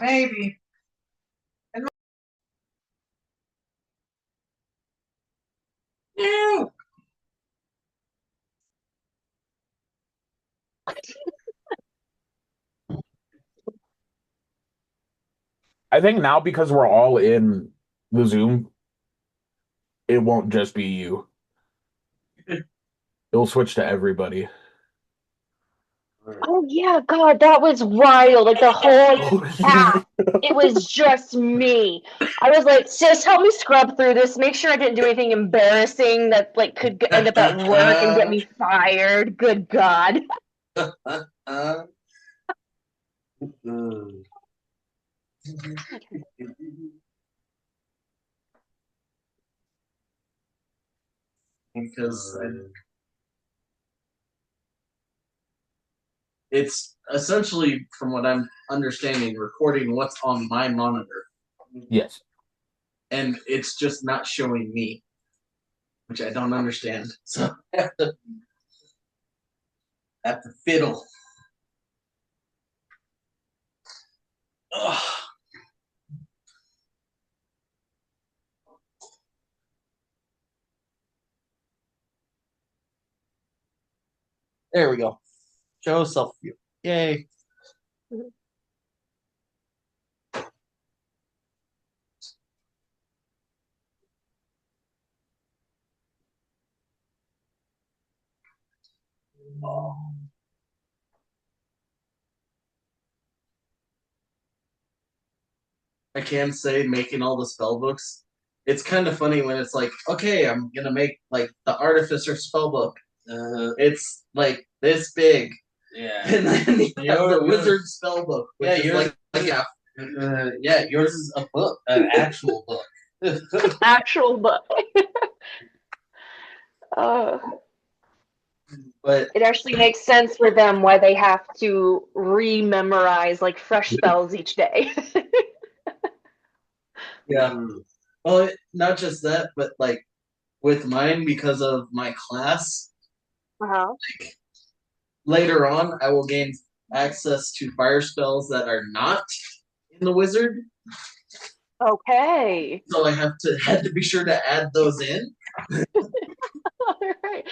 Maybe. Ew. I think now because we're all in the Zoom, it won't just be you. It'll switch to everybody. Oh yeah, God, that was wild. Like the whole cast. It was just me. I was like, just help me scrub through this, make sure I didn't do anything embarrassing that like could end up at work and get me fired. Good God. Because it's essentially, from what I'm understanding, recording what's on my monitor. Yes. And it's just not showing me, which I don't understand. So I have to fiddle. Ugh. There we go. Show self view. Yay. Oh. I can say making all the spell books. It's kind of funny when it's like, okay, I'm gonna make like the Artificer spell book. It's like this big. Yeah. And then you have the Wizard spell book, which is like yeah. Yeah, yours is a book, an actual book. Actual book. But it actually makes sense for them why they have to rememorize like fresh spells each day. yeah. Well, not just that, but like with mine, because of my class, like later on, I will gain access to fire spells that are not in the wizard. Okay. So I had to be sure to add those in. All right.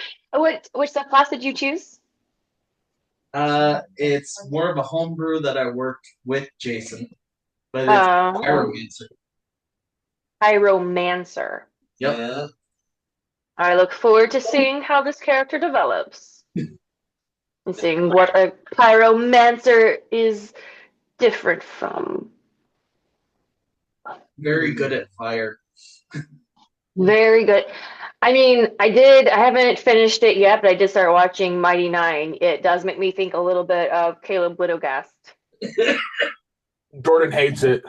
Which class did you choose? It's more of a homebrew that I worked with Jason, but it's Pyromancer. Pyromancer. Yep. Yeah. I look forward to seeing how this character develops. And seeing what a Pyromancer is different from. Very good at fire. Very good. I mean, I haven't finished it yet, but I did start watching Mighty Nine. It does make me think a little bit of Caleb Widogast. Jordan hates it.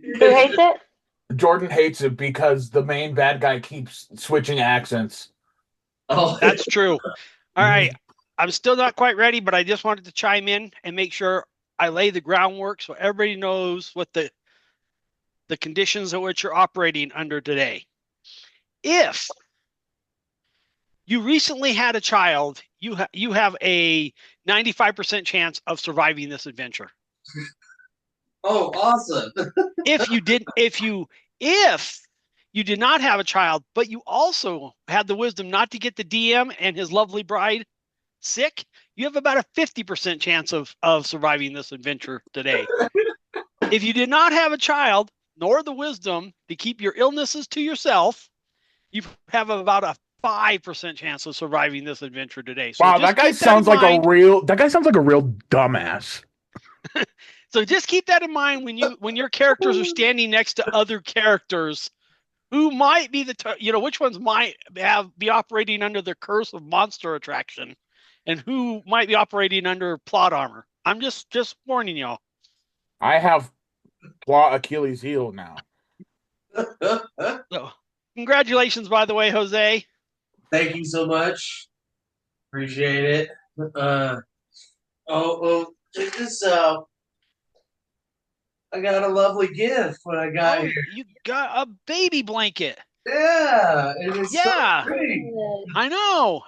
Who hates it? Jordan hates it because the main bad guy keeps switching accents. Oh, that's true. All right. I'm still not quite ready, but I just wanted to chime in and make sure I lay the groundwork so everybody knows what the conditions at which you're operating under today. If you recently had a child, you have a 95% chance of surviving this adventure. Oh, awesome. if you did not have a child, but you also had the wisdom not to get the DM and his lovely bride sick, you have about a 50% chance of surviving this adventure today. If you did not have a child, nor the wisdom to keep your illnesses to yourself, you have about a 5% chance of surviving this adventure today. So wow, that guy sounds like a real dumbass. So just keep that in mind when your characters are standing next to other characters who might be which ones might be operating under the curse of monster attraction, and who might be operating under plot armor. I'm just warning y'all. I have plot Achilles heel now. So, congratulations, by the way, Jose. Thank you so much. Appreciate it. Check this out. I got a lovely gift when I got here. You got a baby blanket. Yeah, it is Yeah. so pretty. I know.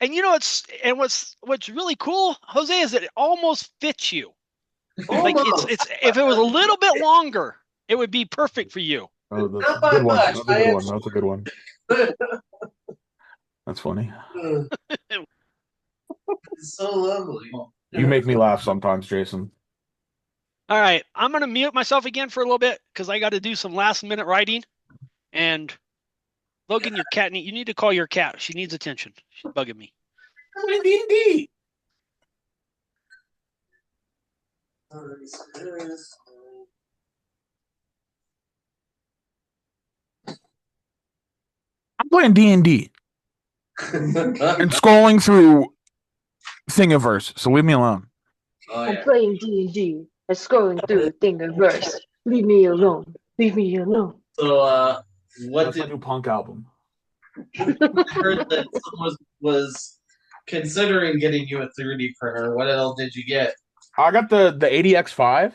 And what's really cool, Jose, is that it almost fits you. Like Almost. it's if it was a little bit longer, it would be perfect for you. Oh, that's Not a by good one. much. That's a good one. That's a good one. That's funny. It's so lovely. You make me laugh sometimes, Jason. All right, I'm gonna mute myself again for a little bit because I got to do some last minute writing. And Logan, your cat, you need to call your cat. She needs attention. She's bugging me. D&D. I'm playing D&D and scrolling through Thingiverse, so leave me alone. Oh, I'm yeah. playing D&D and scrolling through Thingiverse. Leave me alone. Leave me alone. So, what That's my did new punk album. I heard that someone was considering getting you a 3D printer? What else did you get? I got the ADX5.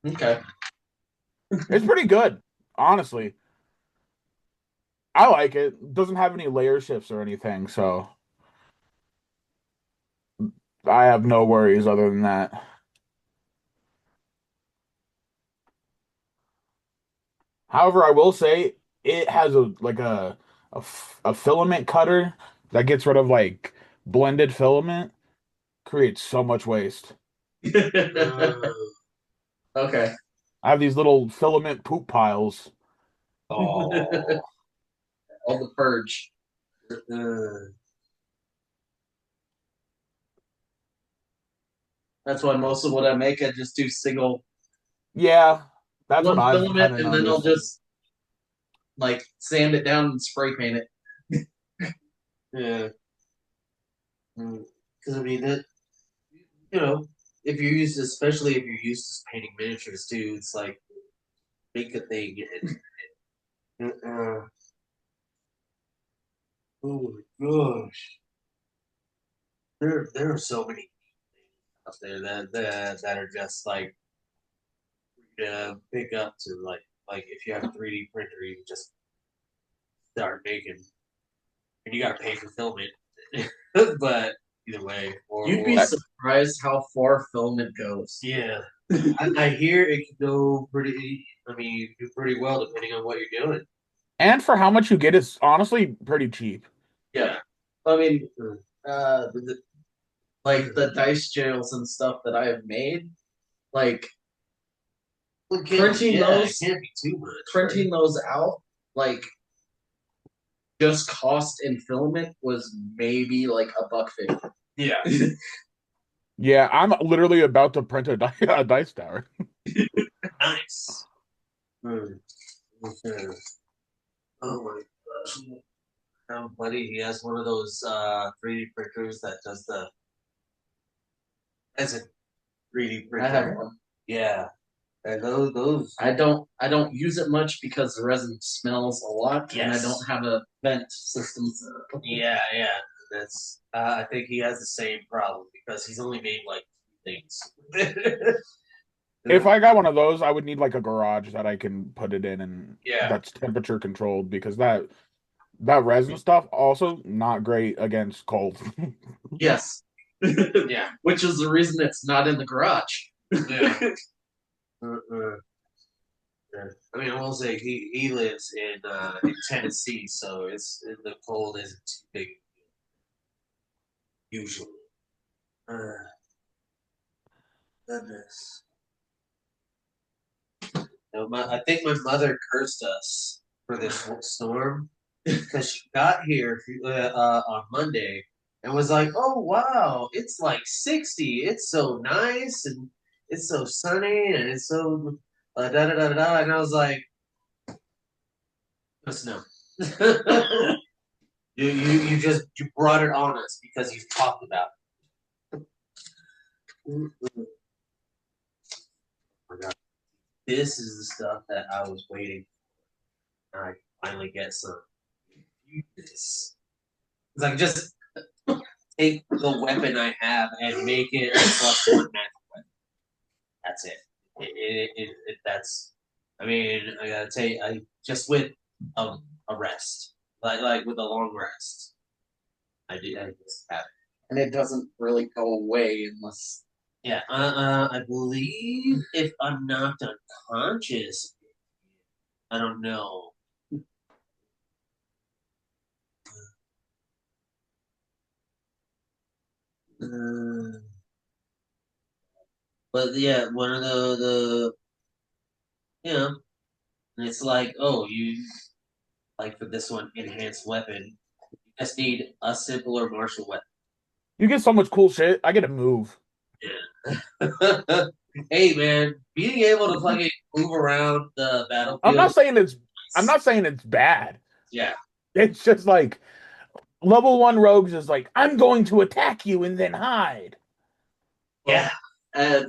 Okay. It's pretty good, honestly. I like it. Doesn't have any layer shifts or anything, so I have no worries other than that. However, I will say it has a filament cutter that gets rid of like blended filament, creates so much waste. Okay. I have these little filament poop piles. Oh. All the purge. That's why most of what I make, I just do single Yeah, that's what one I've kind filament, of and then I'll noticed. just like sand it down and spray paint it. Yeah. Because I mean that, if you're used, especially if you're used to painting miniatures too, it's like make a thing. Oh my gosh, there are so many out there that are just like pick up to like if you have a 3D printer, you can just start making, and you got to pay for filming. But either way, you'd be surprised how far filament goes. Yeah, I hear it can go pretty. I mean, do pretty well depending on what you're doing. And for how much you get, it's honestly pretty cheap. Yeah, I mean, like the dice jails and stuff that I have made, like printing those can't be too much. Printing those out, like just cost and filament was maybe like $1.50. Yeah. Yeah, I'm literally about to print a dice tower. Nice. Okay. Oh my gosh. My buddy, he has one of those 3D printers that does the as a 3D printer. I have one. Yeah. And those I don't use it much because the resin smells a lot, and I don't have a vent system. Yeah, yeah. That's I think he has the same problem because he's only made like things. If I got one of those, I would need like a garage that I can put it in and Yeah. that's temperature controlled because that resin stuff also not great against cold. Yes. Yeah. Which is the reason it's not in the garage. Yeah. I mean, I will say he lives in Tennessee, so the cold isn't too big usually. Goodness. No, I think my mother cursed us for this storm because she got here on Monday and was like, "Oh wow, it's like 60. It's so nice and it's so sunny and it's so da da da da." And I was like, "No snow." You brought it on us because you've talked about it. Oh my God. This is the stuff that I was waiting for. I finally get some. This. It's like just take the weapon I have and make it a +1 magic weapon. That's it. That's. I mean, I gotta tell you, I just with a rest, like with a long rest. I just have it. And it doesn't really go away unless. Yeah, I believe if I'm knocked unconscious, I don't know. Uh, but yeah, one of the you know, and it's like, oh, you like for this one enhanced weapon, you just need a simpler martial weapon. You get so much cool shit. I get to move. Yeah. Hey man, being able to fucking move around the battlefield. I'm not saying it's bad. Yeah. It's just like level 1 rogues is like, I'm going to attack you and then hide. Yeah. And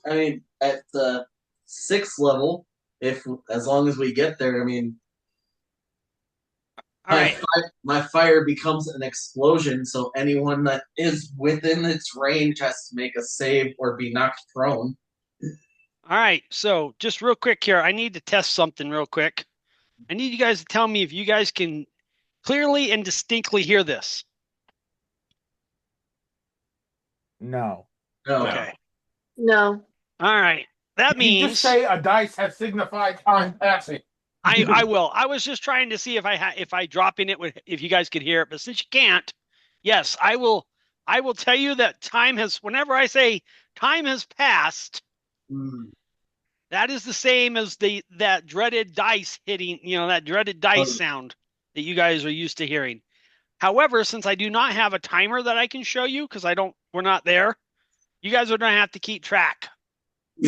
I mean, at the 6th level, as long as we get there, I mean, All right. my fire becomes an explosion, so anyone that is within its range has to make a save or be knocked prone. All right. So just real quick here, I need to test something real quick. I need you guys to tell me if you guys can clearly and distinctly hear this. No. No. Okay. No. All right. That You means just say a dice has signified time passing. I will. I was just trying to see if I drop in it if you guys could hear it, but since you can't, yes, I will tell you that time has whenever I say time has passed, that is the same as that dreaded dice hitting, that dreaded dice sound that you guys are used to hearing. However, since I do not have a timer that I can show you because we're not there, you guys are going to have to keep track.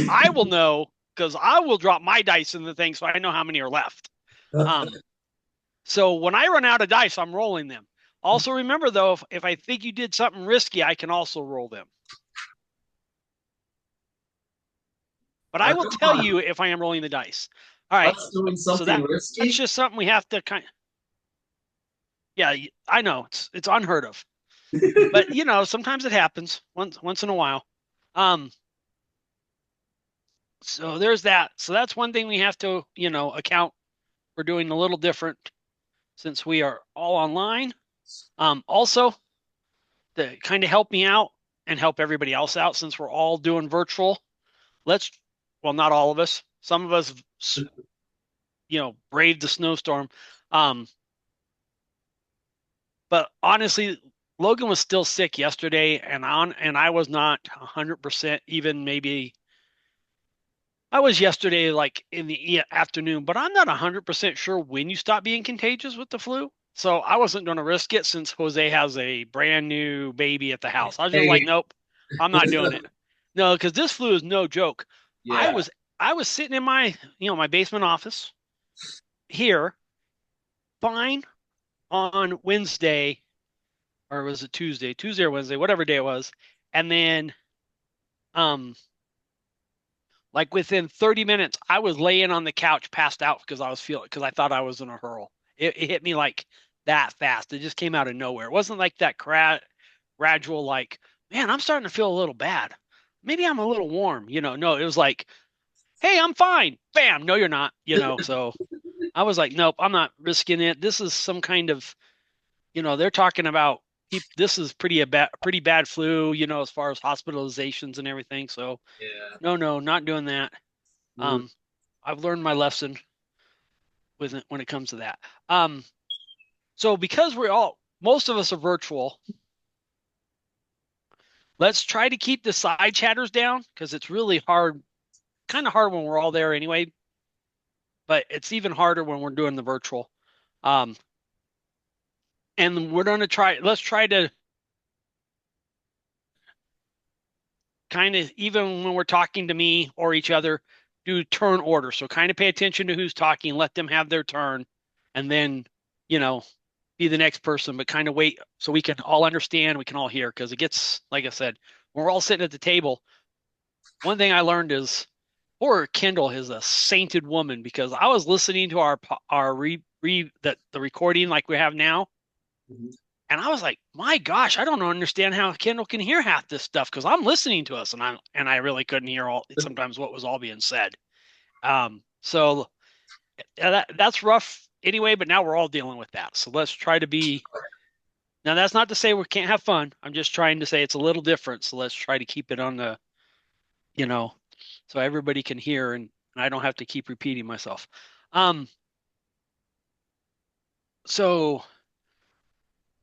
I will know because I will drop my dice in the thing so I know how many are left. So when I run out of dice, I'm rolling them. Also remember though, if I think you did something risky, I can also roll them. But I will tell you if I am rolling the dice. All right. Us doing something risky? That's just something we have to Yeah, I know it's unheard of, but sometimes it happens once in a while. So there's that. So that's one thing we have to account for doing a little different since we are all online. Also, to kind of help me out and help everybody else out since we're all doing virtual. Not all of us. Some of us, braved the snowstorm. But honestly, Logan was still sick yesterday, and I was not 100%. Even maybe I was yesterday, like in the afternoon, but I'm not 100% sure when you stop being contagious with the flu. So I wasn't going to risk it since Jose has a brand new baby at the house. I was just like, nope, I'm not doing it. No, because this flu is no joke. Yeah. I was sitting in my my basement office here, fine, on Wednesday, or was it Tuesday or Wednesday, whatever day it was. And then, like within 30 minutes, I was laying on the couch, passed out because I thought I was in a hurl. It hit me like that fast. It just came out of nowhere. It wasn't like that gradual, like, man, I'm starting to feel a little bad. Maybe I'm a little warm, no, it was like, hey, I'm fine. Bam. No, you're not, so I was like, nope, I'm not risking it. This is some kind of, they're talking about this is pretty bad flu, as far as hospitalizations and everything. So yeah. No, not doing that. I've learned my lesson when it comes to that. So because most of us are virtual, let's try to keep the side chatters down because it's really hard, kind of hard when we're all there anyway, but it's even harder when we're doing the virtual. And we're going to let's try to kind of, even when we're talking to me or each other, do turn order. So kind of pay attention to who's talking, let them have their turn, and then, be the next person, but kind of wait so we can all understand, we can all hear, because it gets, like I said, when we're all sitting at the table, one thing I learned is poor Kendall is a sainted woman, because I was listening to the recording like we have now. Mm-hmm. And I was like, my gosh, I don't understand how Kendall can hear half this stuff because I'm listening to us, and I really couldn't hear sometimes what was all being said. So that's rough anyway, but now we're all dealing with that. So let's try to be. Now, that's not to say we can't have fun. I'm just trying to say it's a little different. So let's try to keep it on the, so everybody can hear and I don't have to keep repeating myself. So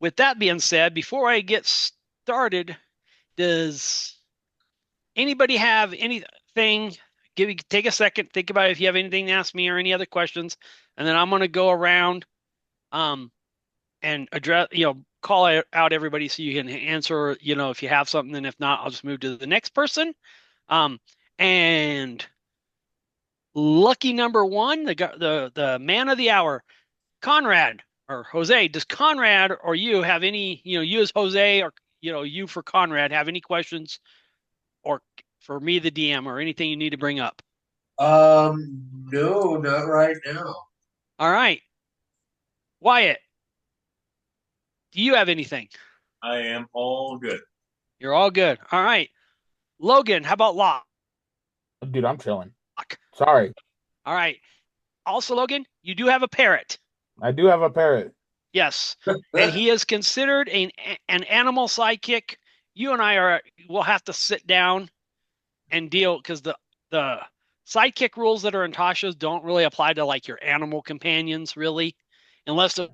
with that being said, before I get started, does anybody have anything? Take a second, think about if you have anything to ask me or any other questions, and then I'm going to go around and address, call out everybody so you can answer, if you have something, and if not, I'll just move to the next person. And lucky number one, the man of the hour, Conrad or Jose. Does Conrad or you have any, you as Jose or, you for Conrad have any questions or for me, the DM, or anything you need to bring up? No, not right now. All right. Wyatt, do you have anything? I am all good. You're all good. All right. Logan, how about Locke? Dude, I'm chilling. Sorry. All right. Also, Logan, you do have a parrot. I do have a parrot. Yes. And he is considered an animal sidekick. You and I will have to sit down and deal, because the sidekick rules that are in Tasha's don't really apply to like your animal companions, really, unless they're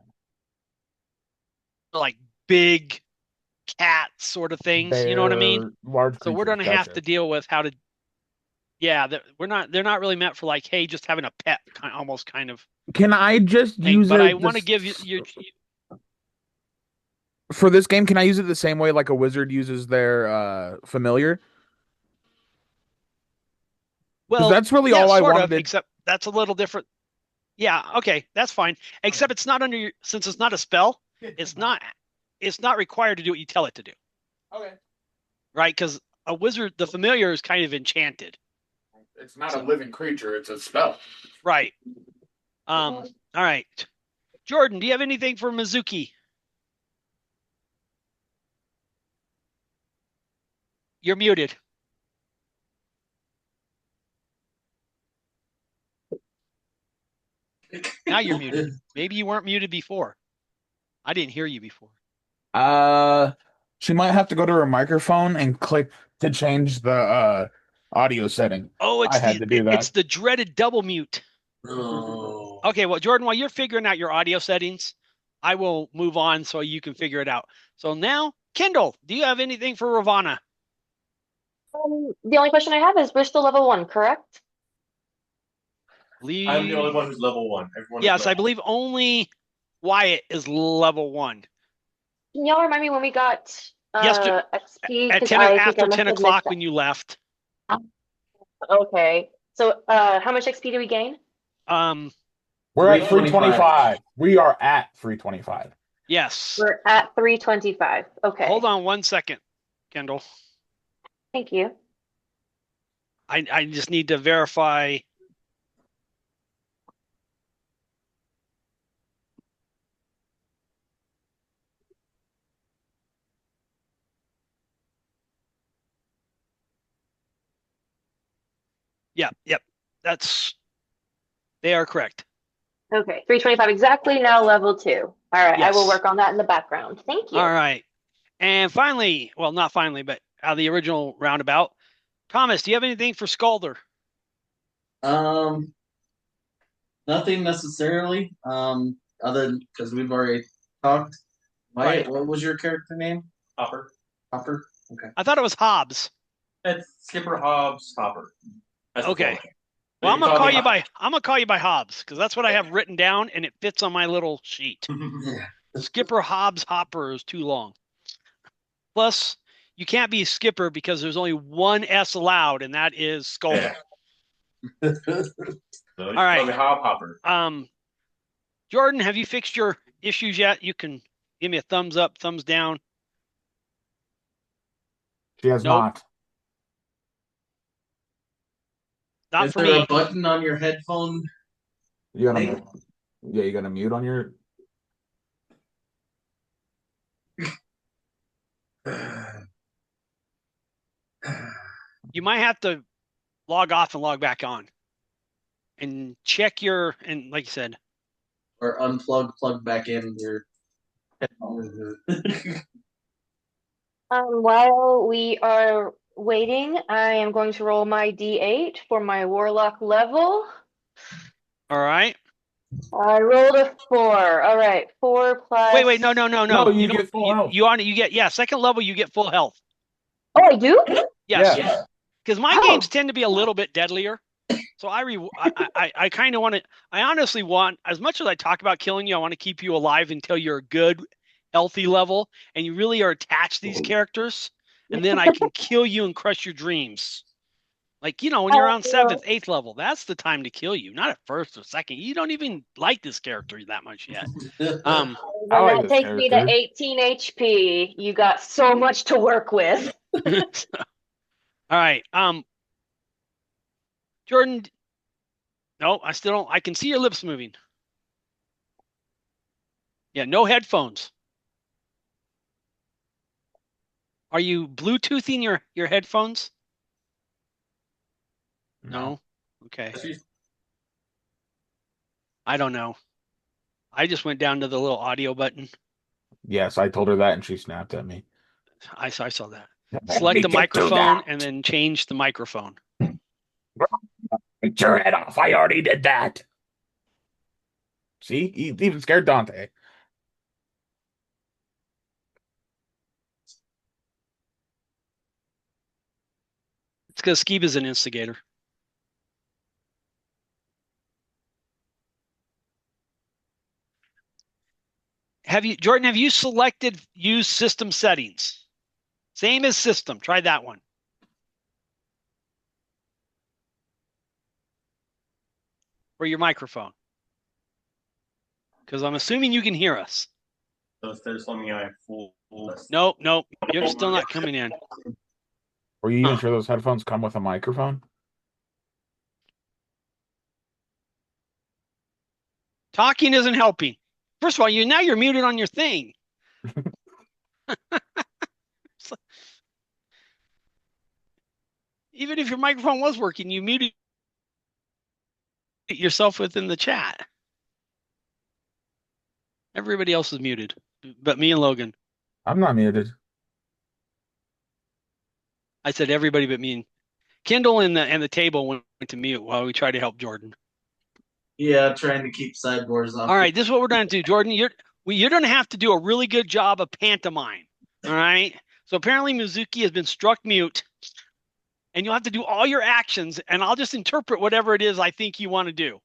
like big cat sort of things. You know what I mean? Large So we're going to have to deal with how to. Yeah, they're not really meant for like, hey, just having a pet, almost kind of. Can I just use but it? I want to give you for this game. Can I use it the same way like a wizard uses their familiar? Well, that's really yeah, all I sort wanted. Of, except that's a little different. Yeah, okay, that's fine. Except it's not under your, since it's not a spell. It's not required to do what you tell it to do. Okay. Right, because a wizard, the familiar is kind of enchanted. It's not a living creature; it's a spell. Right. All right. Jordan, do you have anything for Mizuki? You're muted. Now you're muted. Maybe you weren't muted before. I didn't hear you before. She might have to go to her microphone and click to change the audio setting. Oh, I had to do that. It's the dreaded double mute. Oh. Okay, well, Jordan, while you're figuring out your audio settings, I will move on so you can figure it out. So now, Kendall, do you have anything for Ravana? The only question I have is we're still level 1, correct? I'm the only one who's level 1. Yes, I believe only Wyatt is level 1. Can y'all remind me when we got XP? After 10 o'clock when you left. Okay. So how much XP do we gain? We're at 325. We are at 325. Yes. We're at 325. Okay. Hold on 1 second, Kendall. Thank you. I just need to verify. Yep. They are correct. Okay, 325 exactly, now level 2. All right, yes. I will work on that in the background. Thank you. All right. And finally, well, not finally, but out of the original roundabout, Thomas, do you have anything for Scalder? Nothing necessarily. Other because we've already talked. Right. What was your character name? Hopper. Hopper. Okay. I thought it was Hobbs. It's Skipper Hobbs Hopper. Okay. Well, I'm gonna call you by Hobbs because that's what I have written down, and it fits on my little sheet. Skipper Hobbs Hopper is too long. Plus, you can't be Skipper because there's only one S allowed, and that is Scalder. So all right. Hopper. Jordan, have you fixed your issues yet? You can give me a thumbs up, thumbs down. She has not. Not Is for there me. a button on your headphone? You gotta mute on your. You might have to log off and log back on, and check your. And like you said, or unplug, plug back in your While we are waiting, I am going to roll my D8 for my warlock level. All right. I rolled a 4. All right, 4 plus. Wait, no. No, you don't- get full health. You get second level. You get full health. Oh, I do? Yes. Yeah. Because my Oh. games tend to be a little bit deadlier. So I kind of want to. I honestly want, as much as I talk about killing you, I want to keep you alive until you're a good, healthy level, and you really are attached to these characters, and then I can kill you and crush your dreams. Like, when you're around 7th, 8th level, that's the time to kill you, not at first or second. You don't even like this character that much yet. And I like that this takes me to character. 18 HP. You got so much to work with. All right. Jordan. No, I still don't. I can see your lips moving. Yeah, no headphones. Are you Bluetoothing your headphones? No. Okay. I don't know. I just went down to the little audio button. Yes, I told her that and she snapped at me. I saw that. Select the microphone and then change the microphone. Get your head off. I already did that. See? He even scared Dante. It's because Skeeb is an instigator. Jordan, have you selected use system settings? Same as system. Try that one. For your microphone. Because I'm assuming you can hear us. So there's something I have full. Nope. You're still not coming in. Were you even sure those headphones come with a microphone? Talking isn't helping. First of all, you're muted on your thing. Even if your microphone was working, you muted yourself within the chat. Everybody else is muted, but me and Logan. I'm not muted. I said everybody but me. Kindle and the table went to mute while we tried to help Jordan. Yeah, trying to keep sideboards off. All right, this is what we're going to do, Jordan. You're going to have to do a really good job of pantomime. All right. So apparently Mizuki has been struck mute, and you'll have to do all your actions, and I'll just interpret whatever it is I think you want to do.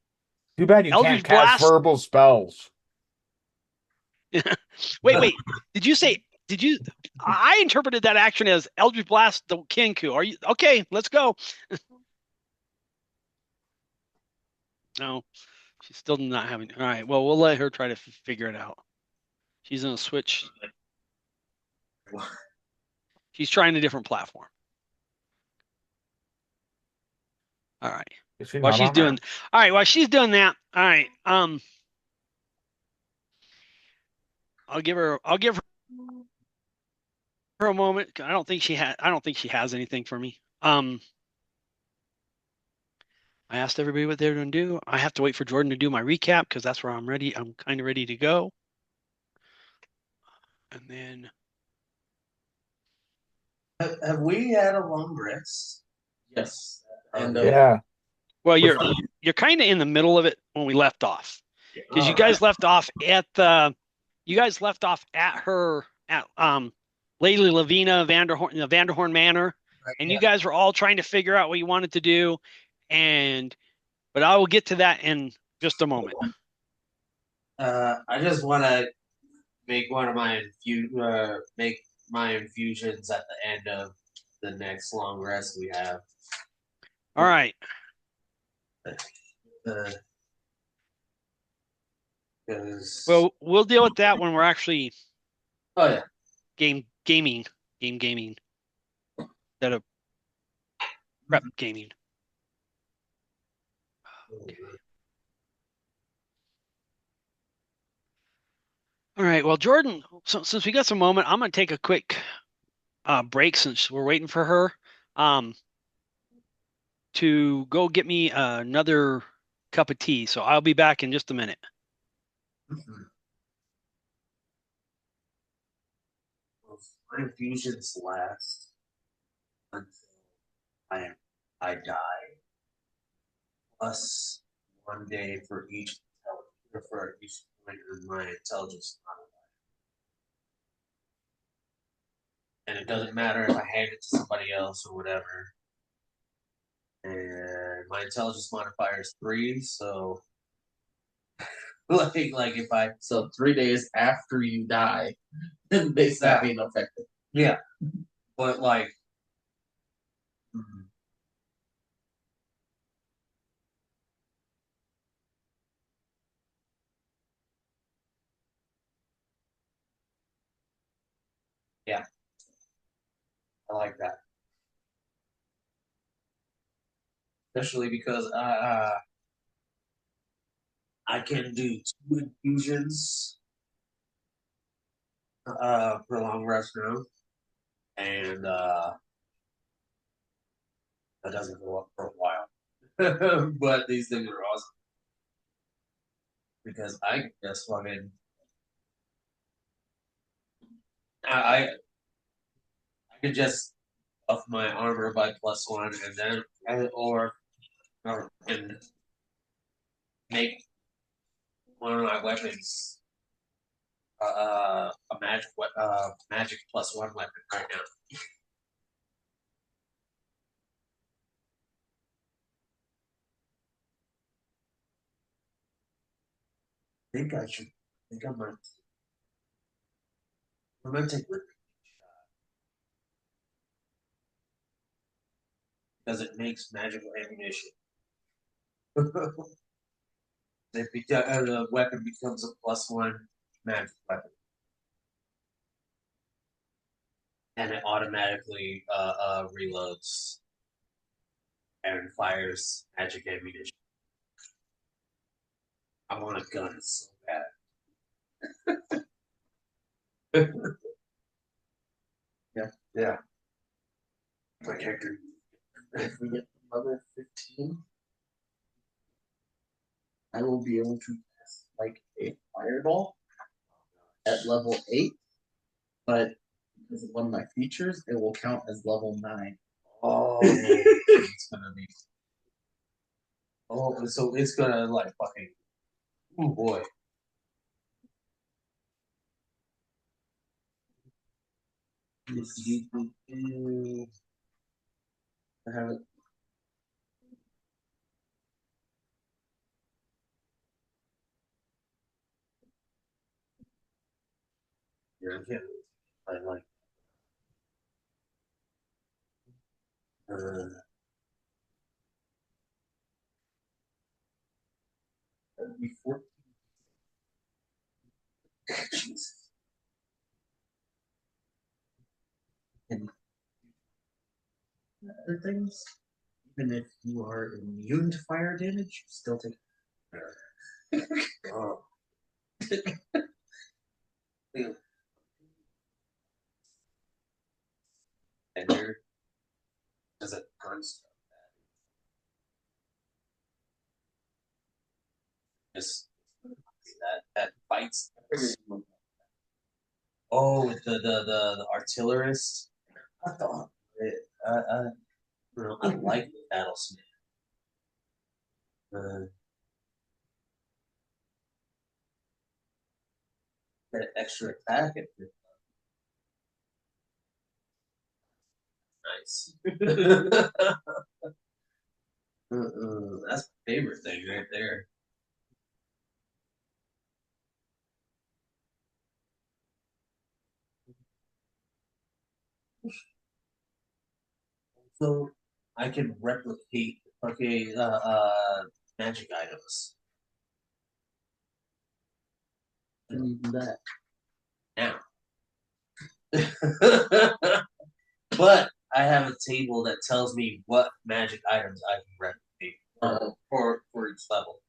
Too bad you Eldritch can't cast Blast. verbal spells. Wait. I interpreted that action as Eldritch Blast the Kenku. Are you okay? Let's go. No, she's still not having. All right. Well, we'll let her try to figure it out. She's gonna switch. She's trying a different platform. All right. While she's doing that. All right. I'll give her a moment. I don't think she has anything for me. I asked everybody what they're going to do. I have to wait for Jordan to do my recap because that's where I'm ready. I'm kind of ready to go. And then Have we had a long rest? Yes. And Yeah. well, you're kind of in the middle of it when we left off because you guys left off at her Lady Lavina Vanderhorn Manor, and you guys were all trying to figure out what you wanted to do, but I will get to that in just a moment. I just want to make one of my infusions at the end of the next long rest we have. All right. Well, we'll deal with that when we're actually gaming instead of prep gaming. Okay. All right. Well, Jordan, since we got some moment, I'm going to take a quick break since we're waiting for her to go get me another cup of tea. So I'll be back in just a minute. Mhm. Well, my infusions last until I I die, plus 1 day for each for each point in my intelligence modifier. And it doesn't matter if I hand it to somebody else or whatever. And my intelligence modifier is 3, so like if I So 3 days after you die, they stop being effective. yeah, but like mhm. Yeah, I like that, especially because I can do 2 infusions for long rest now, and that doesn't go up for a while. But these things are awesome because I can just fucking I could just up my armor by +1 and then or and make one of my weapons a magic +1 weapon right now. I think I should. I think I might. I'm gonna take Liquid because it makes magical ammunition. The weapon becomes a +1 magic weapon, and it automatically reloads and fires magic ammunition. I want a gun so bad. Yeah. My character. If we get to level 15, I will be able to cast like a fireball at level 8, but because of one of my features, it will count as level 9. Oh, it's gonna be. Oh, so it's gonna like fucking. Oh boy. I have it. Yeah, I can't. I like. Uh, Before. Jesus. And other things, even if you are immune to fire damage, you still take. Oh. And there is a construct just that fights. Oh, with the artillerist. I thought I like the battlesmith. That extra attack. Nice. That's my favorite thing right there. So I can replicate magic items. Can you do that? Now. But I have a table that tells me what magic items I can replicate for each level.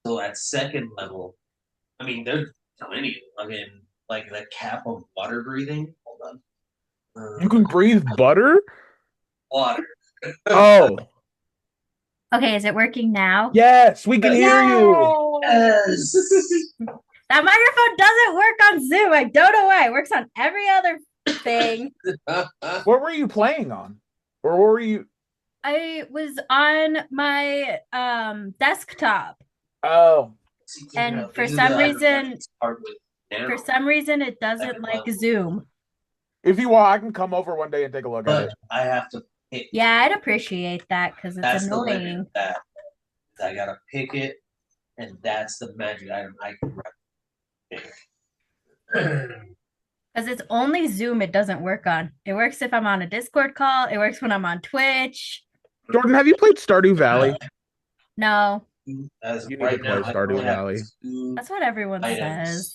So at second level, I mean, there's plenty. Again, like the cap of water breathing. Hold on. You can breathe butter? Water. Oh, Okay, is it working now? yes, we can hear you. Yes. That microphone doesn't work on Zoom. I don't know why. It works on every other thing. What were you playing on? Or what were you? I was on my desktop, Oh, and for some reason it doesn't like Zoom. if you want, I can come over one day and take a look at But it. I have to pick. Yeah, I'd appreciate that because it's That's the annoying. limit. That I gotta pick it, and that's the magic item I can recommend. Because it's only Zoom it doesn't work on. It works if I'm on a Discord call. It works when I'm on Twitch. Jordan, have you played Stardew Valley? No, As You of need right to play now, I Stardew only have Valley. 2 that's what everyone items. says.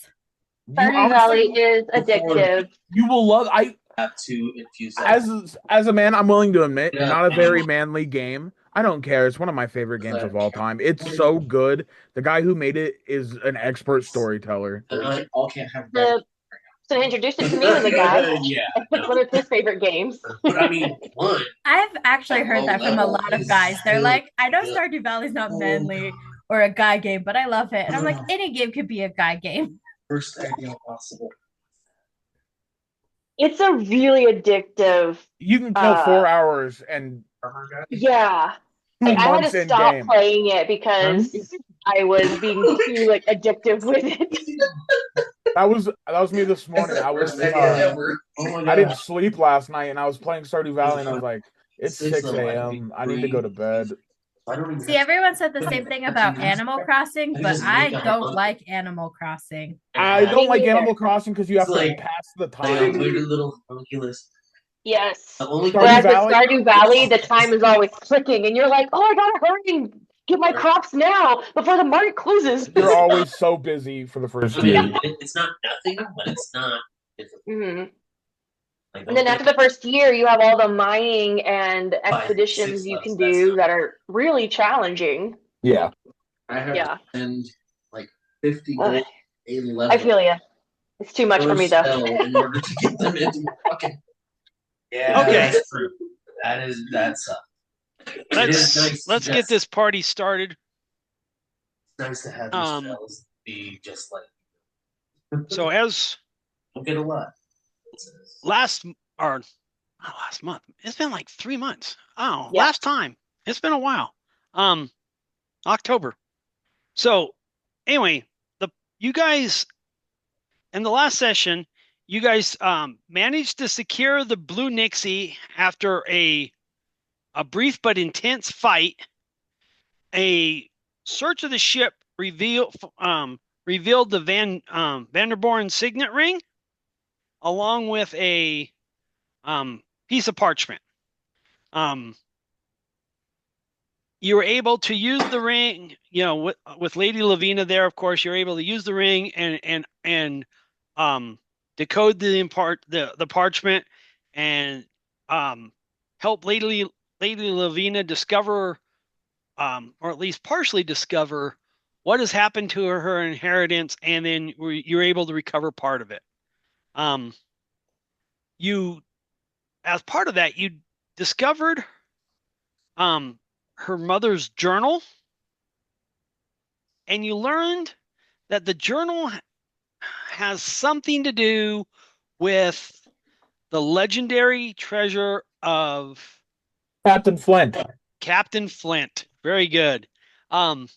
You Stardew Valley honestly, is addictive. you will love. I have to infuse that. As a man, I'm willing to admit, Yeah. not a very manly game. I don't care. It's one of my favorite games of all time. It's so good. The guy who made it is an expert storyteller. I all can't have that. So introduce it to me as a guy. Yeah. It's one of his favorite games. But I mean, one. I've actually heard that from a lot of guys. They're like, I know Yeah. Stardew Valley's not manly or a guy game, but I love it. And I'm like, any game could be a guy game. First idea possible. It's a really addictive. You can kill 4 hours and Yeah. I had months to in stop game. playing it because I was being too like addictive with it. That was me this morning. I was I didn't sleep last night and I was playing Stardew Valley and I was like, it's 6 a.m. I need to go to bed. See, everyone said the same thing about Animal Crossing, but I don't like Animal Crossing. I don't like neither. Animal Crossing because you have It's to like- pass the Like a time. weird little homunculus. Yes. The only Stardew Whereas with Valley? Stardew Valley, the time is always clicking, and you're like, "Oh, I gotta hurry and get my crops now before the market closes." You're always so busy for the first I year. mean, it's not nothing, but it's not. Mhm. Like, And then after the first year, you have all the mining and expeditions 6 you can levels, do that's that are really challenging. Yeah. I have Yeah. to spend like 50 Ugh. gold a level. I feel you. It's too much for per me, though. spell in order to get them into my fucking. Yeah, Okay. that's true. That's Let's get this party started. It's nice to have these spells be just like. So as Don't get a lot. not last month, it's been like 3 months. Oh, Yeah. last time. It's been a while. October. So anyway, you guys in the last session, you guys managed to secure the Blue Nixie after a brief but intense fight. A search of the ship revealed the Vanderborn signet ring, along with a piece of parchment. You were able to use the ring, with Lady Lavina there. Of course, you're able to use the ring and decode the parchment and help Lady Lavina discover, or at least partially discover, what has happened to her inheritance, and then you're able to recover part of it. As part of that, you discovered her mother's journal, and you learned that the journal has something to do with the legendary treasure of Captain Flint. Captain Flint. Very good. As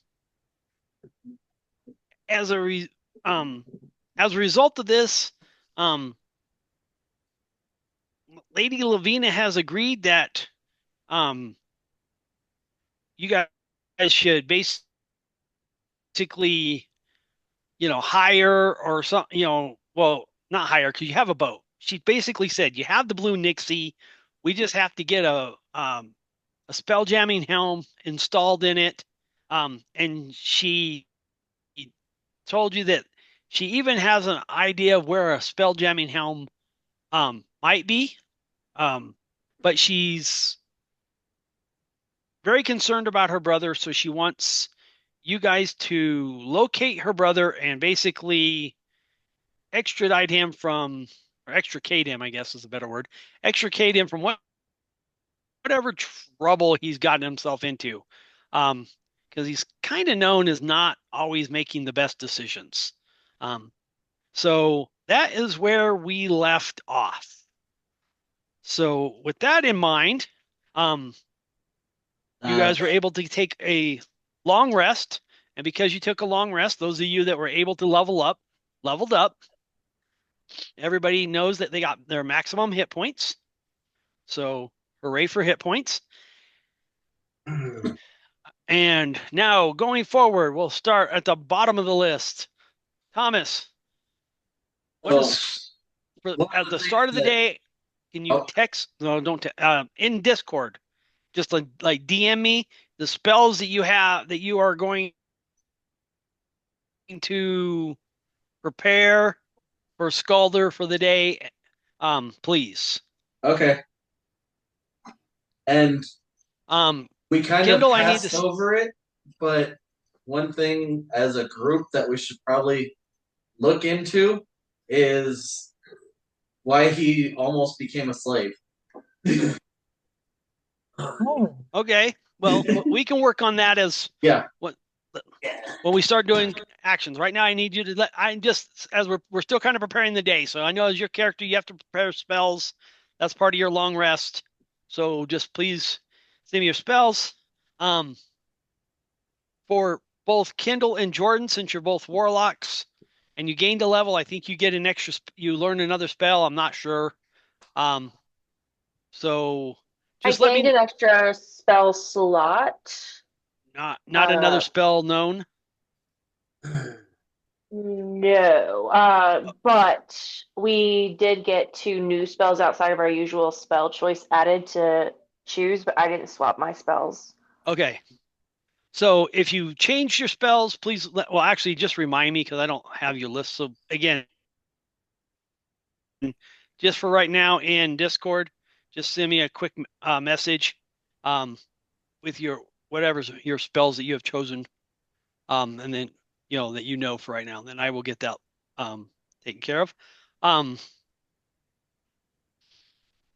a result of this, Lady Lavina has agreed that you guys should basically, hire or something, well, not hire because you have a boat. She basically said, you have the Blue Nixie. We just have to get a spell jamming helm installed in it. And she told you that she even has an idea of where a spell jamming helm might be. But she's very concerned about her brother, so she wants you guys to locate her brother and basically extricate him, I guess is a better word. Extricate him from whatever trouble he's gotten himself into. Because he's kind of known as not always making the best decisions. So that is where we left off. So with that in mind, you guys were able to take a long rest. And because you took a long rest, those of you that were able to leveled up. Everybody knows that they got their maximum hit points. So hooray for hit points. And now going forward, we'll start at the bottom of the list. Thomas, at the start of the day, can you text? No, don't. In Discord, just like DM me the spells that you have that you are going to prepare for Scalder for the day, please. Okay. And we kind Kindle, of passed over it, but one thing as a group that we should probably look into is why he almost became a slave. Okay. Well, we can work on that as when we start doing actions. Right now, I need you to as we're still kind of preparing the day. So I know as your character, you have to prepare spells. That's part of your long rest. So just please send me your spells. For both Kindle and Jordan, since you're both warlocks and you gained a level, I think you get an extra, you learn another spell. I'm not sure. So just I gained an extra spell slot. Not another spell known. No, but we did get 2 new spells outside of our usual spell choice added to choose, but I didn't swap my spells. Okay. So if you change your spells, please, actually just remind me because I don't have your list. So again, just for right now in Discord, just send me a quick message with your your spells that you have chosen, and then that for right now. Then I will get that taken care of.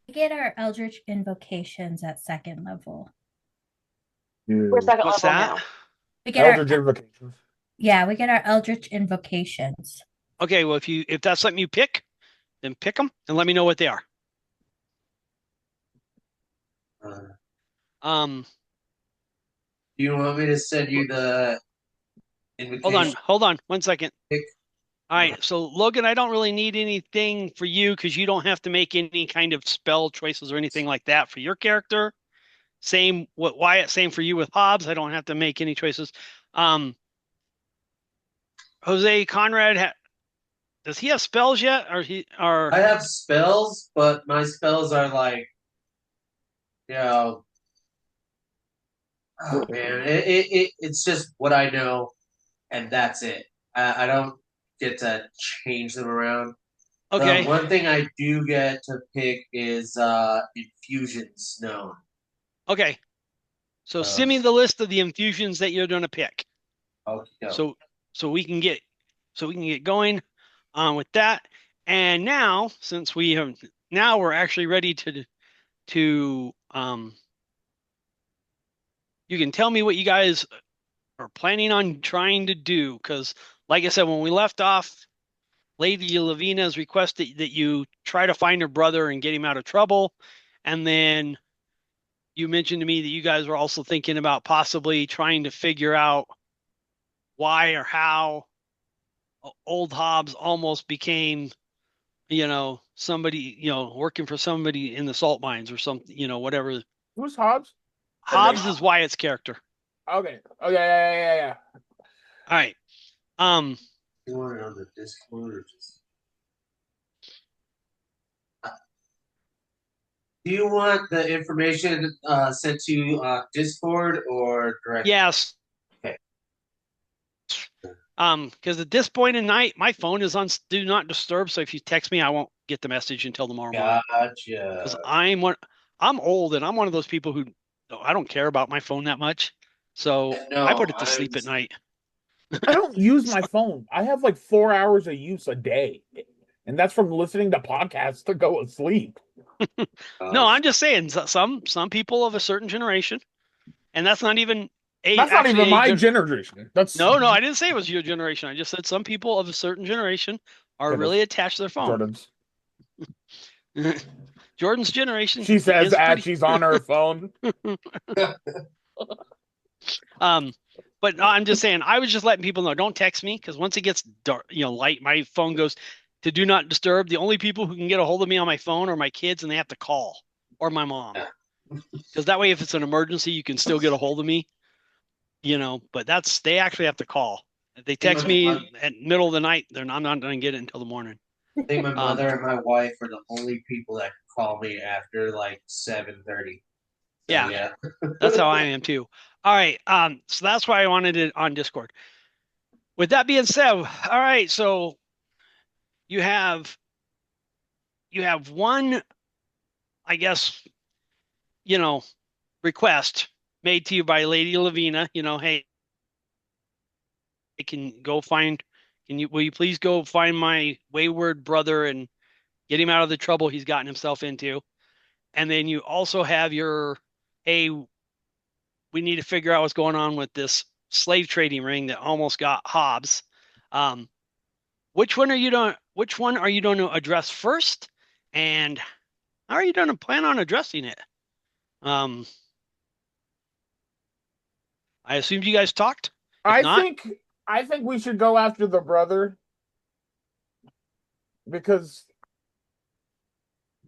We get our Eldritch Invocations at 2nd level. We're 2nd What's level that? now. We get Eldritch Invocations. Yeah, we get our Eldritch Invocations. Okay, well if that's something you pick, then pick them and let me know what they are. Do you want me to send you the invitation? Hold on 1 second. All right, so Logan, I don't really need anything for you because you don't have to make any kind of spell choices or anything like that for your character. Same with Wyatt, same for you with Hobbs. I don't have to make any choices. Jose Conrad, does he have spells yet? I have spells, but my spells are like, oh man, it's just what I know, and that's it. I don't get to change them around. Okay. One thing I do get to pick is infusions known. Okay. So send me the list of the infusions that you're going to pick. Okay. So we can get going with that. And now, since we're actually ready to you can tell me what you guys are planning on trying to do, because like I said, when we left off, Lady Lavina has requested that you try to find her brother and get him out of trouble. And then you mentioned to me that you guys were also thinking about possibly trying to figure out why or how old Hobbs almost became, somebody, working for somebody in the salt mines or something, whatever. Who's Hobbs? Hobbs is Wyatt's character. Okay. Yeah. All right. You want it on the Discord or just? Do you want the information sent to you Discord or directly? Yes. Okay. Because at this point in night, my phone is on do not disturb. So if you text me, I won't get the message until tomorrow morning. Gotcha. Because I'm old and I'm one of those people who I don't care about my phone that much. So I put it to sleep at night. I don't use my phone. I have like 4 hours of use a day, and that's from listening to podcasts to go to sleep. No, I'm just saying some people of a certain generation, and that's not even That's not actually even my gen- generation. That's No, I didn't say it was your generation. I just said some people of a certain generation are Okay, really attached to their phone. Jordan's. Jordan's generation She says is that pretty. she's on her phone. But no, I'm just saying, I was just letting people know, don't text me because once it gets dark, light, my phone goes to do not disturb. The only people who can get a hold of me on my phone are my kids, and they have to call, or my mom. Because that way, if it's an emergency, you can still get a hold of me. But they actually have to call. If they text me at middle of the night, I'm not going to get it until the morning. I think my mother and my wife are the only people that can call me after like 7:30. Yeah. That's how I am too. All right. So that's why I wanted it on Discord. With that being said, all right. So you have one, I guess, request made to you by Lady Lavina. Hey, will you please go find my wayward brother and get him out of the trouble he's gotten himself into? And then you also have your, hey, we need to figure out what's going on with this slave trading ring that almost got Hobbs. Which one are you going to address first? And how are you going to plan on addressing it? I assumed you guys talked. I think we should go after the brother because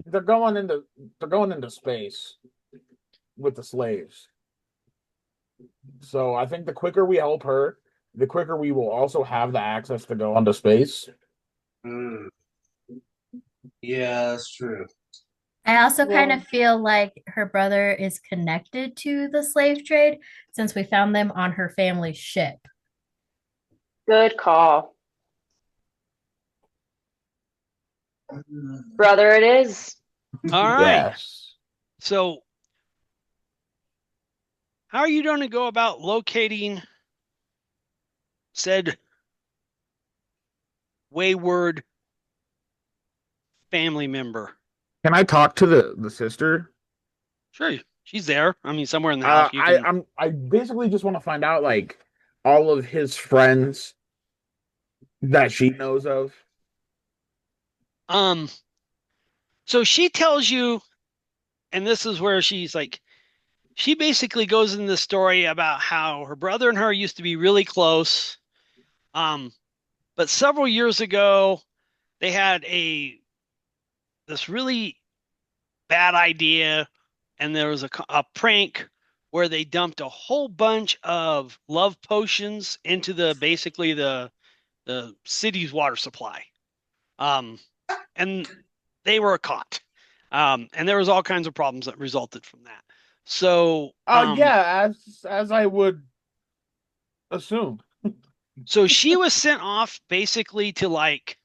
they're going into space with the slaves. So I think the quicker we help her, the quicker we will also have the access to go onto space. Yeah, that's true. I also kind of feel like her brother is connected to the slave trade since we found them on her family's ship. Good call. Brother it is. All right. Yes. So how are you going to go about locating said wayward family member? Can I talk to the sister? Sure, she's there. I mean, somewhere in the house. I basically just want to find out like all of his friends that she knows of. So she tells you, and this is where she's like, she basically goes in the story about how her brother and her used to be really close. But several years ago, they had this really bad idea, and there was a prank where they dumped a whole bunch of love potions into basically the city's water supply. And they were caught. And there was all kinds of problems that resulted from that. So yeah, as I would assume. So she was sent off basically to like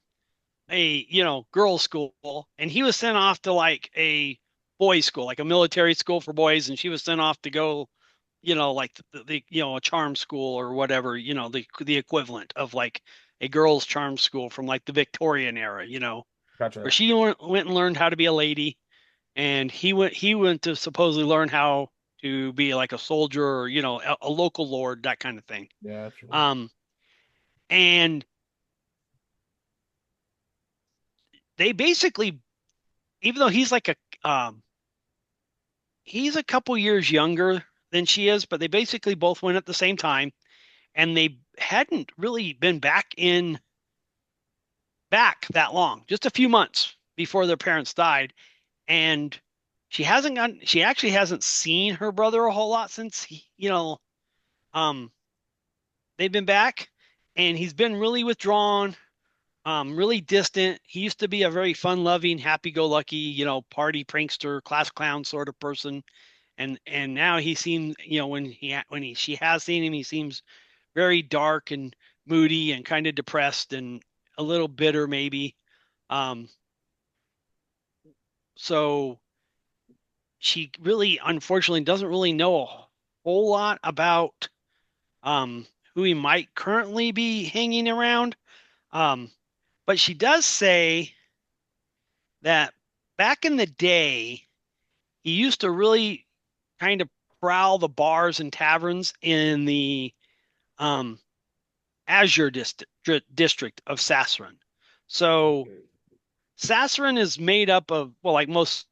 a girls' school, and he was sent off to like a boys' school, like a military school for boys, and she was sent off to go, like the a charm school or whatever, the equivalent of like a girls' charm school from like the Victorian era, Gotcha. where she went and learned how to be a lady, and he went to supposedly learn how to be like a soldier or a local lord, that kind of thing. Yeah. Sure. And they basically, even though he's like he's a couple years younger than she is, but they basically both went at the same time, and they hadn't really been back that long, just a few months before their parents died. And she actually hasn't seen her brother a whole lot since they've been back, and he's been really withdrawn, really distant. He used to be a very fun-loving, happy-go-lucky, party prankster, class clown sort of person, and now he seems, when she has seen him, he seems very dark and moody and kind of depressed and a little bitter, maybe. So she really, unfortunately, doesn't really know a whole lot about who he might currently be hanging around. But she does say that back in the day, he used to really kind of prowl the bars and taverns in the Azure district of Sassurin. So Sassurin is made up of, well, like most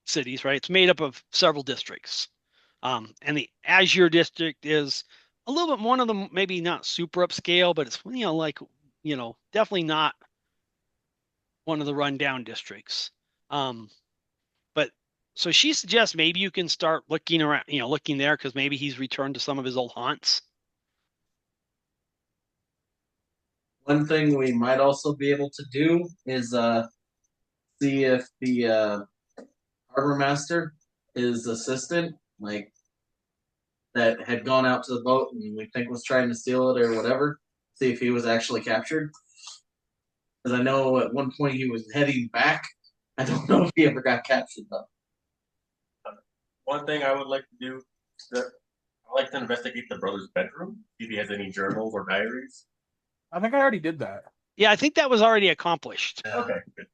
cities, right? It's made up of several districts. And the Azure district is a little bit one of them, maybe not super upscale, but it's, definitely not one of the rundown districts. But so she suggests maybe you can start looking around, looking there because maybe he's returned to some of his old haunts. One thing we might also be able to do is see if the harbor master, his assistant, like that had gone out to the boat and we think was trying to steal it or whatever, see if he was actually captured. Because I know at one point he was heading back. I don't know if he ever got captured though. One thing I would like to do is that I'd like to investigate the brother's bedroom, see if he has any journals or diaries. I think I already did that. Yeah, I think that was already accomplished. Okay, good.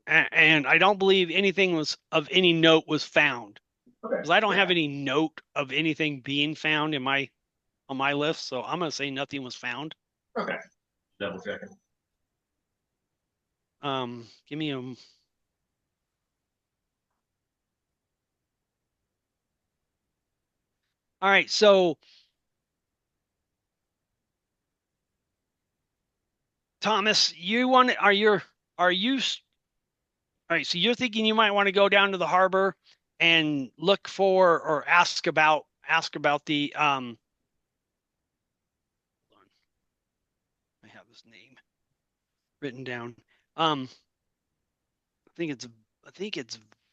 And I don't believe anything was of any note was found. Okay. Because I don't have any note of anything being found on my list, so I'm gonna say nothing was found. Okay. Double checking. Give me a. All right, so Thomas, all right, so you're thinking you might want to go down to the harbor and look for or ask about the hold on. I have his name written down. I think it's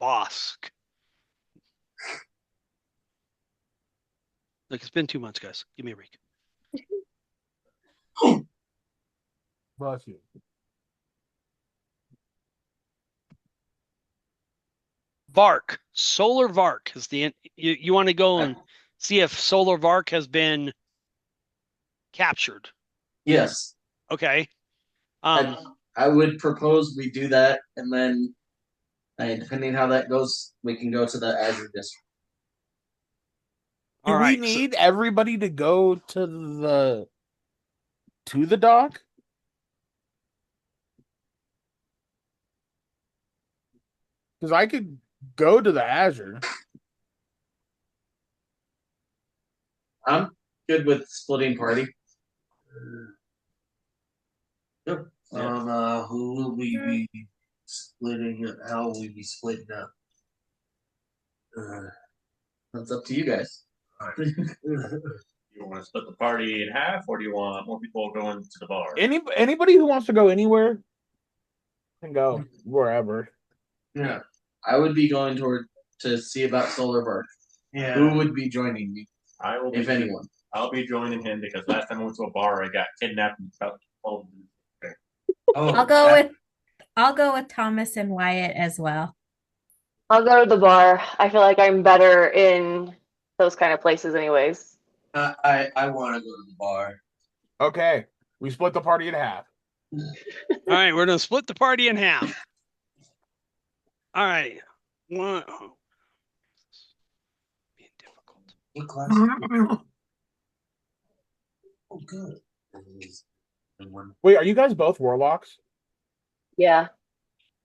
Vosk. Look, it's been 2 months, guys. Give me a break. Bless you. Vark, Solar Vark is you want to go and see if Solar Vark has been captured. Yes. Okay. I would propose we do that, and then, depending how that goes, we can go to the Azure district. Do we need everybody to go to the dock? Because I could go to the Azure. I'm good with splitting party. Who will we be splitting? How will we be splitting up? That's up to you guys. You want to split the party in half, or do you want more people going to the bar? Anybody who wants to go anywhere can go wherever. Yeah, I would be going to see about Solar Bark. Yeah. Who would be joining me? I will, if anyone. I'll be joining him because last time I went to a bar, I got kidnapped and felt. I'll go with Thomas and Wyatt as well. I'll go to the bar. I feel like I'm better in those kind of places anyways. I want to go to the bar. Okay, we split the party in half. All right, we're gonna split the party in half. All right. One. Oh. Being difficult. What class? Oh, good. Wait, are you guys both warlocks? Yeah.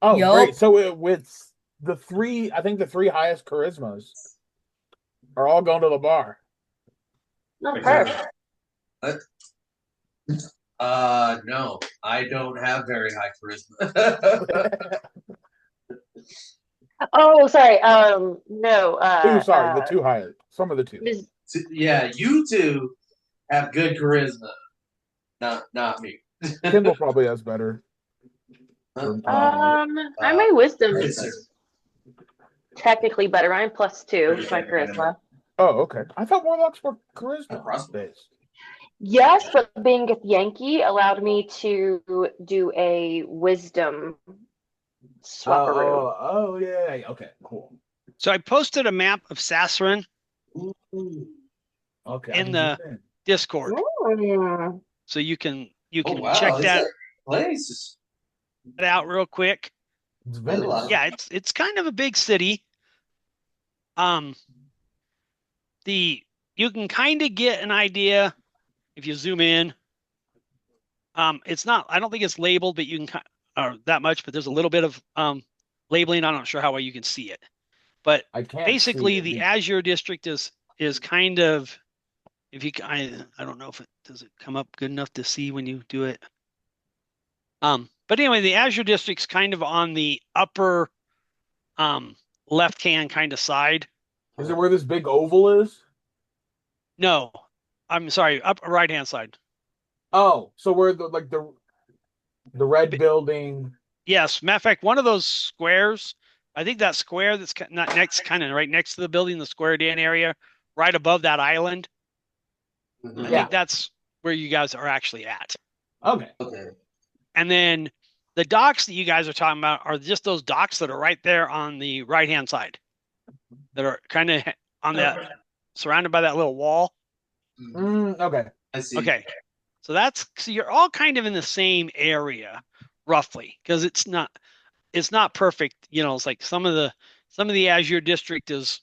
Oh, Yup. great. So with the three highest charismas are all going to the bar. Not perfect. What? No, I don't have very high charisma. Oh, sorry. No. Sorry, the two highest. Some of the two. Yeah, you two have good charisma. Not me. Kindle probably has better. My wisdom is technically better. I'm +2 with my charisma. Oh, okay. I thought warlocks were charisma based. Yes, but being a Yankee allowed me to do a wisdom swapperoo. Oh, yeah. Okay, cool. So I posted a map of Sassurin Okay. in the Discord, Mm. so you can wow, check that place. out real quick. It's Venice. Yeah, it's kind of a big city. Um, you can kind of get an idea if you zoom in. It's not. I don't think it's labeled, but you can that much. But there's a little bit of labeling. I'm not sure how well you can see it. But I can't basically, see the it. Azure district is kind of, if you I don't know if it does it come up good enough to see when you do it. But anyway, the Azure district's kind of on the upper left hand kind of side. Is it where this big oval is? No, I'm sorry, up right hand side. Oh, so where the red building. Yes, matter of fact, one of those squares, I think that square that's not next, kind of right next to the building, the squared in area, right above that island. I think that's where you guys are actually at. Okay. Okay. And then the docks that you guys are talking about are just those docks that are right there on the right hand side, that are kind of on that, surrounded by that little wall. Okay. I see. Okay. So you're all kind of in the same area, roughly, because it's not perfect. It's like some of the Azure district is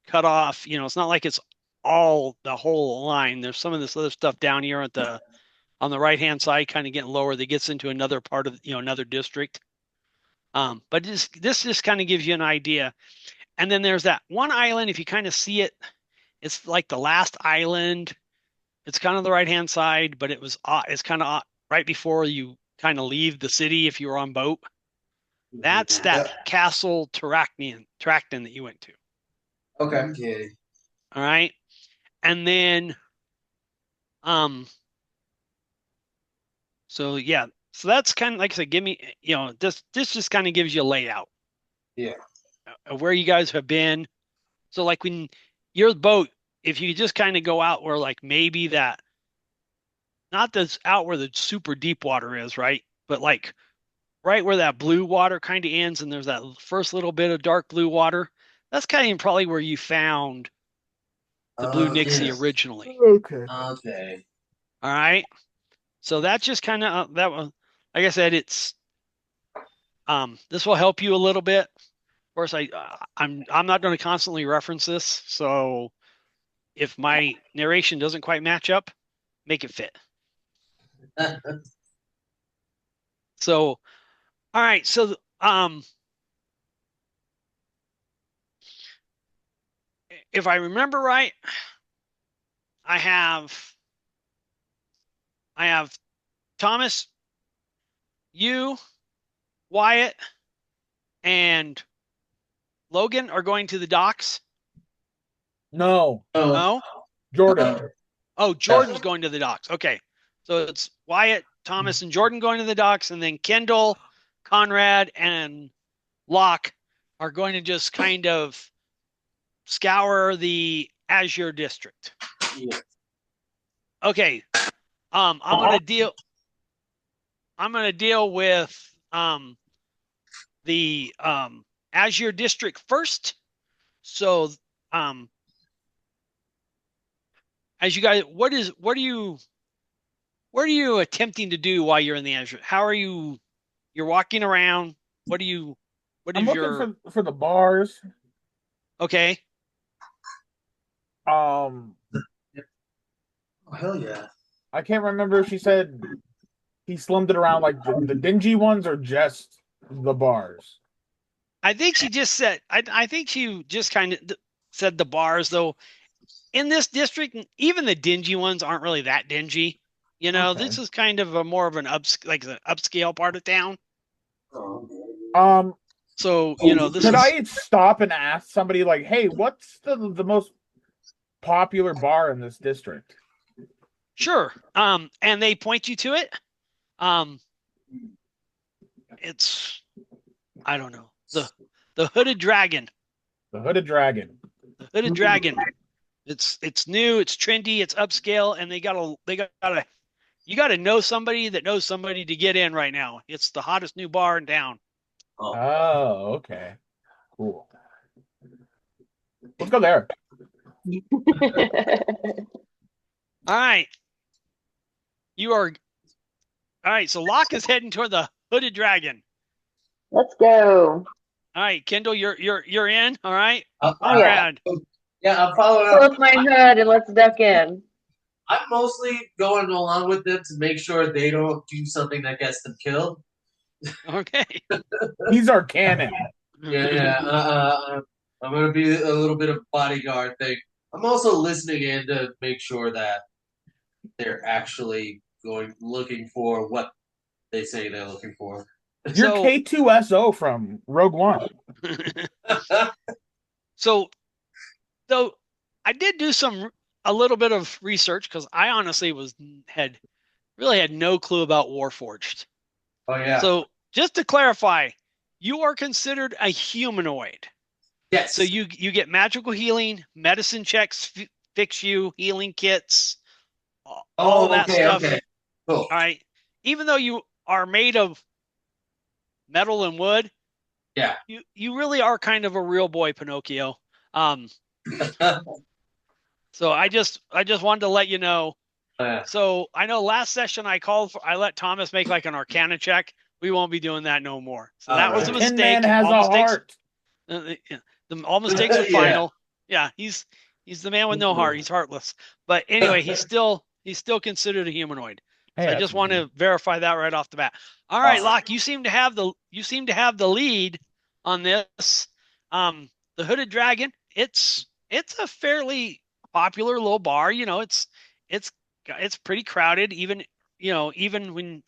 cut off. It's not like it's all the whole line. There's some of this other stuff down here on the right hand side, kind of getting lower, that gets into another part of another district. But this just kind of gives you an idea. And then there's that one island. If you kind of see it, it's like the last island. It's kind of the right hand side, but it's kind of right before you kind of leave the city if you were on boat. That's that Castle Tracton that you went to. Okay. All right. And then so that's kind of, like I said, give me, this just kind of gives you a layout. Yeah. Of where you guys have been. So like when your boat, if you just kind of go out where like maybe that, not that's out where the super deep water is, right? But like right where that blue water kind of ends and there's that first little bit of dark blue water, that's kind of probably where you found the Blue Nixie originally. Okay. Okay. All right. So that's just kind of that one. Like I said, it's this will help you a little bit. Of course, I'm not going to constantly reference this, so if my narration doesn't quite match up, make it fit. So, all right. So, if I remember right, I have Thomas, you, Wyatt, and Logan are going to the docks. No. No? Jordan. Oh, Jordan's going to the docks. Okay. So it's Wyatt, Thomas, and Jordan going to the docks, and then Kendall, Conrad, and Locke are going to just kind of scour the Azure district. Yeah. Okay. I'm gonna deal with the Azure district first. So as you guys, what are you attempting to do while you're in the Azure? How are you're walking around? I'm looking for the bars. Okay. Oh, hell yeah. I can't remember if she said he slummed it around like the dingy ones or just the bars. I think she just said, I think she just kind of said the bars, though. In this district, even the dingy ones aren't really that dingy. Okay. This is kind of more of an upscale part of town. So, could I stop and ask somebody like, hey, what's the most popular bar in this district? Sure. And they point you to it. It's, I don't know, the Hooded Dragon. The Hooded Dragon. The Hooded Dragon. It's new, it's trendy, it's upscale, and you gotta know somebody that knows somebody to get in right now. It's the hottest new bar in town. Oh, okay. Cool. Let's go there. All right. All right, so Locke is heading toward the Hooded Dragon. Let's go. All right, Kendall, you're in. All right. Oh, yeah. Yeah, I'm following up. Close my hood and let's duck in. I'm mostly going along with them to make sure they don't do something that gets them killed. Okay. He's our cannon. Yeah. I'm gonna be a little bit of bodyguard thing. I'm also listening in to make sure that they're actually looking for what they say they're looking for. You're So- K2SO from Rogue One. So I did do a little bit of research because I honestly had no clue about Warforged. Oh yeah. So just to clarify, you are considered a humanoid. Yes. So you get magical healing, medicine checks, fix you, healing kits, all that stuff. Okay. Cool. All right. Even though you are made of metal and wood, yeah, you really are kind of a real boy, Pinocchio. So I just wanted to let you know. So I know last session I let Thomas make like an Arcana check. We won't be doing that no more. So that was a mistake. Man has all a mistakes, heart. all mistakes are final. Yeah, he's the man with no heart. He's heartless. But anyway, he's still considered a humanoid. So I just want to verify that right off the bat. All right, Locke, you seem to have the lead on this. The Hooded Dragon, it's a fairly popular low bar. You know, it's pretty crowded. Even when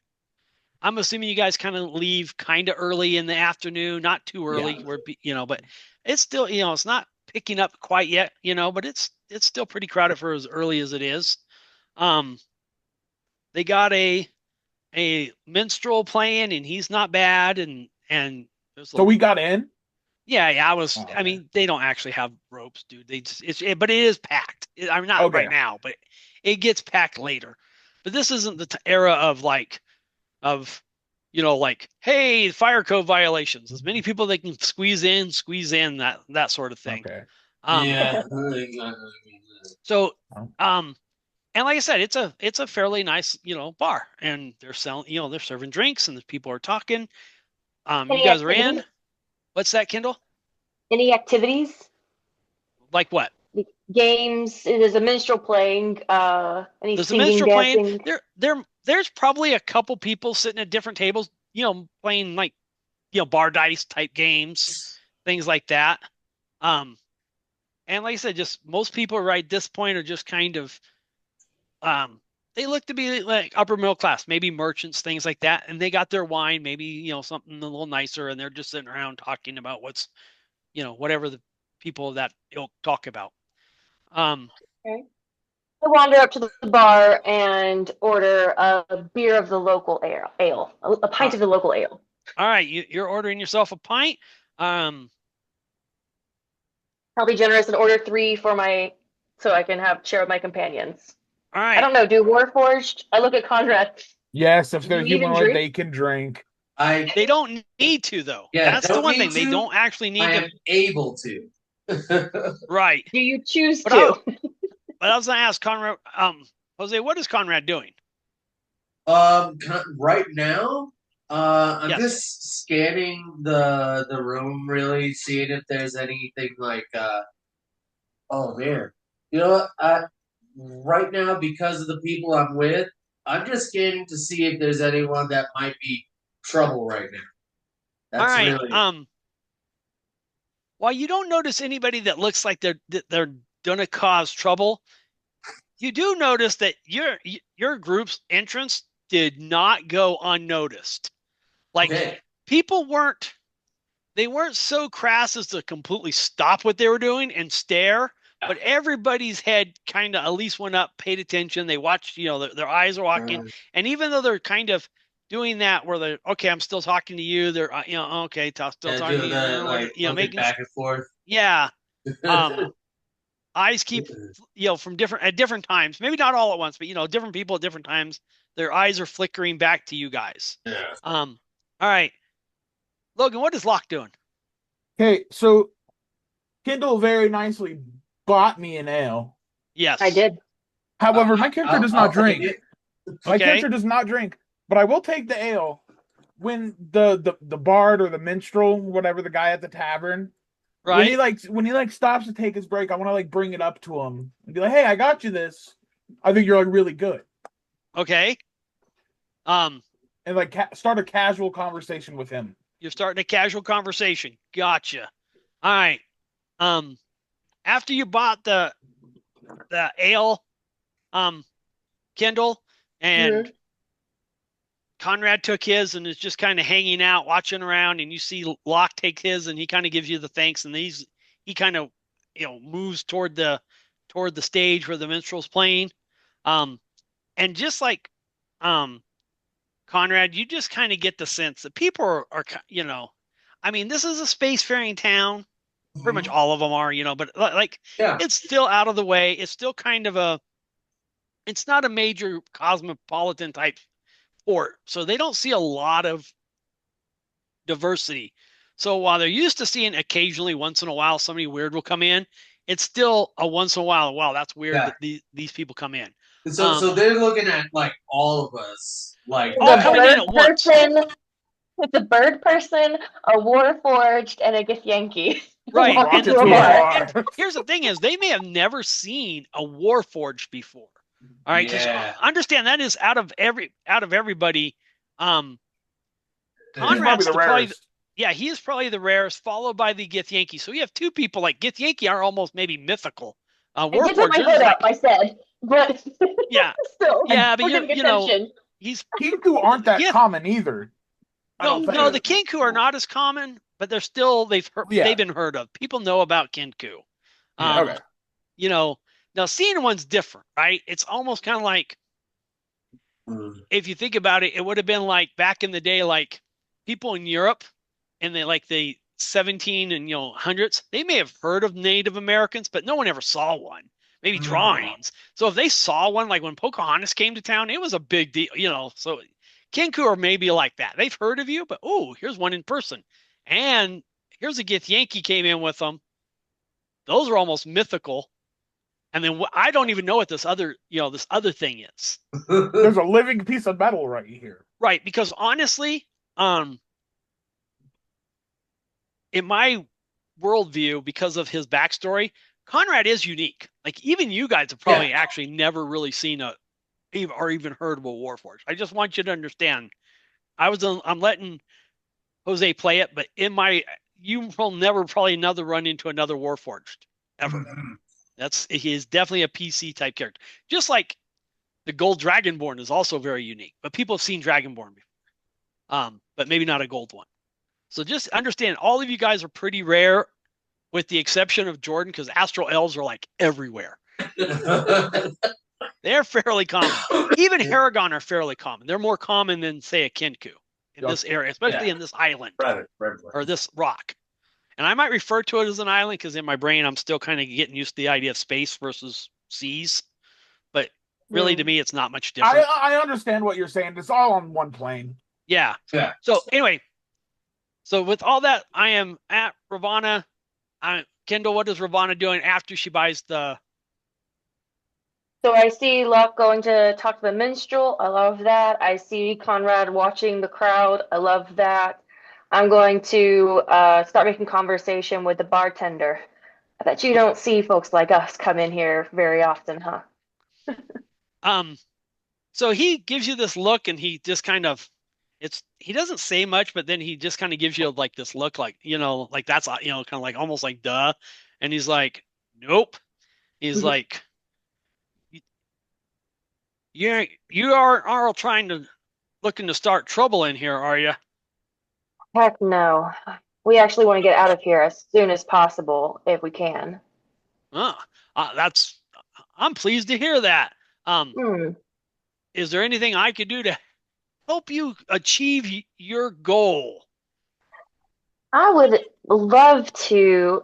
I'm assuming you guys kind of leave kind of early in the afternoon, not too early, but it's still, it's not picking up quite yet, but it's still pretty crowded for as early as it is. They got a minstrel playing, and he's not bad, and so we got in. Yeah, I mean, they don't actually have ropes, dude. But it is packed. I'm not right now, but it gets packed later. But this isn't the era of hey, fire code violations. As many people they can squeeze in, that sort of thing. Okay. Yeah. So, and like I said, it's a fairly nice, bar, and they're selling, they're serving drinks, and the people are talking. You guys are in. What's that, Kendall? Any activities? Like what? Games. There's a minstrel playing. Any There's singing, a minstrel dancing? playing. There's probably a couple people sitting at different tables, playing like, bar dice type games, things like that. And like I said, just most people right at this point are just kind of, they look to be like upper middle class, maybe merchants, things like that. And they got their wine, maybe, something a little nicer, and they're just sitting around talking about what's, whatever the people of that ilk talk about. Okay. I wander up to the bar and order a beer of the local ale, a pint of the local ale. All right, you're ordering yourself a pint. I'll be generous and order 3 so I can share with my companions. All right. I don't know. Do Warforged? I look at Conrad. Yes, if they're Do you even humanoid, drink? they can drink. They don't need to, though. Yeah, that's the one thing. They don't actually need I to. am able to. Right. Do you choose to? But I was going to ask Conrad, Jose, what is Conrad doing? Right now, I'm just scanning the room, really seeing if there's anything like. Oh man, you know what? Right now, because of the people I'm with, I'm just scanning to see if there's anyone that might be trouble right now. That's all right. really... While you don't notice anybody that looks like they're gonna cause trouble, you do notice that your group's entrance did not go unnoticed. Like people weren't so crass as to completely stop what they were doing and stare. But everybody's head kind of at least went up, paid attention. They watched, their eyes are walking. And even though they're kind of doing that where they're, okay, I'm still talking to you. They're, okay, still talking to you. Making back and forth. Yeah. Eyes keep, at different times, maybe not all at once, but, different people at different times, their eyes are flickering back to you guys. Yeah. All right. Logan, what is Locke doing? Okay, so Kendall very nicely bought me an ale. Yes, I did. However, my character does not drink. Okay. My character does not drink, but I will take the ale. when the bard or the minstrel, whatever the guy at the tavern, Right? when he like stops to take his break, I want to like bring it up to him and be like, "Hey, I got you this. I think you're like really good." Okay. Um, And like start a casual conversation with him. you're starting a casual conversation. Gotcha. All right. After you bought the ale, Kindle, and Conrad took his and is just kind of hanging out, watching around, and you see Locke take his, and he kind of gives you the thanks, and he kind of moves toward the stage where the minstrel's playing, and just like Conrad, you just kind of get the sense that people are I mean, this is a spacefaring town. Pretty much all of them are, but like it's still out of the way. It's still kind of it's not a major cosmopolitan type port, so they don't see a lot of diversity. So while they're used to seeing occasionally once in a while somebody weird will come in, it's still a once in a while, wow, that's weird that these people come in. So they're looking at like all of us, like all coming in at once. With a bird person, a Warforged, and a Githyanki. Right. And here's the thing: is they may have never seen a Warforged before. All right, because understand that is out of everybody. Conrad's probably he is probably the rarest, followed by the Githyanki. So you have two people like Githyanki are almost maybe mythical. Warforged my hood up, I said, but still, but Kenku aren't that common either. No, the Kenku are not as common, but they're still they've been heard of. People know about Kenku. Okay. Now seeing one's different, right? It's almost kind of like if you think about it, it would have been like back in the day, like people in Europe and the 17 and hundreds, they may have heard of Native Americans, but no one ever saw one. Maybe drawings. So if they saw one, like when Pocahontas came to town, it was a big deal, so Kenku are maybe like that. They've heard of you, but here's one in person. And here's a Githyanki came in with them. Those are almost mythical. And then I don't even know what this other thing is. There's a living piece of metal right here. Right, because honestly, in my worldview, because of his backstory, Conrad is unique. Like even you guys have probably actually never really seen or even heard of a Warforged. I just want you to understand. I'm letting Jose play it, but you will never probably run into another Warforged ever. He is definitely a PC type character. Just like the Gold Dragonborn is also very unique, but people have seen Dragonborn before, but maybe not a gold one. So just understand, all of you guys are pretty rare, with the exception of Jordan, because Astral Elves are like everywhere. They're fairly common. Even Haragon are fairly common. They're more common than, say, a Kenku in this area, especially in this island or this rock. And I might refer to it as an island because in my brain I'm still kind of getting used to the idea of space versus seas. But really, to me, it's not much different. I understand what you're saying. It's all on one plane. Yeah. So anyway, with all that, I am at Ravana. Kendall, what is Ravana doing after she buys the... So I see Locke going to talk to the minstrel. I love that. I see Conrad watching the crowd. I love that. I'm going to start making conversation with the bartender. I bet you don't see folks like us come in here very often, huh? So he gives you this look, and he just kind of, he doesn't say much, but then he just kind of gives you like this look, like, like that's, kind of like almost like duh. And he's like, nope. He's like, you aren't all looking to start trouble in here, are you? Heck no. We actually want to get out of here as soon as possible, if we can. I'm pleased to hear that. Is there anything I could do to help you achieve your goal? I would love to,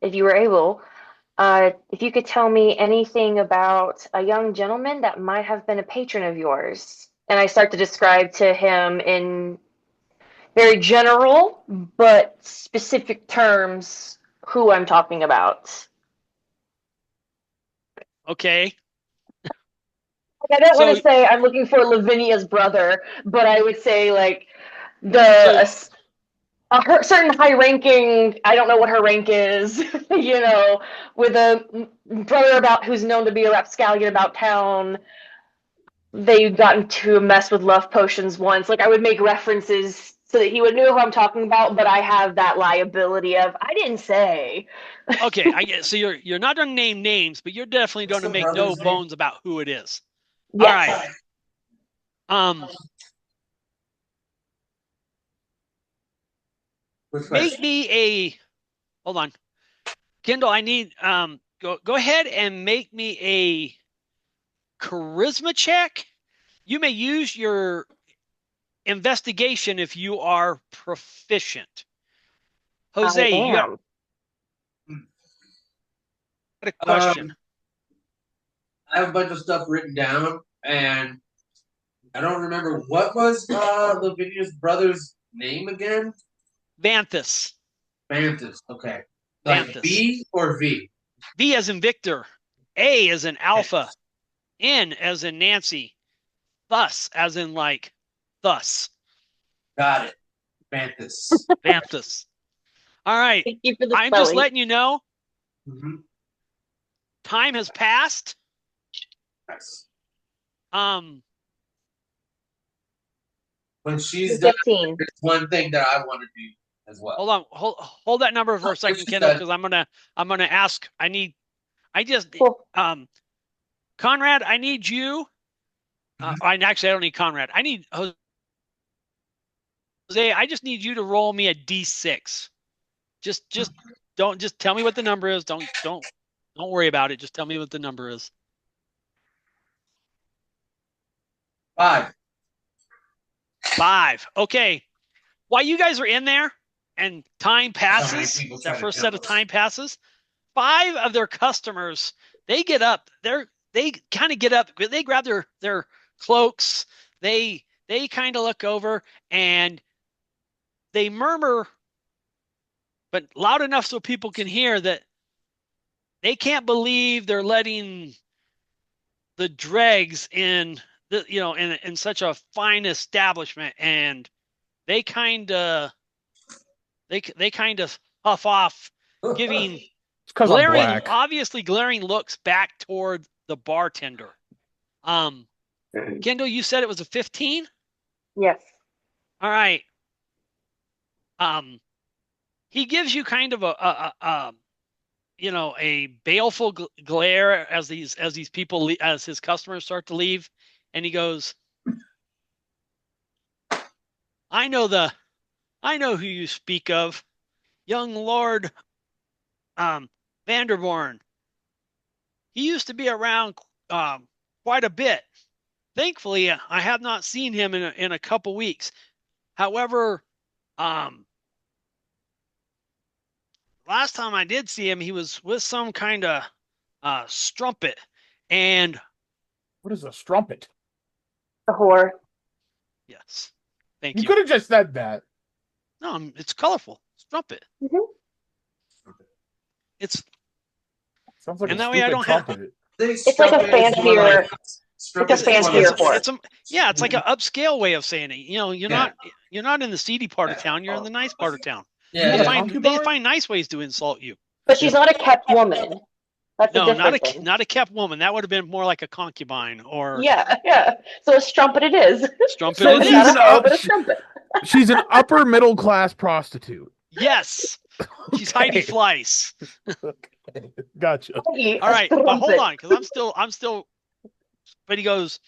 if you were able, if you could tell me anything about a young gentleman that might have been a patron of yours. And I start to describe to him in very general but specific terms who I'm talking about. Okay. I don't want to say I'm looking for Lavinia's brother, but I would say, like, certain high-ranking, I don't know what her rank is, with a brother who's known to be a rapscallion about town. They got into a mess with love potions once. Like, I would make references so that he would know who I'm talking about, but I have that liability of I didn't say. Okay, I get. So you're not going to name names, but you're definitely going to make no bones about who it is. Yes. All right. Make me hold on, Kendall. I need go ahead and make me a charisma check. You may use your investigation if you are proficient. Jose, you got a question. I have a bunch of stuff written down, and I don't remember what was Lavinia's brother's name again. Vanthus. Vanthus. Okay. Vanthus. Like B or V? V as in Victor. A as in Alpha. N as in Nancy. Thus as in like thus. Got it. Vanthus. Vanthus. All right. Thank you for the I'm spelling. just letting you know. Mm-hmm. Time has passed. Nice. When she's done, 15. there's one thing that I want to do as well. Hold on. Hold that number for a second, Kendall, because I'm gonna ask. Cool. Conrad, I need you. I don't need Conrad. I need Jose. I just need you to roll me a D6. Just tell me what the number is. Don't worry about it. Just tell me what the number is. 5. 5. Okay. While you guys are in there and time passes, that first set of time passes, 5 of their customers, they get up. They kind of get up. They grab their cloaks. They kind of look over and they murmur, but loud enough so people can hear that they can't believe they're letting the dregs in such a fine establishment, and they kind of huff off, giving obviously glaring looks back toward the bartender. Kendall, you said it was a 15? Yes. All right. He gives you kind of a baleful glare as these people, as his customers start to leave, and he goes, I know who you speak of, young Lord Vanderborn. He used to be around quite a bit. Thankfully, I have not seen him in a couple weeks. However, last time I did see him, he was with some kind of strumpet. And what is a strumpet? A whore. Yes. Thank you. You could have just said that. No, it's colorful. Strumpet. Mm-hmm. It's sounds like and a that way I don't trumpet. have. It's like a fancier. It's a fancier whore. It's like an upscale way of saying it. You're not in the seedy part of town. You're in the nice part of town. Yeah. They find nice ways to insult you. But she's not a kept woman. That's no, a different thing. Not a kept woman. That would have been more like a concubine or. Yeah. So a strumpet it is. Strumpet it is. Not a but a strumpet. She's an upper middle class prostitute. Yes. She's Heidi Fleiss. Okay. Gotcha. All right, but hold on, because I'm still. But he goes,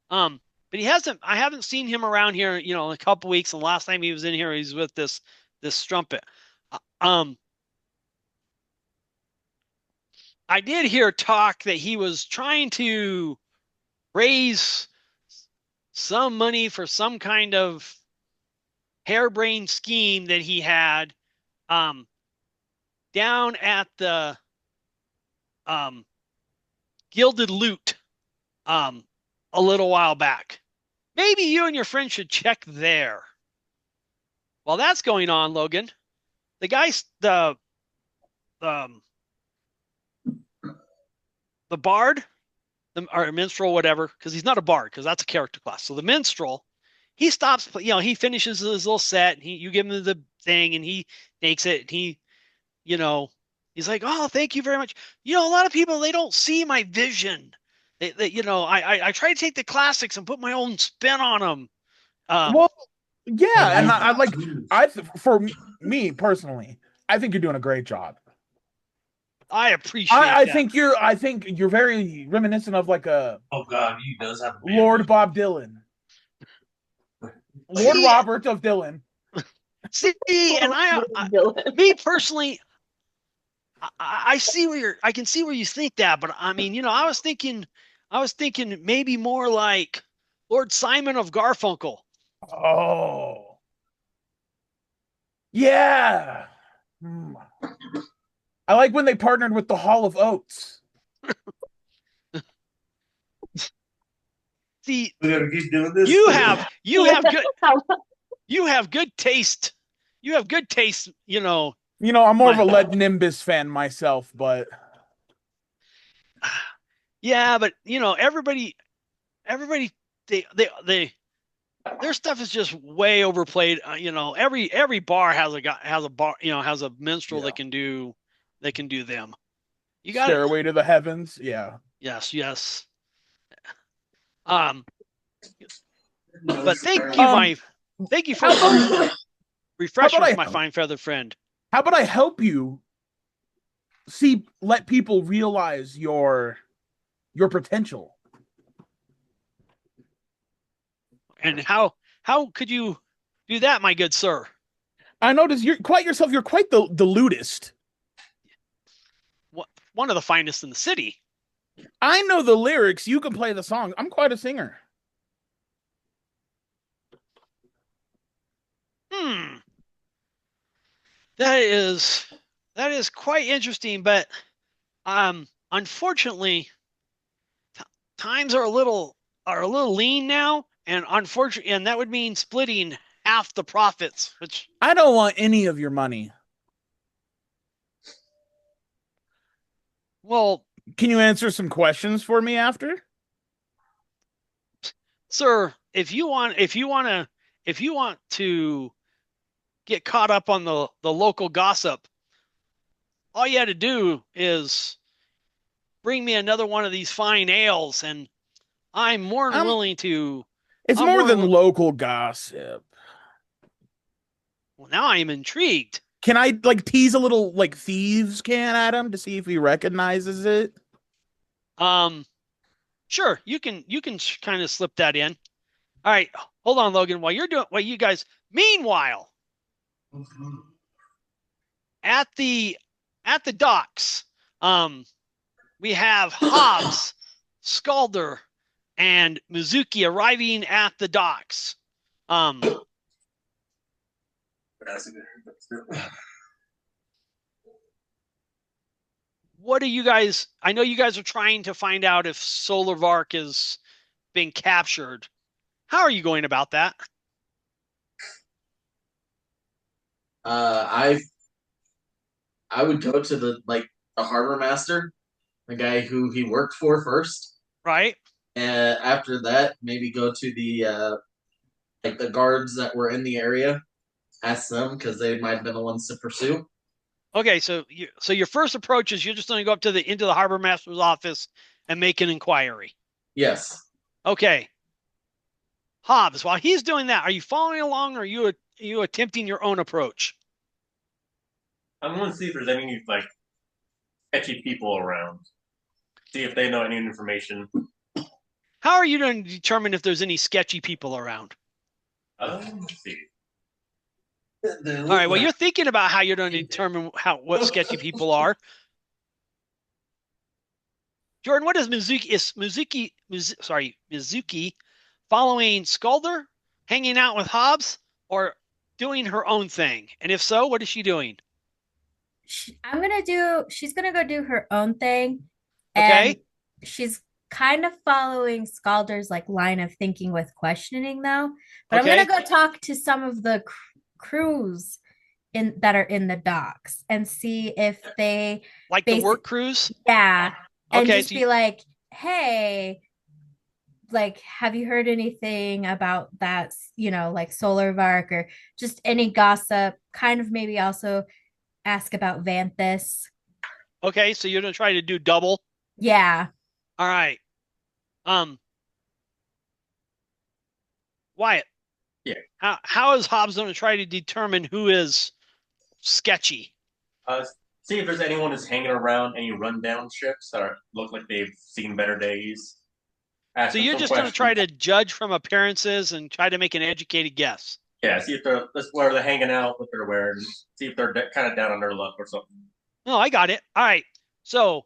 but he hasn't. I haven't seen him around here, in a couple weeks. And the last time he was in here, he's with this strumpet. I did hear talk that he was trying to raise some money for some kind of harebrained scheme that he had down at the Gilded Loot a little while back. Maybe you and your friend should check there. While that's going on, Logan, the guys, the bard, or minstrel, whatever, because he's not a bard, because that's a character class. So the minstrel, he stops, he finishes his little set. And you give him the thing, and he makes it. And he's like, "Oh, thank you very much." A lot of people, they don't see my vision. I try to take the classics and put my own spin on them. Well, yeah, and for me personally, I think you're doing a great job. I appreciate I that. think you're very reminiscent of like a Oh God, he does have a Lord Bob Dylan. Lord Robert of Dylan. See, and me personally, I can see where you think that, but I mean, I was thinking maybe more like Lord Simon of Garfunkel. Oh, yeah. I like when they partnered with the Hall of Oats. See, we're gonna keep doing this. You have good taste. You have good taste. I'm more of a Lead Nimbus fan myself, but yeah, but everybody, they their stuff is just way overplayed. Every bar has a bar, has a minstrel that can do them. You got Stairway to the Heavens, yeah. Yes. But thank you for refreshing my fine feather friend. How about I help you let people realize your potential? And how could you do that, my good sir? I notice you're quite the lutist. One of the finest in the city. I know the lyrics. You can play the song. I'm quite a singer. That is quite interesting, but unfortunately, times are a little lean now, and unfortunately, and that would mean splitting half the profits. Which I don't want any of your money. Well, can you answer some questions for me after? Sir, if you want to get caught up on the local gossip, all you had to do is bring me another one of these fine ales, and I'm more than willing to. It's more than local gossip. Well, now I am intrigued. Can I tease a little thieves can at him to see if he recognizes it? Sure. You can kind of slip that in. All right, hold on, Logan. Meanwhile, at the docks, we have Hobbs, Scalder, and Mizuki arriving at the docks. What are you guys? I know you guys are trying to find out if Solar Vark is being captured. How are you going about that? I would go to the harbor master, the guy who he worked for first. Right. And after that, maybe go to the the guards that were in the area, ask them because they might have been the ones to pursue. Okay, so your first approach is you're just going to go up into the harbor master's office and make an inquiry. Yes. Okay. Hobbs, while he's doing that, are you following along, or are you attempting your own approach? I'm going to see if there's any sketchy people around. See if they know any information. How are you going to determine if there's any sketchy people around? Let's see. All right. Well, you're thinking about how you're going to determine what sketchy people are. Jordan, what is Mizuki? Is Mizuki following Scalder, hanging out with Hobbs, or doing her own thing? And if so, what is she doing? She's gonna go do her own thing. Okay. And she's kind of following Scalder's line of thinking with questioning though. But okay. I'm gonna go talk to some of the crews that are in the docks and see if they the work crews. Yeah. And okay, just be like, hey, like, have you heard anything about that, like Solar Vark or just any gossip? Kind of maybe also ask about Vanthus. Okay, so you're gonna try to do double. Yeah. All right. Wyatt. Yeah. How is Hobbs going to try to determine who is sketchy? See if there's anyone who's hanging around any rundown ships that look like they've seen better days. So you're just going to try to judge from appearances and try to make an educated guess. Yeah, see if that's where they're hanging out, what they're wearing, see if they're kind of down on their luck or something. No, I got it. All right. So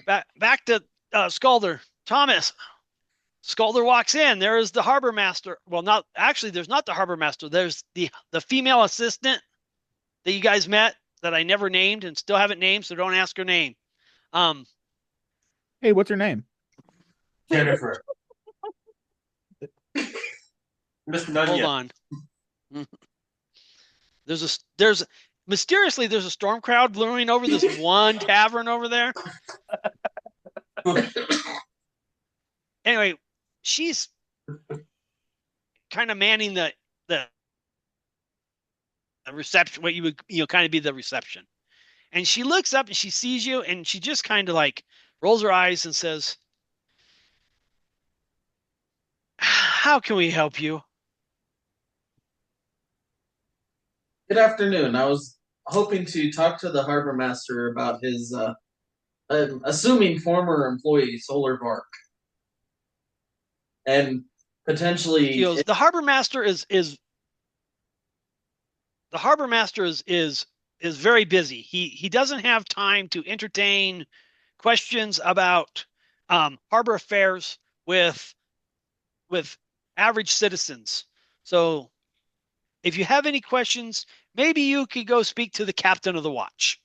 back to Skalder. Thomas. Skalder walks in. There is the harbor master. Well, there's not the harbor master. There's the female assistant that you guys met that I never named and still haven't named, so don't ask her name. Hey, what's her name? Jennifer. Miss Nunya. Hold on. There's mysteriously there's a storm cloud blowing over this one tavern over there. Anyway, she's kind of manning the reception, what you would kind of be the reception. And she looks up and she sees you and she just kind of like rolls her eyes and says, "How can we help you?" Good afternoon. I was hoping to talk to the harbor master about his assuming former employee Solar Vark. And potentially the harbor master is very busy. He doesn't have time to entertain questions about harbor affairs with average citizens. So if you have any questions, maybe you could go speak to the captain of the watch.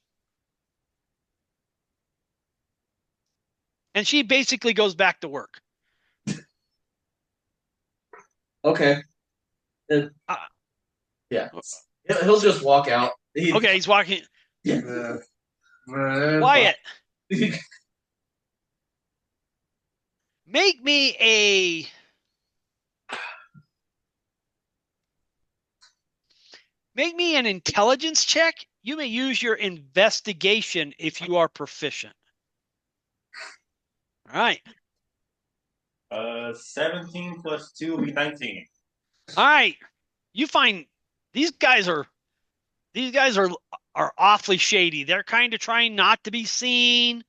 And she basically goes back to work. Okay. Yeah. He'll just walk out. Okay, he's walking. Yeah. Wyatt. Make me an intelligence check. You may use your investigation if you are proficient. All right. 17 plus 2 will be 19. All right. You find these guys are awfully shady. They're kind of trying not to be seen.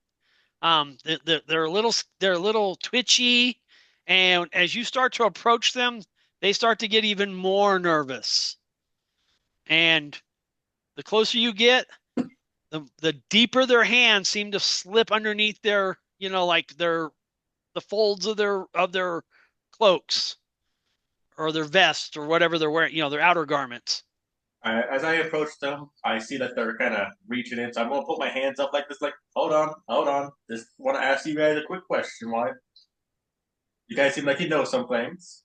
They're a little twitchy, and as you start to approach them, they start to get even more nervous. And the closer you get, the deeper their hands seem to slip underneath their, the folds of their cloaks or their vests or whatever they're wearing, their outer garments. As I approach them, I see that they're kind of reaching in, so I'm going to put my hands up like this, like, hold on. Just want to ask you guys a quick question. Why? You guys seem like you know some things.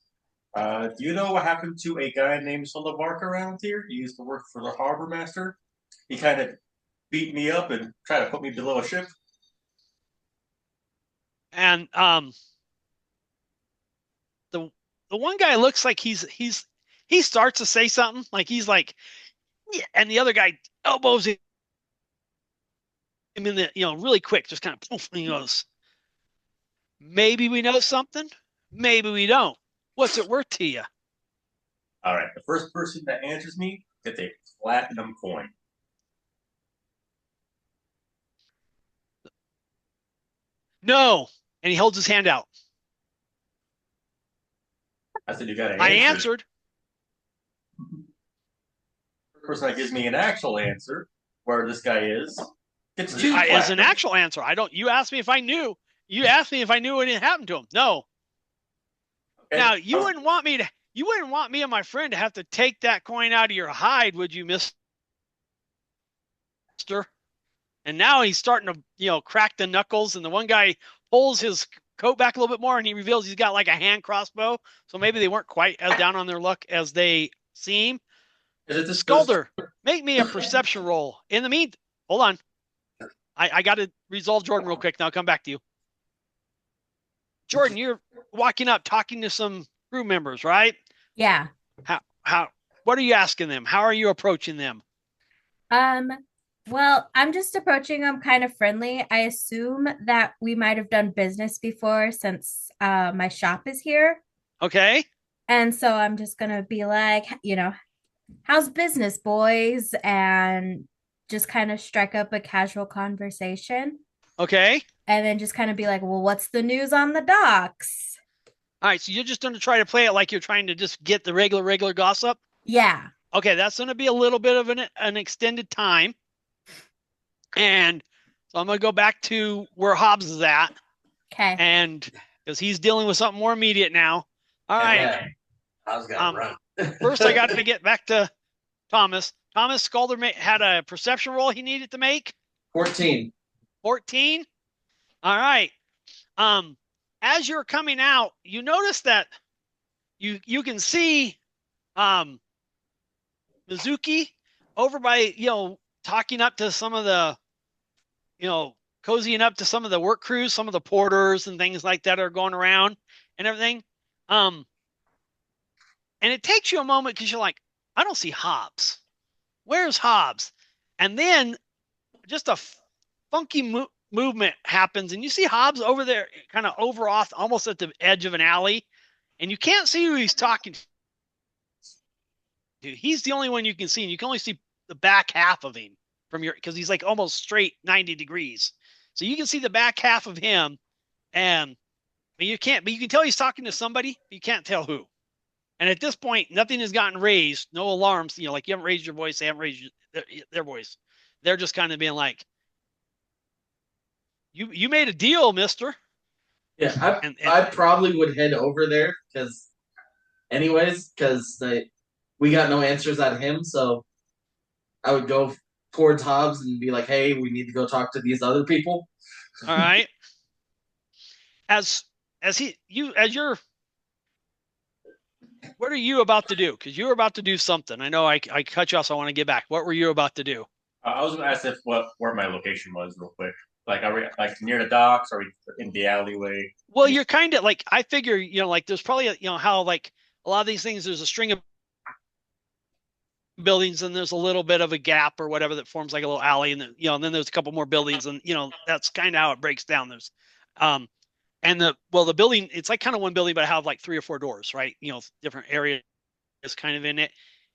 Do you know what happened to a guy named Solar Vark around here? He used to work for the harbor master. He kind of beat me up and tried to put me below a ship. And the one guy looks like he starts to say something, like he's like, yeah, and the other guy elbows him in the, really quick, just kind of poof, and he goes, "Maybe we know something, maybe we don't. What's it worth to you?" All right, the first person that answers me gets a platinum coin. No, and he holds his hand out. I said, you got to answer. I answered. The person that gives me an actual answer, where this guy is, gets 2 platinum. As an actual answer. You asked me if I knew. You asked me if I knew what had happened to him. No. Okay. Now, you wouldn't want me and my friend to have to take that coin out of your hide, would you, mister? And now he's starting to, crack the knuckles, and the one guy pulls his coat back a little bit more, and he reveals he's got like a hand crossbow. So maybe they weren't quite as down on their luck as they seem. Skalder, make me a perception roll. In the meantime, hold on. I got to resolve Jordan real quick, and I'll come back to you. Jordan, you're walking up, talking to some crew members, right? Yeah. What are you asking them? How are you approaching them? Well, I'm just approaching them kind of friendly. I assume that we might have done business before since my shop is here. Okay. And so I'm just gonna be like, how's business, boys? And just kind of strike up a casual conversation. Okay. And then just kind of be like, well, what's the news on the docks? All right. So you're just going to try to play it like you're trying to just get the regular gossip? Yeah. Okay. That's going to be a little bit of an extended time. And so I'm going to go back to where Hobbs is at. Okay. And because he's dealing with something more immediate now. All right. Yeah. I was going to run. First, I got to get back to Thomas. Thomas Scalder had a perception roll he needed to make. 14. 14. All right. As you're coming out, you notice that you can see Mizuki over by, talking up to some of the, cozying up to some of the work crews, some of the porters and things like that are going around and everything. And it takes you a moment because you're like, I don't see Hobbs. Where's Hobbs? And then just a funky movement happens, and you see Hobbs over there, kind of over off, almost at the edge of an alley, and you can't see who he's talking to. He's the only one you can see, and you can only see the back half of him because he's like almost straight 90 degrees. So you can see the back half of him, but you can tell he's talking to somebody. You can't tell who. And at this point, nothing has gotten raised, no alarms. Like you haven't raised your voice, they haven't raised their voice. They're just kind of being like, "You made a deal, mister." Yeah, I probably would head over there because we got no answers out of him. So I would go towards Hobbs and be like, "Hey, we need to go talk to these other people." All right. What are you about to do? Because you were about to do something. I know I cut you off, so I want to get back. What were you about to do? I was going to ask where my location was real quick. Like, are we like near the docks? Are we in the alleyway? Well, you're kind of like, I figure, like there's probably, how like a lot of these things, there's a string of buildings and there's a little bit of a gap or whatever that forms like a little alley. And then, and then there's a couple more buildings and, that's kind of how it breaks down. There's, and the building, it's like kind of one building, but I have like 3 or 4 doors, right? Different areas kind of in it.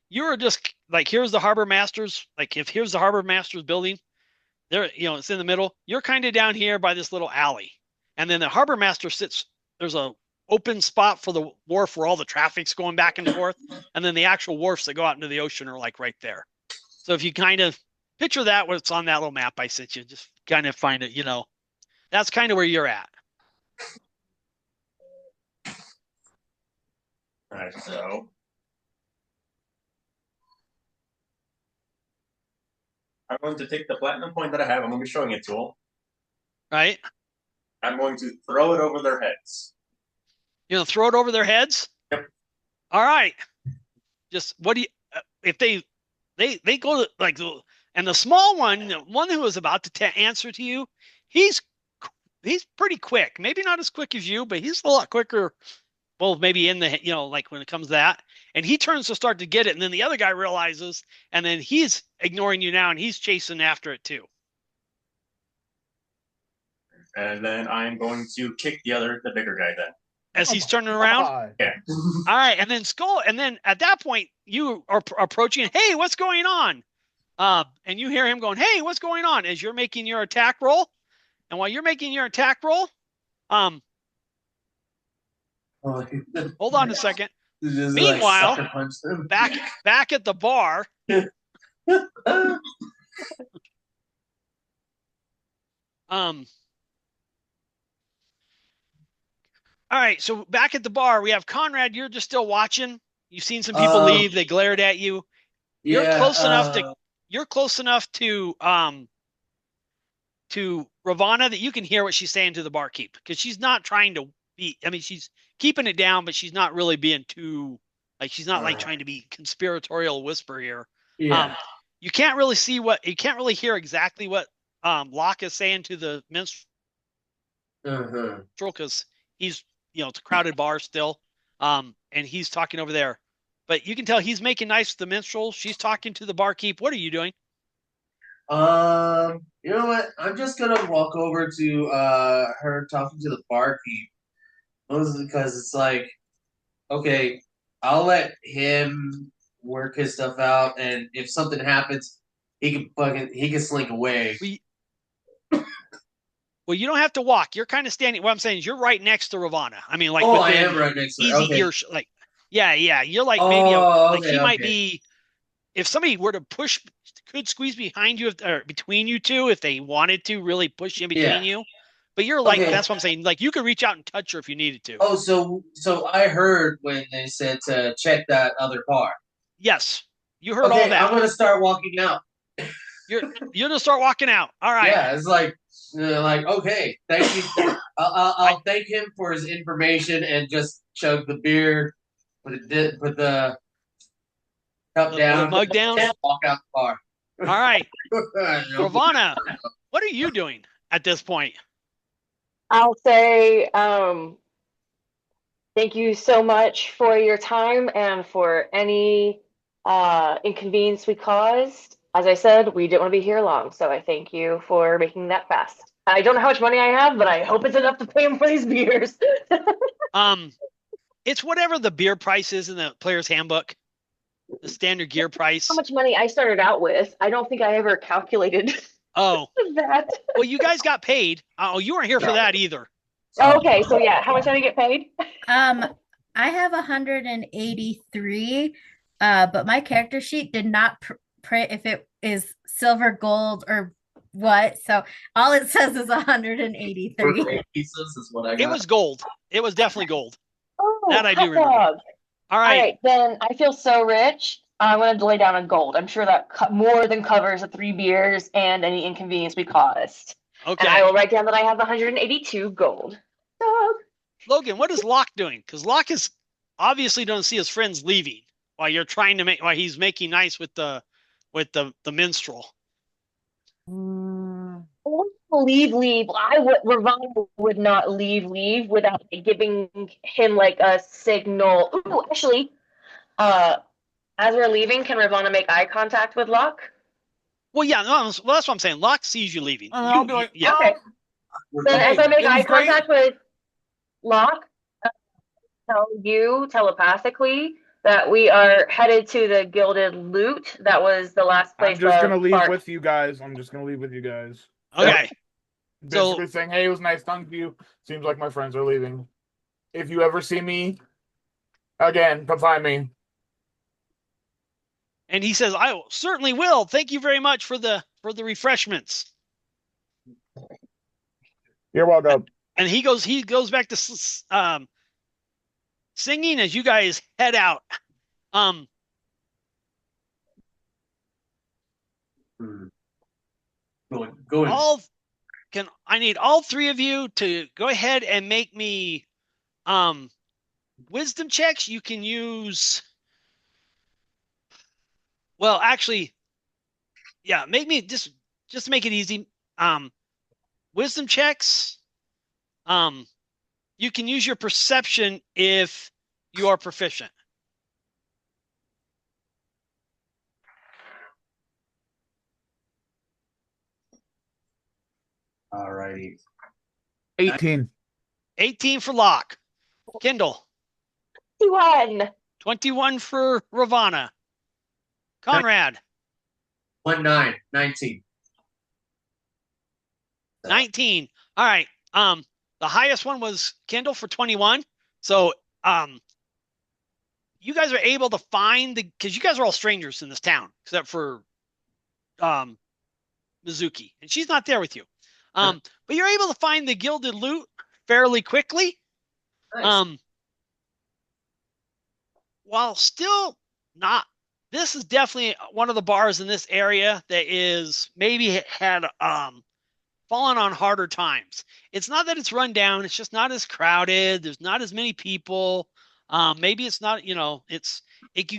You're just like, here's the Harbor Masters. Like if here's the Harbor Masters building there, it's in the middle. You're kind of down here by this little alley. And then the Harbor Master there's a open spot for the wharf where all the traffic's going back and forth. And then the actual wharfs that go out into the ocean are like right there. So if you kind of picture that, what's on that little map I sent you, just kind of find it, that's kind of where you're at. All right, so I'm going to take the platinum point that I have. I'm going to be showing it to them. Right. I'm going to throw it over their heads. You're going to throw it over their heads? Yep. All right. Just what do you, if they go to like, and the small one, the one who was about to answer to you, he's pretty quick. Maybe not as quick as you, but he's a lot quicker. Well, maybe in the, like when it comes to that, and he turns to start to get it. And then the other guy realizes, and then he's ignoring you now and he's chasing after it too. And then I'm going to kick the bigger guy then. As he's turning around? Yeah. All right. And then at that point, you are approaching, hey, what's going on? And you hear him going, hey, what's going on? As you're making your attack roll. And while you're making your attack roll, hold on a second. Meanwhile, like back at the bar. All right, so back at the bar, we have Conrad. You're just still watching. You've seen some people leave. They glared at you. You're close enough to. You're close enough to Ravana that you can hear what she's saying to the barkeep because she's not trying to be. I mean, she's keeping it down, but she's not really being too like. She's not like trying to be conspiratorial whisper here. Yeah. You can't really see you can't really hear exactly what Locke is saying to the minstrel because He's, it's a crowded bar still. And he's talking over there. But you can tell he's making nice with the minstrel. She's talking to the barkeep. What are you doing? You know what? I'm just gonna walk over to her talking to the barkeep. Mostly because it's like, okay, I'll let him work his stuff out, and if something happens, he can slink away. Well, you don't have to walk. You're kind of standing. What I'm saying is, you're right next to Ravana. I mean, like, I am right next to her. Easy Okay. ear, like, yeah. You're like he might be. If somebody were to push, could squeeze behind you or between you two if they wanted to really push in between you. But you're like, that's what I'm saying. Like, you could reach out and touch her if you needed to. Oh, so I heard when they said to check that other bar. Yes, you heard all that. I'm gonna start walking out. You're gonna start walking out. All right. Yeah, it's like okay, thank you. I'll thank him for his information and just chug the beer, put the cup down, the mug down, and walk out the bar. All right, Ravana, what are you doing at this point? I'll say thank you so much for your time and for any inconvenience we caused. As I said, we didn't want to be here long, so I thank you for making that fast. I don't know how much money I have, but I hope it's enough to pay him for these beers. It's whatever the beer price is in the player's handbook, the standard gear price. How much money I started out with? I don't think I ever calculated. That. Well, you guys got paid. Oh, you weren't here for that either. Okay, so yeah, how much did I get paid? I have 183, but my character sheet did not print if it is silver, gold, or what. So all it says is 183. Pieces is what I got. It was gold. It was definitely gold. Oh, that I do remember. All right, then I feel so rich. I'm going to lay down a gold. I'm sure that more than covers the 3 beers and any inconvenience we caused. Okay. And I will write down that I have 182 gold. Logan, what is Locke doing? Because Locke is obviously doesn't see his friends leaving while you're trying to while he's making nice with the minstrel. Leave. Ravana would not leave without giving him like a signal. Ooh, actually, as we're leaving, can Ravana make eye contact with Locke? Well, yeah, that's what I'm saying. Locke sees you leaving. I'll do it. Yeah. Okay. Then as I make eye contact with Locke, tell you telepathically that we are headed to the Gilded Loot. That was the last place. I'm just gonna leave with you guys. Okay. Basically saying, hey, it was nice talking to you. Seems like my friends are leaving. If you ever see me again, come find me. And he says, I certainly will. Thank you very much for the refreshments. You're welcome. And he goes back to singing as you guys head out. Going. I need all 3 of you to go ahead and make me wisdom checks. You can use. Well, actually, yeah, make me just to make it easy. Wisdom checks. You can use your perception if you are proficient. Alrighty. 18. 18 for Locke. Kindle. 21 for Ravana. Conrad. 19. 19. All right. The highest one was Kindle for 21. So you guys are able to find because you guys are all strangers in this town, except for Mizuki. And she's not there with you. But you're able to find the Gilded Loot fairly quickly. Nice. While still not, this is definitely one of the bars in this area that is maybe had fallen on harder times. It's not that it's run down. It's just not as crowded. There's not as many people. Maybe it's not, you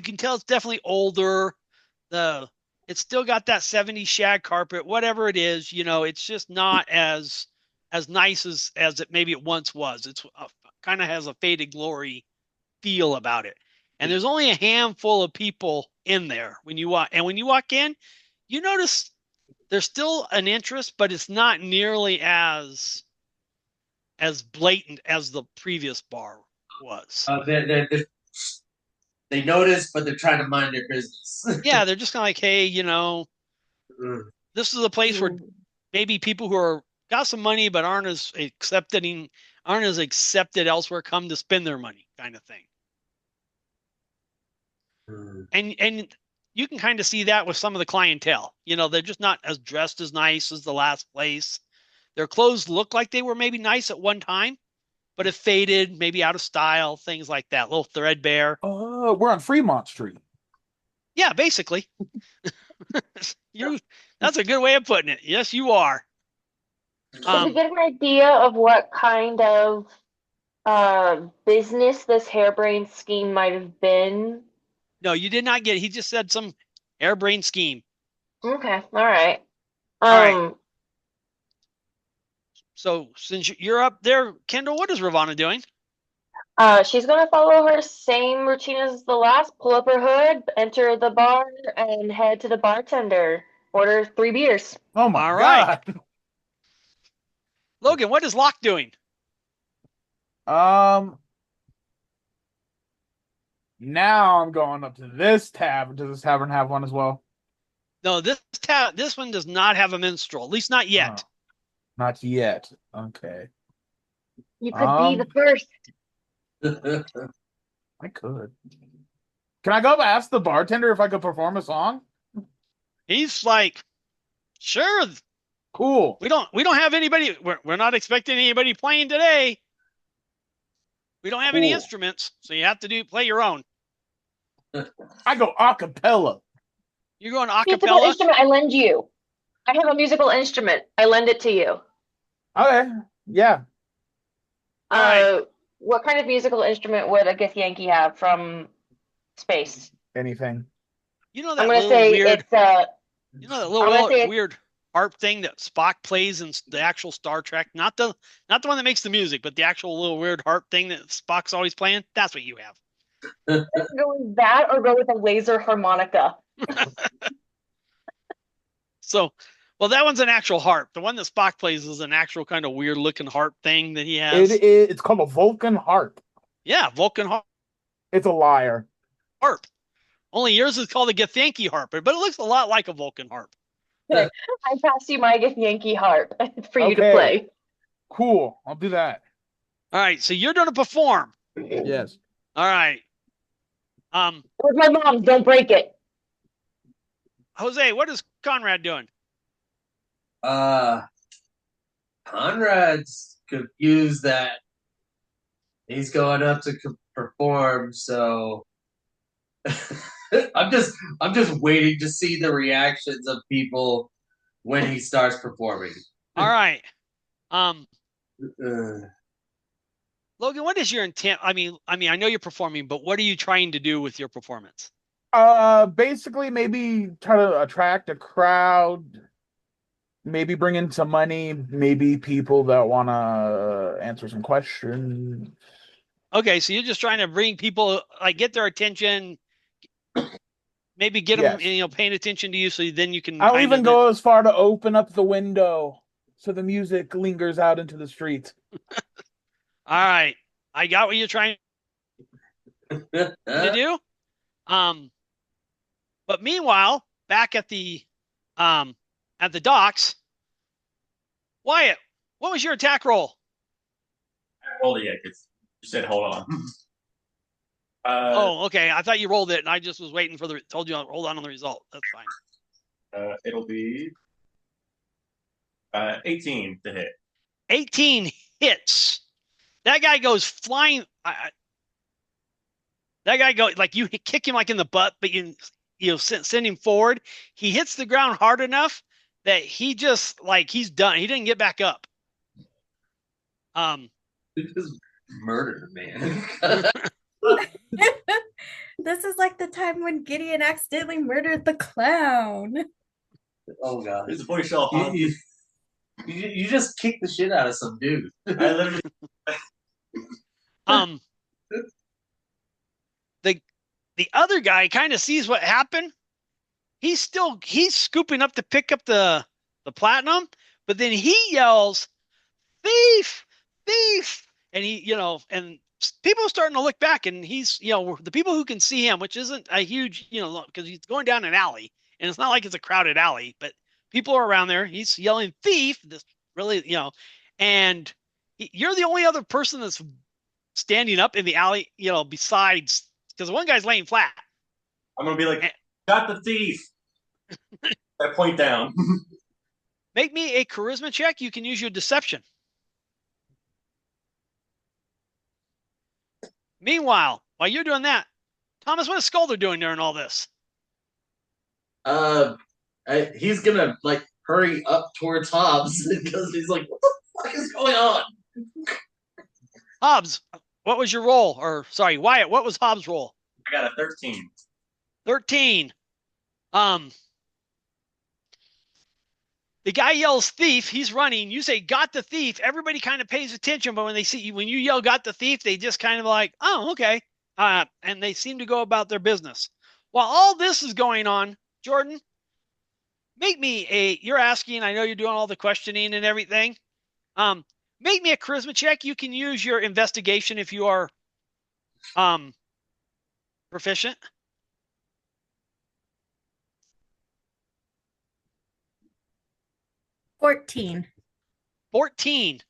can tell it's definitely older. It's still got that 70s shag carpet, whatever it is, it's just not as nice as it maybe it once was. It's kind of has a Faded Glory feel about it. And there's only a handful of people in there when you walk. And when you walk in, you notice there's still an interest, but it's not nearly as blatant as the previous bar was. They notice, but they're trying to mind their business. Yeah, they're just kind of like, hey, this is a place where maybe people who are got some money but aren't as accepted elsewhere come to spend their money, kind of thing. And you can kind of see that with some of the clientele. They're just not as dressed as nice as the last place. Their clothes look like they were maybe nice at one time, but have faded, maybe out of style, things like that, a little threadbare. We're on Fremont Street. Yeah, basically. That's a good way of putting it. Yes, you are. Can we get an idea of what kind of business this harebrained scheme might have been? No, you did not get it. He just said some harebrained scheme. Okay, all right. All right. So since you're up there, Kendall, what is Ravana doing? She's gonna follow her same routine as the last. Pull up her hood, enter the bar, and head to the bartender. Order 3 beers. Oh my All God. right. Logan, what is Locke doing? Now I'm going up to this tavern. Does this tavern have one as well? No, this one does not have a minstrel, at least not yet. Oh, not yet. Okay. You could be the first. I could. Can I go ask the bartender if I could perform a song? He's like, sure. Cool. We don't have anybody. We're not expecting anybody playing today. We don't have any instruments, so you have to play your own. I go a cappella. You're going a Musical cappella? instrument I lend you. I have a musical instrument. I lend it to you. Okay. Yeah. Right. What kind of musical instrument would a Githyanki have from space? Anything. You know that I'm gonna little say weird. it's You know that little weird harp thing that Spock plays in the actual Star Trek, not the one that makes the music, but the actual little weird harp thing that Spock's always playing. That's what you have. go with that or go with a laser harmonica. So, well, that one's an actual harp. The one that Spock plays is an actual kind of weird looking harp thing that he has. It's called a Vulcan harp. Yeah, Vulcan harp. It's a liar. Harp. Only yours is called a Githyanki harp, but it looks a lot like a Vulcan harp. I pass you my Githyanki harp for you to play. Cool. I'll do that. All right, so you're going to perform. Yes. All right. With my mom, don't break it. Jose, what is Conrad doing? Conrad's confused that he's going up to perform, so I'm just waiting to see the reactions of people when he starts performing. All right. Logan, what is your intent? I mean, I know you're performing, but what are you trying to do with your performance? Basically maybe try to attract a crowd, maybe bring in some money, maybe people that want to answer some questions. Okay, so you're just trying to bring people, like, get their attention, maybe get them, paying attention to you, so then you can. I'll even go as far to open up the window so the music lingers out into the streets. All right, I got what you're trying to do. But meanwhile, back at the docks, Wyatt, what was your attack roll? I rolled it yet because you said hold on. Oh, okay. I thought you rolled it, and I just was waiting for told you hold on the result. That's fine. It'll be 18 to hit. 18 hits. That guy goes flying. That guy goes like you kick him like in the butt, but you send him forward. He hits the ground hard enough that he just he's done. He didn't get back up. He just murdered a man. This is like the time when Gideon accidentally murdered the clown. Oh god! It's a boy shell. You just kicked the shit out of some dude. I literally. The other guy kind of sees what happened. He's scooping up to pick up the platinum, but then he yells, "Thief! Thief!" And and people are starting to look back, and he's, the people who can see him, which isn't a huge, because he's going down an alley, and it's not like it's a crowded alley, but people are around there. He's yelling, "Thief!" This really, and you're the only other person that's standing up in the alley, besides, because one guy's laying flat. I'm gonna be like, "Got the thief!" I point down. Make me a charisma check. You can use your deception. Meanwhile, while you're doing that, Thomas, what is Skulder doing during all this? He's gonna hurry up towards Hobbs because he's like, "What the fuck is going on?" Hobbs, what was your roll? Or sorry, Wyatt, what was Hobbs' roll? I got a 13. 13. The guy yells thief. He's running. You say, "Got the thief." Everybody kind of pays attention, but when they see you, when you yell, "Got the thief," they just kind of like, "Oh, okay." And they seem to go about their business. While all this is going on, Jordan, make me you're asking, I know you're doing all the questioning and everything. Make me a charisma check. You can use your investigation if you are proficient. 14. 14.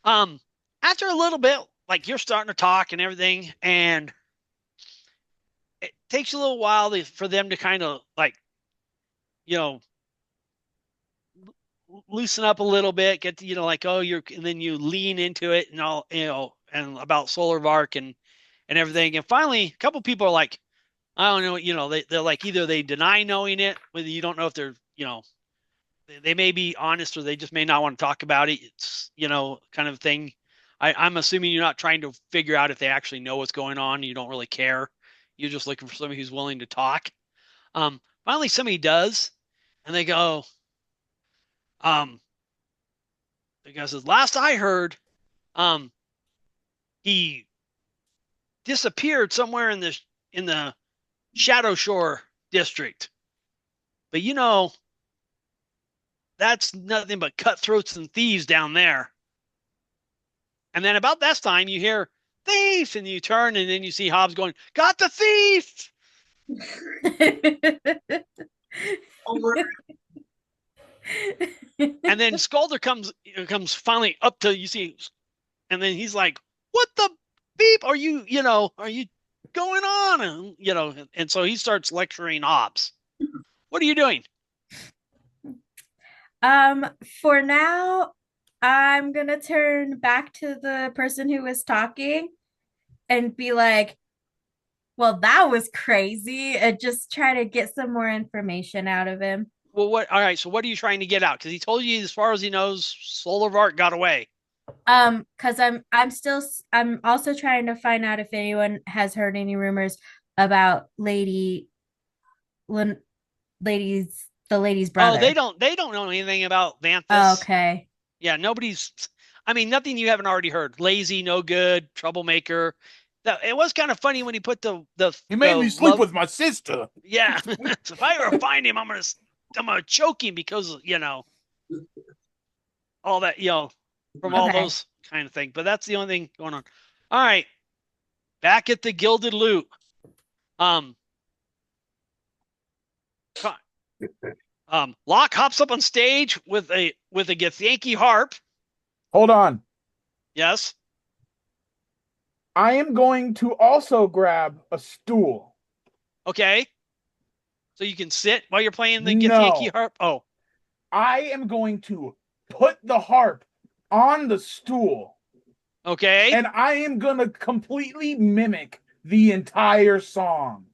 After a little bit, you're starting to talk and everything, and it takes you a little while for them to kind of loosen up a little bit, get to, and then you lean into it and all, and about Solar Vark and everything. And finally, a couple people are like, I don't know, they're like, either they deny knowing it, whether you don't know if they're, they may be honest or they just may not want to talk about it. It's, kind of thing. I'm assuming you're not trying to figure out if they actually know what's going on. You don't really care. You're just looking for somebody who's willing to talk. Finally, somebody does, and they go, the guy says, "Last I heard, he disappeared somewhere in the Shadow Shore district. But that's nothing but cutthroats and thieves down there." And then about that time, you hear "thief," and you turn, and then you see Hobbs going, "Got the thief!" And then Skulder comes finally up to you see, and then he's like, "What the beep are you going on?" And so he starts lecturing Hobbs. What are you doing? For now, I'm gonna turn back to the person who was talking and be like, "Well, that was crazy," and just try to get some more information out of him. Well, all right, so what are you trying to get out? Because he told you, as far as he knows, Solar Vark got away. Because I'm also trying to find out if anyone has heard any rumors about the lady's brother. Oh, they don't know anything about Vanthus. Oh, okay. Yeah, nothing you haven't already heard. Lazy, no good, troublemaker. It was kind of funny when he put he made me sleep with my sister. Yeah. So if I ever find him, I'm gonna choke him because all that, from all those kind of things. But that's the only thing going on. All right. Back at the Gilded Loot. Locke hops up on stage with a Githyanki harp. Hold on. Yes. I am going to also grab a stool. Okay. So you can sit while you're playing the Githyanki harp? Oh. I am going to put the harp on the stool. Okay. And I am going to completely mimic the entire song.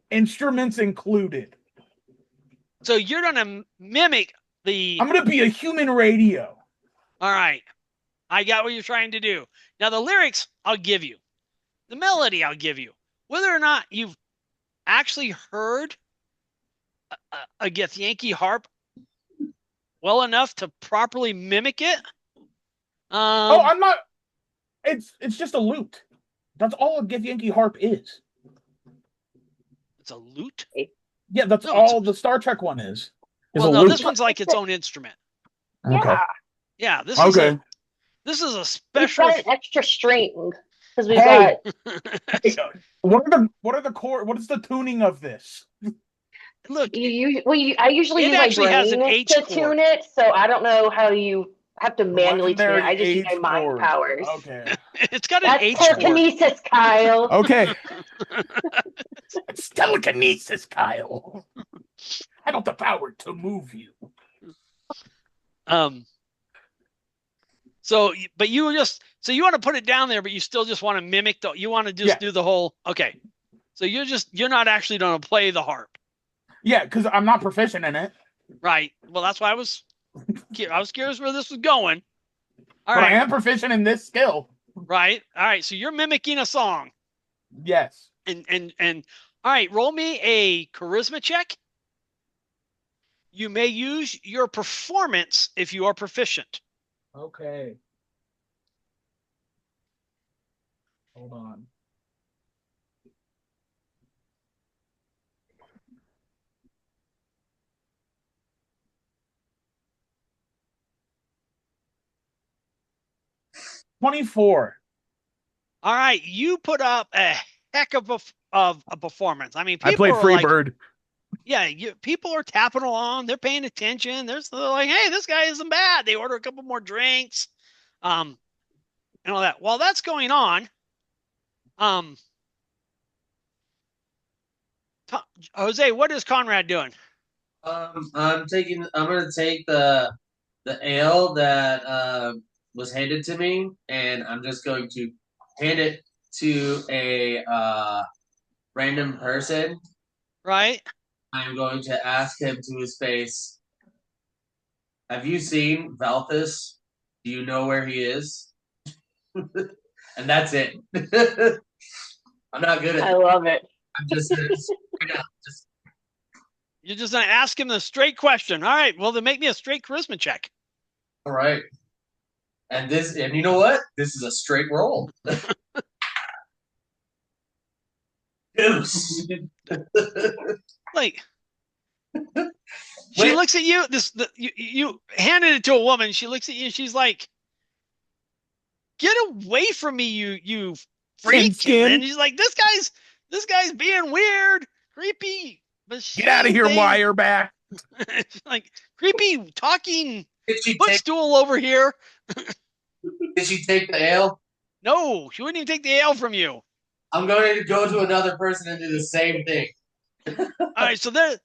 Instruments included. So you're going to mimic I'm going to be a human radio. All right. I got what you're trying to do. Now, the lyrics, I'll give you. The melody, I'll give you. Whether or not you've actually heard a Githyanki harp well enough to properly mimic it. I'm not. It's just a lute. That's all a Githyanki harp is. It's a lute. Yeah, that's all the Star Trek one is. Well, no, this one's like its own instrument. Okay. Yeah, this is a special. We've got an extra string because we've got. What is the tuning of this? Look, I usually use my brain to tune it, so I don't know how you have to manually tune it. I just use my mind powers. Okay. It's got an H chord. Telekinesis, Kyle. Okay. It's telekinesis, Kyle. I got the power to move you. So, but you want to put it down there, but you still just want to mimic you want to just do the whole. Okay. So you're not actually going to play the harp. Yeah, because I'm not proficient in it. Right. Well, that's why I was curious where this was going. All right. I am proficient in this skill. Right. All right. So you're mimicking a song. Yes. And all right, roll me a charisma check. You may use your performance if you are proficient. Okay. Hold on. $24. All right, you put up a heck of a performance. I mean, I played Freebird. Yeah, people are tapping along. They're paying attention. They're like, hey, this guy isn't bad. They order a couple more drinks, and all that. While that's going on, Jose, what is Conrad doing? I'm gonna take the ale that was handed to me, and I'm just going to hand it to a random person. Right. I'm going to ask him to his face, have you seen Valthus? Do you know where he is? And that's it. I'm not good at it. I love it. I'm just You're just going to ask him the straight question. All right. Well, then make me a straight charisma check. All right. And you know what? This is a straight roll. Like, she looks at you. You handed it to a woman. She looks at you. And she's like, "Get away from me, you freak!" And she's like, "This guy's being weird, creepy." But get out of here, wireback! Like creepy talking footstool over here. Did she take the ale? No, she wouldn't even take the ale from you. I'm going to go to another person and do the same thing. All right, so they're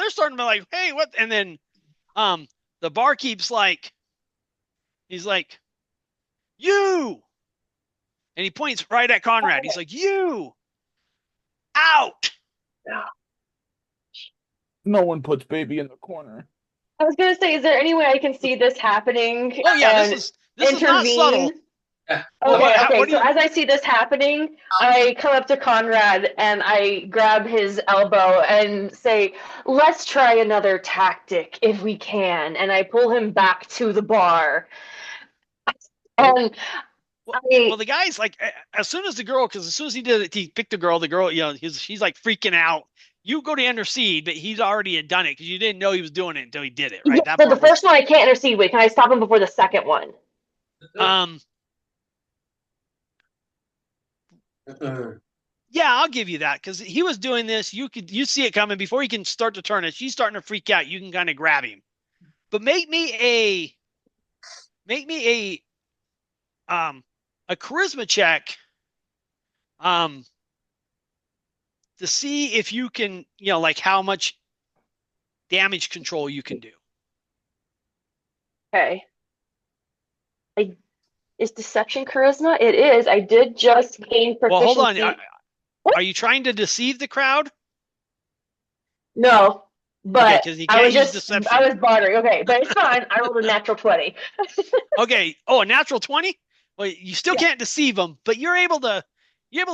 starting to be like, hey, what? And then the barkeep's like, he's like, you, and he points right at Conrad. He's like, you out. Yeah. No one puts baby in the corner. I was gonna say, is there any way I can see this happening? Oh yeah, this is not subtle. Yeah. Okay. So as I see this happening, I come up to Conrad and I grab his elbow and say, "Let's try another tactic if we can." And I pull him back to the bar. And well, the guy's like, as soon as he did it, he picked the girl. The girl, she's like freaking out. You go to intercede, but he's already had done it because you didn't know he was doing it until he did it, right? Yeah, so the first one I can't intercede with. Can I stop him before the second one? Yeah, I'll give you that because he was doing this. You see it coming before he can start to turn it. She's starting to freak out. You can kind of grab him, but make me a charisma check, to see if you can, like how much damage control you can do. Okay. Is deception charisma? It is. I did just gain proficiency. Well, hold on. Are you trying to deceive the crowd? No, but okay, I was bartering. Okay, but it's fine. I rolled a natural 20. Okay. Oh, a natural 20? Well, you still can't deceive him, but you're able to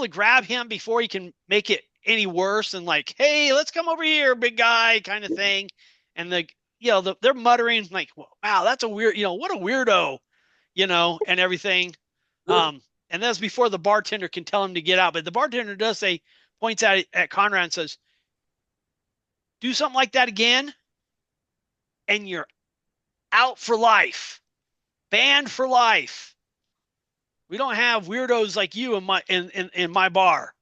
grab him before he can make it any worse and like, hey, let's come over here, big guy, kind of thing. And they're muttering like, wow, that's a weird, what a weirdo, and everything. And that's before the bartender can tell him to get out. But the bartender does say, points out at Conrad and says, do something like that again, and you're out for life. Banned for life. We don't have weirdos like you in my bar.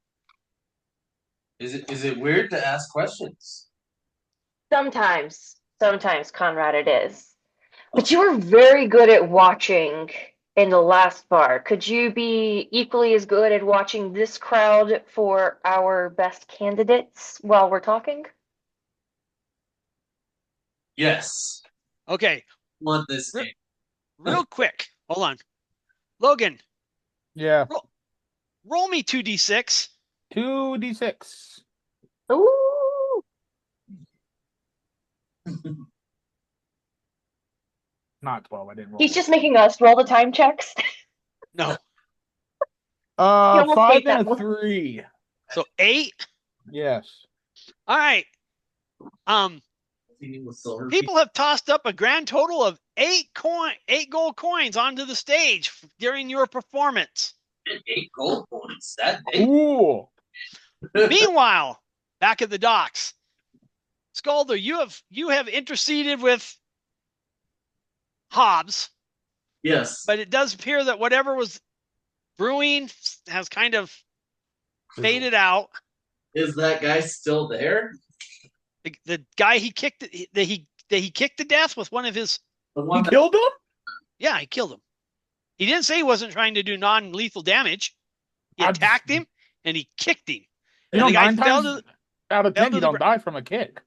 Is it weird to ask questions? Sometimes, Conrad, it is. But you were very good at watching in the last bar. Could you be equally as good at watching this crowd for our best candidates while we're talking? Yes. Okay. Want this game. Real quick. Hold on. Logan. Yeah. Roll me 2d6. 2d6. Ooh. Not 12. I didn't roll. He's just making us roll the time checks. No. almost 5 made that and a one. 3. So 8. Yes. All right. People have tossed up a grand total of 8 gold coins onto the stage during your performance. 8 gold coins. That big. Ooh. Meanwhile, back at the docks, Scalder, you have interceded with Hobbs. Yes. But it does appear that whatever was brewing has kind of faded out. Is that guy still there? The guy he kicked he kicked to death with one of his. He killed him? Yeah, he killed him. He didn't say he wasn't trying to do non-lethal damage. He attacked him and he kicked him. You know, the guy 9 times out of 10, you don't die from a kick.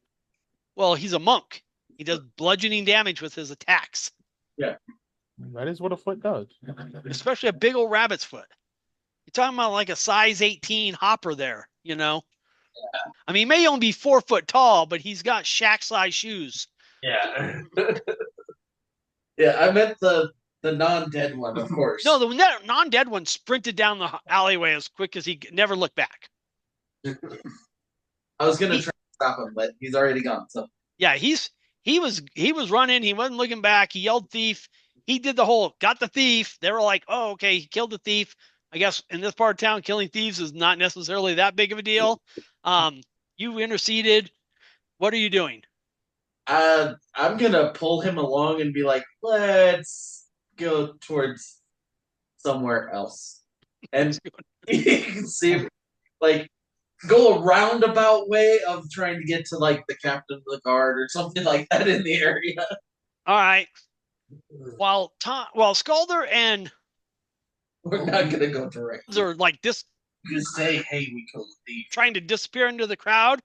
Well, he's a monk. He does bludgeoning damage with his attacks. Yeah. That is what a foot does. Especially a big old rabbit's foot. You're talking about like a size 18 hopper there, you know? Yeah. I mean, he may only be 4 foot tall, but he's got shack-size shoes. Yeah. Yeah, I meant the non-dead one, of course. No, the non-dead one sprinted down the alleyway as quick as he never looked back. I was going to try to stop him, but he's already gone. So yeah, he was running. He wasn't looking back. He yelled thief. He did the whole got the thief. They were like, oh, okay, he killed the thief. I guess in this part of town, killing thieves is not necessarily that big of a deal. You interceded. What are you doing? I'm going to pull him along and be like, let's go towards somewhere else. And you can see, like, go a roundabout way of trying to get to, like, the captain of the guard or something like that in the area. All right. While Scalder and we're not going to go direct. Or like this. Just say, hey, we killed the thief. Trying to disappear into the crowd.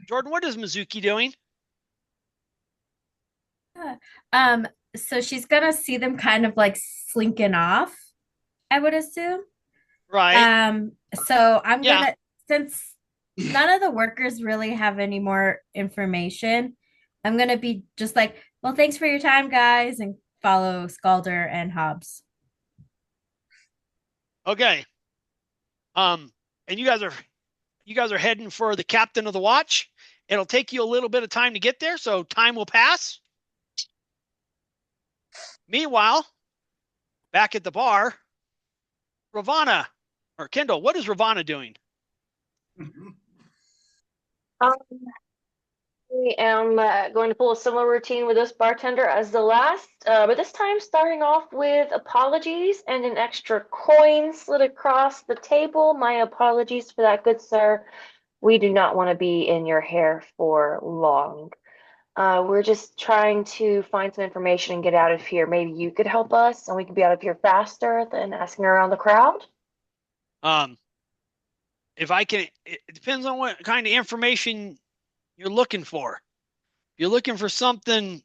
Jordan, what is Mizuki doing? So she's gonna see them kind of like slinking off, I would assume. Right. So I'm gonna, since none of the workers really have any more information, I'm gonna be just like, well, thanks for your time, guys, and follow Scalder and Hobbs. Okay. And you guys are heading for the captain of the watch. It'll take you a little bit of time to get there, so time will pass. Meanwhile, back at the bar, Ravana or Kendall, what is Ravana doing? I am going to pull a similar routine with this bartender as the last, but this time starting off with apologies and an extra coin slid across the table. My apologies for that, good sir. We do not want to be in your hair for long. We're just trying to find some information and get out of here. Maybe you could help us and we could be out of here faster than asking around the crowd. If I can, it depends on what kind of information you're looking for. If you're looking for something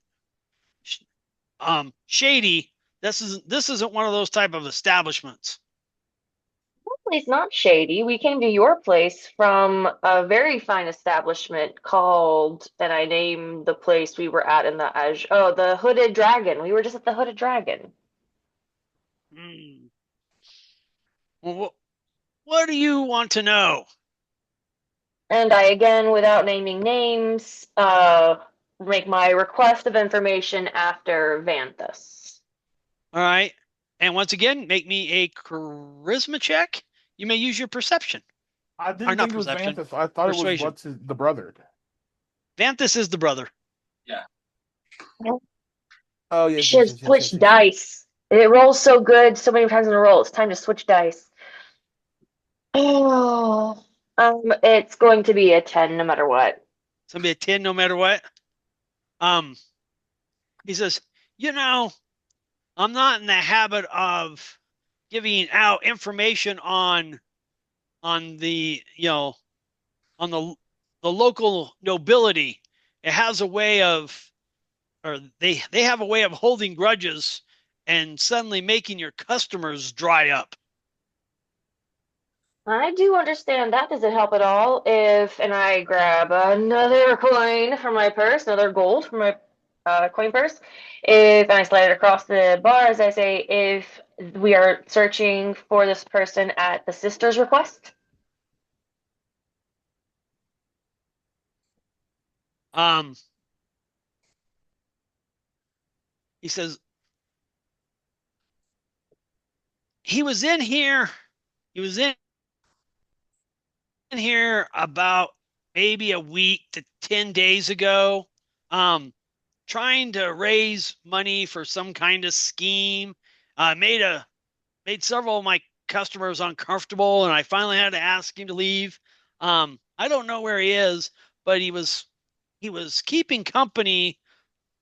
shady, this isn't one of those type of establishments. It's not shady. We came to your place from a very fine establishment called, and I named the place we were at in the Hooded Dragon. We were just at the Hooded Dragon. Well, what do you want to know? And I, again, without naming names, make my request of information after Vanthus. All right. And once again, make me a charisma check. You may use your perception. I didn't not think it was perception, Vanthus. I thought persuasion. it was the brother. Vanthus is the brother. Yeah. Oh, You yes. should switch dice. It rolls so good so many times in a row. It's time to switch dice. Oh, it's going to be a 10 no matter what. It's gonna be a 10 no matter what. He says, I'm not in the habit of giving out information on the on the local nobility. It has a way of, or they have a way of holding grudges and suddenly making your customers dry up. I do understand that doesn't help at all. And I grab another coin from my purse, another gold from my coin purse, and I slide it across the bar as I say, if we are searching for this person at the sister's request. He says, he was in here about maybe a week to 10 days ago, trying to raise money for some kind of scheme. Made several of my customers uncomfortable, and I finally had to ask him to leave. I don't know where he is, but he was keeping company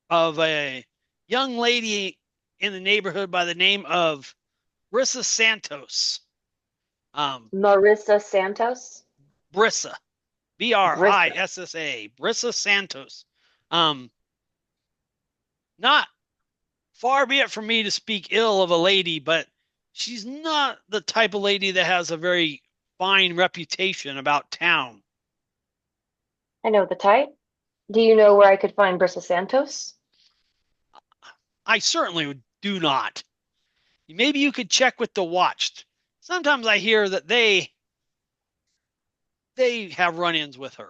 of a young lady in the neighborhood by the name of Brissa Santos. Marissa Santos? Brissa. Brissa. Brissa Santos. Not far be it from me to speak ill of a lady, but she's not the type of lady that has a very fine reputation about town. I know the type. Do you know where I could find Brissa Santos? I certainly do not. Maybe you could check with the Watched. Sometimes I hear that they have run-ins with her.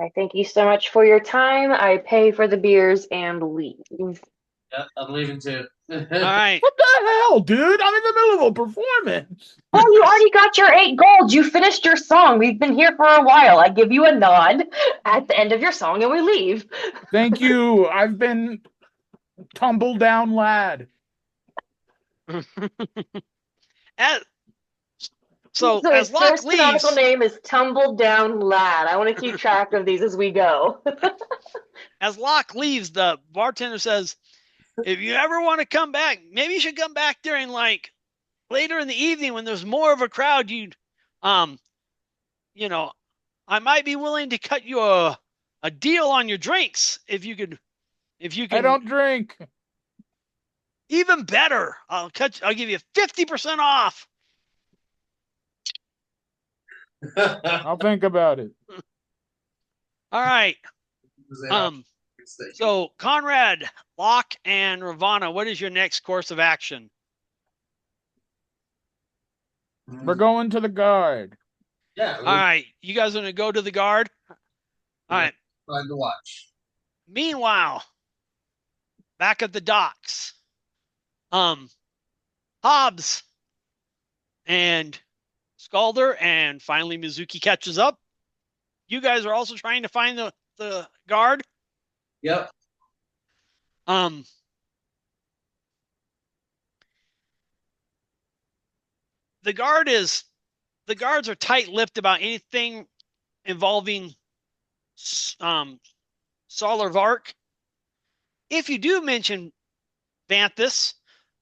I thank you so much for your time. I pay for the beers and leave. Yep, I'm leaving too. All right. What the hell, dude? I'm in the middle of a performance. Oh, you already got your 8 gold. You finished your song. We've been here for a while. I give you a nod at the end of your song and we leave. Thank you. I've been tumble down lad. His Locke first canonical leaves, name is Tumble Down Lad. I want to keep track of these as we go. as Locke leaves, the bartender says, if you ever want to come back, maybe you should come back during later in the evening when there's more of a crowd. I might be willing to cut you a deal on your drinks if you can. I don't drink. Even better. I'll give you 50% off. I'll think about it. All right. So Conrad, Locke, and Ravana, what is your next course of action? We're going to the guard. Yeah. All right. You guys are going to go to the guard? All right. Find the watch. Meanwhile, back at the docks, Hobbs and Scalder and finally Mizuki catches up. You guys are also trying to find the guard? Yep. The guards are tight-lipped about anything involving Solar Vark. If you do mention Vanthus,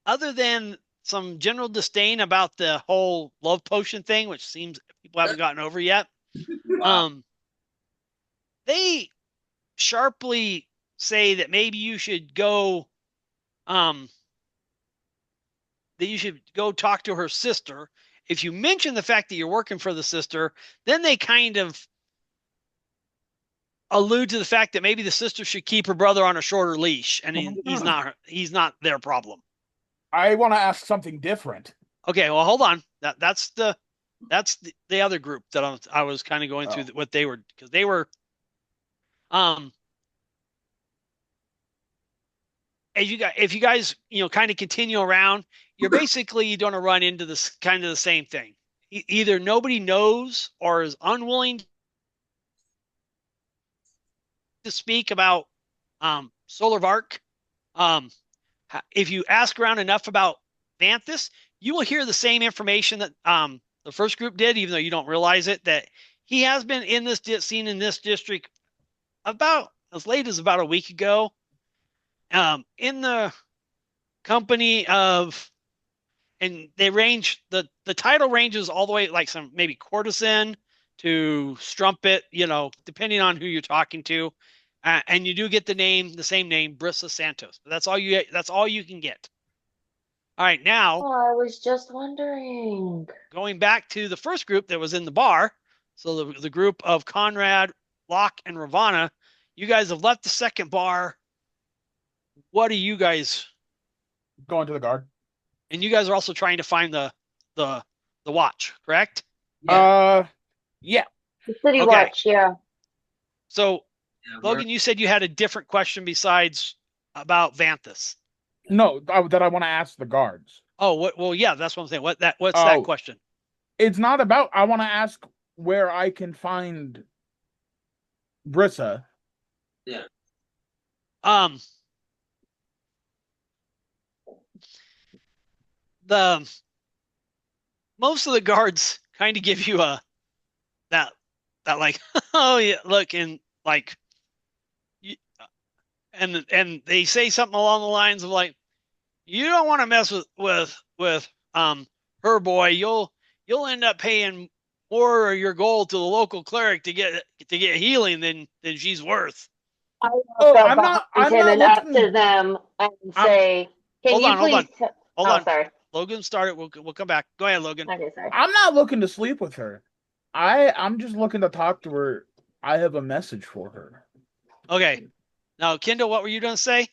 other than some general disdain about the whole love potion thing, which seems people haven't gotten over yet, they sharply say that maybe you should go talk to her sister. If you mention the fact that you're working for the sister, then they kind of allude to the fact that maybe the sister should keep her brother on a shorter leash, and he's not their problem. I want to ask something different. Okay, well, hold on. That's the other group that I was kind of going through what they were, because they were if you guys kind of continue around, you're basically going to run into this kind of the same thing. Either nobody knows or is unwilling to speak about Solar Vark. If you ask around enough about Vanthus, you will hear the same information that the first group did, even though you don't realize it, that he has been in this scene in this district about as late as about a week ago, in the company of, and they range, the title ranges all the way like some maybe courtesan to strumpet, depending on who you're talking to. And you do get the same name, Brissa Santos. But that's all you can get. All right, now. Oh, I was just wondering. Going back to the first group that was in the bar, so the group of Conrad, Locke, and Ravana, you guys have left the second bar. What are you guys going to the guard? And you guys are also trying to find the watch, correct? Yeah. The city watch, yeah. So, Logan, you said you had a different question besides about Vanthus. No, that I want to ask the guards. Oh, well, yeah, that's what I'm saying. What's that question? It's not about. I want to ask where I can find Brissa. Yeah. Most of the guards kind of give you that like, oh yeah, look, and like, and they say something along the lines of like, you don't want to mess with her boy. You'll end up paying more of your gold to the local cleric to get healing than she's worth. I'm not looking up to them and say, "Can you please?" Hold on. Sorry. Logan started. We'll come back. Go ahead, Logan. Okay, sorry. I'm not looking to sleep with her. I'm just looking to talk to her. I have a message for her. Okay. Now, Kendall, what were you going to say?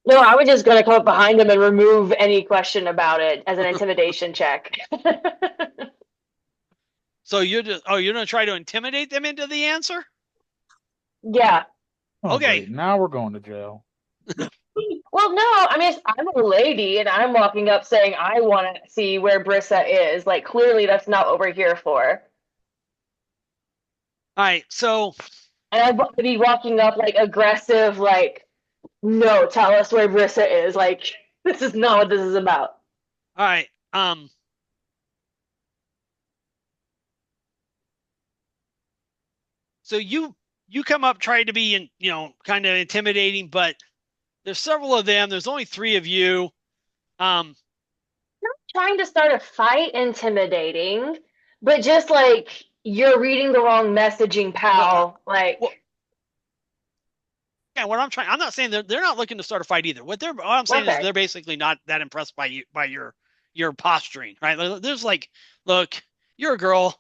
No, I was just going to come up behind him and remove any question about it as an intimidation check. So you're going to try to intimidate them into the answer? Yeah. Okay. Great. Now we're going to jail. Well, no, I mean, I'm a lady and I'm walking up saying I want to see where Brissa is. Like, clearly that's not what we're here for. All right, so. And I'd be walking up like aggressive, like, no, tell us where Brissa is. Like, this is not what this is about. All right. So you come up trying to be, kind of intimidating, but there's several of them. There's only 3 of you. Not trying to start a fight intimidating, but just like you're reading the wrong messaging, pal. What I'm not saying they're not looking to start a fight either. What I'm saying is they're basically not that impressed by your posturing, right? There's like, look, you're a girl.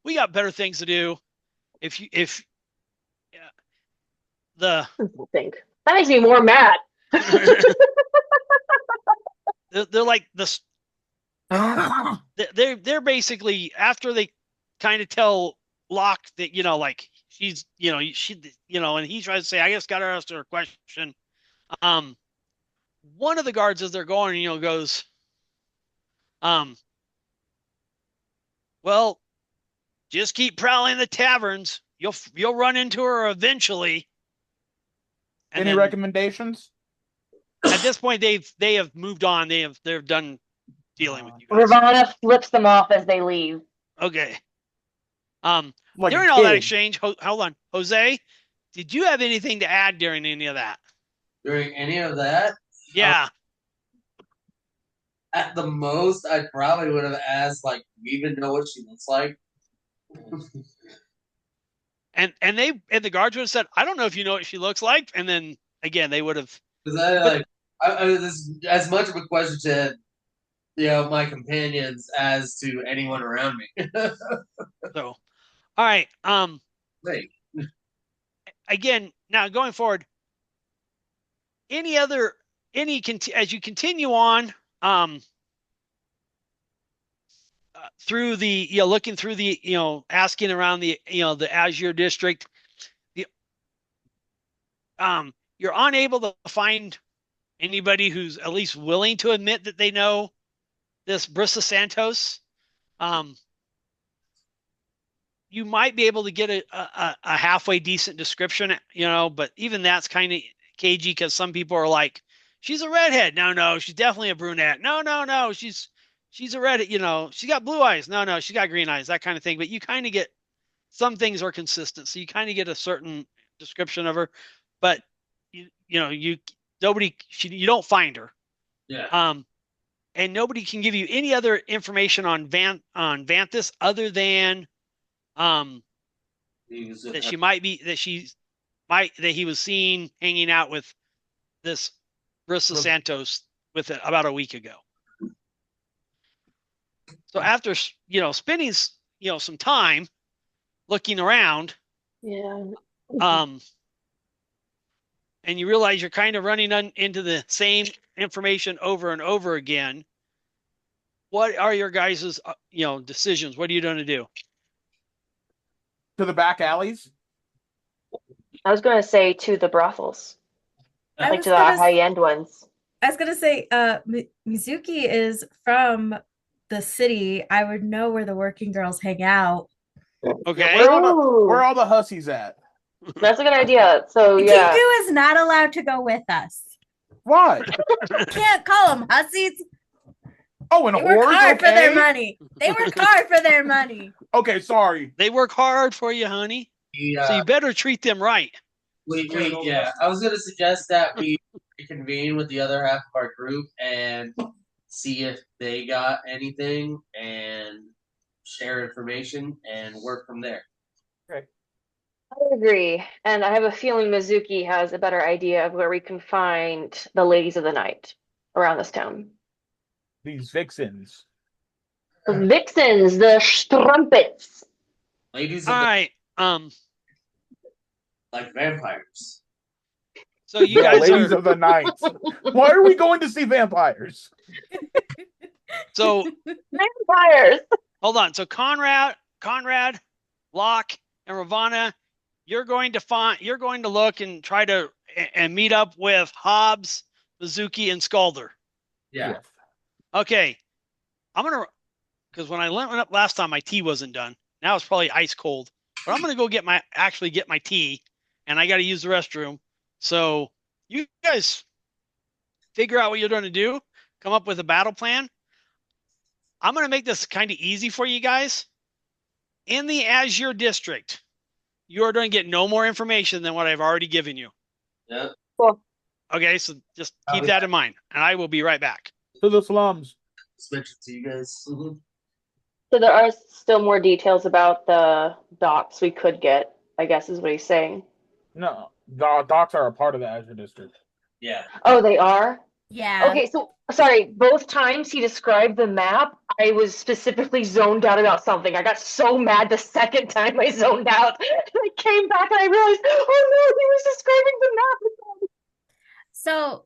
We got better things to do. That makes me more mad. They're like this. They're basically, after they kind of tell Locke that like she's and he tries to say, I just got to ask her a question. One of the guards, as they're going, goes, well, just keep prowling the taverns. You'll run into her eventually. And Any recommendations? At this point, they have moved on. They're done dealing with you guys. Ravana flips them off as they leave. Okay. During all that exchange, hold on, Jose, did you have anything to add during any of that? During any of that? Yeah. At the most, I probably would have asked, like, do you even know what she looks like? And the guards would have said, I don't know if you know what she looks like, and then again they would have. Because this as much of a question to my companions as to anyone around me. So, all right. Wait. Again, now going forward, as you continue on, through the looking through the asking around the the Azure district, you're unable to find anybody who's at least willing to admit that they know this Brissa Santos, you might be able to get a halfway decent description, but even that's kind of cagey because some people are like, she's a redhead. No, she's definitely a brunette. No, she's a redhead. She got blue eyes. No, she got green eyes, that kind of thing. But you kind of get, some things are consistent. So you kind of get a certain description of her, but you don't find her. Yeah. And nobody can give you any other information on Vanthus other than that he was seen hanging out with this Brissa Santos about a week ago. So after spending some time looking around, and you realize you're kind of running into the same information over and over again, what are your guys' decisions? What are you going to do? To the back alleys? I was going to say to the brothels. Like to the high-end ones. I was going to say, Mizuki is from the city. I would know where the working girls hang out. Okay. Where are all the hussies at? That's a good idea. So, yeah. Kingu is not allowed to go with us. Why? Can't call them hussies. Oh, and they work hard for their money. They work hard for their money. Okay, sorry. They work hard for you, honey. Yeah. So you better treat them right. Yeah. I was going to suggest that we reconvene with the other half of our group and see if they got anything and share information and work from there. Right. I agree. And I have a feeling Mizuki has a better idea of where we can find the ladies of the night around this town. These vixens. The vixens, the strumpets. Ladies of the like vampires. So you guys ladies of the night. Why are we going to see vampires? So vampires. Hold on. So Conrad, Locke, and Ravana, you're going to look and try to and meet up with Hobbs, Mizuki, and Scalder. Yeah. Okay. Because when I went up last time, my tea wasn't done. Now it's probably ice cold. But I'm gonna go get my tea, and I got to use the restroom. So you guys figure out what you're going to do. Come up with a battle plan. I'm going to make this kind of easy for you guys. In the Azure District, you are going to get no more information than what I've already given you. Yeah. Cool. Okay, so just keep that in mind, and I will be right back. To the slums. Just mention to you guys. Mm-hmm. So there are still more details about the docks we could get, I guess is what he's saying. No, the docks are a part of the Azure District. Yeah. Oh, they are? Yeah. Okay, so sorry, both times he described the map, I was specifically zoned out about something. I got so mad the second time I zoned out. I came back and I realized, oh no, he was describing the map. So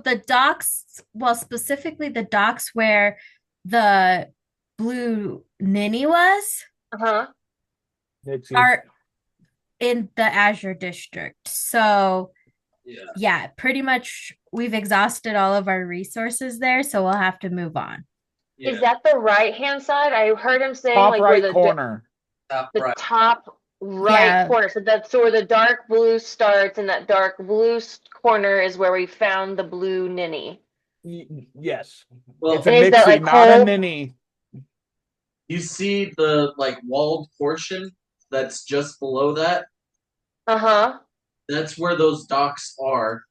the docks, well, specifically the docks where the blue ninny was, are in the Azure District. So yeah, pretty much we've exhausted all of our resources there, so we'll have to move on. Yeah. Is that the right-hand side? I heard him saying top like right where the corner. Top right corner. So that's where the dark blue starts, and that dark blue corner is where we found the blue ninny. Yes. Well, it's a Nixie, not a ninny. You see the walled portion that's just below that? Uh-huh. That's where those docks are.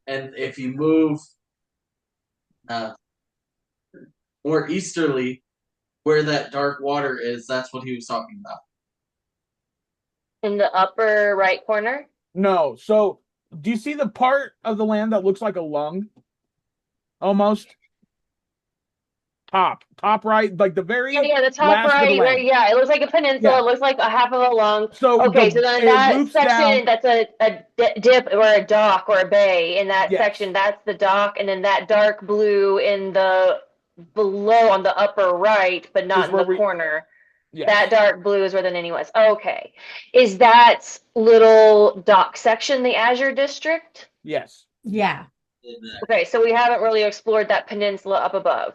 And if you move more easterly, where that dark water is, that's what he was talking about. In the upper right corner? No. So, do you see the part of the land that looks like a lung? Almost. Top right, like the very the top right, yeah, it looks like a peninsula. It looks like a half of a lung. So okay, so then that section, that's a dip or a dock or a bay in that section. That's the dock, and then that dark blue in the below on the upper right, but not in the corner. Yes. That dark blue is where the ninny was. Okay, is that little dock section the Azure District? Yes. Yeah. Okay, so we haven't really explored that peninsula up above.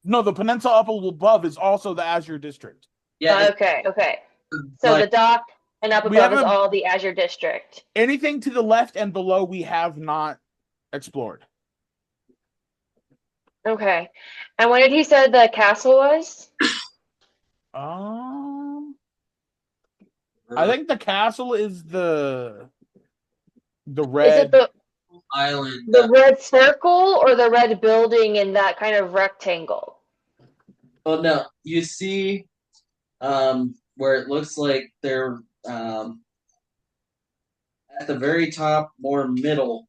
No, the peninsula up above is also the Azure District. Yeah. Okay. So the dock and up We above is haven't- all the Azure District. Anything to the left and below we have not explored. Okay. And what did he say the castle was? I think the castle is the Is red. it the island. red circle or the red building in that kind of rectangle? Oh no, you see, where it looks like they're at the very top, more middle.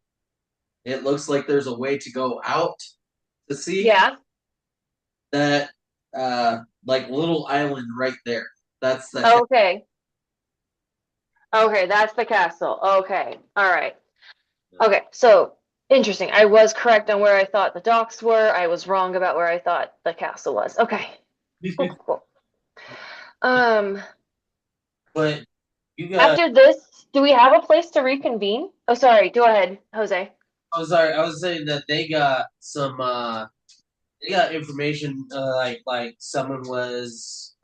It looks like there's a way to go out to see. Yeah. That like little island right there. That's the Okay. Okay, that's the castle. Okay. All right. Okay, so interesting. I was correct on where I thought the docks were. I was wrong about where I thought the castle was. Okay. Cool. But you got. After this, do we have a place to reconvene? Oh, sorry. Go ahead, Jose. Oh, sorry. I was saying that they got some. They got information. Like someone was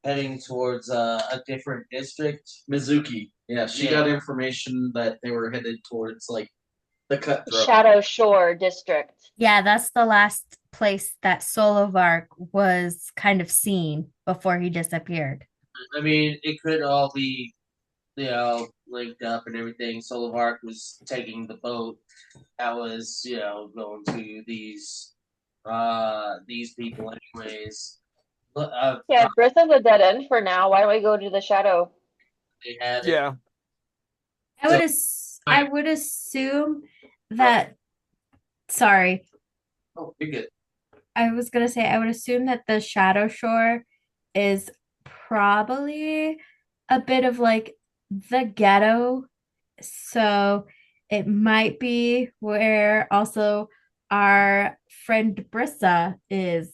heading towards a different district. Mizuki. Yeah, she got information that they were headed towards like the cutthroat. Shadow Shore District. Yeah, that's the last place that Solovark was kind of seen before he disappeared. I mean, it could all be, linked up and everything. Solovark was taking the boat that was, going to these people anyways. But, Yeah, Brissa's a dead end for now. Why don't we go to the Shadow? they had Yeah. I would assume that. Sorry, Oh, you're good. I was gonna say I would assume that the Shadow Shore is probably a bit of like the ghetto, so it might be where also our friend Brissa is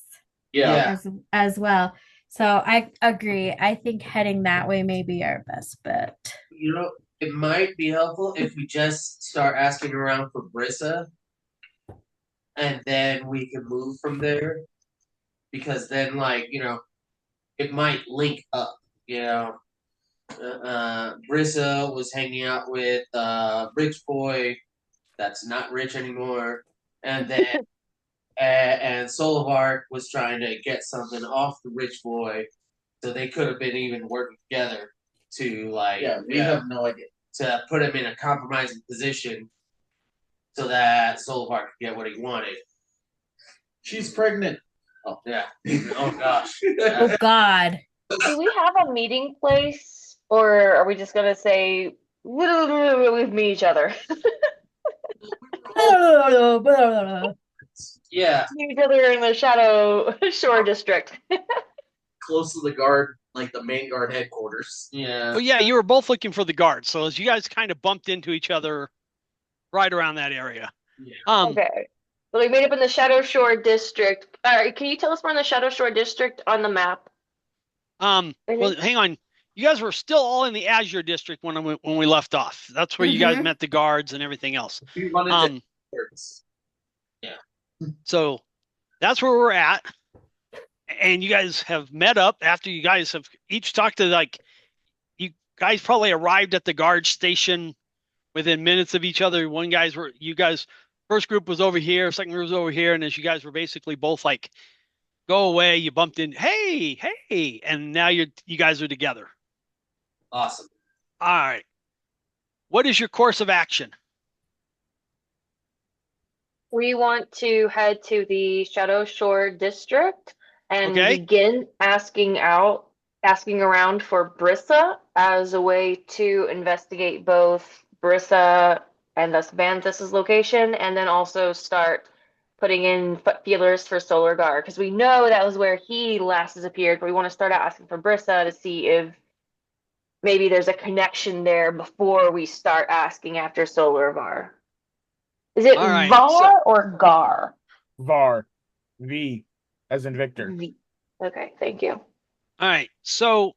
Yeah. as well. So I agree. I think heading that way may be our best bet. It might be helpful if we just start asking around for Brissa, and then we can move from there. Because then, it might link up. Brissa was hanging out with Rich Boy, that's not rich anymore, and then and Solovark was trying to get something off the Rich Boy, so they could have been even working together to we have no idea. to put him in a compromising position, so that Solovark could get what he wanted. She's pregnant. Oh yeah. Oh gosh. Oh God. Do we have a meeting place, or are we just gonna say we've met each other? Yeah. Meet each other in the Shadow Shore District. Close to the guard, like the main guard headquarters. Yeah. Well, yeah, you were both looking for the guards, so as you guys kind of bumped into each other right around that area. Yeah. Okay. So we made up in the Shadow Shore District. All right, can you tell us more on the Shadow Shore District on the map? Well, hang on. You guys were still all in the Azure District when we left off. That's where you guys met the guards and everything else. We wanted So that's where we're at. And you guys have met up after you guys have each talked to you guys probably arrived at the guard station within minutes of each other. You guys first group was over here, second group was over here, and as you guys were basically both like, go away, you bumped in, hey, and now you guys are together. Awesome. All right. What is your course of action? We want to head to the Shadow Shore District and begin asking around for Brissa as a way to investigate both Brissa and thus Vanthus's location, and then also start putting in feelers for Solar Gar, because we know that was where he last disappeared, but we want to start out asking for Brissa to see if maybe there's a connection there before we start asking after Solar Var. Is it Var or Gar? Var. V, as in Victor. V. Okay, thank you. All right, so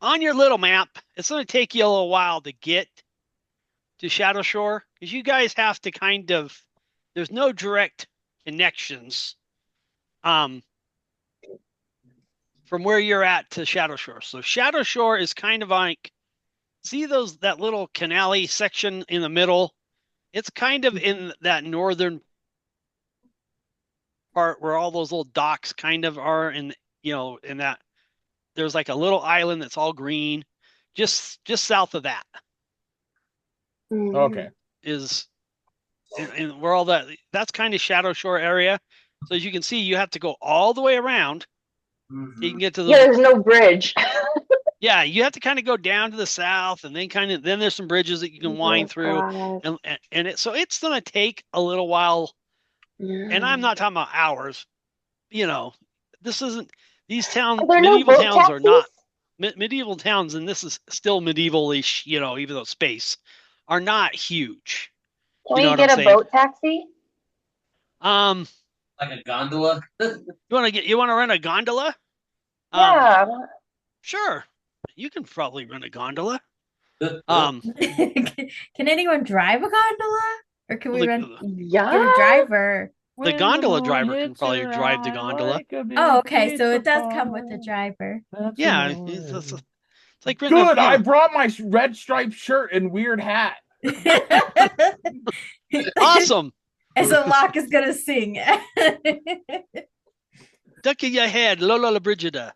on your little map, it's going to take you a little while to get to Shadow Shore, because you guys have to kind of, there's no direct connections from where you're at to Shadow Shore. So Shadow Shore is kind of like, see that little canal-y section in the middle? It's kind of in that northern part where all those little docks kind of are, in that there's like a little island that's all green, just south of that. Okay. Is and where all that's kind of Shadow Shore area. So as you can see, you have to go all the way around. Mm-hmm. You can get to Yeah, there's no bridge. Yeah, you have to kind of go down to the south, and then there's some bridges that you can wind through, and so it's gonna take a little while. Yeah. And I'm not talking about hours. This isn't these towns. Are there no Medieval boat towns are taxis? not medieval towns, and this is still medieval-ish. Even though space are not huge. Can know we what get I'm a saying? boat taxi? Like a gondola. You want to rent a gondola? Yeah. Sure. You can probably rent a gondola. Can anyone drive a gondola? Or can we rent Yeah. get a driver? The gondola driver can probably drive the gondola. Oh, okay. So it does come with a driver. Yeah, it's like renting Good. I brought my red striped shirt and weird hat. Awesome. And so Locke is gonna sing. Duck in your head, Lola La Brigida.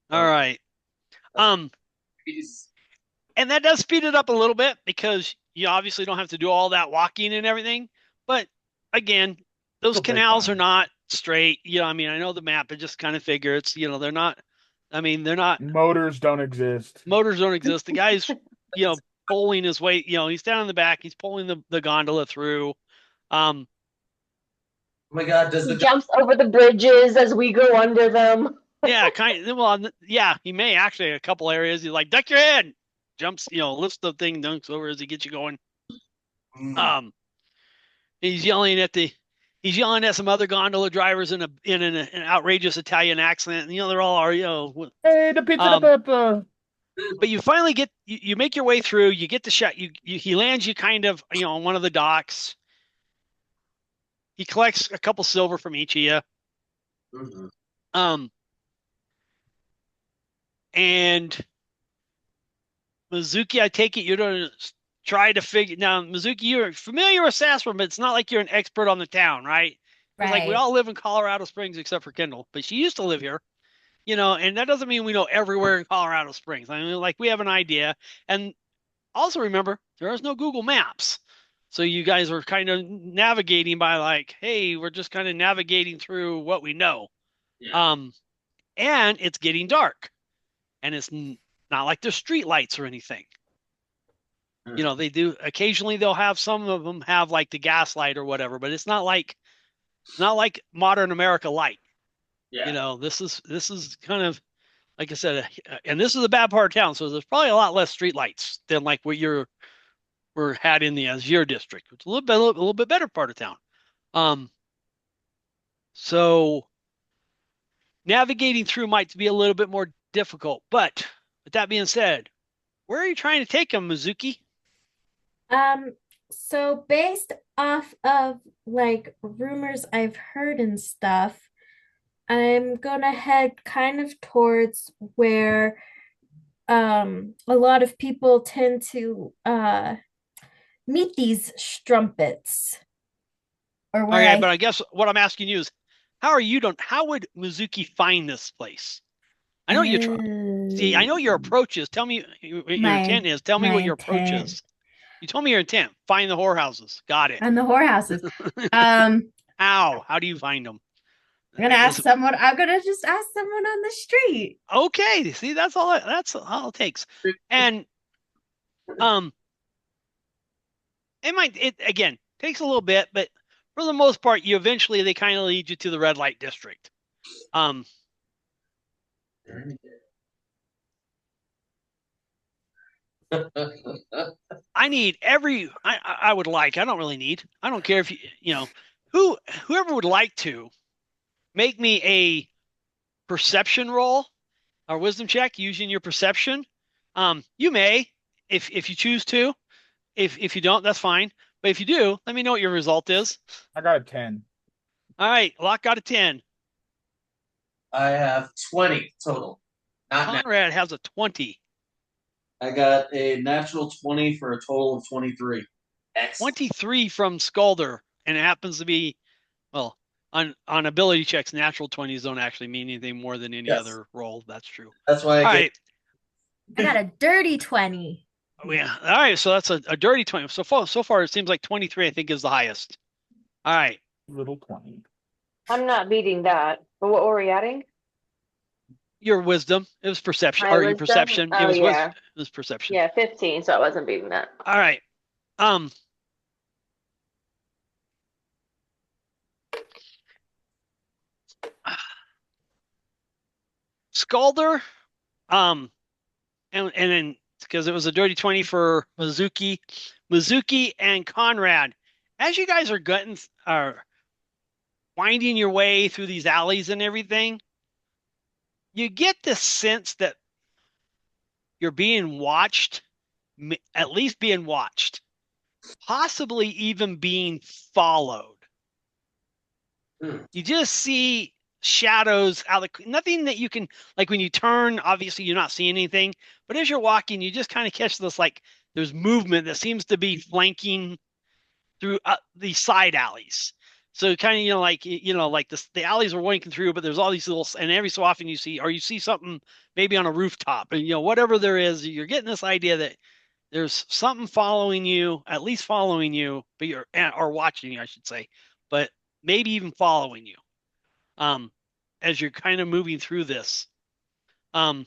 All right. And that does speed it up a little bit because you obviously don't have to do all that walking and everything. But again, those canals are not straight. I know the map, but just kind of figure it's, they're not, they're not. Motors don't exist. The guy's, pulling his way, he's down in the back. He's pulling the gondola through. Oh my God! He jumps over the bridges as we go under them. Yeah, he may actually a couple areas. He's like, duck your head, jumps, lifts the thing, dunks over as he gets you going. He's yelling at some other gondola drivers in an outrageous Italian accent. They're all hey, the pizza, the pepper. But you finally you make your way through. You get the shot. He lands you kind of on one of the docks. He collects a couple silver from each of you. Mm-hmm. And Mizuki, I take it you're going to try to figure. Now, Mizuki, you're familiar with Sassuan, but it's not like you're an expert on the town, right? Right. Like we all live in Colorado Springs except for Kendall, but she used to live here. And that doesn't mean we know everywhere in Colorado Springs. We have an idea. And also remember, there is no Google Maps. So you guys are kind of navigating by hey, we're just kind of navigating through what we know. Yeah. And it's getting dark. And it's not like there's street lights or anything. They do occasionally they'll have some of them have like the gas light or whatever, but it's not like modern America light. Yeah. This is kind of like I said, and this is a bad part of town, so there's probably a lot less street lights than like what we're had in the Azure district, which is a little bit better part of town. So navigating through might be a little bit more difficult, but with that being said, where are you trying to take them, Mizuki? So based off of rumors I've heard and stuff, I'm gonna head kind of towards where a lot of people tend to meet these strumpets. Or where but I guess what I'm asking you is how would Mizuki find this place? I know I know your approach is. Tell me what your intent is. Tell me what your approach is. You told me your intent. Find the whorehouses. Got it. And the whorehouses. How do you find them? I'm gonna ask someone. I'm gonna just ask someone on the street. Okay. See, that's all it takes. And it again takes a little bit, but for the most part, they kind of lead you to the red light district. I need I would like, I don't really need, I don't care if whoever would like to make me a perception roll or wisdom check using your perception. You may, if you choose to. If you don't, that's fine. But if you do, let me know what your result is. I got a 10. All right, Locke got a 10. I have 20 total. Conrad has a 20. I got a natural 20 for a total of 23. Excellent. 23 from Scalder, and it happens to be, well, on ability checks, natural 20s don't actually mean anything more than any other roll. That's true. That's why I got a dirty 20. Oh, yeah. All right, so that's a dirty 20. So far, it seems like 23, I think, is the highest. All right. Little 20. I'm not beating that. But what were we adding? Your wisdom. It was perception. My Or your wisdom? perception. Oh, yeah. It was perception. Yeah, 15, so I wasn't beating that. All right. Scalder, and then because it was a dirty 20 for Mizuki and Conrad. As you guys are winding your way through these alleys and everything, you get the sense that you're being watched, at least being watched, possibly even being followed. You just see shadows out, nothing that you can, like when you turn, obviously you're not seeing anything, but as you're walking, you just kind of catch this, like there's movement that seems to be flanking through these side alleys. So kind of, like the alleys are winking through, but there's all these little, and every so often you see something maybe on a rooftop, and whatever there is, you're getting this idea that there's something following you, at least following you, but or watching you, I should say, but maybe even following you. As you're kind of moving through this. As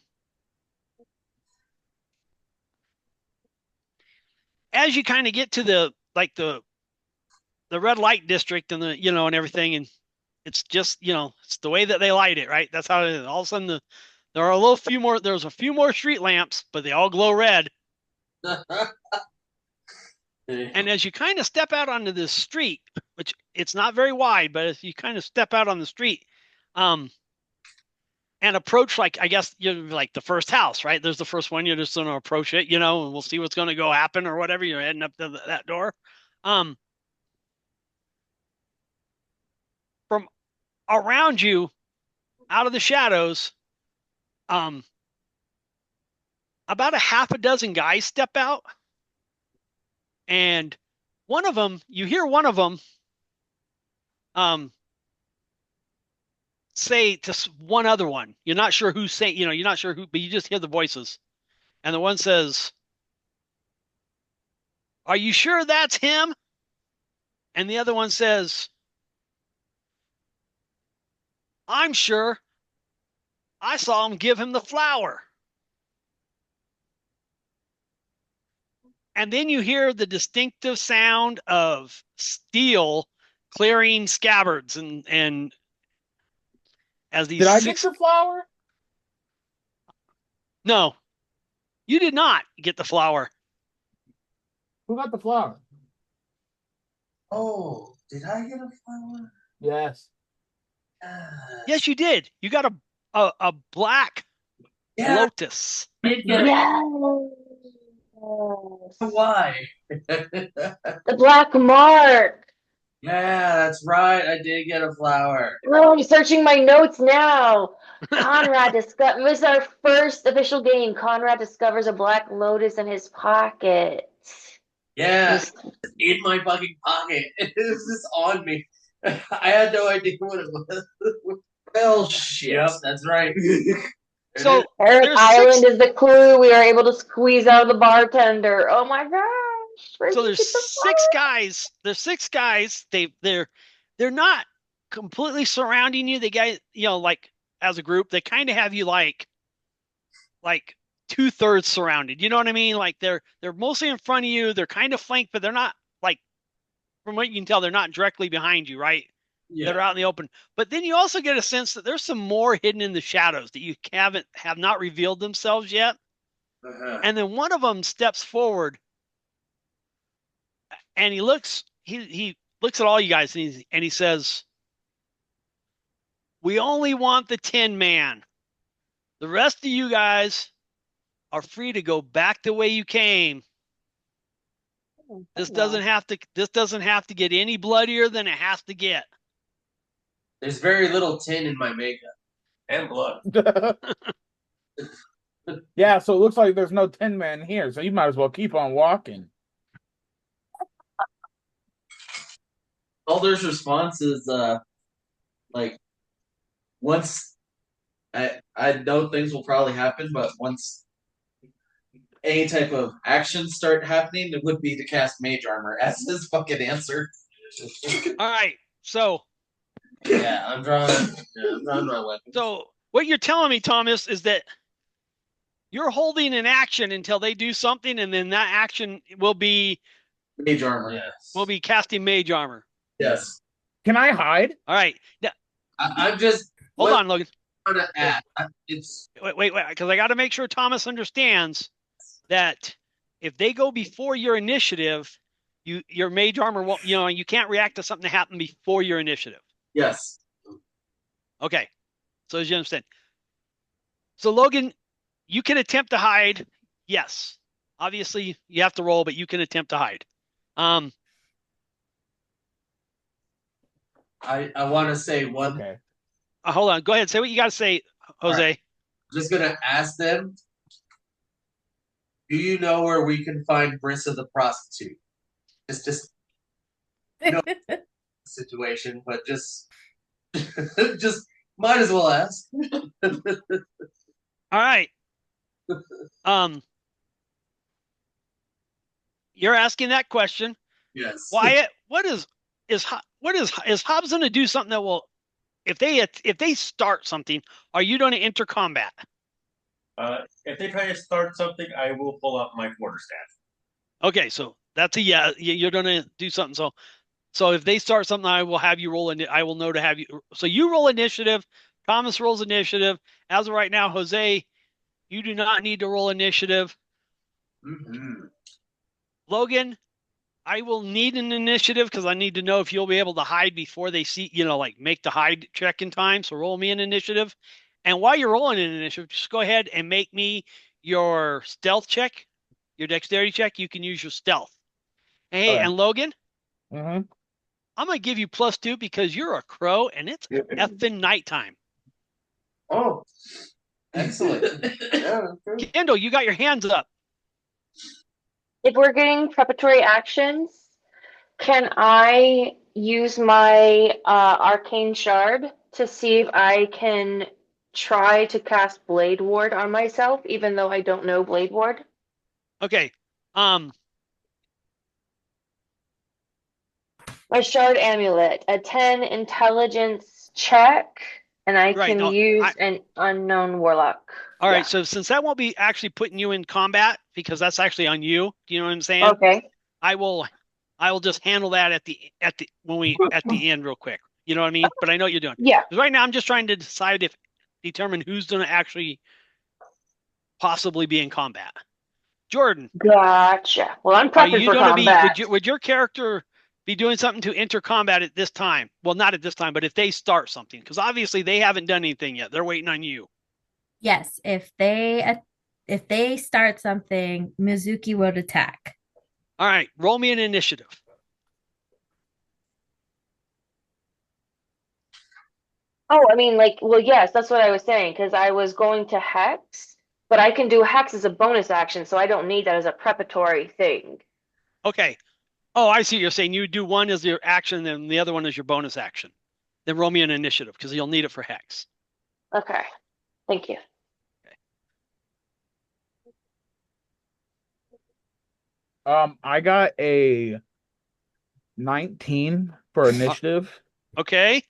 you kind of get to the red light district and and everything, and it's just, it's the way that they light it, right? That's how it is. All of a sudden there's a few more street lamps, but they all glow red. And as you kind of step out onto this street, which it's not very wide, but as you kind of step out on the street, and approach, I guess you're like the first house, right? There's the first one. You're just going to approach it, and we'll see what's going to go happen or whatever. You're heading up to that door. From around you, out of the shadows, about a half a dozen guys step out. And you hear one of them say to one other one. You're not sure who's saying, you're not sure who, but you just hear the voices. And the one says, "Are you sure that's him?" And the other one says, "I'm sure. I saw him give him the flower." And then you hear the distinctive sound of steel clearing scabbards, and as these. Did I get the flower? No, you did not get the flower. Who got the flower? Oh, did I get a flower? Yes. Yes, you did. You got a black lotus. Yes. Why? The black mark. Yeah, that's right. I did get a flower. Oh, I'm searching my notes now. Conrad this is our first official game. Conrad discovers a black lotus in his pocket. Yeah, in my fucking pocket. It was just on me. I had no idea what it was. Well, shit. Yep, that's right. So Eric Island is the clue. We are able to squeeze out of the bartender. Oh my gosh! So there's six guys. There's six guys. They're not completely surrounding you. They guys, like as a group, they kind of have you like 2/3 surrounded. You know what I mean? Like they're mostly in front of you. They're kind of flanked, but they're not, like, from what you can tell, they're not directly behind you, right? Yeah. They're out in the open. But then you also get a sense that there's some more hidden in the shadows that you have not revealed themselves yet. And then one of them steps forward, and he looks at all you guys, and he says, "We only want the Tin Man. The rest of you guys are free to go back the way you came. This doesn't have to get any bloodier than it has to get. There's very little tin in my makeup. And blood. Yeah, so it looks like there's no Tin Man here, so you might as well keep on walking. Calder's response is like once I know things will probably happen, but once any type of actions start happening, it would be to cast Mage Armor as his fucking answer. All right, so Yeah, I'm drawing my weapon. So what you're telling me, Thomas, is that you're holding an action until they do something, and then that action will be Mage Armor. Yes. will be casting Mage Armor. Yes. Can I hide? All right, now, I'm just hold on, Logan. trying to add. It's Wait, because I got to make sure Thomas understands that if they go before your initiative, your Mage Armor won't. You can't react to something that happened before your initiative. Yes. Okay, so as you understand, so Logan, you can attempt to hide. Yes, obviously you have to roll, but you can attempt to hide. I want to say one. Okay. Hold on, go ahead. Say what you got to say, Jose. Right. I'm just gonna ask them. Do you know where we can find Brissa the prostitute? Just situation, but just might as well ask. All right. You're asking that question. Yes. Wyatt, is Hobbs going to do something that will, if they start something, are you going to enter combat? If they try to start something, I will pull out my quarterstaff. Okay, so that's a yeah. You're going to do something. So if they start something, I will have you roll. I will know to have you. So you roll initiative. Thomas rolls initiative. As of right now, Jose, you do not need to roll initiative. Mm-hmm. Logan, I will need an initiative because I need to know if you'll be able to hide before they see, make the hide check in time. So roll me an initiative. And while you're rolling an initiative, just go ahead and make me your stealth check, your dexterity check. You can use your stealth. Hey, Okay. and Logan, Mm-hmm. I'm going to give you +2 because you're a crow and it's effing nighttime. Oh, excellent. Yeah, okay. Kendall, you got your hands up. If we're getting preparatory actions, can I use my arcane shard to see if I can try to cast Blade Ward on myself, even though I don't know Blade Ward? Okay. My shard amulet, a 10 intelligence check, and I Right, can no, use an unknown warlock. All Yeah. right. So since that won't be actually putting you in combat because that's actually on you. Do you know what I'm saying? Okay. I will just handle that at the end real quick. You know what I mean? But I know what you're doing. Yeah. 'Cause right now I'm just trying to determine who's going to actually possibly be in combat. Jordan, Gotcha. Well, I'm are prepping you for going to be? combat. Would your character be doing something to enter combat at this time? Well, not at this time, but if they start something, because obviously they haven't done anything yet. They're waiting on you. Yes, if they start something, Mizuki would attack. All right, roll me an initiative. Oh, I mean, yes, that's what I was saying, because I was going to Hex, but I can do Hex as a bonus action, so I don't need that as a preparatory thing. Okay. Oh, I see what you're saying. You do one as your action, and the other one is your bonus action. Then roll me an initiative because you'll need it for Hex. Okay. Thank you. I got a 19 for initiative, Okay.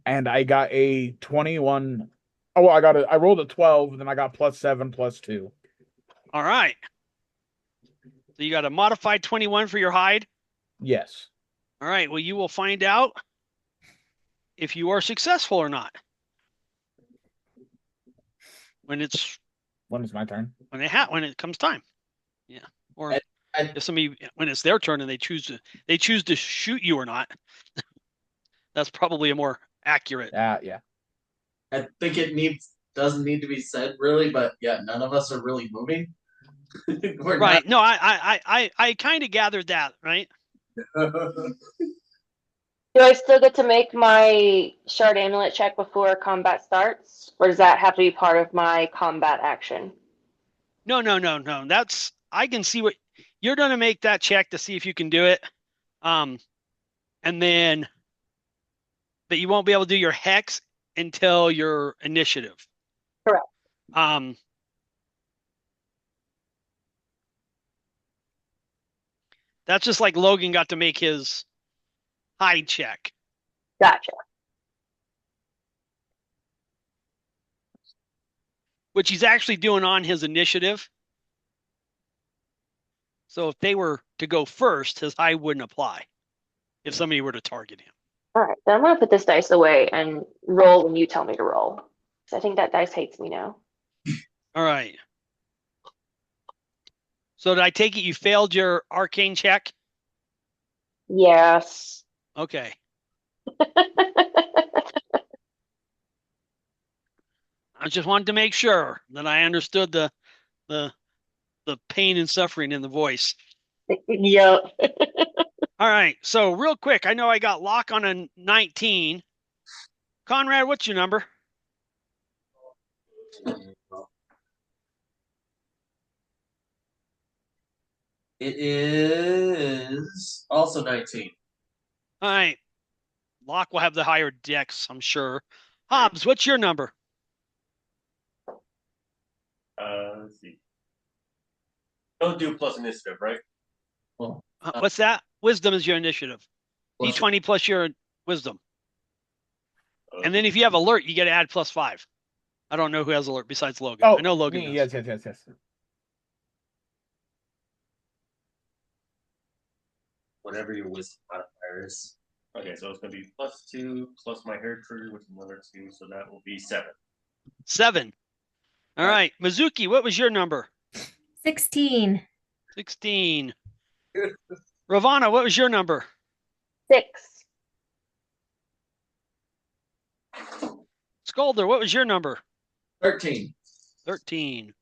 and I got a 21. Oh, I rolled a 12, and then I got +7, +2. All right. So you got a modified 21 for your hide. Yes. All right. Well, you will find out if you are successful or not when it's my turn? when it comes time. Yeah. Or if when it's their turn and they choose to shoot you or not. That's probably a more accurate. Yeah. I think it needs doesn't need to be said really, but yeah, none of us are really moving. We're Right. No, I kind of gathered that, right? Do I still get to make my shard amulet check before combat starts? Or does that have to be part of my combat action? No. That's I can see what you're going to make that check to see if you can do it. And then but you won't be able to do your hex until your initiative. Correct. That's just like Logan got to make his hide check. Gotcha. Which he's actually doing on his initiative. So if they were to go first, his hide wouldn't apply if somebody were to target him. All right, then I'm gonna put this dice away and roll when you tell me to roll. I think that dice hates me now. All right. So did I take it you failed your arcane check? Yes. Okay. I just wanted to make sure that I understood the pain and suffering in the voice. Yep. All right. So real quick, I know I got Locke on a 19. Conrad, what's your number? It is also 19. All right. Locke will have the higher dex, I'm sure. Hobbs, what's your number? Let's see. Don't do plus initiative, right? Well, What's that? Wisdom is your initiative. D20 plus your wisdom. And then if you have alert, you get to add +5. I don't know who has alert besides Logan. Oh, I know Logan me, does. yes. Whatever your wisdom modifier is. Okay, so it's going to be +2 plus my hair trigger, which is another 2, so that will be 7. 7. All right. Mizuki, what was your number? 16. 16. Ravana, what was your number? 6. Skolder, what was your number? 13. 13.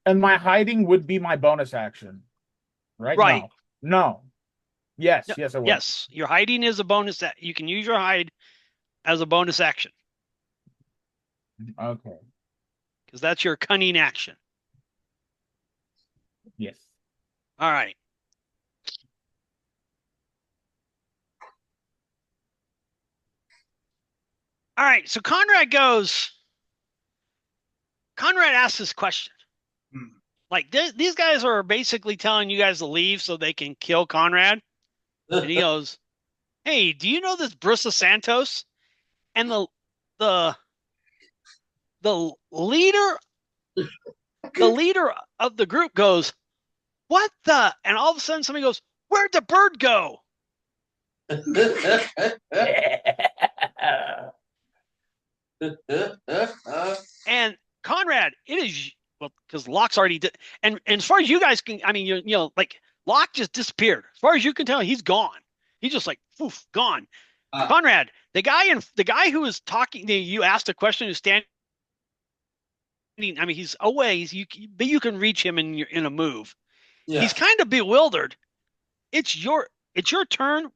And my hiding would be my bonus action, right? Right. No. Yes, No, yes, I would. Yes, your hiding is a bonus. That you can use your hide as a bonus action Okay. because that's your cunning action. Yes. All right. All right. So Conrad asks this question. Like these guys are basically telling you guys to leave so they can kill Conrad. And he goes, "Hey, do you know this Brissa Santos?" And the leader of the group goes, "What the?" And all of a sudden somebody goes, "Where'd the bird go?" And Conrad, it is well because Locke's already did, and as far as you guys can, I mean, you know, like Locke just disappeared. As far as you can tell, he's gone. He's just like poof, gone. Conrad, the guy who was talking, you asked a question, who's standing. I mean, he's away. But you can reach him in a move. Yeah. He's kind of bewildered. It's your turn.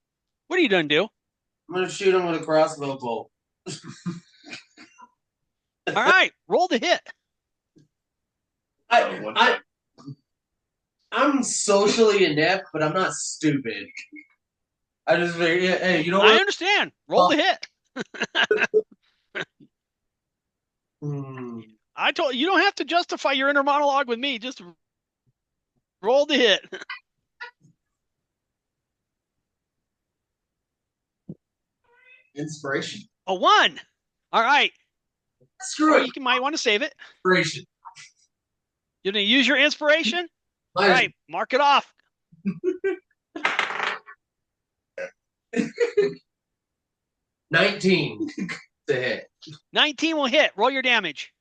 What are you gonna do? I'm gonna shoot him with a crossbow bolt. All right, roll the hit. I'm socially inept, but I'm not stupid. I just figured, hey, you know what? I understand. Roll the hit. I told you don't have to justify your inner monologue with me. Just roll the hit. Inspiration. A 1. All right. Screw it. You might want to save it. Inspiration. You're going to use your inspiration? All right. Mark it off. 19. to hit. 19 will hit. Roll your damage.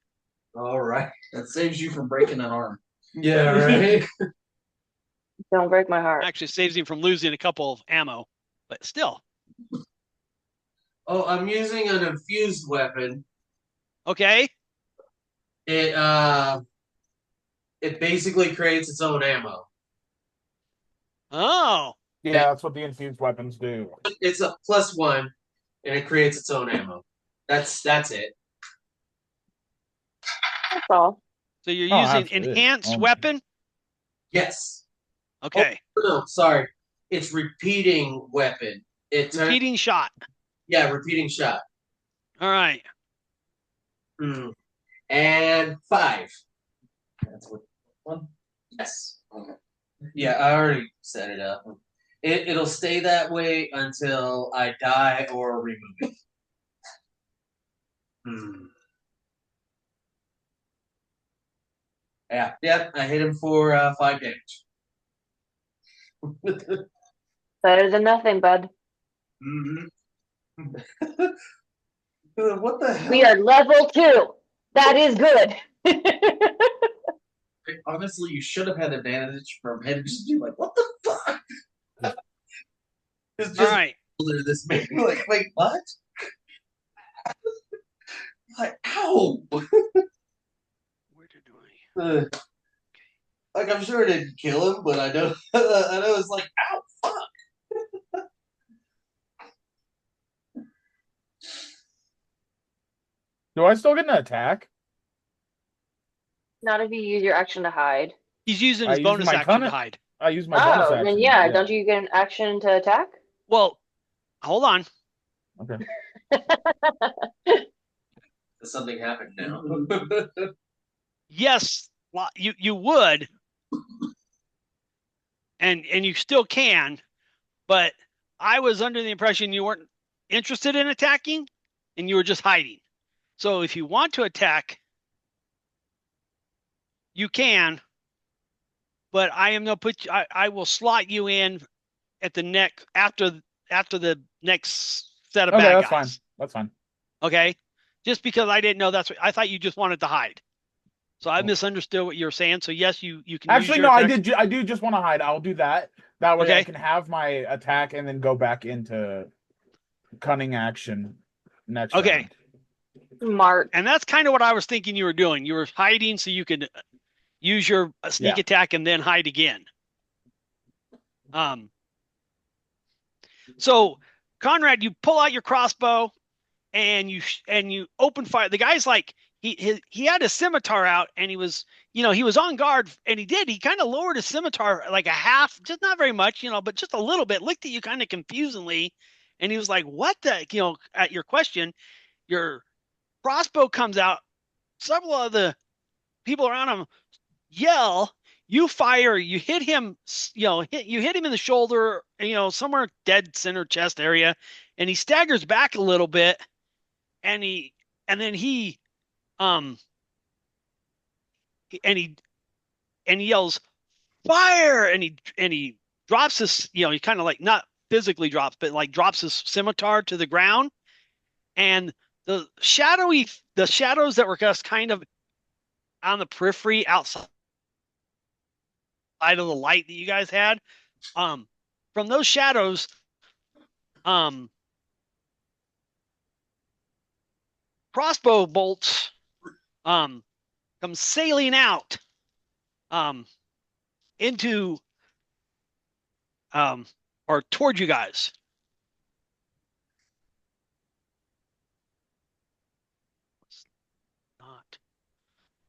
All right. That saves you from breaking an arm. Yeah, right. Don't break my heart. Actually saves him from losing a couple of ammo, but still. Oh, I'm using an infused weapon. Okay. It basically creates its own ammo. Oh. Yeah, that's what the infused weapons do. It's a +1, and it creates its own ammo. That's it. That's all. So you're Oh, using that's it. enhanced Oh. weapon? Yes. Okay. Oh, no, sorry. It's repeating weapon. It's Repeating shot. Yeah, repeating shot. All right. And 5. That's what one. Yes. Okay. Yeah, I already set it up. It'll stay that way until I die or remove it. Yeah, I hit him for 5 damage. Better than nothing, bud. What the hell? We are level 2. That is good. Honestly, you should have had advantage from him just be like, what the fuck? It's just All right. this man. Like, wait, what? Like, ow! Where did Like, I'm sure it didn't kill him, but I know, I know it's like, ow, fuck! Do I still get an attack? Not if you use your action to hide. He's using I his use bonus my action to cunning- hide. I use my bonus action. Then yeah, don't you get an action to attack? Well, hold on. Okay. Something happened now. Yes, you would, and you still can, but I was under the impression you weren't interested in attacking, and you were just hiding. So if you want to attack, you can, but I am gonna put you, I will slot you in at the neck after the next set of Okay, bad that's guys. fine. That's fine. Okay, just because I didn't know that's what I thought you just wanted to hide. So I misunderstood what you were saying. So yes, you can. Actually, use no, your I attack. did. I do just want to hide. I'll do that. That way, Okay. I can have my attack and then go back into cunning action next. Okay. round. Smart. And that's kind of what I was thinking you were doing. You were hiding so you could use your sneak Yeah. attack and then hide again. So Conrad, you pull out your crossbow and you open fire. The guy's like he had a scimitar out and he was on guard and he kind of lowered his scimitar like a half, just not very much, but just a little bit, looked at you kind of confusingly, and he was like, what the, at your question, your crossbow comes out, several of the people around him yell, you fire, you hit him, you hit him in the shoulder, somewhere dead center chest area, and he staggers back a little bit, and then he yells fire, and he drops his, he kind of like not physically drops, but like drops his scimitar to the ground, and the shadows that were just kind of on the periphery outside of the light that you guys had, from those shadows, crossbow bolts come sailing out into or toward you guys.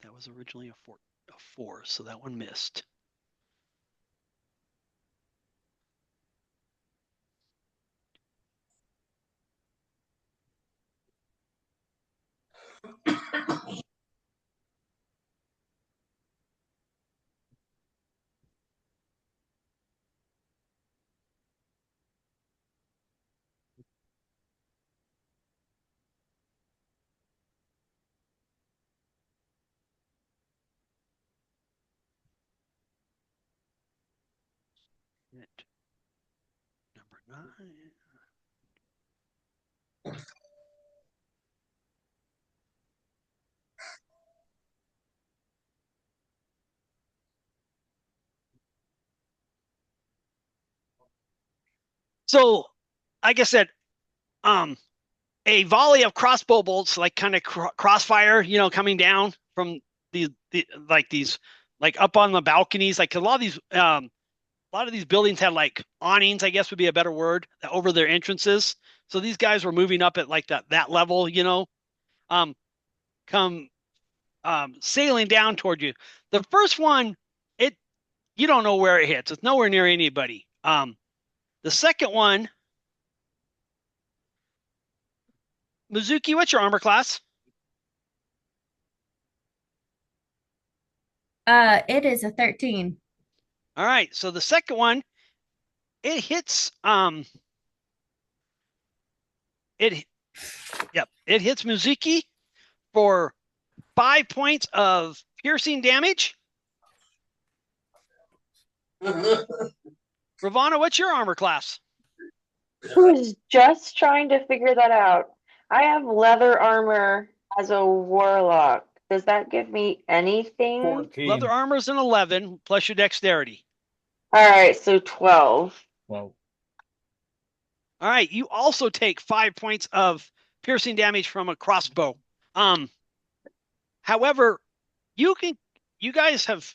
That was originally a 4, so that one missed. Number 9. So, like I said, a volley of crossbow bolts, like kind of crossfire, coming down from these up on the balconies. Like a lot of these buildings had like awnings, I guess would be a better word, over their entrances. So these guys were moving up at like that level, come sailing down toward you. The first one, you don't know where it hits. It's nowhere near anybody. The second one, Mizuki, what's your armor class? It is a 13. All right. So the second one, it hits it hits Mizuki for 5 points of piercing damage. Ravana, what's your armor class? I was just trying to figure that out. I have leather armor as a warlock. Does that give me anything? 14. Leather armor is an 11 plus your dexterity. All right, so 12. Well, all right, you also take 5 points of piercing damage from a crossbow. However, you guys have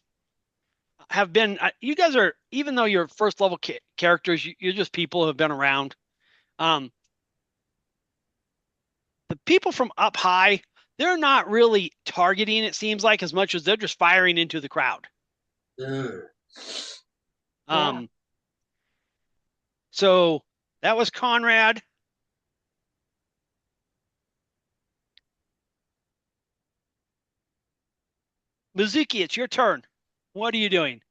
been, you guys are, even though you're first level characters, you're just people who have been around. The people from up high, they're not really targeting, it seems like, as much as they're just firing into the crowd. So that was Conrad. Mizuki, it's your turn. What are you doing?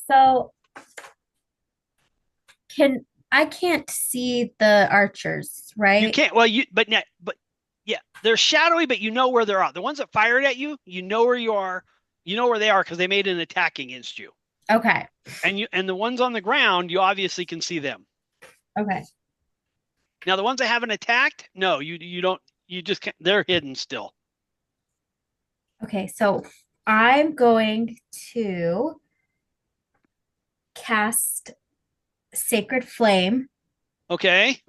So I can't see the archers, right? You can't. Well, but yeah, they're shadowy, but you know where they're at. The ones that fired at you, you know where you are. You know where they are because they made an attack against you. Okay. And the ones on the ground, you obviously can see them. Okay. Now the ones that haven't attacked, no, you don't. You just can't. They're hidden still. Okay, so I'm going to cast Sacred Flame. Okay.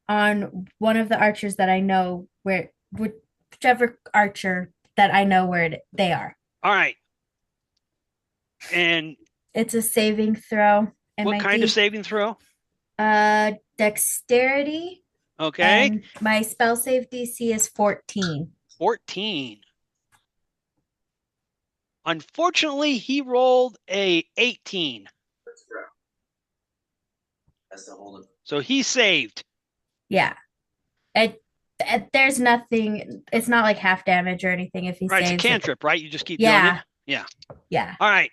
On one of the archers that I know whichever archer that I know where they are. All right. And it's a saving throw. What kind of saving throw? Dexterity. Okay. And my spell save DC is 14. 14. Unfortunately, he rolled a 18. That's the whole. So he saved. Yeah. There's nothing. It's not like half damage or anything if he saves. It's a cantrip, right? You just keep doing it. Yeah. Yeah. All right.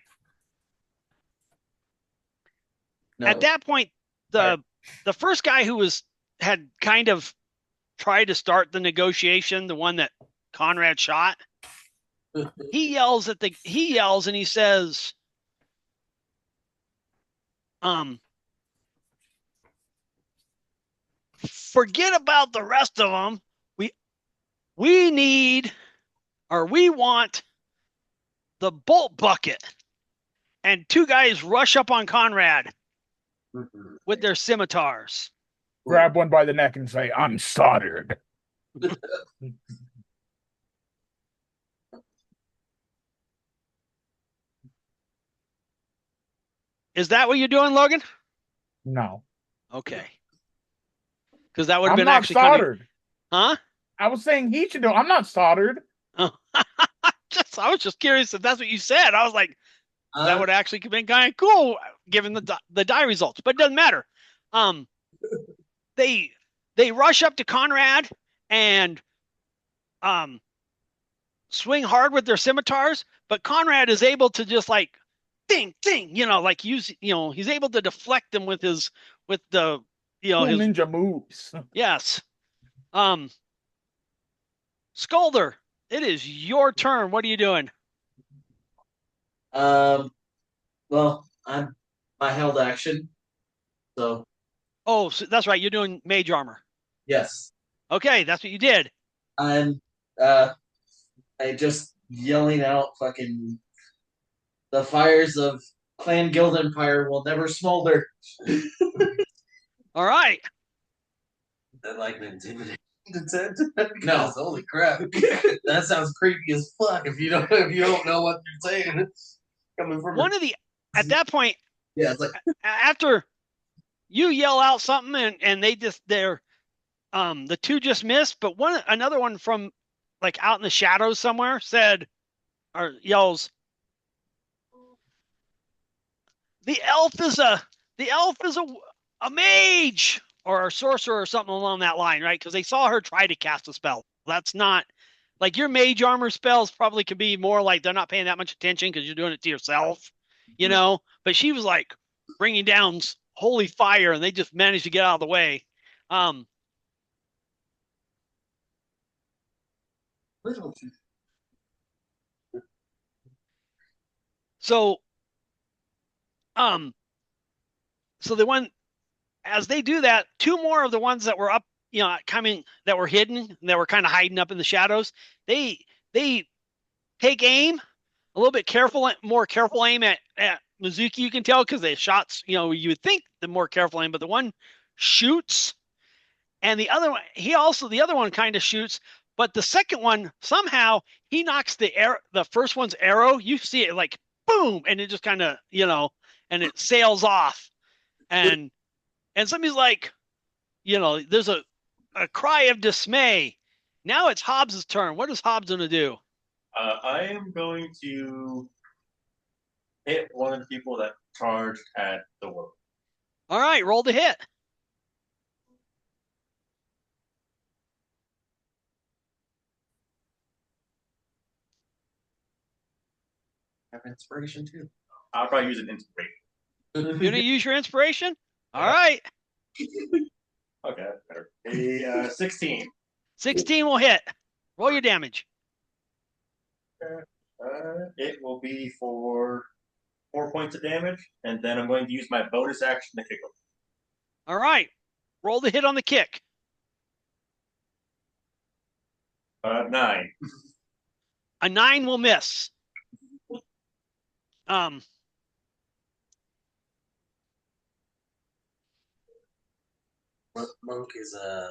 No. At that point, the first guy who had kind of tried to start the negotiation, the one that Conrad shot, he yells and he says, forget about the rest of them. We want the bolt bucket. And two guys rush up on Conrad with their scimitars. Grab one by the neck and say, I'm soldered. Is that what you're doing, Logan? No. Okay. Because that would have been not actually soldered. Huh? I was saying he should do. I'm not soldered. Oh. I was just curious if that's what you said. I was like, that would actually have been kind of cool given the die results, but it doesn't matter. They rush up to Conrad and swing hard with their scimitars, but Conrad is able to just like ding, like use, he's able to deflect them with his ninja moves. Yes. Skulder, it is your turn. What are you doing? Well, I'm my held action. So. Oh, so that's right. You're doing mage armor. Yes. Okay, that's what you did. I'm I just yelling out fucking the fires of Clan Guild Empire will never smolder. All right. That like an intimidation. No. Holy crap. That sounds creepy as fuck if you don't know what you're saying. It's coming from at that point, yeah, it's like after you yell out something and they're the two just missed, but another one from like out in the shadows somewhere yells, the elf is a mage or a sorcerer or something along that line, right? Because they saw her try to cast a spell. That's not like your mage armor spells probably could be more like they're not paying that much attention because you're doing it to yourself, you know. But she was like bringing down holy fire, and they just managed to get out of the way. So the one as they do that, two more of the ones that were up, coming that were hidden, that were kind of hiding up in the shadows, they take aim a little bit more careful aim at Mizuki. You can tell because the shots, you would think the more careful aim, but the one shoots, and the other one, the other one kind of shoots, but the second one somehow he knocks the first one's arrow. You see it like boom, and it just kind of and it sails off, and somebody's like, there's a cry of dismay. Now it's Hobbs' turn. What is Hobbs going to do? I am going to hit one of the people that charged at the world. All right, roll the hit. Have inspiration too. I'll probably use an inspiration. You're going to use your inspiration? All right. Okay, that's better. A 16. 16 will hit. Roll your damage. It will be for 4 points of damage, and then I'm going to use my bonus action to kick him. All right. Roll the hit on the kick. 9. A 9 will miss. Monk is a.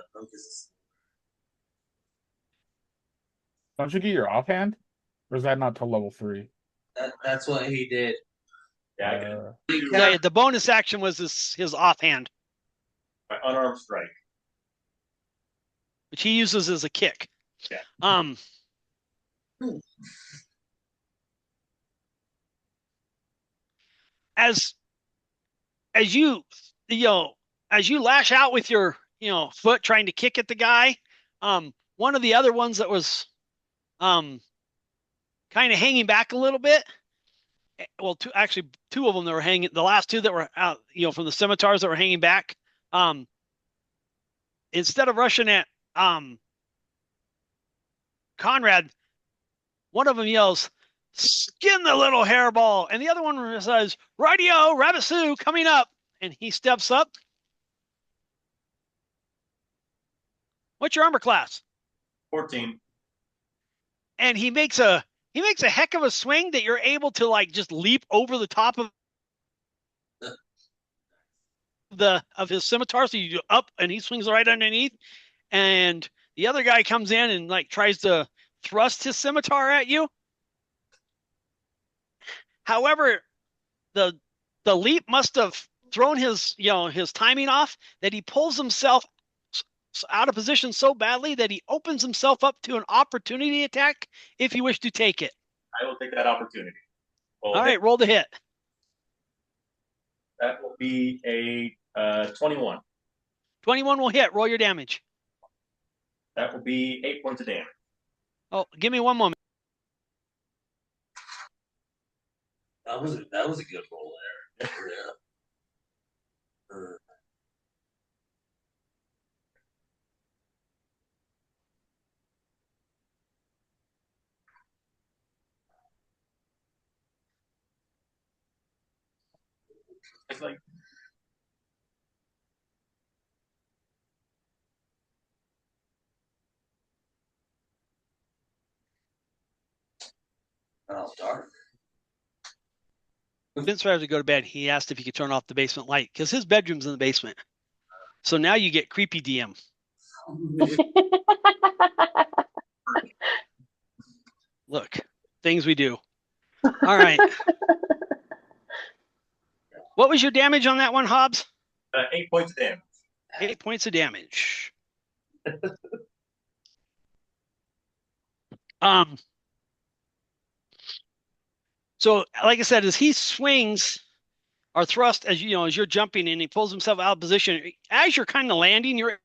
Don't you get your offhand? Or is that not till level 3? That's what he did. Yeah, yeah, the bonus action was his offhand. My unarmed strike. Which he uses as a kick. Yeah. As you lash out with your foot trying to kick at the guy, one of the other ones that was kind of hanging back a little bit. Well, two of them that were hanging. The last two that were out, from the scimitars that were hanging back. Instead of rushing at Conrad, one of them yells, "Skin the little hairball," and the other one says, "Radio, Rabbit Sue coming up," and he steps up. What's your armor class? 14. And he makes a heck of a swing that you're able to like just leap over the top of his scimitar. So you go up and he swings right underneath, and the other guy comes in and like tries to thrust his scimitar at you. However, the leap must have thrown his timing off, that he pulls himself out of position so badly that he opens himself up to an opportunity attack if you wish to take it. I will take that opportunity. All right, roll the hit. That will be a 21. 21 will hit. Roll your damage. That will be 8 points of damage. Oh, give me one moment. That was a good roll there. Yeah. It's like oh, dark. Vince tried to go to bed. He asked if he could turn off the basement light because his bedroom's in the basement. So now you get creepy DM. Look, things we do. All right. What was your damage on that one, Hobbs? 8 points of damage. 8 points of damage. So, like I said, as he swings or thrust, as you know, as you're jumping and he pulls himself out of position, as you're kind of landing, you're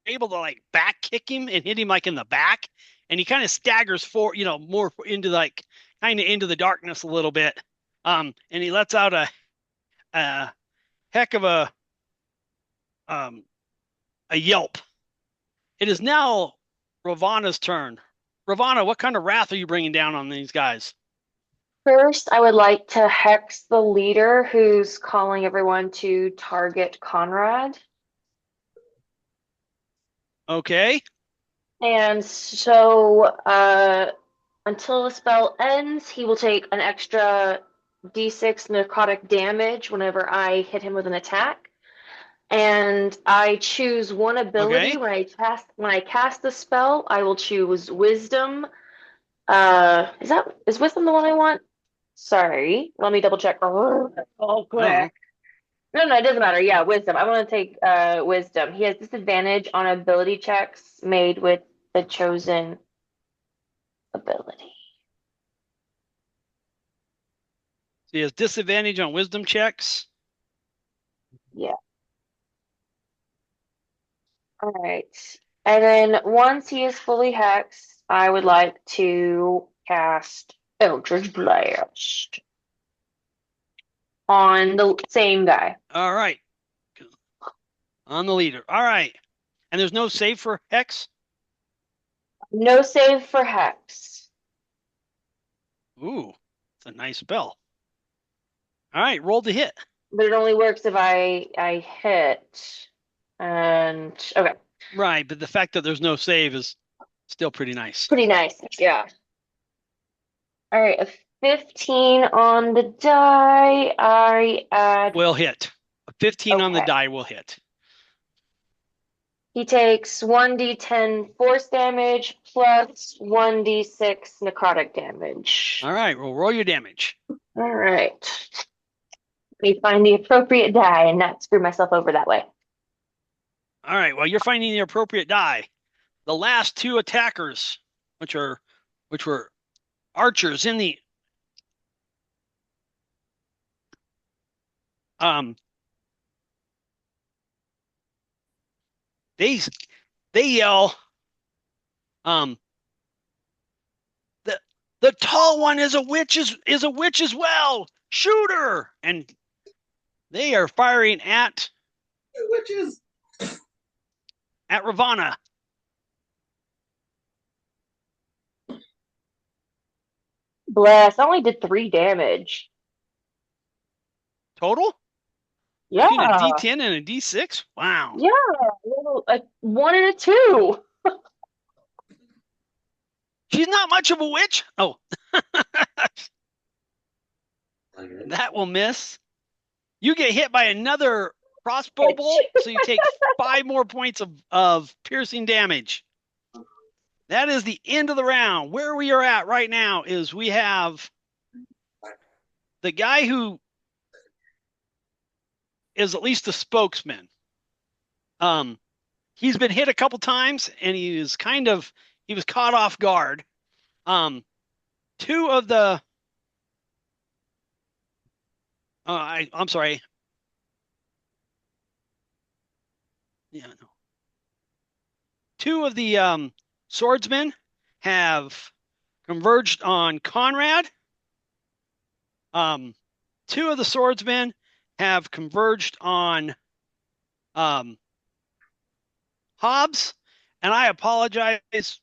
able to like back kick him and hit him like in the back, and he kind of staggers forward, more into like kind of into the darkness a little bit. And he lets out a heck of a yelp. It is now Ravana's turn. Ravana, what kind of wrath are you bringing down on these guys? First, I would like to hex the leader who's calling everyone to target Conrad. Okay. And so, until the spell ends, he will take an extra d6 necrotic damage whenever I hit him with an attack. And I choose one ability. Okay. When I cast the spell, I will choose Wisdom. Is Wisdom the one I want? Sorry, let me double check. Oh, quick. No, it doesn't matter. Yeah, Wisdom. I want to take Wisdom. He has disadvantage on ability checks made with the chosen ability. So he has disadvantage on wisdom checks. Yeah. All right. And then once he is fully hexed, I would like to cast Eldritch Blast on the same guy. All right. On the leader. All right. And there's no save for Hex? No save for Hex. Ooh, it's a nice spell. All right, roll to hit. But it only works if I hit. And okay. Right, but the fact that there's no save is still pretty nice. Pretty nice, yeah. All right, a 15 on the die. I add. Will hit. A 15 on the die will hit. He takes 1d10 force damage plus 1d6 necrotic damage. All right, we'll roll your damage. All right. Let me find the appropriate die and not screw myself over that way. All right, well, you're finding the appropriate die. The last two attackers, which were archers in the they yell, the tall one is a witch as well. Shoot her! And they are firing at witches. At Ravana. Bless, I only did 3 damage. Total? Yeah. Between a D10 and a D6? Wow. Yeah, a 1 and a 2. She's not much of a witch. Oh. That will miss. You get hit by another crossbow bolt, so you take 5 more points of piercing damage. That is the end of the round. Where we are at right now is we have the guy who is at least the spokesman. He's been hit a couple times, and he was caught off guard. 2 of the I'm sorry. Yeah, no. 2 of the swordsmen have converged on Conrad. 2 of the swordsmen have converged on Hobbs, and I apologize.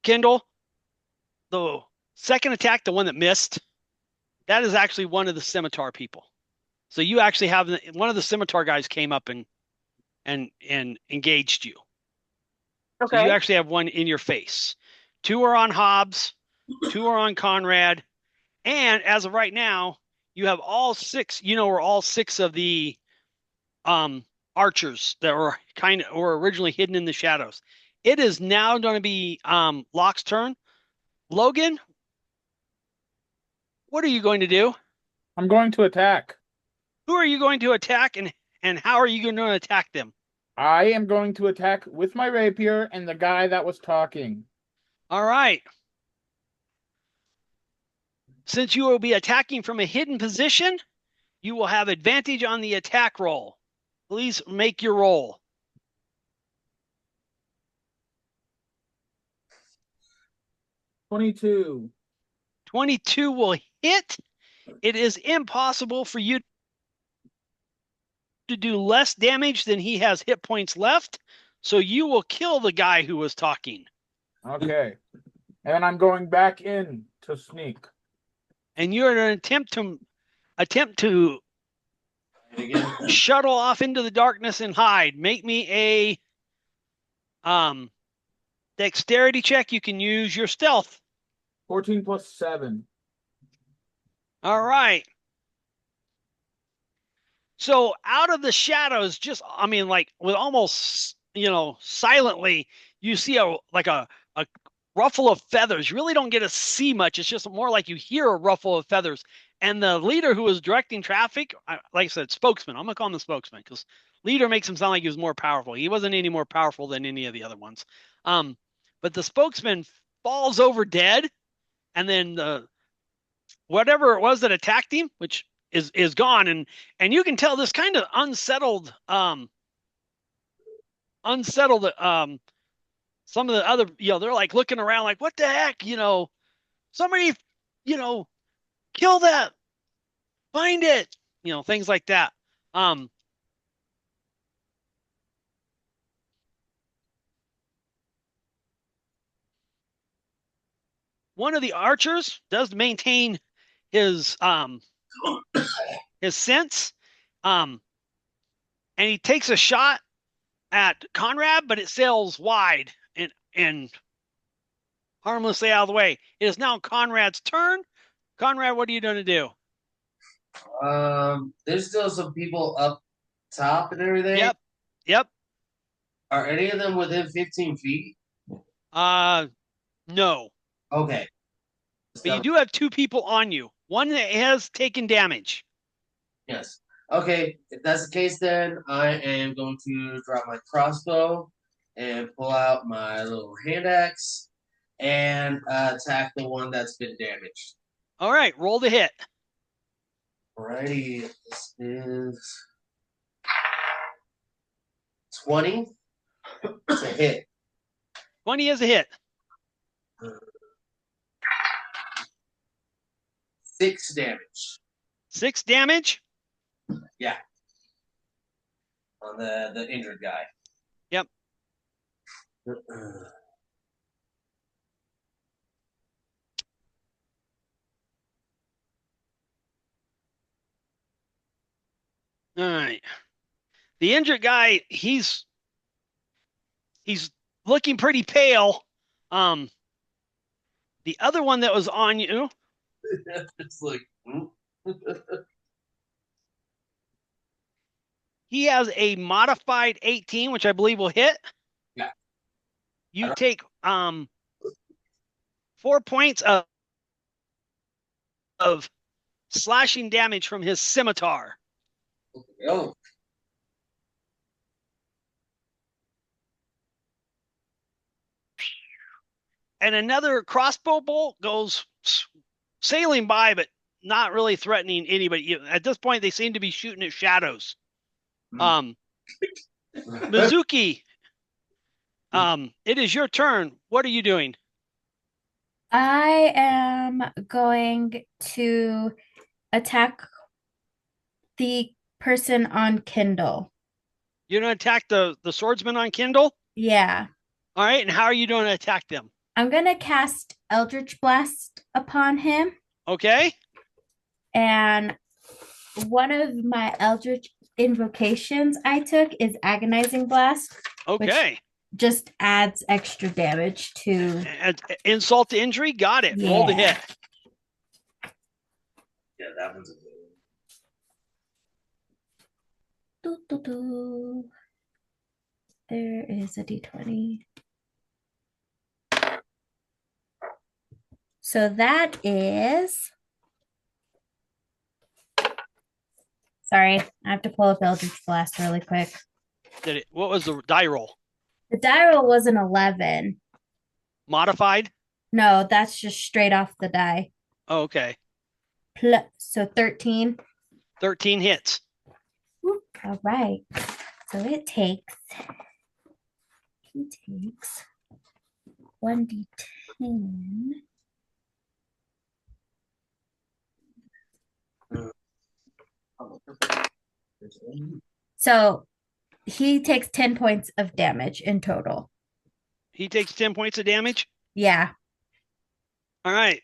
Kendall, the second attack, the one that missed, that is actually one of the scimitar people. So you actually have one of the scimitar guys came up and engaged you. Okay. So you actually have one in your face. 2 are on Hobbs, 2 are on Conrad, and as of right now, you have all 6. You know, where all 6 of the archers that were originally hidden in the shadows. It is now going to be Locke's turn. Logan, what are you going to do? I'm going to attack. Who are you going to attack, and how are you going to attack them? I am going to attack with my rapier and the guy that was talking. All right. Since you will be attacking from a hidden position, you will have advantage on the attack roll. Please make your roll. $22. 22 will hit. It is impossible for you to do less damage than he has hit points left, so you will kill the guy who was talking. Okay. And I'm going back in to sneak. And you're going to attempt to shuttle off into the darkness and hide. Make me a dexterity check. You can use your stealth. 14 plus 7. All right. So out of the shadows, with almost, silently, you see a ruffle of feathers. You really don't get to see much. It's just more like you hear a ruffle of feathers. And the leader who was directing traffic, like I said, spokesman. I'm going to call him the spokesman because leader makes him sound like he was more powerful. He wasn't any more powerful than any of the other ones. But the spokesman falls over dead. And then whatever it was that attacked him, which is gone. And you can tell this kind of unsettled some of the other, they're like looking around like, what the heck, somebody, kill that, find it, things like that. One of the archers does maintain his sense, and he takes a shot at Conrad, but it sails wide and harmlessly out of the way. It is now Conrad's turn. Conrad, what are you going to do? There's still some people up top and everything. Yep. Are any of them within 15 feet? No. Okay. But you do have 2 people on you. One that has taken damage. Yes. Okay, if that's the case, then I am going to drop my crossbow and pull out my little hand axe and attack the one that's been damaged. All right, roll the hit. Alrighty, this is 20. It's a hit. 20 is a hit. 6 damage. 6 damage? Yeah. On the injured guy. Yep. All right. The injured guy, he's looking pretty pale. The other one that was on you. It's like, he has a modified 18, which I believe will hit. Yeah. You take 4 points of slashing damage from his scimitar. Oh. And another crossbow bolt goes sailing by, but not really threatening anybody. At this point, they seem to be shooting at shadows. Mizuki, it is your turn. What are you doing? I am going to attack the person on Kindle. You're going to attack the swordsman on Kindle? Yeah. All right, and how are you going to attack them? I'm going to cast Eldritch Blast upon him. Okay. And one of my Eldritch invocations I took is Agonizing Blast. Okay. just adds extra damage to. Insult to injury. Got it. Roll the hit. Yeah, that one's a good one. Doo, doo, doo. There is a d20. So that is. Sorry, I have to pull up Eldritch Blast really quick. What was the die roll? The die roll was an 11. Modified? No, that's just straight off the die. Oh, okay. So 13. 13 hits. All right. So he takes 1d10. So he takes 10 points of damage in total. He takes 10 points of damage? Yeah. All right.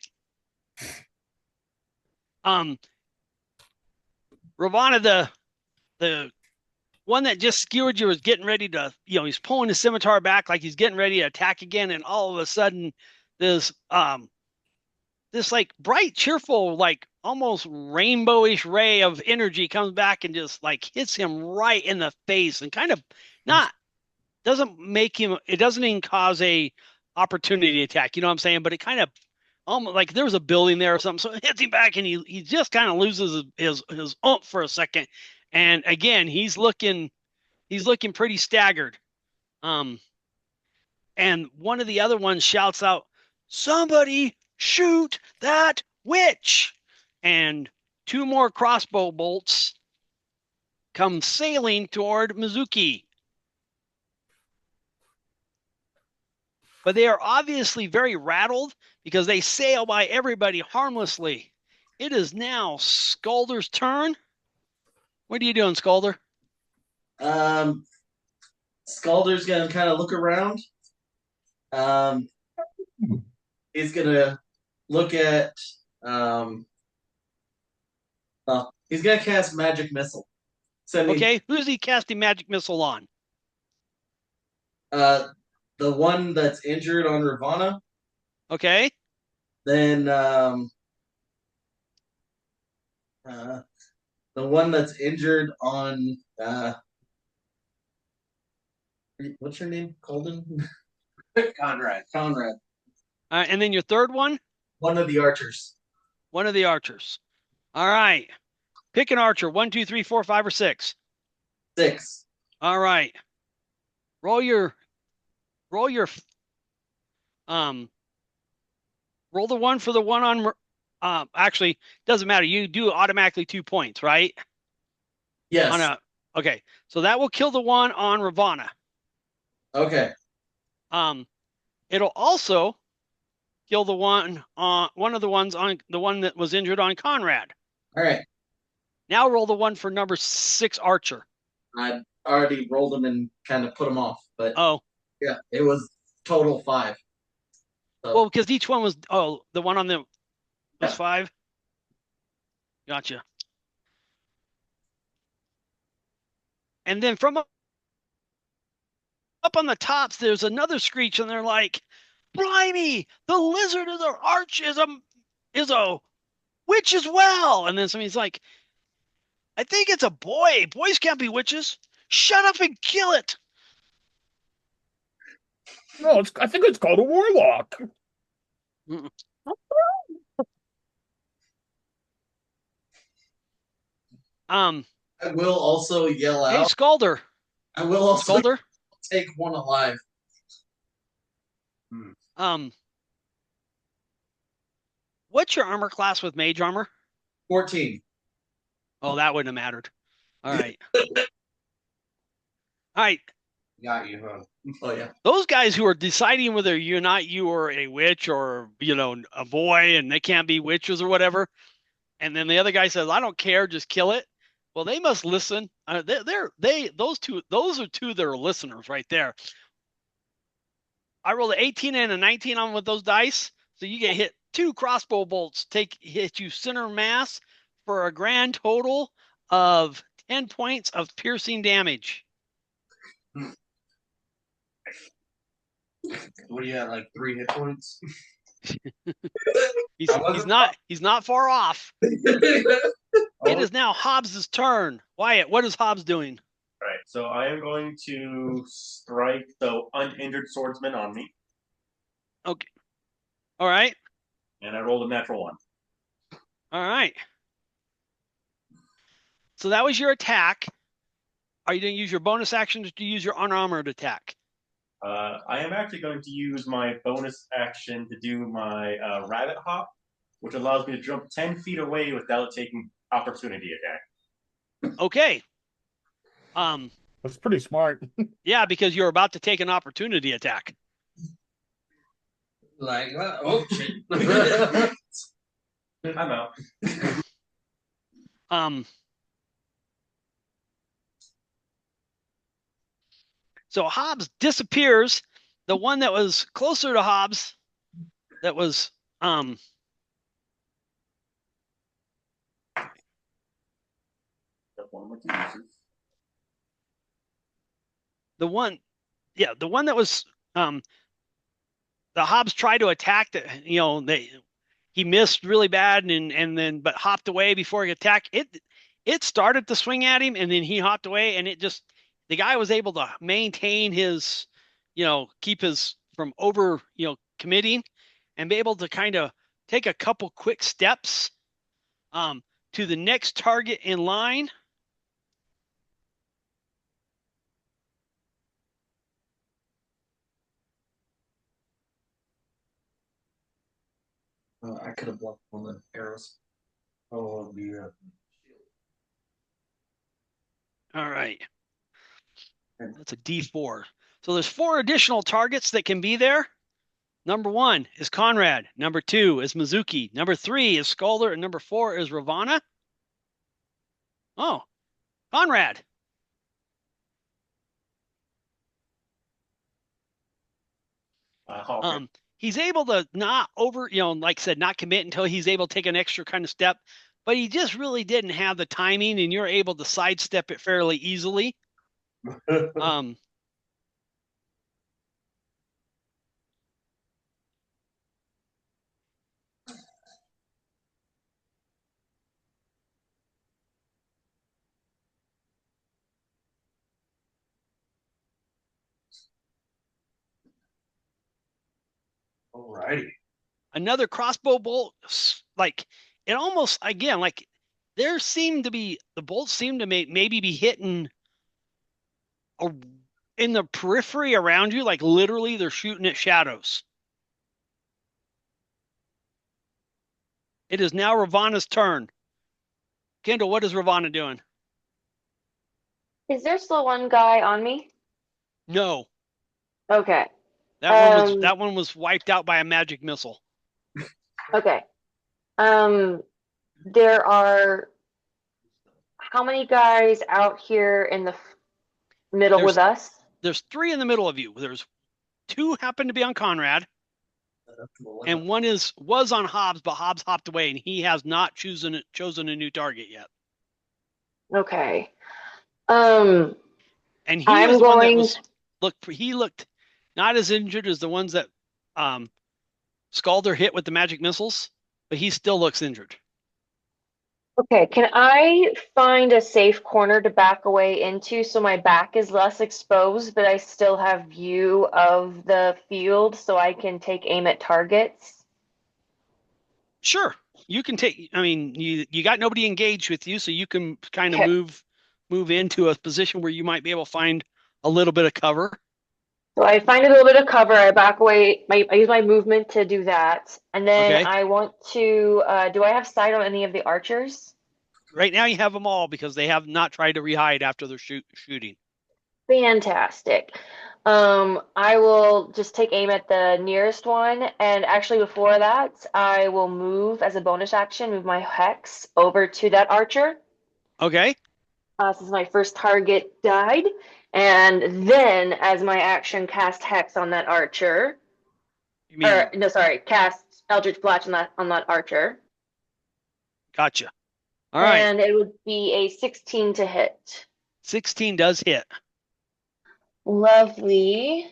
Ravana, the one that just skewered you was getting ready to, he's pulling his scimitar back like he's getting ready to attack again, and all of a sudden this like bright, cheerful, like almost rainbowish ray of energy comes back and just like hits him right in the face and kind of doesn't even cause a opportunity attack, you know what I'm saying? But it kind of almost like there was a building there or something, so it hits him back and he just kind of loses his oomph for a second. And again, he's looking pretty staggered. And one of the other ones shouts out, "Somebody shoot that witch!" And 2 more crossbow bolts come sailing toward Mizuki. But they are obviously very rattled because they sail by everybody harmlessly. It is now Skulder's turn. What are you doing, Skulder? Skulder's gonna kind of look around. He's gonna look at. He's gonna cast Magic Missile. Okay, who's he casting Magic Missile on? The one that's injured on Ravana. Okay. Then the one that's injured on what's your name? Colden? Conrad. And then your third one? One of the archers. One of the archers. All right. Pick an archer. 1, 2, 3, 4, 5, or 6. 6. All right. Roll the one for the one on actually doesn't matter. You do automatically 2 points, right? Yes. Okay. So that will kill the one on Ravana. Okay. It'll also kill the one of the ones on the one that was injured on Conrad. All right. Now roll the one for number 6 archer. I already rolled them and kind of put them off, but yeah, it was total 5. So. Well, because each one was the one on the was 5. Gotcha. And then from up on the tops, there's another screech, and they're like, "Blimey, the lizard is an arch is a witch as well." And then somebody's like, "I think it's a boy. Boys can't be witches. Shut up and kill it." No, I think it's called a warlock. I will also yell out. Hey, Skulder. I will also take one alive. What's your armor class with mage armor? 14. Oh, that wouldn't have mattered. All right. All right. Got you, huh? Oh, yeah. Those guys who are deciding whether you are a witch or, a boy and they can't be witches or whatever. And then the other guy says, "I don't care, just kill it." Well, they must listen. Those are two that are listeners right there. I rolled an 18 and a 19 on with those dice. So you get hit 2 crossbow bolts, hit you center mass for a grand total of 10 points of piercing damage. What do you got? Like 3 hit points? He's not far off. It is now Hobbs' turn. Wyatt, what is Hobbs doing? All right, so I am going to strike the uninjured swordsman on me. Okay. All right. And I rolled a natural 1. All right. So that was your attack. Are you going to use your bonus action to use your unarmored attack? I am actually going to use my bonus action to do my rabbit hop, which allows me to jump 10 feet away without taking opportunity attack. Okay. That's pretty smart. Yeah, because you're about to take an opportunity attack. Like, oh shit. I'm out. So Hobbs disappears. The one that was closer to Hobbs, that was the one that was the Hobbs tried to attack he missed really bad and then but hopped away before he attacked. It started to swing at him and then he hopped away and the guy was able to maintain his, keep his from over, committing and be able to kind of take a couple quick steps to the next target in line. I could have blocked one of the arrows. Oh, yeah. All right. That's a D4. So there's 4 additional targets that can be there. Number 1 is Conrad. Number 2 is Mizuki. Number 3 is Skalder. And number 4 is Ravana. Oh, Conrad. Okay. He's able to not like I said, not commit until he's able to take an extra kind of step, but he just really didn't have the timing and you're able to sidestep it fairly easily. Alrighty. Another crossbow bolt, like it almost again, like the bolts seem to maybe be hitting in the periphery around you, like literally they're shooting at shadows. It is now Ravana's turn. Kendall, what is Ravana doing? Is there still one guy on me? No. Okay. That one was wiped out by a magic missile. Okay. There are how many guys out here in the middle with us? There's 3 in the middle of you. There's 2 happen to be on Conrad, and one was on Hobbs, but Hobbs hopped away, and he has not chosen a new target yet. Okay. And he looked not as injured as the ones that Skalder hit with the magic missiles, but he still looks injured. Okay, can I find a safe corner to back away into so my back is less exposed, but I still have view of the field so I can take aim at targets? Sure. You can you got nobody engaged with you, so you can kind of move into a position where you might be able to find a little bit of cover. So I find a little bit of cover, I back away, I use my movement to do that. And then Okay. I want to, do I have sight on any of the archers? Right now you have them all because they have not tried to rehide after their shooting. Fantastic. I will just take aim at the nearest one. And actually before that, I will move as a bonus action, move my hex over to that archer. Okay. Since my first target died. And then as my action, cast hex on that archer. Cast Eldritch Blast on that archer. Gotcha. All right. And it would be a 16 to hit. 16 does hit. Lovely.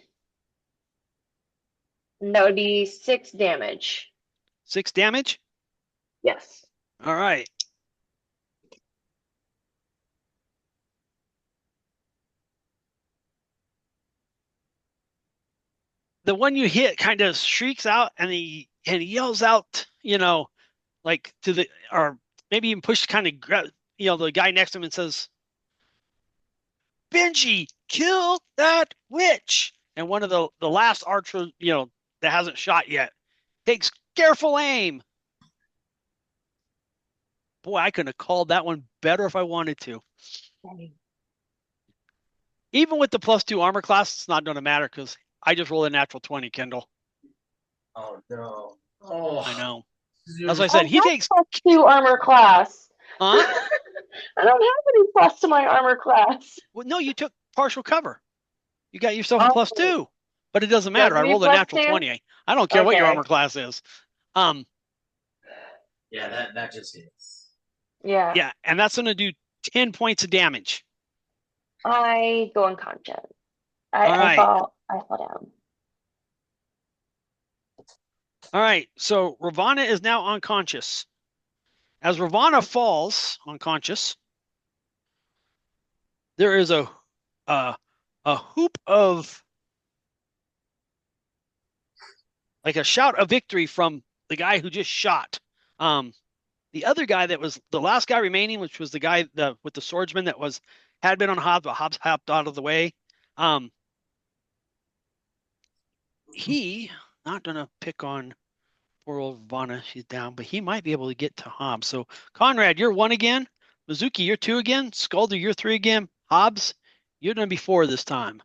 That would be 6 damage. 6 damage? Yes. All right. The one you hit kind of shrieks out and he yells out, like to the, or maybe even push kind of, the guy next to him and says, Benji, kill that witch. And one of the last archer, that hasn't shot yet, takes careful aim. Boy, I could have called that one better if I wanted to. Even with the +2 armor class, it's not going to matter because I just rolled a natural 20, Kendall. Oh no! Oh, I know. As I said, he takes +2 armor class. Huh? I don't have any plus to my armor class. Well, no, you took partial cover. You got yourself a +2, but it doesn't matter. I rolled a natural 20. I don't care what your armor class is. Yeah, that just hits. Yeah. Yeah, and that's going to do 10 points of damage. I go unconscious. All right. I fall down. All right, so Ravana is now unconscious. As Ravana falls unconscious, there is a hoop of, like a shout of victory from the guy who just shot. The other guy that was the last guy remaining, which was the guy with the swordsman that had been on Hobbs, but Hobbs hopped out of the way. He not gonna pick on poor old Ravana, she's down, but he might be able to get to Hobbs. So Conrad, you're 1 again. Mizuki, you're 2 again. Scalder, you're 3 again. Hobbs, you're gonna be 4 this time.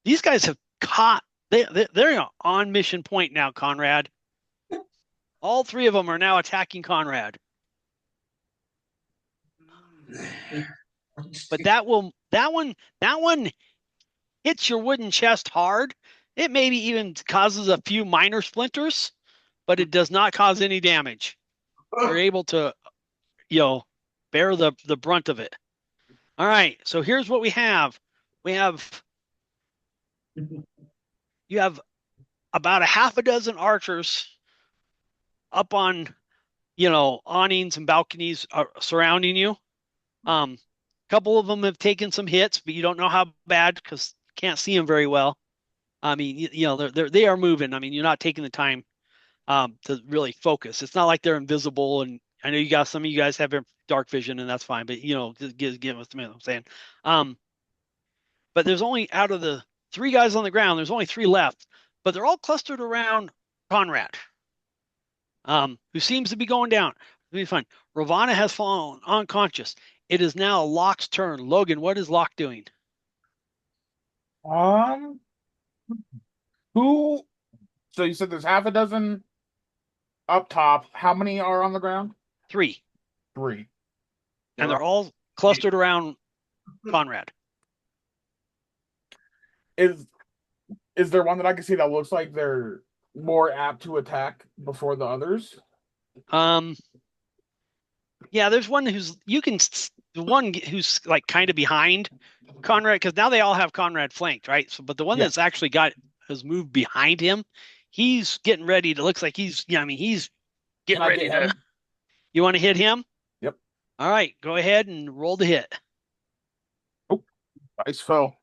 These guys have caught. They're on mission point now, Conrad. All 3 of them are now attacking Conrad. But that one hits your wooden chest hard. It maybe even causes a few minor splinters, but it does not cause any damage. You're able to, bear the brunt of it. All right, so here's what we have. You have about a half a dozen archers up on, awnings and balconies surrounding you. A couple of them have taken some hits, but you don't know how bad because you can't see them very well. I mean, they are moving. I mean, you're not taking the time to really focus. It's not like they're invisible. And I know some of you guys have dark vision, and that's fine. But just get with me. What I'm saying. But there's only, out of the 3 guys on the ground, there's only 3 left. But they're all clustered around Conrad, who seems to be going down. It'll be fun. Ravana has fallen unconscious. It is now Locke's turn. Logan, what is Locke doing? Who? So you said there's half a dozen up top. How many are on the ground? 3. 3. And they're all clustered around Conrad. Is there one that I can see that looks like they're more apt to attack before the others? Yeah, there's one who's like kind of behind Conrad, because now they all have Conrad flanked, right? So, but the one that's actually has moved behind him, he's getting ready to. Looks like he's getting ready to. You want to hit him? Yep. All right, go ahead and roll the hit. Oh, dice fell.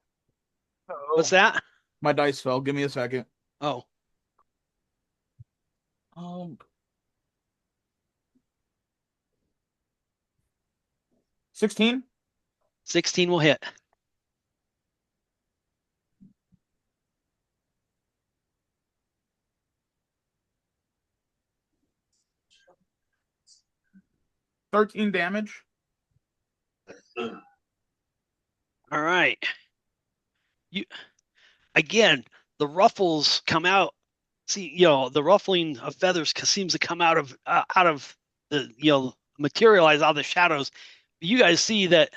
What's that? My dice fell. Give me a second. Oh. 16? 16 will hit. $13 damage. All right. Again, the ruffles come out. See, the ruffling of feathers seems to come out of the, materialize out of the shadows. You guys see that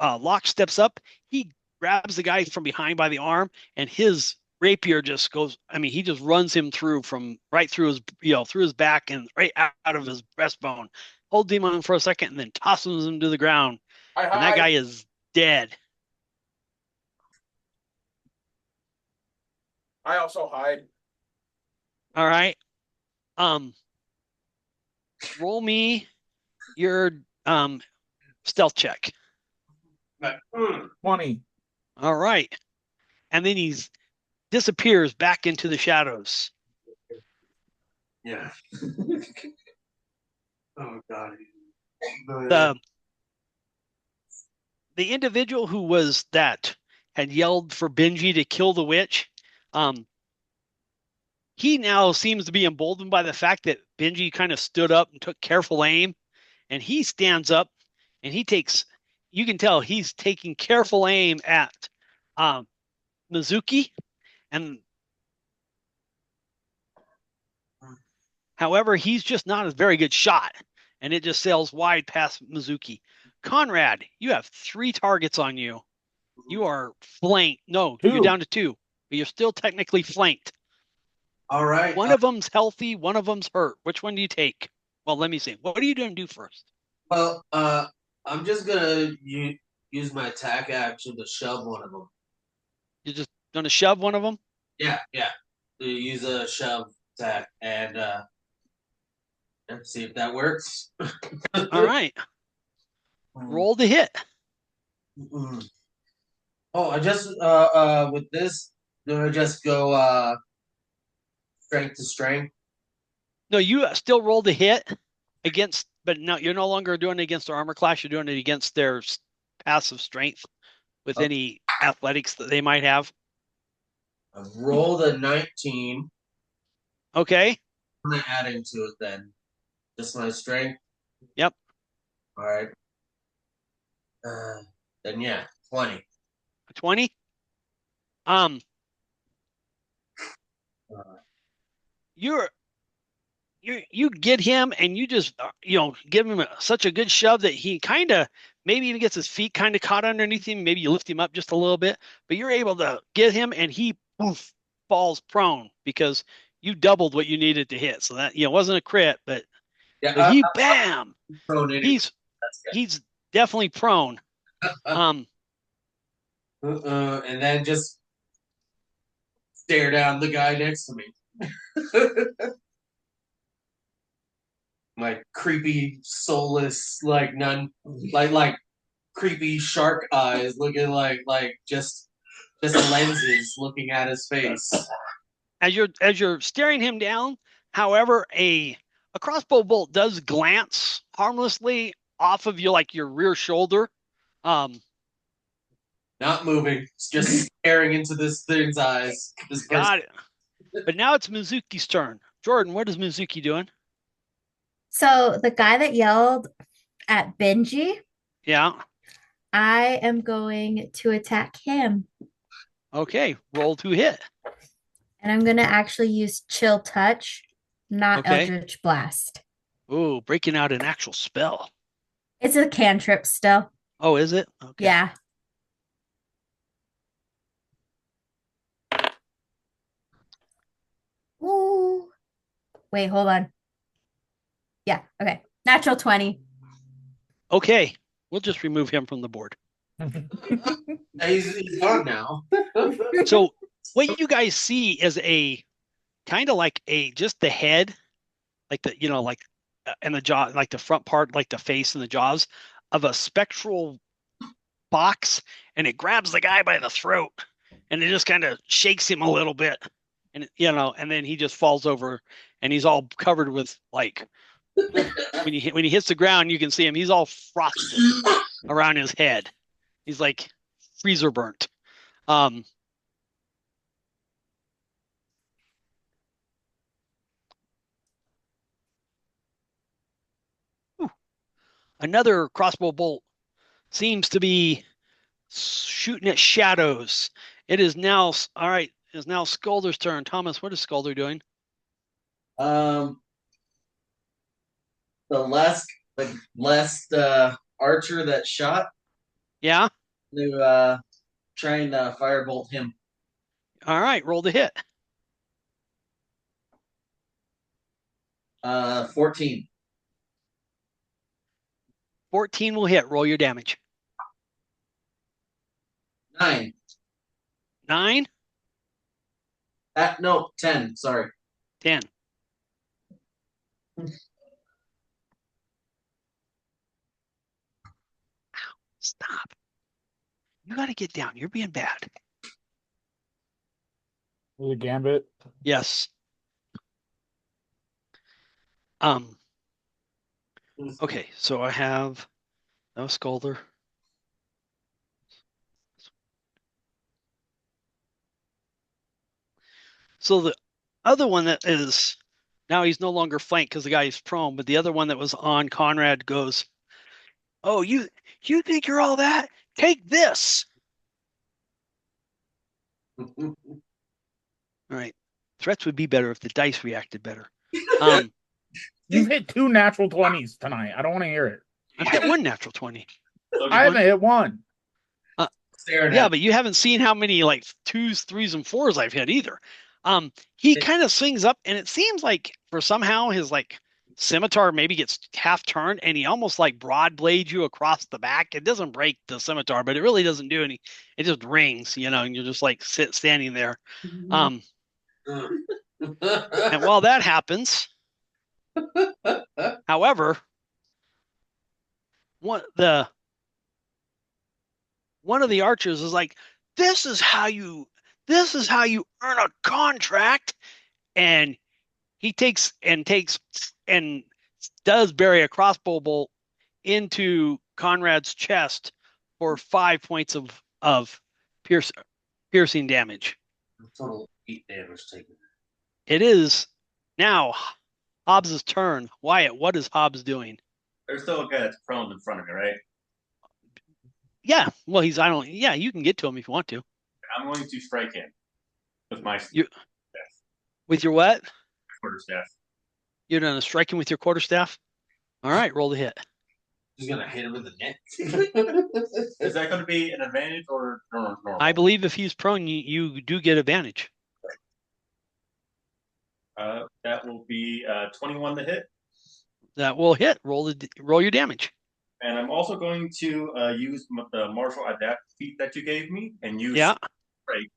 Locke steps up. He grabs the guy from behind by the arm, and his rapier just goes. I mean, he just runs him right through his, through his back and right out of his breastbone. Holds him on for a second, and then tosses him to the ground. And that guy is dead. I also hide. All right. Roll me your stealth check. 20. All right. And then he disappears back into the shadows. Yeah. Oh god. The individual who was that had yelled for Benji to kill the witch, he now seems to be emboldened by the fact that Benji kind of stood up and took careful aim, and he stands up and you can tell he's taking careful aim at Mizuki, and however, he's just not a very good shot, and it just sails wide past Mizuki. Conrad, you have 3 targets on you. You are flanked. No, 2. You're down to 2, but you're still technically flanked. All right. One of them's healthy, one of them's hurt. Which one do you take? Well, let me see. What are you going to do first? Well, I'm just gonna use my attack action to shove one of them. You're just going to shove one of them? Yeah. To use a shove attack and see if that works. All right. Roll to hit. Oh, I just with this, do I just go strength to strength? No, you still roll to hit against, but no, you're no longer doing it against their armor class. You're doing it against their passive strength with any athletics that they might have. I rolled a 19. Okay. What am I adding to it then? Just my strength? Yep. All right. Then yeah, 20. 20? You get him and you just give him such a good shove that he kind of maybe even gets his feet kind of caught underneath him. Maybe you lift him up just a little bit, but you're able to get him and he falls prone because you doubled what you needed to hit. So that wasn't a crit, but he bam. He's definitely prone. And then just stare down the guy next to me. My creepy, soulless, like creepy shark eyes, looking like just lenses looking at his face. As you're staring him down, however, a crossbow bolt does glance harmlessly off of you, like your rear shoulder. Not moving, just staring into this thing's eyes. Got it. But now it's Mizuki's turn. Jordan, what is Mizuki doing? So the guy that yelled at Benji, yeah, I am going to attack him. Okay, roll to hit. And I'm going to actually use Chill Touch, not Eldritch Blast. Ooh, breaking out an actual spell. It's a cantrip still. Oh, is it? Okay. Yeah. Ooh. Wait, hold on. Yeah, okay. Natural 20. Okay, we'll just remove him from the board. He's gone now. So what you guys see is a kind of like just the head, like and the jaw, like the front part, like the face and the jaws of a spectral box, and it grabs the guy by the throat and it just kind of shakes him a little bit, and and then he just falls over and he's all covered with like when he hits the ground, you can see him. He's all frosted around his head. He's like freezer burnt. Another crossbow bolt seems to be shooting at shadows. It is now all right. It's now Skulder's turn. Thomas, what is Skulder doing? The last archer that shot. Yeah. To try and firebolt him. All right, roll the hit. 14. 14 will hit. Roll your damage. 9. 9? No, 10. Sorry. 10. Stop. You got to get down. You're being bad. The gambit. Yes. Okay, so I have no Scolder. So the other one that is now he's no longer flanked because the guy is prone, but the other one that was on Conrad goes, "Oh, you think you're all that? Take this." All right. Threats would be better if the dice reacted better. You've hit 2 natural 20s tonight. I don't want to hear it. I've hit 1 natural 20. I haven't hit 1. Yeah, but you haven't seen how many like 2s, 3s, and 4s I've hit either. He kind of swings up, and it seems like for somehow his like scimitar maybe gets half turned, and he almost like broad blades you across the back. It doesn't break the scimitar, but it really doesn't do any. It just rings, and you're just like standing there. And while that happens, however, one of the archers is like, this is how you earn a contract. And he takes and does bury a crossbow bolt into Conrad's chest for 5 points of piercing damage. Total 8 damage taken. It is now Hobbs' turn. Wyatt, what is Hobbs doing? There's still a guy that's prone in front of me, right? Yeah. Well, you can get to him if you want to. I'm going to strike him with my with your what? Quarterstaff. You're going to strike him with your quarterstaff? All right, roll the hit. He's going to hit him in the neck. Is that going to be an advantage or normal? I believe if he's prone, you do get advantage. That will be 21 to hit. That will hit. Roll your damage. And I'm also going to use the martial adapt feat that you gave me and use strike.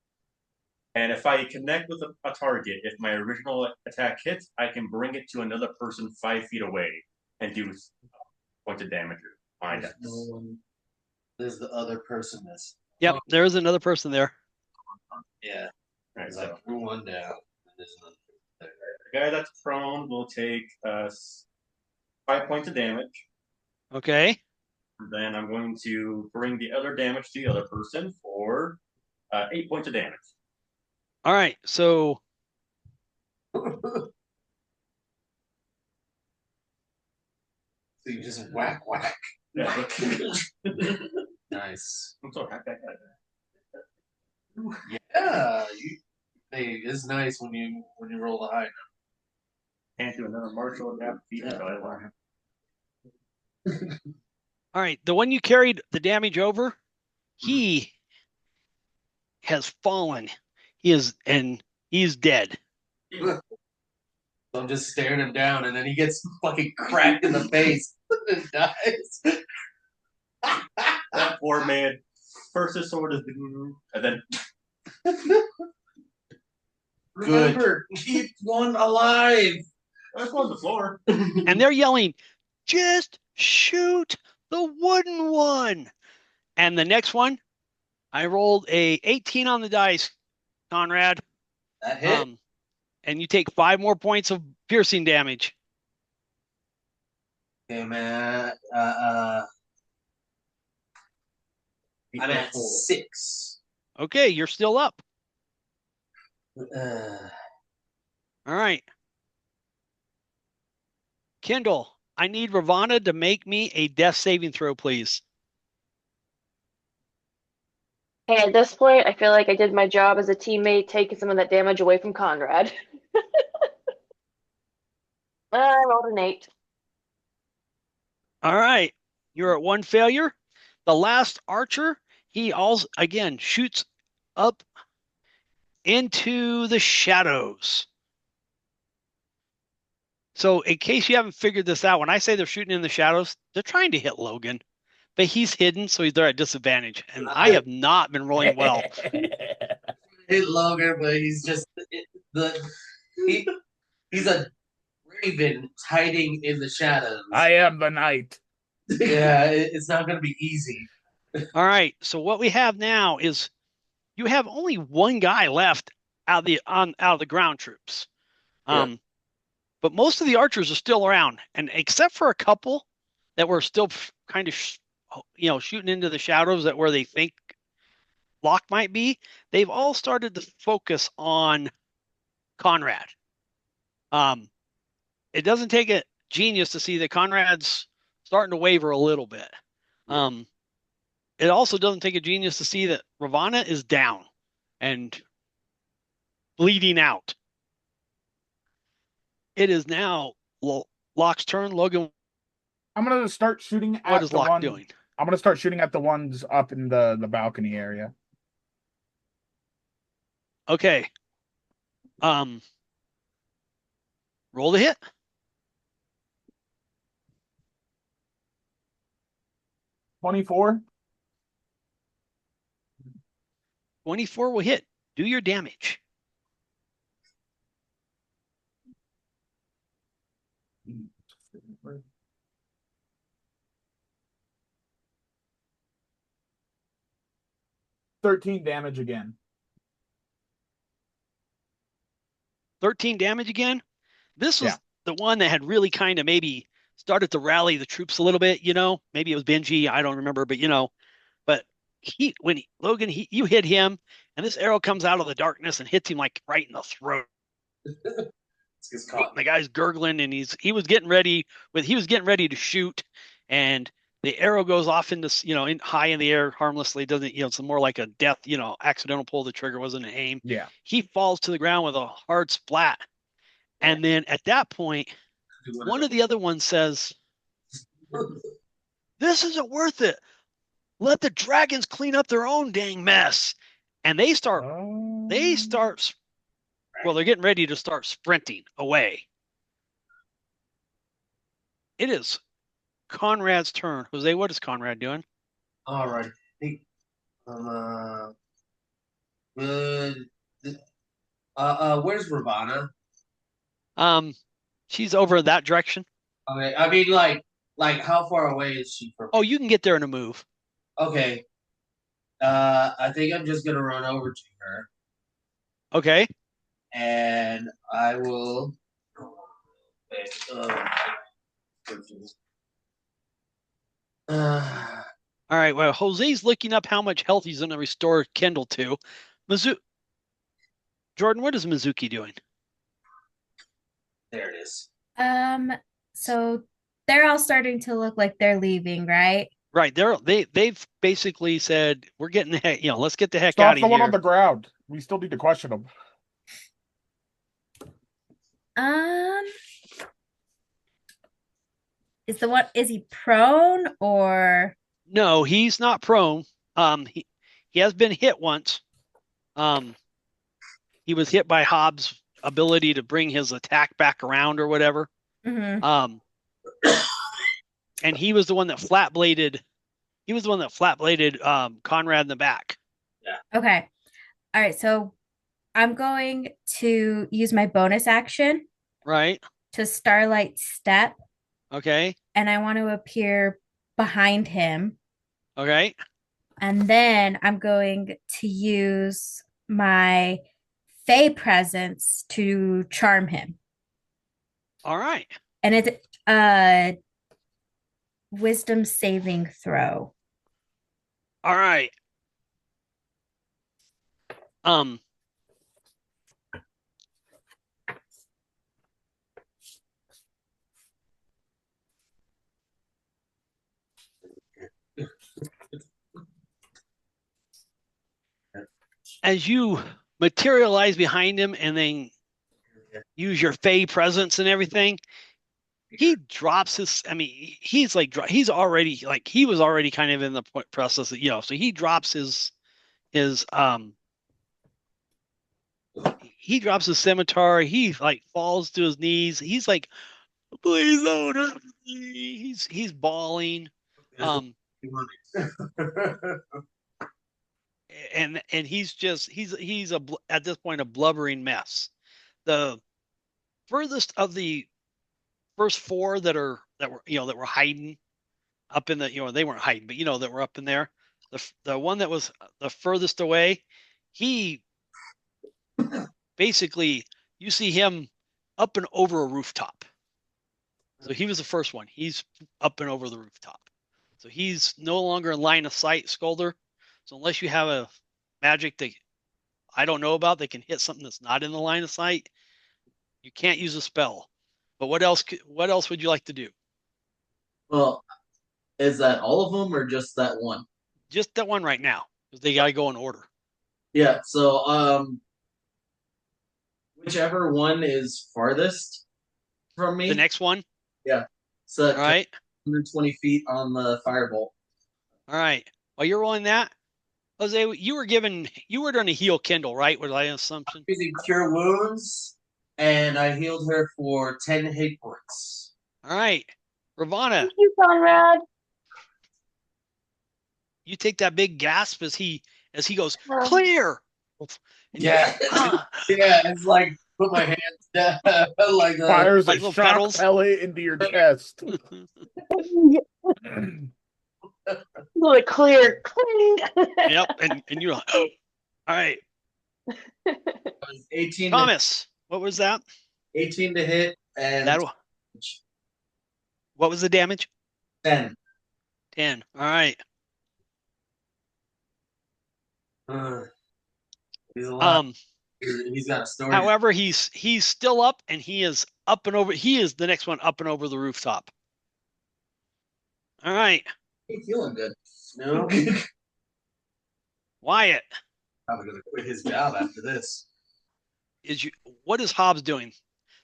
And if I connect with a target, if my original attack hits, I can bring it to another person 5 feet away and do point of damage. There's the other person that's. Yep, there is another person there. Yeah. Right, so I threw one down. There's another there. The guy that's prone will take 5 points of damage. Okay. Then I'm going to bring the other damage to the other person for 8 points of damage. All right, so So you just whack. Yeah. Nice. I'm so happy. Yeah. Hey, it's nice when you roll the high. Can't do another martial adapt feat. all right, the one you carried the damage over, he has fallen. He's dead. So I'm just staring him down, and then he gets fucking cracked in the face and dies. That poor man. First his sword is, and then. Remember, keep one alive. That's on the floor. And they're yelling, just shoot the wooden one. And the next one, I rolled a 18 on the dice, Conrad. That hit. And you take 5 more points of piercing damage. Okay, man. I'm at 6. Okay, you're still up. Uh, All right. Kendall, I need Ravana to make me a death saving throw, please. Hey, at this point, I feel like I did my job as a teammate, taking some of that damage away from Conrad. I rolled an 8. All right. You're at 1 failure. The last archer, he also, again, shoots up into the shadows. So in case you haven't figured this out, when I say they're shooting in the shadows, they're trying to hit Logan. But he's hidden, so they're at disadvantage. And I have not been rolling well. Hit Logan, but he's just He's a raven hiding in the shadows. I am the knight. Yeah, it's not going to be easy. All right. So what we have now is you have only one guy left out of the ground troops. But most of the archers are still around, and except for a couple that were still kind of shooting into the shadows that where they think Locke might be, they've all started to focus on Conrad. It doesn't take a genius to see that Conrad's starting to waver a little bit. It also doesn't take a genius to see that Ravana is down and bleeding out. It is now Locke's turn. Logan, I'm gonna start shooting at what is Locke doing? I'm gonna start shooting at the ones up in the balcony area. Okay. Roll the hit. 24. 24 will hit. Do your damage. $13 damage again. 13 damage again. This was the one that had really kind of maybe started to rally the troops a little bit, maybe it was Benji, I don't remember, but but you hit him and this arrow comes out of the darkness and hits him like right in the throat. The guy's gurgling and he was getting ready to shoot, and the arrow goes off into high in the air harmlessly. Doesn't it's more like a death, accidental pull the trigger, wasn't an aim. Yeah. He falls to the ground with a hard splat. And then at that point, one of the other ones says, "This isn't worth it. Let the dragons clean up their own dang mess." And they're getting ready to start sprinting away. It is Conrad's turn. Jose, what is Conrad doing? All right. Where's Ravana? She's over that direction. Okay, I mean, like how far away is she from? Oh, you can get there in a move. Okay. I think I'm just gonna run over to her. Okay. And I will. All right. Well, Jose's looking up how much health he's going to restore Kendall to. Jordan, what is Mizuki doing? There it is. So they're all starting to look like they're leaving, right? Right. They've basically said, "We're getting the heck, let's get the heck Stop out of the here." one on the ground. We still need to question him. Is he prone or? No, he's not prone. He has been hit once. He was hit by Hobbs' ability to bring his attack back around or whatever. Mm-hmm. And he was the one that flat bladed. He was the one that flat bladed Conrad in the back. Yeah. Okay. All right. So I'm going to use my bonus action. Right. To Starlight Step. Okay. And I want to appear behind him. Okay. And then I'm going to use my Fey presence to charm him. All right. And it's a wisdom saving throw. All right. As you materialize behind him and then use your Fey presence and everything, he drops his. I mean, he was already kind of in the process of, so he drops his scimitar. He like falls to his knees. He's like, "Please don't hurt me." He's bawling. And he's at this point a blubbering mess. the furthest of the first four that were hiding up in the, they weren't hiding, but that were up in there. The one that was the furthest away, he basically, you see him up and over a rooftop. So he was the first one. He's up and over the rooftop. So he's no longer in line of sight, Skulder. So unless you have a magic that I don't know about that can hit something that's not in the line of sight, you can't use a spell. But what else would you like to do? Well, is that all of them or just that one? Just that one right now, because they gotta go in order. Yeah, so whichever one is farthest from me. The next one? Yeah. So all right. 120 feet on the firebolt. All right. While you're rolling that, Jose, you were doing a heal Kindle, right? Was I an assumption? Using cure wounds, and I healed her for 10 hit points. All right. Ravana. Thank you, Conrad. You take that big gasp as he goes, clear. Yeah. Yeah, it's like put my hands down like fires like a little shock petals. pellet into your chest. Really clear, cling. Yep, and you're like, oh, all right. 18 Thomas, what was that? 18 to hit and what was the damage? 10. 10. All right. He's got a story. However, he's still up, and he is up and over. He is the next one up and over the rooftop. All right. He's feeling good. No. Wyatt. Probably gonna quit his job after this. What is Hobbs doing?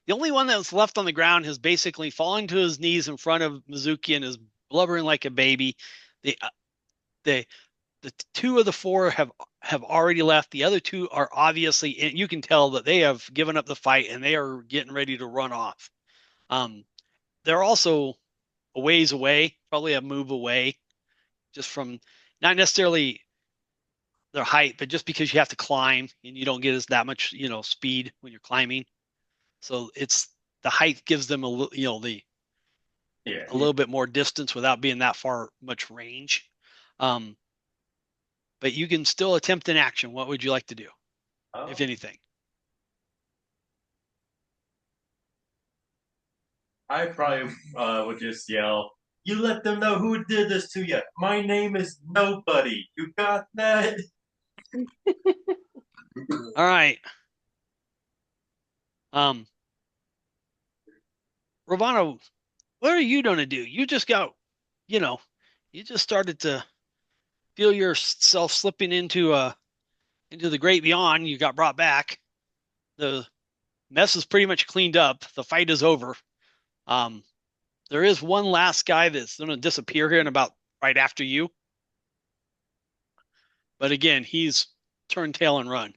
The only one that's left on the ground has basically fallen to his knees in front of Mizuki and is blubbering like a baby. The two of the four have already left. The other two are obviously, and you can tell that they have given up the fight and they are getting ready to run off. They're also a ways away, probably a move away, just from not necessarily their height, but just because you have to climb and you don't get as that much, speed when you're climbing. So it's the height gives them a little, a little bit more distance without being that much range. But you can still attempt an action. What would you like to do, if anything? I probably would just yell, "You let them know who did this to you. My name is Nobody. You got that?" All right. Ravana, what are you going to do? You just got, you just started to feel yourself slipping into the great beyond. You got brought back. The mess is pretty much cleaned up. The fight is over. There is one last guy that's going to disappear here in about right after you. But again, he's turned tail and run.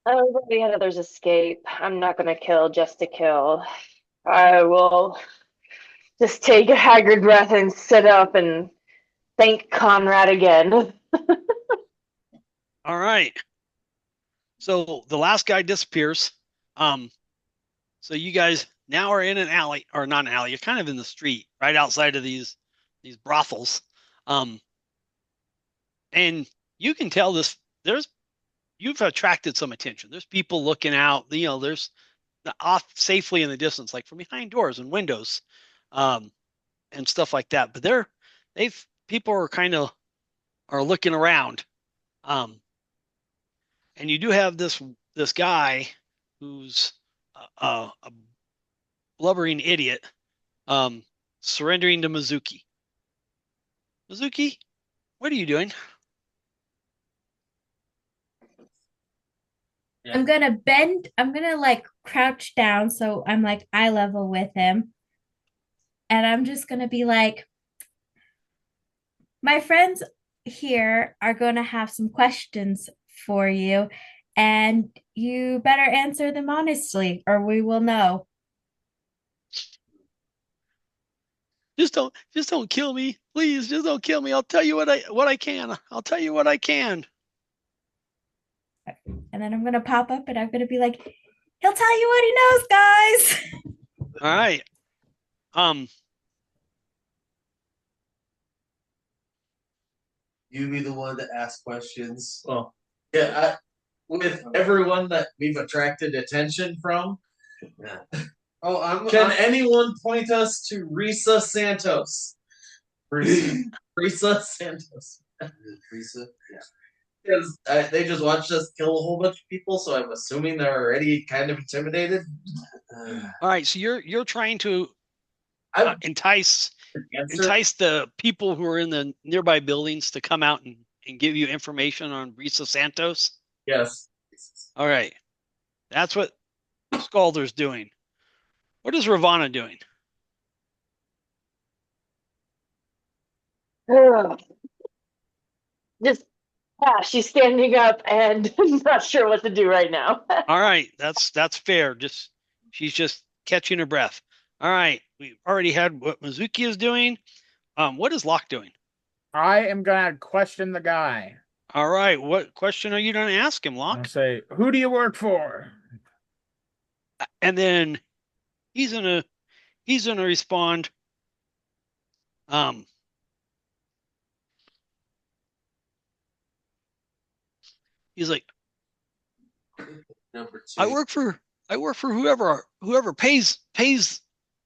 Everybody had others escape. I'm not going to kill just to kill. I will just take a haggard breath and sit up and thank Conrad again. All right. So the last guy disappears. So you guys now are in an alley, or not an alley. You're kind of in the street, right outside of these brothels. And you can tell you've attracted some attention. There's people looking out. There's off safely in the distance, like from behind doors and windows, and stuff like that. But people are kind of looking around. And you do have this guy who's a blubbering idiot, surrendering to Mizuki. Mizuki, what are you doing? Yeah. I'm gonna like crouch down so I'm like eye level with him. And I'm just gonna be like, my friends here are gonna have some questions for you, and you better answer them honestly, or we will know. Just don't kill me. Please, just don't kill me. I'll tell you what I can. I'll tell you what I can. And then I'm gonna pop up and I'm gonna be like, he'll tell you what he knows, guys. All right. You be the one to ask questions. Well, yeah, with everyone that we've attracted attention from, Oh, can anyone point us to Risa Santos? Risa Santos. Risa? Because they just watched us kill a whole bunch of people, so I'm assuming they're already kind of intimidated. All right, so you're trying to entice the people who are in the nearby buildings to come out and give you information on Risa Santos? Yes. All right. That's what Scalder's doing. What is Ravana doing? Just, she's standing up and not sure what to do right now. All right, that's fair. She's just catching her breath. All right, we've already had what Mizuki is doing. What is Locke doing? I am gonna question the guy. All right, what question are you going to ask him, Locke? I'll say, "Who do you work for?" And then he's gonna respond. He's like, Number 2. I work for whoever pays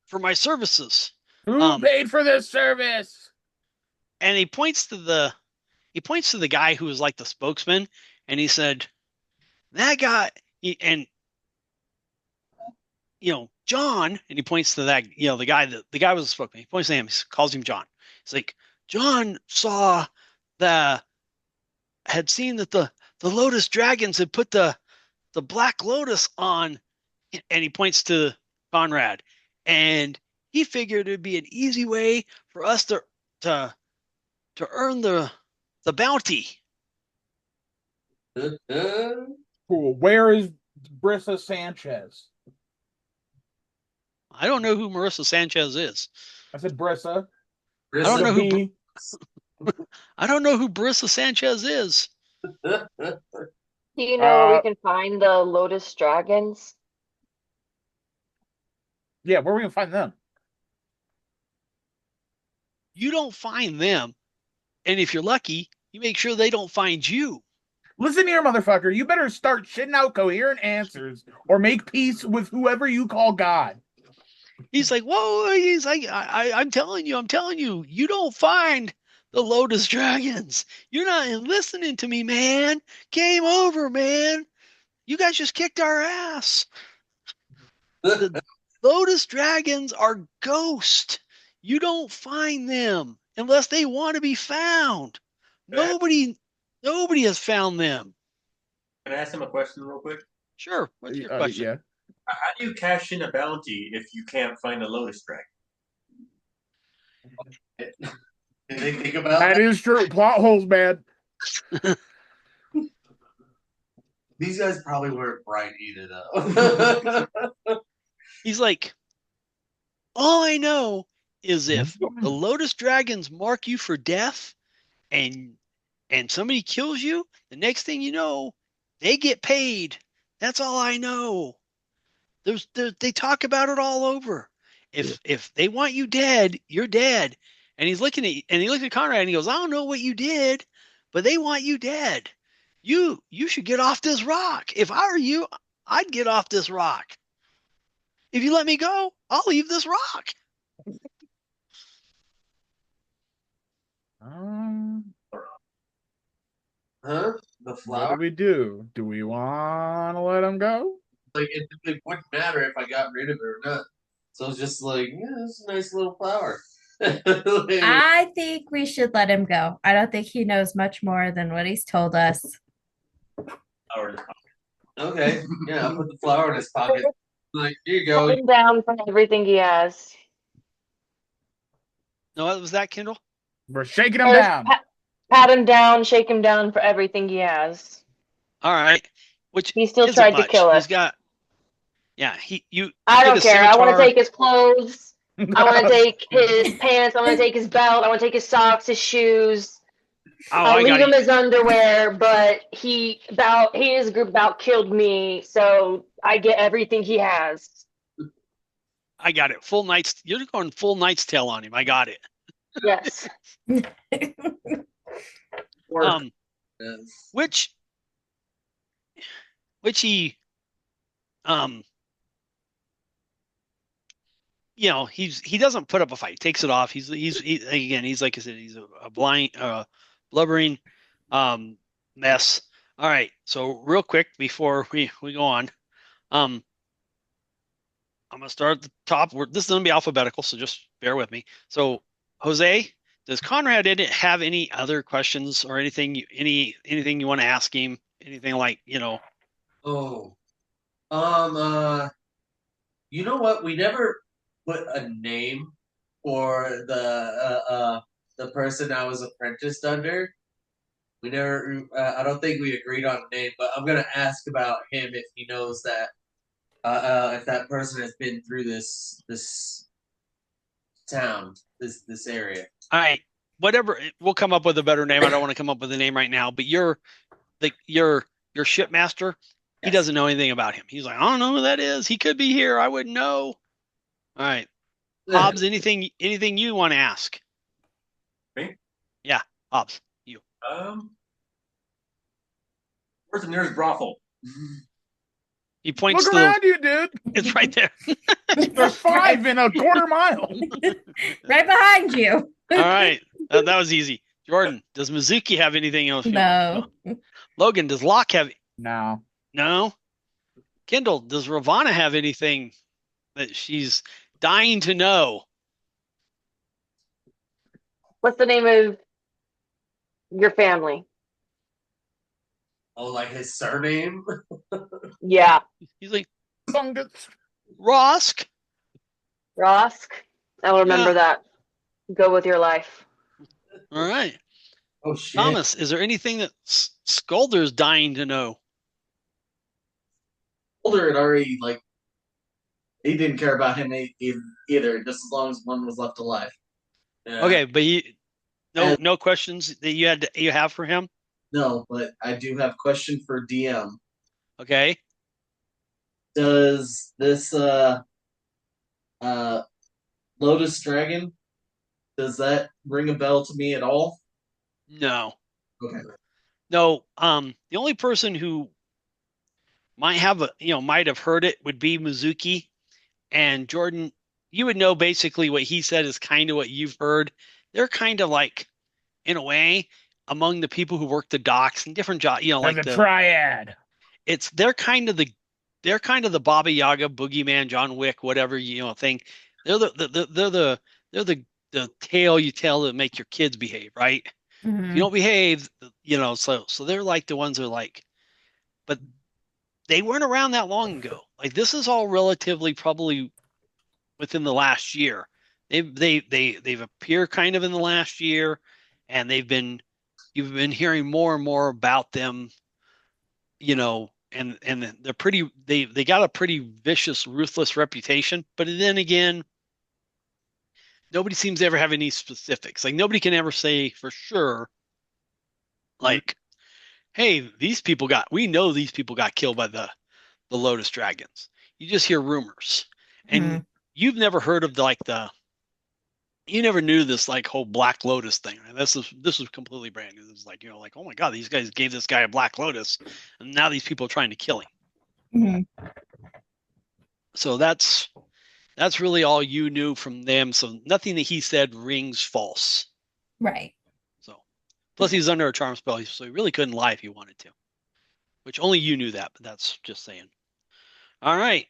for my services. Who paid for this service? And he points to the guy who was like the spokesman, and he said, that guy, John, and he points to that, the guy was a spokesman. He points to him, he calls him John. He's like, John had seen that the Lotus Dragons had put the Black Lotus on, and he points to Conrad, and he figured it'd be an easy way for us to earn the bounty. Cool. Where is Brisa Sanchez? I don't know who Marissa Sanchez is. I said Brisa. I don't know who. I don't know who Brisa Sanchez is. Do you know where we can find the Lotus Dragons? Yeah, where are we gonna find them? You don't find them, and if you're lucky, you make sure they don't find you. Listen here, motherfucker. You better start shitting out coherent answers or make peace with whoever you call God. He's like, whoa, he's like, I'm telling you, you don't find the Lotus Dragons. You're not listening to me, man. Game over, man. You guys just kicked our ass. The Lotus Dragons are ghosts. You don't find them unless they want to be found. Nobody has found them. Can I ask him a question real quick? Sure. What's your question? Yeah. How do you cash in a bounty if you can't find a Lotus Dragon? Did they think about that? Is true. Plot holes, man. These guys probably weren't bright either, though. He's like, all I know is if the Lotus Dragons mark you for death and somebody kills you, the next thing you know, they get paid. That's all I know. They talk about it all over. If they want you dead, you're dead. And he looked at Conrad and he goes, I don't know what you did, but they want you dead. You should get off this rock. If I were you, I'd get off this rock. If you let me go, I'll leave this rock. Huh? The flower? What do we do? Do we want to let him go? Like, it wouldn't matter if I got rid of it or not. So it's just like, yeah, it's a nice little flower. I think we should let him go. I don't think he knows much more than what he's told us. Okay. Yeah, I'll put the flower in his pocket. Like, here you go. Put him down for everything he has. No, what was that, Kendall? We're shaking him down. Pat him down, shake him down for everything he has. All right. Which he still tried to kill us. He's got. Yeah, I don't care. I want to take his clothes. I want to take his pants. I want to take his belt. I want to take his socks, his shoes. I'll leave him his underwear, but he and his group about killed me, so I get everything he has. I got it. You're going full Knight's Tale on him. I got it. Yes. Which he he doesn't put up a fight. He takes it off. He's like I said, he's a blind, blubbering mess. All right. So real quick before we go on, I'm gonna start at the top. This is gonna be alphabetical, so just bear with me. So Jose, does Conrad have any other questions or anything anything you want to ask him? Anything like Oh, you know what? We never put a name for the person I was apprenticed under. We never. I don't think we agreed on a name, but I'm gonna ask about him if he knows that. If that person has been through this town, this area. All right. Whatever. We'll come up with a better name. I don't want to come up with a name right now, but your shipmaster. He doesn't know anything about him. He's like, I don't know who that is. He could be here. I wouldn't know. All right. Hobbs, anything you want to ask? Me? Yeah, Hobbs, you. Where's the nearest brothel? He points Look around you, dude. It's right there. There's 5 in a quarter mile. Right behind you. All right. That was easy. Jordan, does Mizuki have anything else? No. Logan, does Locke have? No. No. Kendall, does Ravana have anything that she's dying to know? What's the name of your family? Oh, like his surname? Yeah. He's like, Fungus. Rosk. Rosk. I'll remember that. Go with your life. All right. Oh, shit. Thomas, is there anything that Skulder's dying to know? Skulder had already, he didn't care about him either, just as long as one was left alive. Yeah. Okay, but no questions that you have for him? No, but I do have a question for DM. Okay. Does this Lotus Dragon, does that ring a bell to me at all? No. Okay. No. The only person who might have heard it would be Mizuki, and Jordan. You would know basically what he said is kind of what you've heard. They're kind of like, in a way, among the people who work the docks and different jobs, like the triad. They're kind of the Baba Yaga, Boogeyman, John Wick, whatever thing. They're the tale you tell to make your kids behave, right? Mm-hmm. If you don't behave, so they're like the ones that are like, but they weren't around that long ago. Like, this is all relatively probably within the last year. They've appeared kind of in the last year, and you've been hearing more and more about them, and they're pretty. They got a pretty vicious, ruthless reputation. But then again, nobody seems to ever have any specifics. Like, nobody can ever say for sure, like, hey, we know these people got killed by the Lotus Dragons. You just hear rumors, and you've never heard of you never knew this whole Black Lotus thing. Right? This was completely brand new. It was like, oh my God, these guys gave this guy a Black Lotus, and now these people are trying to kill him. Mm-hmm. So that's really all you knew from them. So nothing that he said rings false. Right. So plus he was under a charm spell, so he really couldn't lie if he wanted to. Which only you knew that, but that's just saying. All right.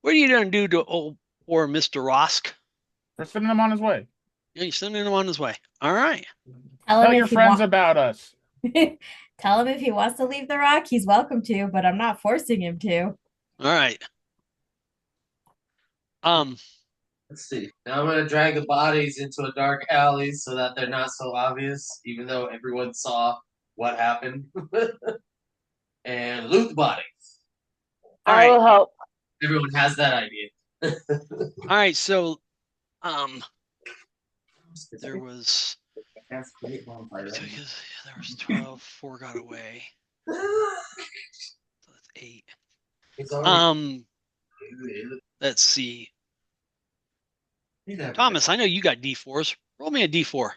What are you gonna do to poor Mr. Rosk? We're sending him on his way. Yeah, you're sending him on his way. All right. Tell your friends about us. Tell him if he wants to leave the rock, he's welcome to, but I'm not forcing him to. All right. Let's see. Now I'm gonna drag the bodies into a dark alley so that they're not so obvious, even though everyone saw what happened. And loot the bodies. I will help. Everyone has that idea. All right, so there was Cast great bonfire. So there was 12, 4 got away. So that's 8. Let's see. Thomas, I know you got D4s. Roll me a D4.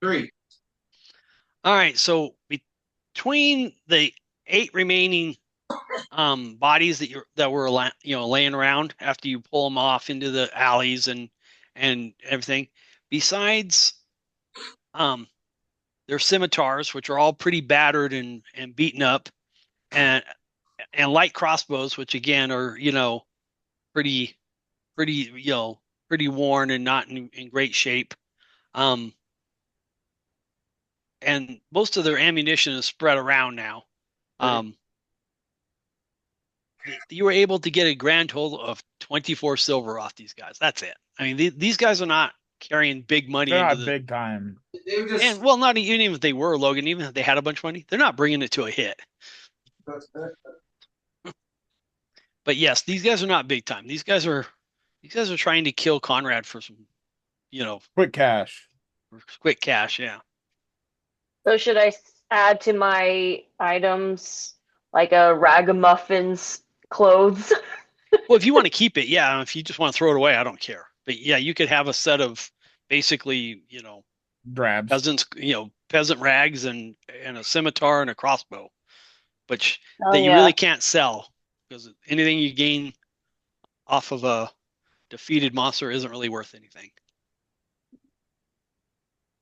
3. All right, so between the 8 remaining bodies that were laying around after you pull them off into the alleys and everything, besides their scimitars, which are all pretty battered and beaten up, and light crossbows, which again are pretty worn and not in great shape. And most of their ammunition is spread around now. You were able to get a grand total of 24 silver off these guys. That's it. I mean, these guys are not carrying big money. They're not big time. And well, not even if they were, Logan, even if they had a bunch of money, they're not bringing it to a hit. But yes, these guys are not big time. These guys are trying to kill Conrad for some, quick cash. Quick cash, yeah. So should I add to my items like a Ragamuffins clothes? Well, if you want to keep it, yeah. If you just want to throw it away, I don't care. But yeah, you could have a set of basically, drabs, peasants, peasant rags and a scimitar and a crossbow, which you really can't sell because anything you gain off of a defeated monster isn't really worth anything.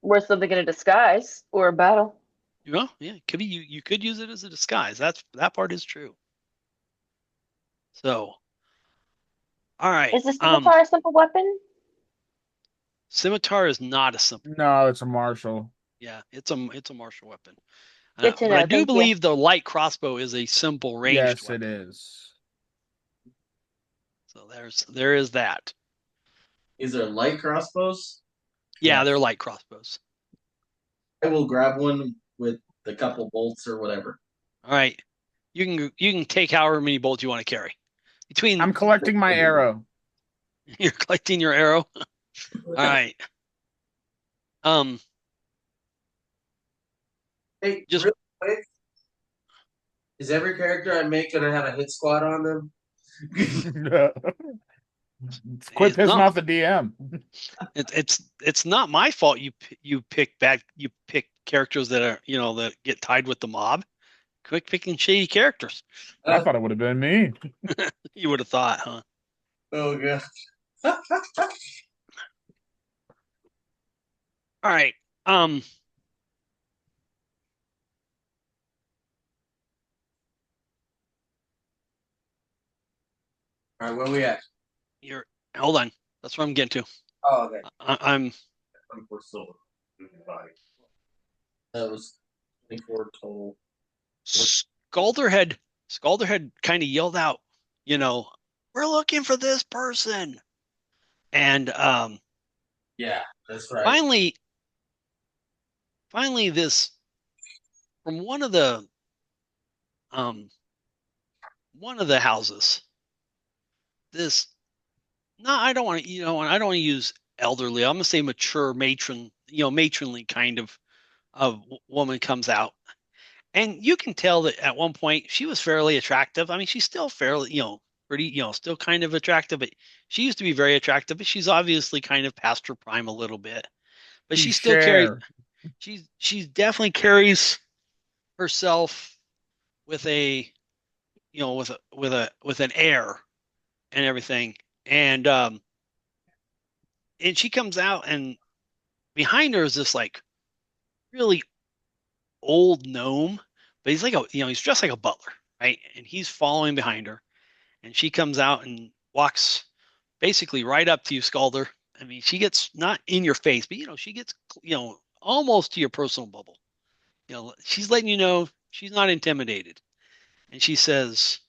Worth something in a disguise or a battle. Yeah, it could be. You could use it as a disguise. That part is true. So, all right. Is the scimitar a simple weapon? Scimitar is not a simple. No, it's a martial. Yeah, it's a martial weapon. Good to know. I do believe the light crossbow is a simple ranged weapon. Yes, it is. So there is that. Is there light crossbows? Yeah, they're light crossbows. I will grab one with a couple bolts or whatever. All right, you can take however many bolts you want to carry. I'm collecting my arrow. You're collecting your arrow. All right. Hey, just real quick, is every character I make gonna have a hit squad on them? Quit pissing off the DM. It's not my fault. You pick characters that are that get tied with the mob. Quit picking shady characters. I thought it would have been me. You would have thought, huh? Oh god. All right. All right, where we at? Hold on. That's what I'm getting to. Oh, okay. I'm 24 silver. That was 24 total. Scalder had kind of yelled out, we're looking for this person. And yeah, that's right. Finally this from one of the houses. I don't want to use elderly. I'm gonna say mature matronly kind of woman comes out. And you can tell that at one point she was fairly attractive. I mean, she's still fairly, pretty, still kind of attractive, but she used to be very attractive, but she's obviously kind of past her prime a little bit. But she still carries, she definitely carries herself with a, with an air and everything. And she comes out, and behind her is this like really old gnome, but he's like he's dressed like a butler, right? And he's following behind her, and she comes out and walks basically right up to you, Scalder. I mean, she gets not in your face, but she gets almost to your personal bubble. She's letting you know she's not intimidated, and she says,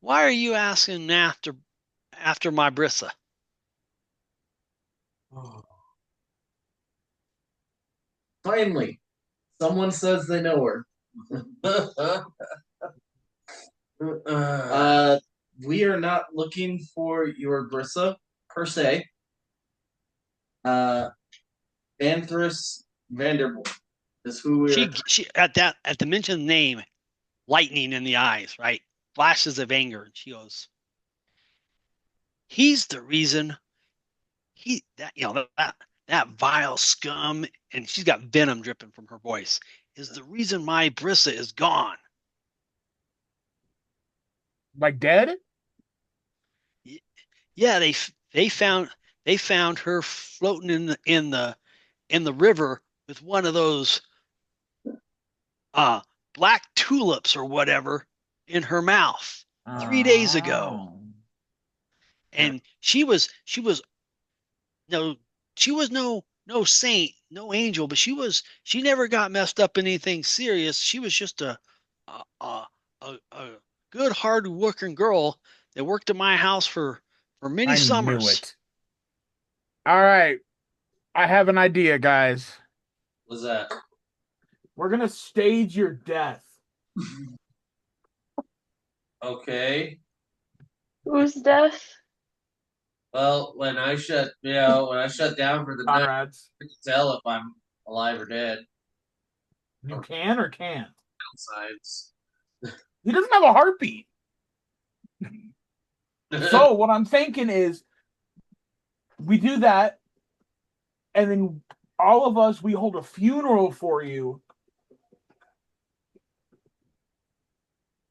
"Why are you asking after my Brissa?" Oh. Finally, someone says they know her. We are not looking for your Brissa. per se. Anthris Vanderbilt is who we're. She at the mention of the name, lightning in the eyes, right? Flashes of anger, and she goes, "He's the reason." That vile scum, and she's got venom dripping from her voice, is the reason my Brissa is gone. Like dead? Yeah, they found her floating in the river with one of those black tulips or whatever in her mouth 3 days ago. And she was no saint, no angel, but she never got messed up in anything serious. She was just a good, hard working girl that worked in my house for many summers. Knew it. All right. I have an idea, guys. What's that? We're gonna stage your death. Okay. Who's death? Well, when I shut down for the night, Conrad's. I can tell if I'm alive or dead. You can or can't? Signs. He doesn't have a heartbeat. So what I'm thinking is we do that, and then all of us, we hold a funeral for you,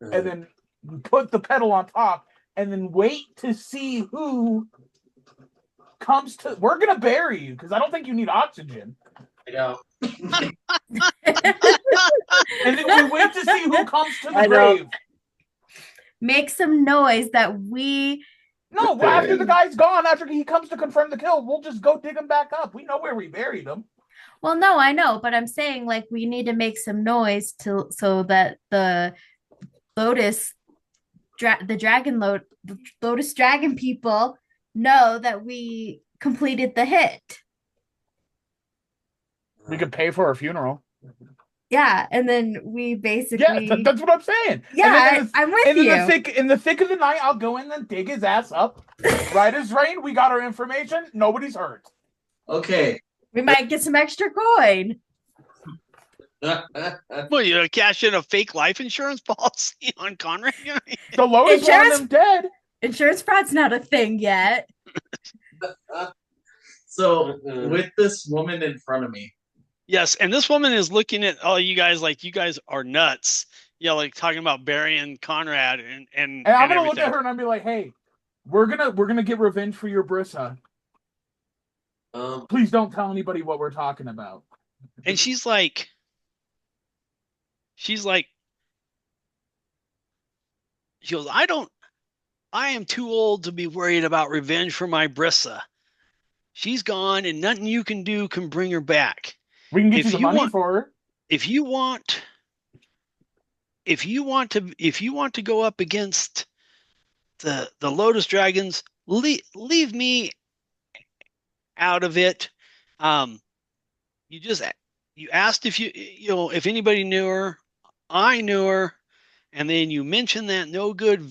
and then we put the pedal on top, and then wait to see who comes to. We're gonna bury you because I don't think you need oxygen. I know. And then we wait to see who comes to the grave. Make some noise that we. No, after the guy's gone, after he comes to confirm the kill, we'll just go dig him back up. We know where we buried him. Well, no, I know, but I'm saying like we need to make some noise so that the Lotus Dragon people know that we completed the hit. We could pay for a funeral. Yeah, and then we basically. Yeah, that's what I'm saying. Yeah, I'm with you. In the thick of the night, I'll go in and dig his ass up. Right as rain, we got our information. Nobody's hurt. Okay. We might get some extra coin. Well, you know, cash in a fake life insurance policy on Conrad. The Lotus wanted him dead. Insurance fraud's not a thing yet. So, with this woman in front of me. Yes, and this woman is looking at all you guys like you guys are nuts. Yeah, like talking about burying Conrad and I'm gonna look at her and I'll be like, "Hey, we're gonna get revenge for your Brissa. Please don't tell anybody what we're talking about." And she's like, she goes, I am too old to be worried about revenge for my Brissa. She's gone, and nothing you can do can bring her back. We can get you the money for her. If you want to go up against the Lotus Dragons, leave me out of it. You asked if anybody knew her. I knew her, and then you mentioned that no good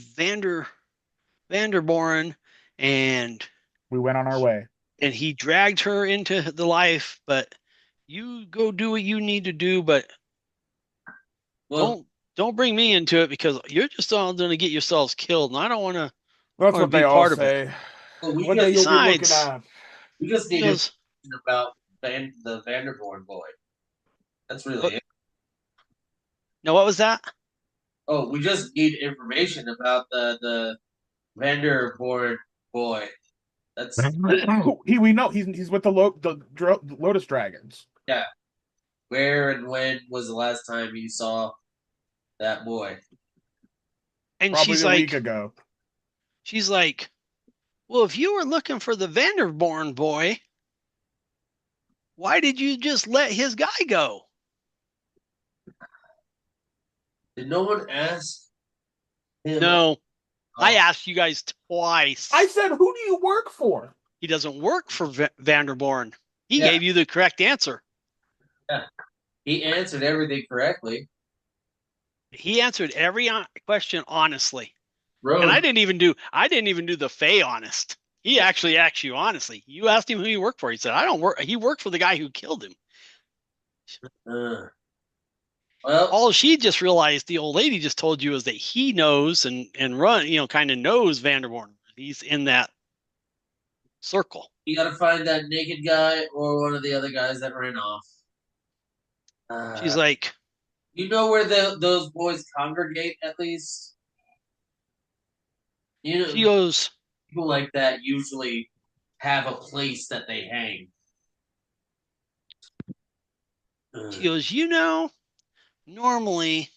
Vanderborn, and we went on our way. And he dragged her into the life, but you go do what you need to do, but don't bring me into it because you're just all going to get yourselves killed, and I don't want to. That's what they all say. What day you'll be looking at? We just need to about the Vanderborn boy. That's really it. Now, what was that? Oh, we just need information about the Vanderborn boy. That's we know he's with the Lotus Dragons. Yeah. Where and when was the last time you saw that boy? And probably she's a like, week ago. She's like, well, if you were looking for the Vanderborn boy, why did you just let his guy go? Did no one ask him? No. I asked you guys twice. I said, who do you work for? He doesn't work for Vanderborn. He gave you the correct answer. Yeah. He answered everything correctly. He answered every question honestly. Road. And I didn't even do the Fey honest. He actually asked you honestly. You asked him who he worked for. He said, "I don't work." He worked for the guy who killed him. Well, All she just realized, the old lady just told you, is that he knows and run, kind of knows Vanderborn. He's in that circle. you got to find that naked guy or one of the other guys that ran off. She's like, you know where those boys congregate, at least. She goes, people like that usually have a place that they hang. She goes, normally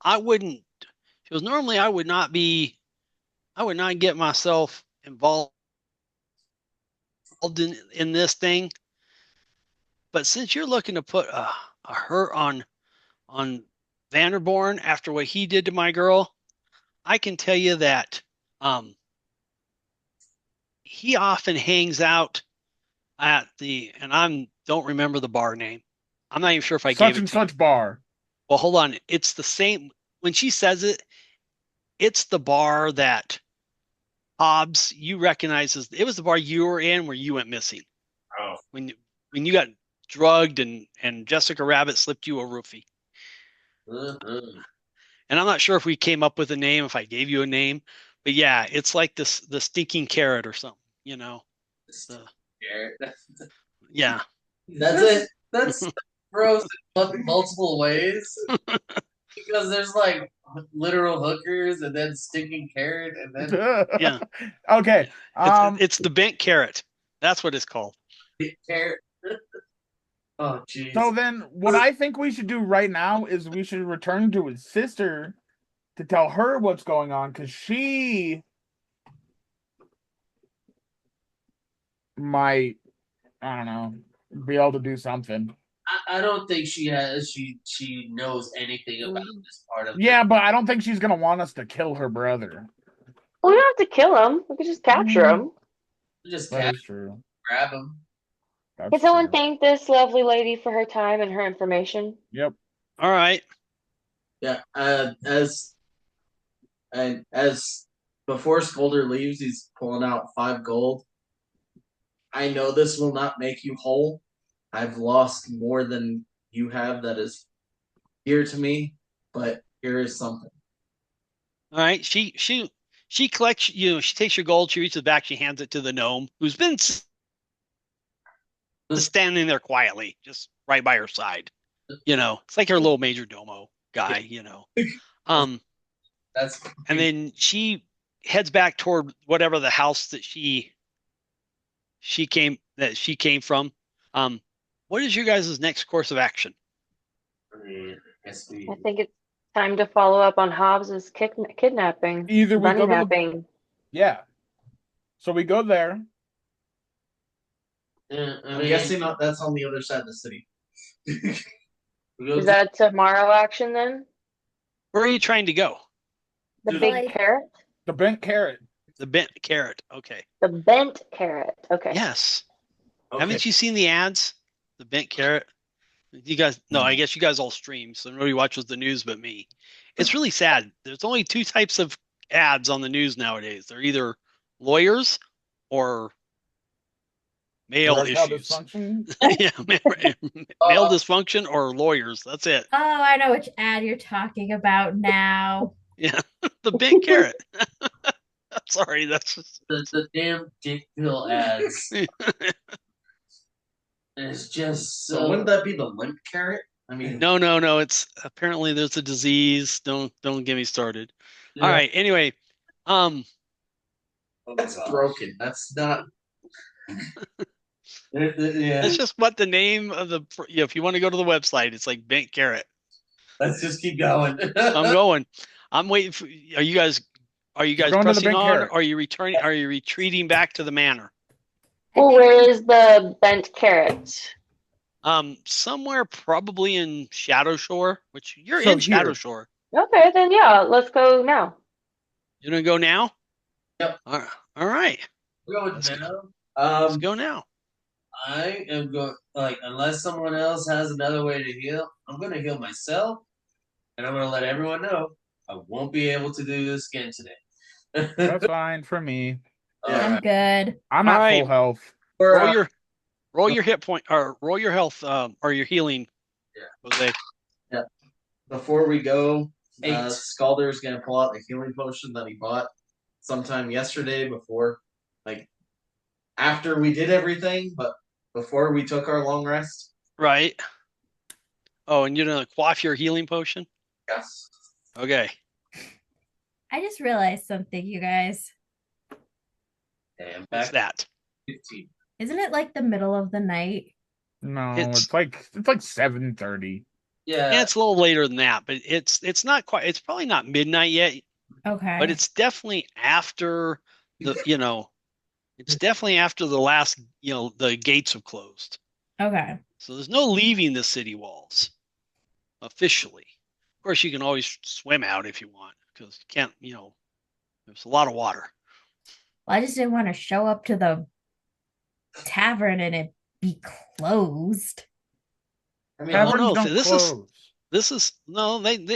I wouldn't. She goes, normally I would not get myself involved in this thing. But since you're looking to put a hurt on Vanderborn after what he did to my girl, I can tell you that he often hangs out at and I don't remember the bar name. I'm not even sure if I gave it to you. Such and such bar. Well, hold on. It's the same. When she says it, it's the bar that Hobbs, you recognize as, it was the bar you were in where you went missing. Oh. When you got drugged and Jessica Rabbit slipped you a roofie. And I'm not sure if we came up with a name, if I gave you a name, but yeah, it's like the stinking carrot or something, Carrot. Yeah. That's it. That's gross in multiple ways. Because there's like literal hookers and then stinking carrot and then Yeah. Okay. It's the bent carrot. That's what it's called. Carrot. Oh, jeez. So then, what I think we should do right now is we should return to his sister to tell her what's going on, because she might, I don't know, be able to do something. I don't think she knows anything about this part of Yeah, but I don't think she's gonna want us to kill her brother. Well, we don't have to kill him. We could just capture him. Just That is true. grab him. That's Can someone true. thank this lovely lady for her time and her information? Yep. All right. Yeah. As before Skolder leaves, he's pulling out 5 gold. I know this will not make you whole. I've lost more than you have that is dear to me, but here is something. All right. She collects, she takes your gold, she reaches back, she hands it to the gnome who's been standing there quietly, just right by her side. It's like her little major domo guy, That's And then she heads back toward whatever the house that she came from. What is your guys' next course of action? I think it's time to follow up on Hobbs's kidnapping. Either we go to Running. Yeah. So we go there. I'm guessing that's on the other side of the city. Is that tomorrow action then? Where are you trying to go? The big carrot? The bent carrot. The bent carrot. Okay. The bent carrot. Okay. Yes. Okay. Haven't you seen the ads? The bent carrot. You guys, no, I guess you guys all stream, so nobody watches the news but me. It's really sad. There's only 2 types of ads on the news nowadays. They're either lawyers or male Erectile issues. dysfunction. Yeah, male dysfunction or lawyers. That's it. Oh, I know which ad you're talking about now. Yeah, the bent carrot. Sorry, that's just... the damn dick pill ads. It's just So wouldn't that be the limp carrot? I mean, No. It's apparently there's a disease. Don't get me started. Yeah. All right. Anyway, that's broken. That's not. Yeah. that's just what the name of the. If you want to go to the website, it's like bent carrot. Let's just keep going. I'm going. I'm waiting for. Are you guys Going to the pressing bent on? carrot. Or are you returning? Are you retreating back to the manor? Well, where is the bent carrot? Somewhere probably in Shadow Shore, which you're So in Shadow here. Shore. Okay, then yeah, let's go now. You gonna go now? Yep. All right. We're going now. Let's go now. I am going unless someone else has another way to heal, I'm gonna heal myself, and I'm gonna let everyone know I won't be able to do this again today. That's fine for me. I'm good. I'm All at right. full health. Roll your hit point or roll your health or your healing. Jose. Before we go, 8. Scalder's gonna pull out the healing potion that he bought sometime yesterday before, like, after we did everything, but before we took our long rest. Right. Oh, and you're gonna quaff your healing potion? Yes. Okay. I just realized something, you guys. And What's back that? 15. Isn't it like the middle of the night? No, It's- it's like 7:30. Yeah, it's a little later than that, but it's not quite. It's probably not midnight yet, Okay. but it's definitely after the it's definitely after the last the gates have closed. Okay. So there's no leaving the city walls officially. Of course, you can always swim out if you want because you can't. There's a lot of water. Well, I just didn't want to show up to the tavern and it be closed. I mean, Taverns no, don't this close.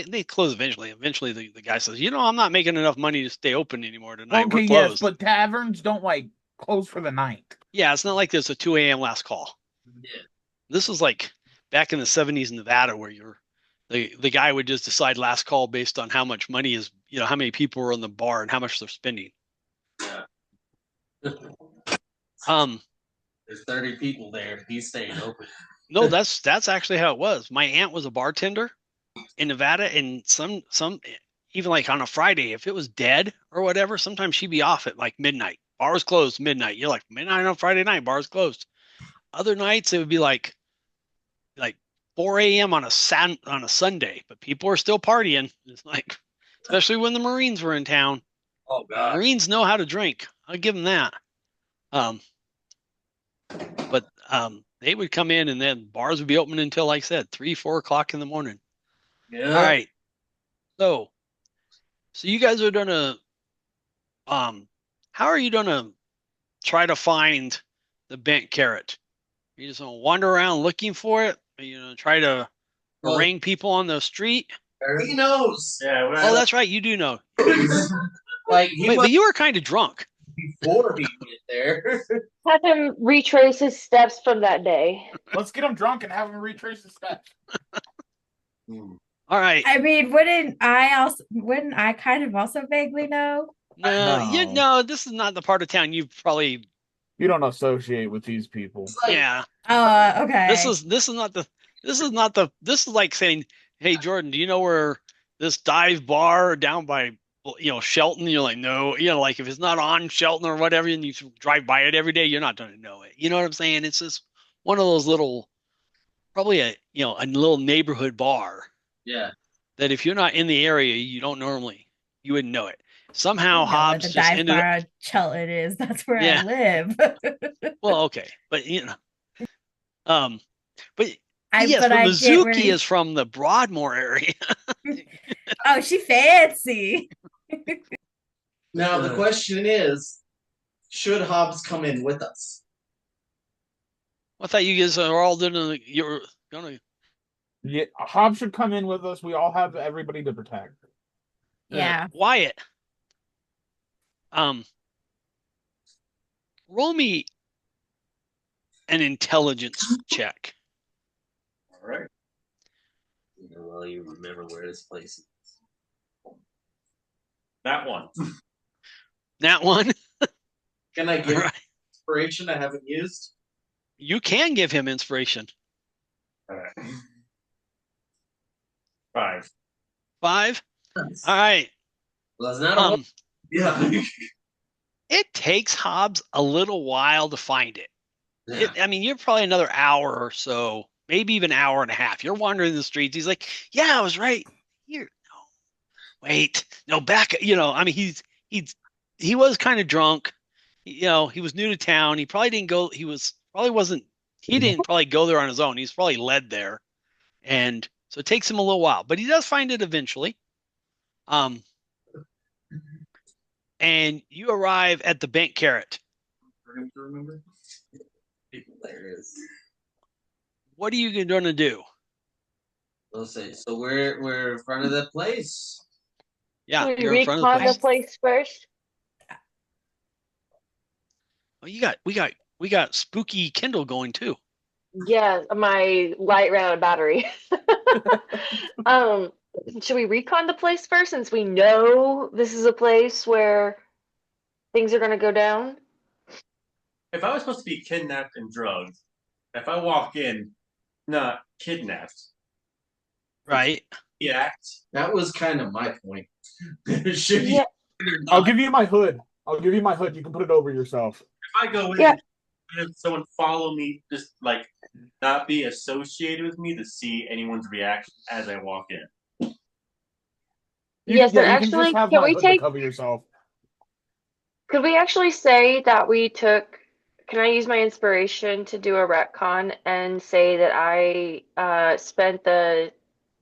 they close eventually. Eventually, the guy says, I'm not making enough money to stay open anymore tonight. Okay, We're yes, closed. but taverns don't close for the night. Yeah, it's not like there's a 2 a.m. last call. Yeah. This was like back in the 70s in Nevada where the guy would just decide last call based on how much money is, how many people are in the bar and how much they're spending. There's 30 people there. He's staying open. No, that's actually how it was. My aunt was a bartender in Nevada, and some even like on a Friday, if it was dead or whatever, sometimes she'd be off at like midnight. Bars closed midnight. You're like, midnight on Friday night, bars closed. Other nights it would be like 4 a.m. on a Sunday, but people are still partying. It's like, especially when the Marines were in town. Oh God. Marines know how to drink. I'll give them that. But they would come in and then bars would be open until, like I said, 3-4 o'clock in the morning. Yeah. All right. So you guys are gonna how are you gonna try to find the bent carrot? Are you just gonna wander around looking for it? Are you gonna try to harangue people on the street? He knows. Yeah. Oh, that's right, you do know. Like he But was you were kind of drunk. before he went there. Have him retrace his steps from that day. Let's get him drunk and have him retrace the steps. All right. I mean, wouldn't I kind of also vaguely know? No, this is not the part of town you don't associate with these people. yeah. Oh, okay. This is like saying, hey Jordan, do you know where this dive bar down by Shelton? You're like, no, like if it's not on Shelton or whatever and you drive by it every day, you're not gonna know it. You know what I'm saying? It's just one of those little, probably a little neighborhood bar. Yeah. That if you're not in the area, you wouldn't know it. Somehow Hobbs the just dive ended bar up. Chelton is. That's where Yeah. I live. Well, okay, but but I yes, but but I get Mizuki where- is from the Broadmoor area. Oh, she fancy. now the question is, should Hobbs come in with us? I thought you guys are all you're gonna. Yeah, Hobbs should come in with us. We all have everybody to protect. Yeah. Wyatt. Roll me an intelligence check. All right. Well, you remember where this place is. That one. That one. Can I give Right. inspiration I haven't used? You can give him inspiration. All right. 5. 5. All right. Well, it's not a Yeah. It takes Hobbs a little while to find it. yeah. I mean, you're probably another hour or so, maybe even an hour and a half. You're wandering the streets. He's like, yeah, I was right here. No, wait, no, back. I mean, he was kind of drunk. He was new to town. He probably didn't go. He didn't probably go there on his own. He's probably led there. And so it takes him a little while, but he does find it eventually. And you arrive at the bent carrot. For him to remember. There it is. What are you going to do? Let's say so. We're in front of that place. Yeah, We you're in front of the recon place. the place first. we got spooky Kindle going too. Yeah, my light ran out of battery. Should we recon the place first since we know this is a place where things are gonna go down? If I was supposed to be kidnapped and drugged, if I walk in not kidnapped, Right. act. That was kind of my point. Should Yeah. I'll give you my hood. You can put it over yourself. If I go in Yeah. and someone follow me, just like not be associated with me to see anyone's reaction as I walk in. Yes, you and can just actually, have can my we hood to take? cover yourself. Could we actually say that we took? Can I use my inspiration to do a retcon and say that I spent the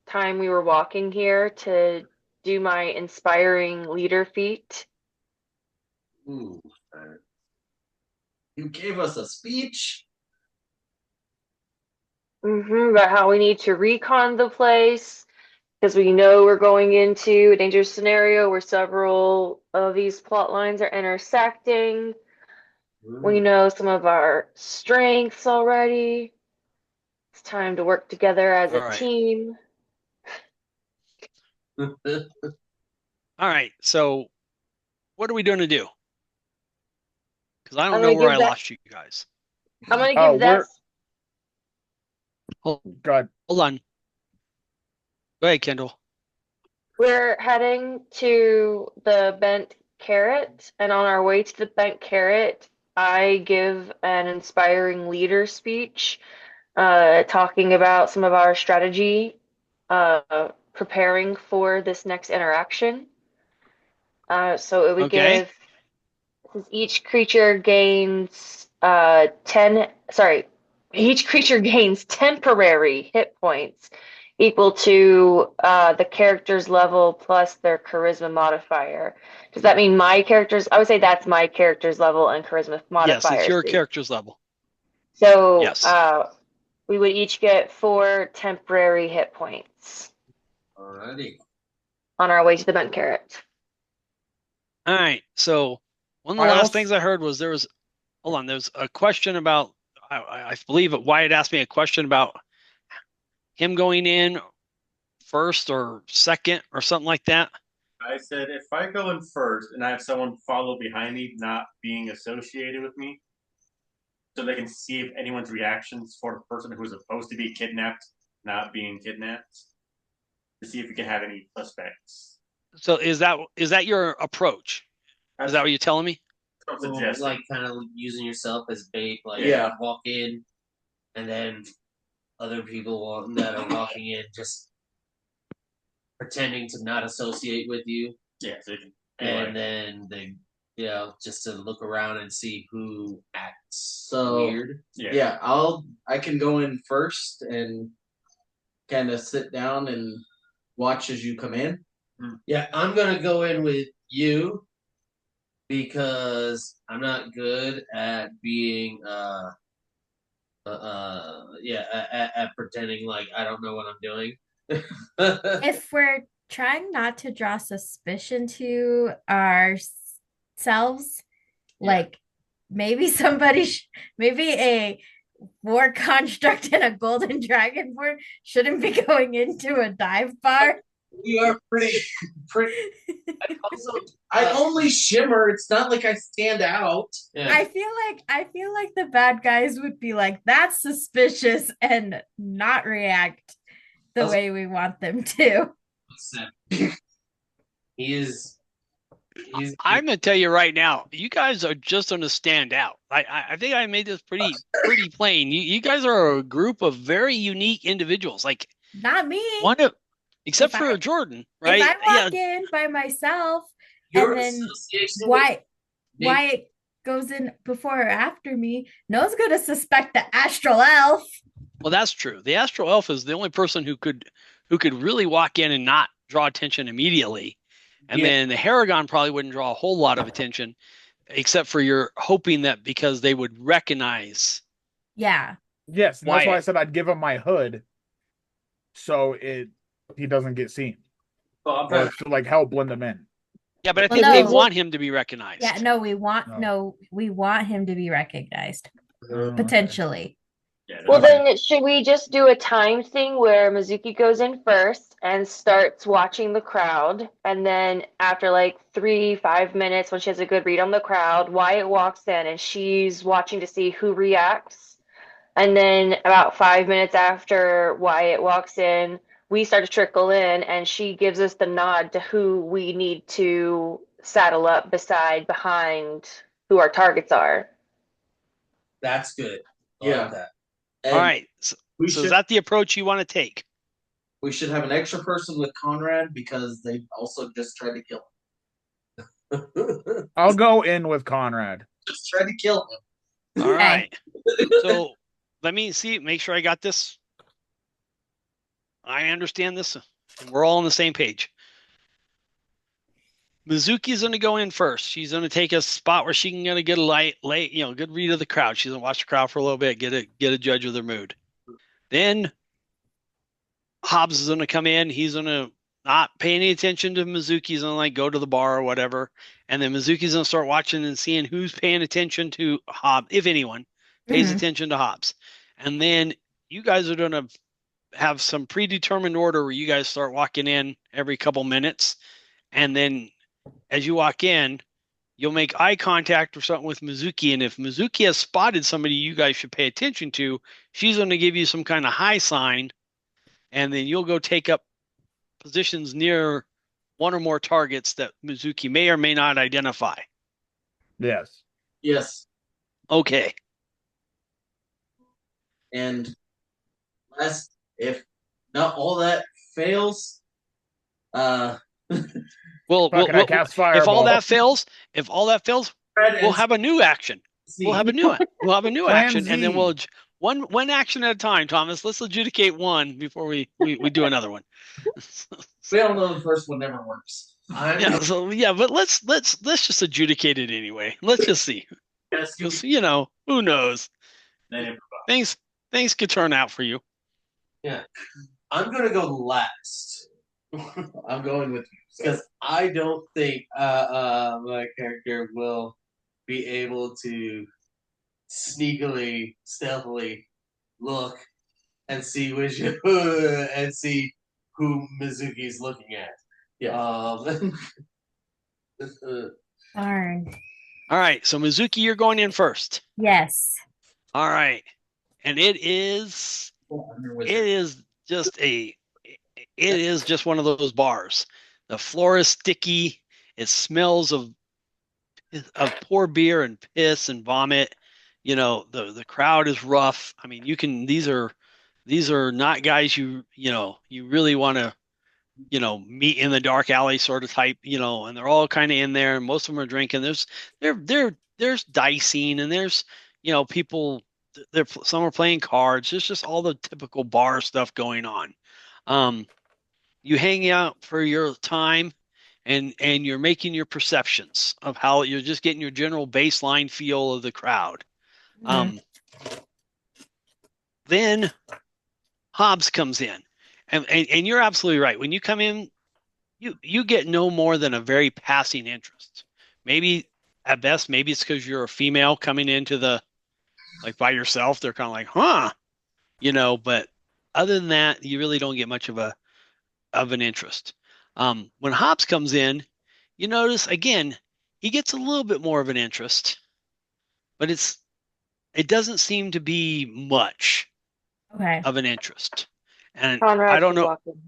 time we were walking here to do my inspiring leader feat? Ooh, you gave us a speech. About how we need to recon the place because we know we're going into a dangerous scenario where several of these plot lines are intersecting. We know some of our strengths already. It's time to work together as All a right. team. All right. So, what are we going to do? Because I don't know where I lost you guys. I'm gonna give that. God. Hold on. Go ahead, Kendall. We're heading to the Bent Carrot, and on our way to the Bent Carrot, I give an inspiring leader speech, talking about some of our strategy, preparing for this next interaction. So it would give, since each creature gains 10, sorry, each creature gains temporary hit points equal to the character's level plus their charisma modifier. Does that mean my character's? I would say that's my character's level and charisma modifier. Yes, it's your character's level. So yes. We would each get 4 temporary hit points. Alrighty. On our way to the Bent Carrot. All right. So one of the last things I heard was there was a question about, I believe Wyatt asked me a question about him going in first or second or something like that. I said, if I go in first and I have someone follow behind me, not being associated with me, so they can see if anyone's reactions for the person who's supposed to be kidnapped, not being kidnapped, to see if we can have any suspects. So is that your approach? Is that what you're telling me? Like kind of using yourself as bait, like walk in, and then other people that are walking in just pretending to not associate with you. Yeah, and then they, just to look around and see who acts weird. Yeah, I can go in first and kind of sit down and watch as you come in. Yeah, I'm gonna go in with you because I'm not good at being at pretending like I don't know what I'm doing. If we're trying not to draw suspicion to ourselves, like maybe maybe a war construct and a golden dragonborn shouldn't be going into a dive bar. We are pretty. I only shimmer. It's not like I stand out. Yeah. I feel like the bad guys would be like, that's suspicious, and not react the way we want them to. I'm gonna tell you right now, you guys are just gonna stand out. I think I made this pretty plain. You guys are a group of very unique individuals. Like not me. Except for Jordan, right? If I walk in by myself, and then Wyatt goes in before or after me, no one's gonna suspect the astral elf. Well, that's true. The astral elf is the only person who could really walk in and not draw attention immediately. And then the Haragon probably wouldn't draw a whole lot of attention, except for you're hoping that because they would recognize. Yeah. Yes, and that's why I said I'd give him my hood, so he doesn't get seen. Well, or to like help blend them in. Yeah, but I Well, think they no. want him to be recognized. Yeah, no, we want No. we want him to be recognized Okay. potentially. Yeah, Well, that's- then should we just do a time thing where Mizuki goes in first and starts watching the crowd, and then after like 3-5 minutes, when she has a good read on the crowd, Wyatt walks in and she's watching to see who reacts. And then about 5 minutes after Wyatt walks in, we start to trickle in, and she gives us the nod to who we need to saddle up behind who our targets are. That's good. I Yeah. like that. And All right. So we is should that the approach you want to take? we should have an extra person with Conrad because they also just tried to kill him. I'll go in with Conrad. Just tried to kill him. All right. So let me see. Make sure I got this. I understand this. We're all on the same page. Mizuki's going to go in first. She's going to take a spot where she can get a good read of the crowd. She's going to watch the crowd for a little bit, get a judge of their mood. Then Hobbs is going to come in. He's going to not pay any attention to Mizuki. He's going to go to the bar or whatever. And then Mizuki's going to start watching and seeing who's paying attention to Hobbs, if anyone pays attention to Hobbs. And then you guys are going to have some predetermined order where you guys start walking in every couple minutes. And then as you walk in, you'll make eye contact or something with Mizuki. And if Mizuki has spotted somebody you guys should pay attention to, she's going to give you some kind of high sign. And then you'll go take up positions near one or more targets that Mizuki may or may not identify. Yes. Yes. Okay. And if not all that fails, Well, Fucking I cast fireball. if all that fails, we'll have a new action. We'll have a new Plan action, and then Z. we'll one action at a time, Thomas. Let's adjudicate one before we do another one. we all know the first one never works. But let's just adjudicate it anyway. Let's just see. Yes, you 'Cause, who knows? then improvise. Things could turn out for you. I'm gonna go last I'm going with you. because I don't think my character will be able to sneakily, stealthily look and see which and see who Mizuki's looking at. Darn. All right, so Mizuki, you're going in first. Yes. All right, and it is just one of those bars. The floor is sticky. It smells of poor beer and piss and vomit. The crowd is rough. I mean, these are not guys you really want to meet in the dark alley sort of type, and they're all kind of in there, and most of them are drinking. There's dicing, and there's people. Some are playing cards. There's just all the typical bar stuff going on. You hang out for your time, and you're making your perceptions of how you're just getting your general baseline feel of the crowd. Then Hobbs comes in, and you're absolutely right. When you come in, you get no more than a very passing interest. Maybe at best, maybe it's because you're a female coming into the by yourself. They're kind of like, huh, But other than that, you really don't get much of an interest. When Hobbs comes in, you notice again he gets a little bit more of an interest, but it doesn't seem to be much of an interest. And Conrad I don't is know, walking.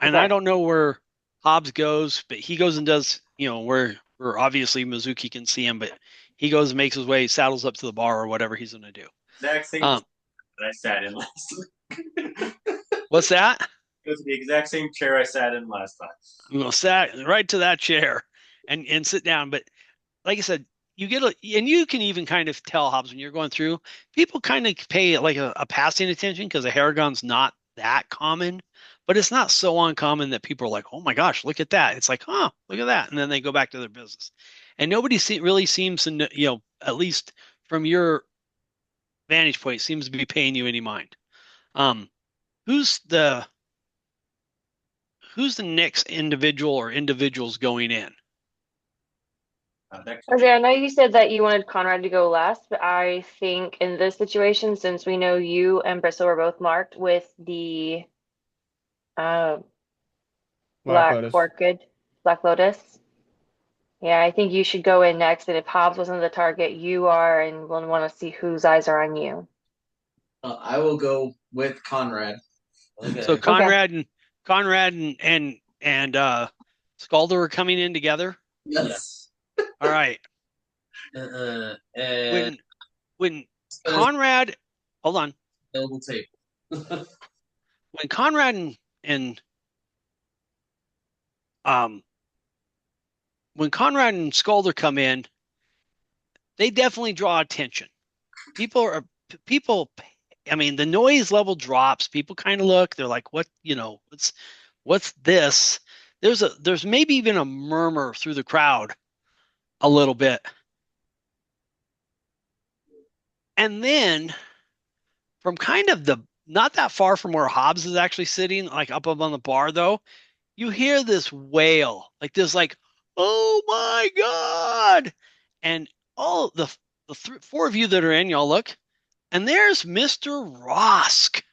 and I don't know where Hobbs goes, but he goes and does, where obviously Mizuki can see him, but he goes and makes his way, saddles up to the bar or whatever he's going to do. Exact same that I sat in last week. What's that? It was the exact same chair I sat in last time. You know, sat right to that chair and sit down. But like I said, and you can even kind of tell, Hobbs, when you're going through, people kind of pay like a passing attention because a hair gun's not that common, but it's not so uncommon that people are like, oh my gosh, look at that. It's like, huh, look at that. And then they go back to their business. And nobody really seems to, at least from your vantage point, seems to be paying you any mind. Who's the next individual or individuals going in? Okay, I know you said that you wanted Conrad to go last, but I think in this situation, since we know you and Bristol were both marked with the uh, Black Black Lotus. Orchid, Black Lotus. Yeah, I think you should go in next, and if Hobbs wasn't the target, you are, and we'll want to see whose eyes are on you. I will go with Conrad. Okay. So Conrad and Scalder are coming in together. Yes. All right. And When Conrad, hold on. available tape. When Conrad and when Conrad and Scalder come in, they definitely draw attention. People. I mean, the noise level drops. People kind of look. They're like, "What? What's this?" There's maybe even a murmur through the crowd, a little bit, and then from kind of the not that far from where Hobbs is actually sitting, like up on the bar, though, you hear this wail, like this, like, "Oh my God!" And all the four of you that are in, y'all look. And there's Mr. Rosk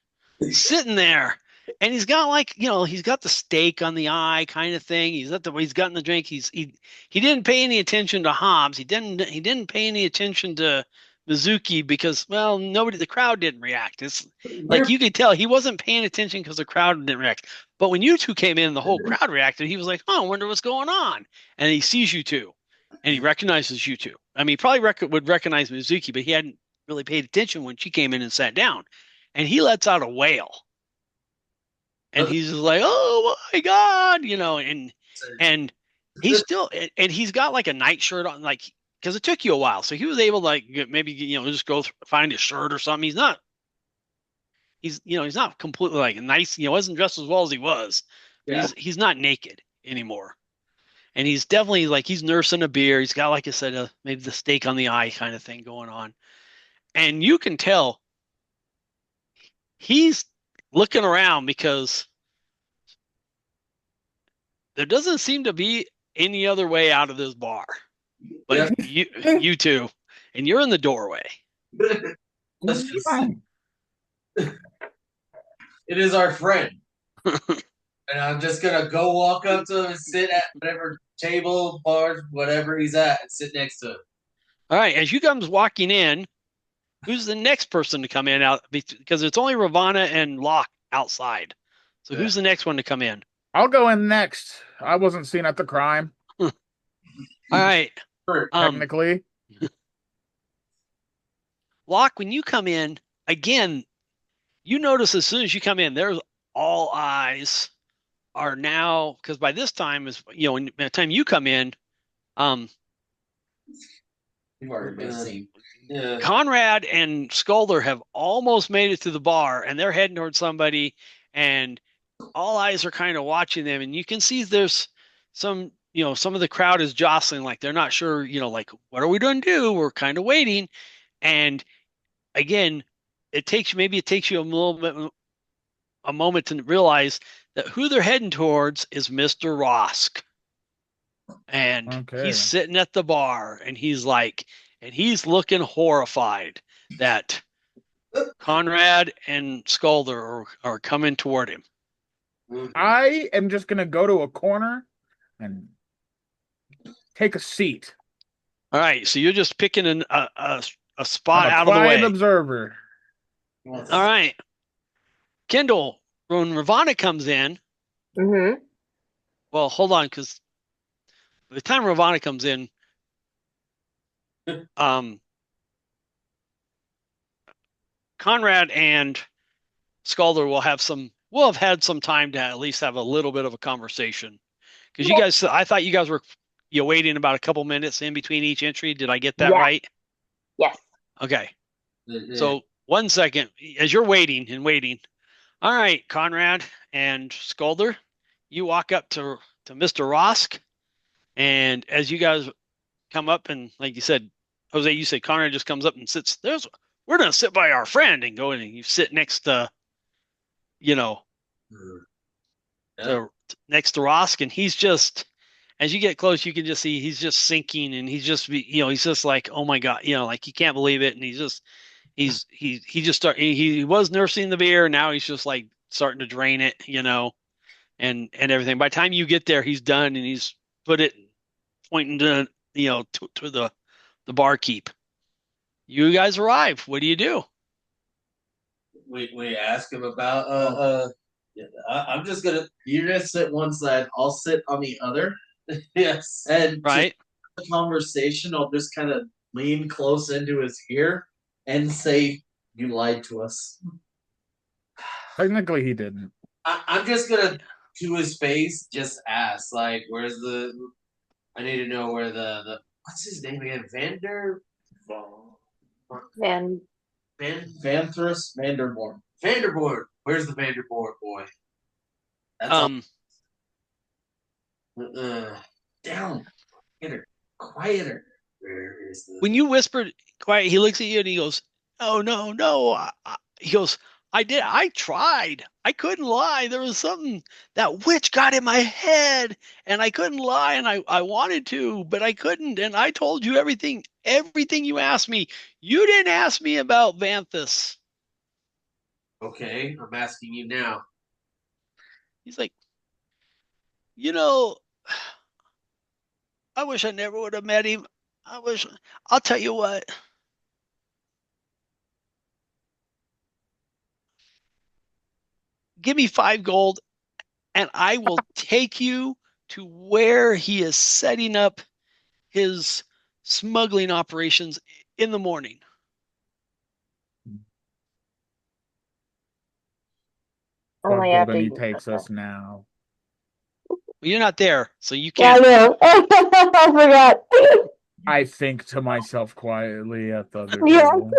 sitting there. And he's got he's got the stake on the eye kind of thing. He's gotten the drink. He didn't pay any attention to Hobbs. He didn't pay any attention to Mizuki because, well, the crowd didn't react. It's like you could tell he wasn't paying attention because the crowd didn't react. But when you two came in, the whole crowd reacted. He was like, "Oh, I wonder what's going on." And he sees you two and he recognizes you two. I mean, he probably would recognize Mizuki, but he hadn't really paid attention when she came in and sat down, and he lets out a wail, and he's just like, "Oh my God," and he's still, and he's got like a nightshirt on, like, because it took you a while, so he was able to, like, maybe just go find his shirt or something. He's not completely like nice, wasn't dressed as well as he was. Yeah. He's not naked anymore, and he's definitely like he's nursing a beer. He's got, like I said, maybe the stake on the eye kind of thing going on. And you can tell he's looking around because there doesn't seem to be any other way out of this bar. But you two, and you're in the doorway. It is our friend. And I'm just going to go walk up to him and sit at whatever table, bar, whatever he's at, and sit next to him. All right, as you comes walking in, who's the next person to come in out? Because it's only Ravana and Locke outside. So who's the next one to come in? I'll go in next. I wasn't seen at the crime. All right. Technically. Locke, when you come in, again, you notice as soon as you come in, there's all eyes are now, because by this time is, by the time you come in, you've already been seen. Yeah. Conrad and Scalder have almost made it to the bar, and they're heading towards somebody, and all eyes are kind of watching them, and you can see there's some of the crowd is jostling, like they're not sure, like, what are we going to do? We're kind of waiting. And again, it takes you a moment to realize that who they're heading towards is Mr. Rosk. And he's sitting at the bar, and he's looking horrified that Conrad and Scalder are coming toward him. I am just going to go to a corner and take a seat. All right, so you're just picking a spot out of the way. Quiet observer. All right. Kendall, when Ravana comes in, well, hold on, because by the time Ravana comes in, Conrad and Scalder will have had some time to at least have a little bit of a conversation. Because I thought you guys were waiting about a couple minutes in between each entry. Did I get that right? Yes. Okay. So 1 second, as you're waiting. All right, Conrad and Scalder, you walk up to Mr. Rosk, and as you guys come up, and like you said, Jose, you said Conrad just comes up and sits. We're gonna sit by our friend and go in, and you sit next to, next to Rosk, and he's just, as you get close, you can just see he's just sinking, and he's just he's just like, oh my god, like he can't believe it, and he was nursing the beer, now he's just like starting to drain it, and everything. By the time you get there, he's done, and he's put it pointing to to the barkeep. You guys arrive. What do you do? We ask him about I'm just gonna. You're gonna sit one side. I'll sit on the other. Yes. And right. The conversation, I'll just kind of lean close into his ear and say, "You lied to us." Technically, he didn't. I'm just gonna, to his face, just ask, like, where's the? I need to know where the what's his name again? Vanthorst Vanderborn. Vanderborn. Where's the Vanderborn boy? That's down. Quieter. Where is the? When you whispered quiet, he looks at you and he goes, "Oh no!" He goes, I tried. I couldn't lie. There was something that witch got in my head, and I couldn't lie, and I wanted to, but I couldn't. And I told you everything you asked me. You didn't ask me about Vanthus." Okay, I'm asking you now. He's like, I wish I never would have met him. I'll tell you what. Give me 5 gold, and I will take you to where he is setting up his smuggling operations in the morning. Only after he takes us now. Well, you're not there, so you can't. Yeah, I know. I forgot. I think to myself quietly at the other Yeah. table.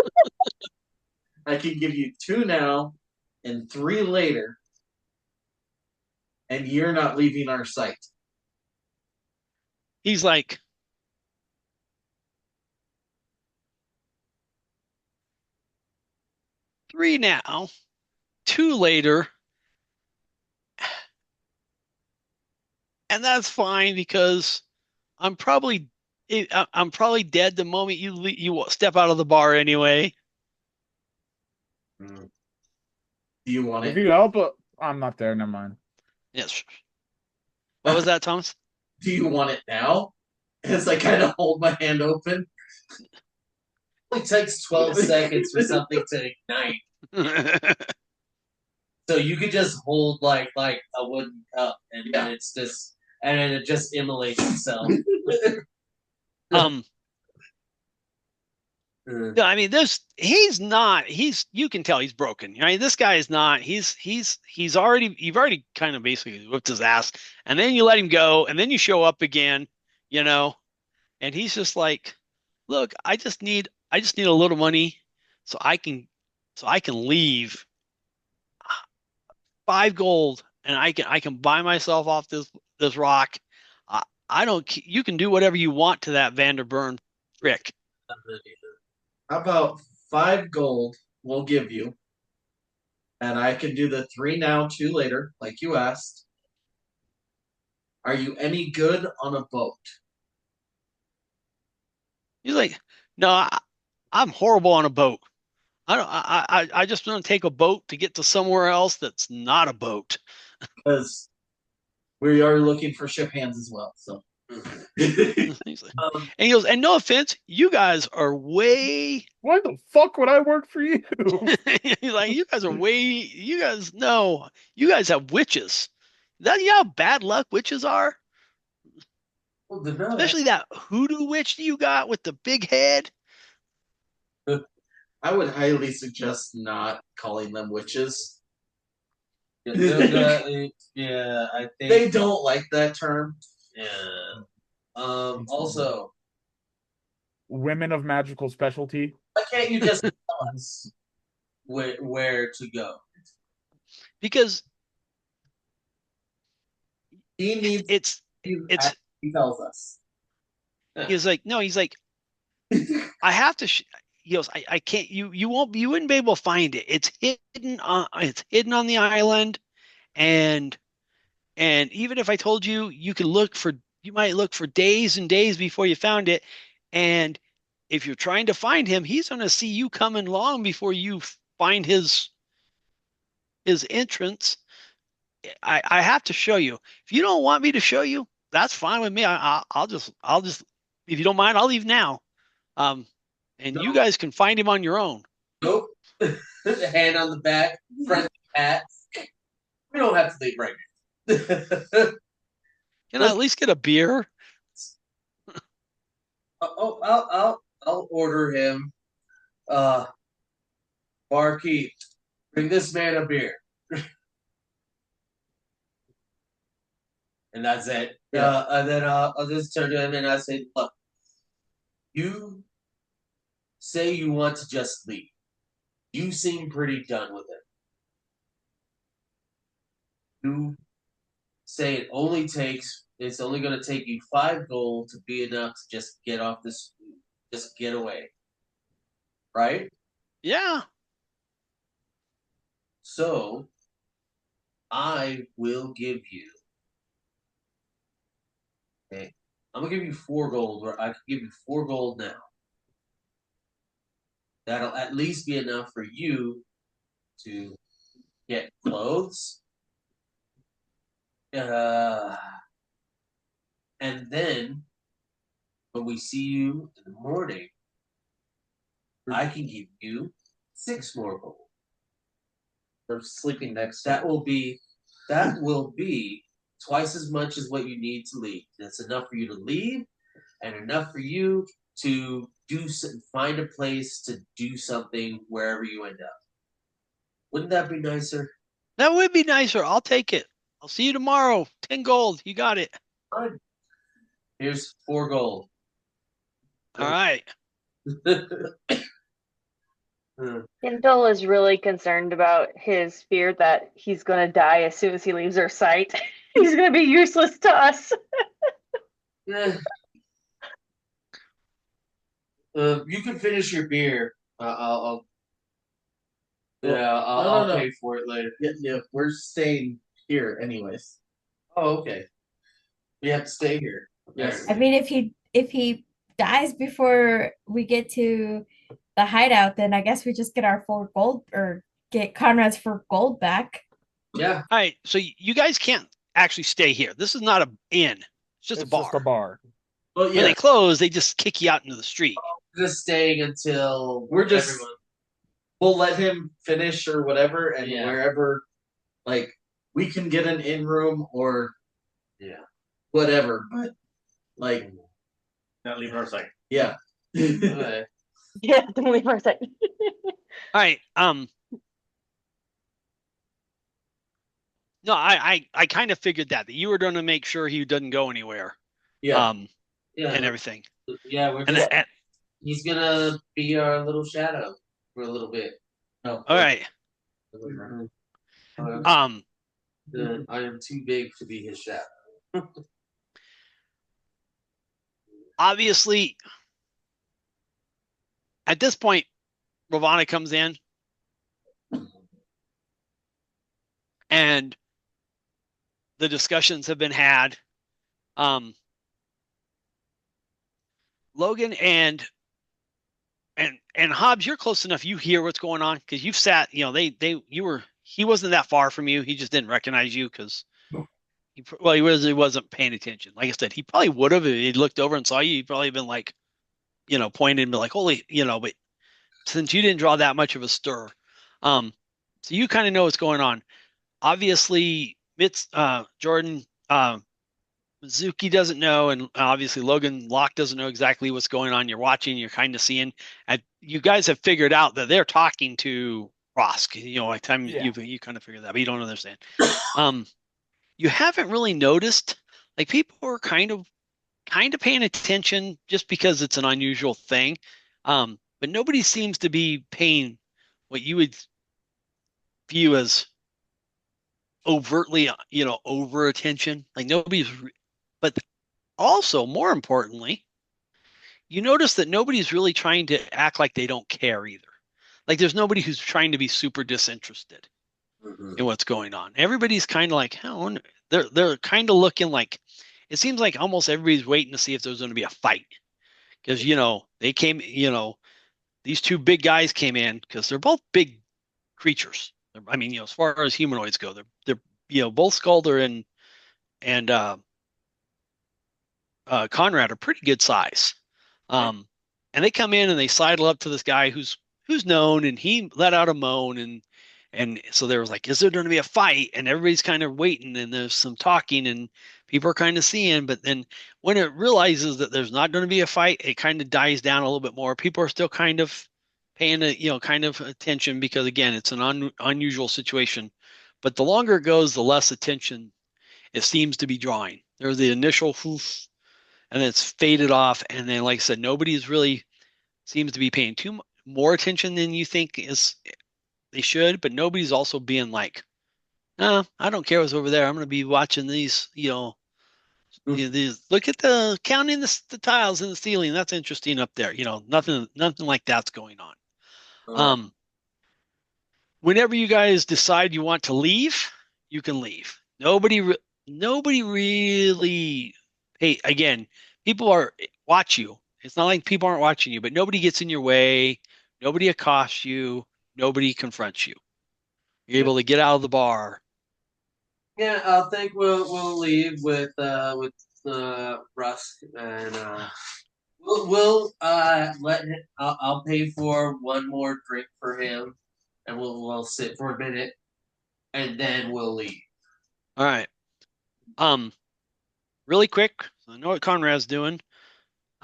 I can give you 2 now and 3 later, and you're not leaving our sight. He's like, "3 now, 2 later, and that's fine because I'm probably dead the moment you step out of the bar anyway." Do you want If it? you help, I'm not there. Never mind. Yes. What was that, Thomas? Do you want it now? As I kind of hold my hand open. It only takes 12 seconds for something to ignite. So you could just hold like a wooden cup, and then it's just, and then it just immolates itself. No, I mean, you can tell he's broken. I mean, this guy is not, you've already kind of basically whipped his ass, and then you let him go, and then you show up again, and he's just like, "Look, I just need a little money so I can leave. 5 gold, and I can buy myself off this rock. You can do whatever you want to that Vanderburn prick." How about 5 gold we'll give you, and I can do the 3 now, 2 later, like you asked. Are you any good on a boat? He's like, "No, I'm horrible on a boat. I just want to take a boat to get to somewhere else that's not a boat." Because we are looking for ship hands as well. So, He's like, and he goes, "And no offense, you guys are way." Why the fuck would I work for you? He's like, "You guys are way. You guys have witches. You know how bad luck witches are? Especially that hoodoo witch you got with the big head." I would highly suggest not calling them witches. Yeah, I think They don't like that term. Yeah. Also, Women of magical specialty. why can't you just tell us where to go? Because He needs. it's He tells us. he's like, no, he's like, "I have to." He goes, I can't. You wouldn't be able to find it. It's hidden on the island, and even if I told you, you you might look for days and days before you found it. And if you're trying to find him, he's going to see you coming long before you find his entrance. I have to show you. If you don't want me to show you, that's fine with me. I'll just, if you don't mind, I'll leave now. And you guys can find him on your own. Nope. Hand on the back, friendly pat. We don't have to leave right now. Can I at least get a beer? I'll order him. Barkeep, bring this man a beer. And that's it. And then I'll just turn to him and I say, look, you say you want to just leave. You seem pretty done with it. You say it's only going to take you 5 gold to be enough to just get off this, just get away. Right? Yeah. So, I will give you. Okay. I'm going to give you 4 gold, or I can give you 4 gold now. That'll at least be enough for you to get clothes. And then, when we see you in the morning, I can give you 6 more gold. For sleeping next. That will be twice as much as what you need to leave. That's enough for you to leave, and enough for you to find a place to do something wherever you end up. Wouldn't that be nicer? That would be nicer. I'll take it. I'll see you tomorrow. 10 gold. You got it. Fine. Here's 4 gold. All right. Kendall is really concerned about his fear that he's going to die as soon as he leaves our sight. He's going to be useless to us. You can finish your beer. I'll pay for it later. Yeah, we're staying here anyways. Oh, okay. We have to stay here. Yes. I mean, if he dies before we get to the hideout, then I guess we just get our 4 gold or get Conrad's 4 gold back. Yeah. All right. So you guys can't actually stay here. This is not an inn. It's just a bar. Just a bar. Well, When they close, they just kick you out into the street. Just staying until We'll let him finish or whatever, and wherever, like, we can get an in room or whatever, but like Not leaving our sight. yeah. Okay. Yeah, don't leave our sight. All right. No, I kind of figured that you were going to make sure he doesn't go anywhere. Yeah. And everything. Yeah, he's gonna be our little shadow for a little bit. No. All right. I am too big to be his shadow. Obviously, at this point, Ravana comes in, and the discussions have been had. Logan and Hobbs, you're close enough. You hear what's going on because you've sat. You know, he wasn't that far from you. He just didn't recognize you because he wasn't paying attention. Like I said, he probably would have if he'd looked over and saw you. He'd probably been like, pointed and be like, holy, but since you didn't draw that much of a stir, so you kind of know what's going on. Obviously, Jordan, Mizuki doesn't know, and obviously Logan Locke doesn't know exactly what's going on. You're watching, you're kind of seeing, and you guys have figured out that they're talking to Rosk. Like time you kind of figured that, but you don't understand. You haven't really noticed, like people are kind of paying attention just because it's an unusual thing, but nobody seems to be paying what you would view as overtly, over attention. Like nobody's. But also, more importantly, you notice that nobody's really trying to act like they don't care either. Like there's nobody who's trying to be super disinterested in what's going on. Everybody's kind of like, they're kind of looking like it seems like almost everybody's waiting to see if there's going to be a fight. Because, they came, these two big guys came in because they're both big creatures. I mean, as far as humanoids go, they're both Skulder and Conrad are pretty good size. And they come in and they sidle up to this guy who's known, and he let out a moan, and so there was like, is there going to be a fight? And everybody's kind of waiting, and there's some talking, and people are kind of seeing. But then when it realizes that there's not going to be a fight, it kind of dies down a little bit more. People are still kind of paying kind of attention because again, it's an unusual situation. But the longer it goes, the less attention it seems to be drawing. There's the initial hoof, and then it's faded off, and then like I said, nobody's really seems to be paying more attention than you think they should, but nobody's also being like, no, I don't care what's over there. I'm going to be watching these, these, look at the counting the tiles in the ceiling. That's interesting up there. Nothing like that's going on. Whenever you guys decide you want to leave, you can leave. Nobody really, hey, again, people watch you. It's not like people aren't watching you, but nobody gets in your way. Nobody accosts you. Nobody confronts you. You're able to get out of the bar. Yeah, I think we'll leave with Rusk, and we'll let him. I'll pay for one more drink for him, and we'll sit for a minute, and then we'll leave. All right. Really quick. I know what Conrad's doing.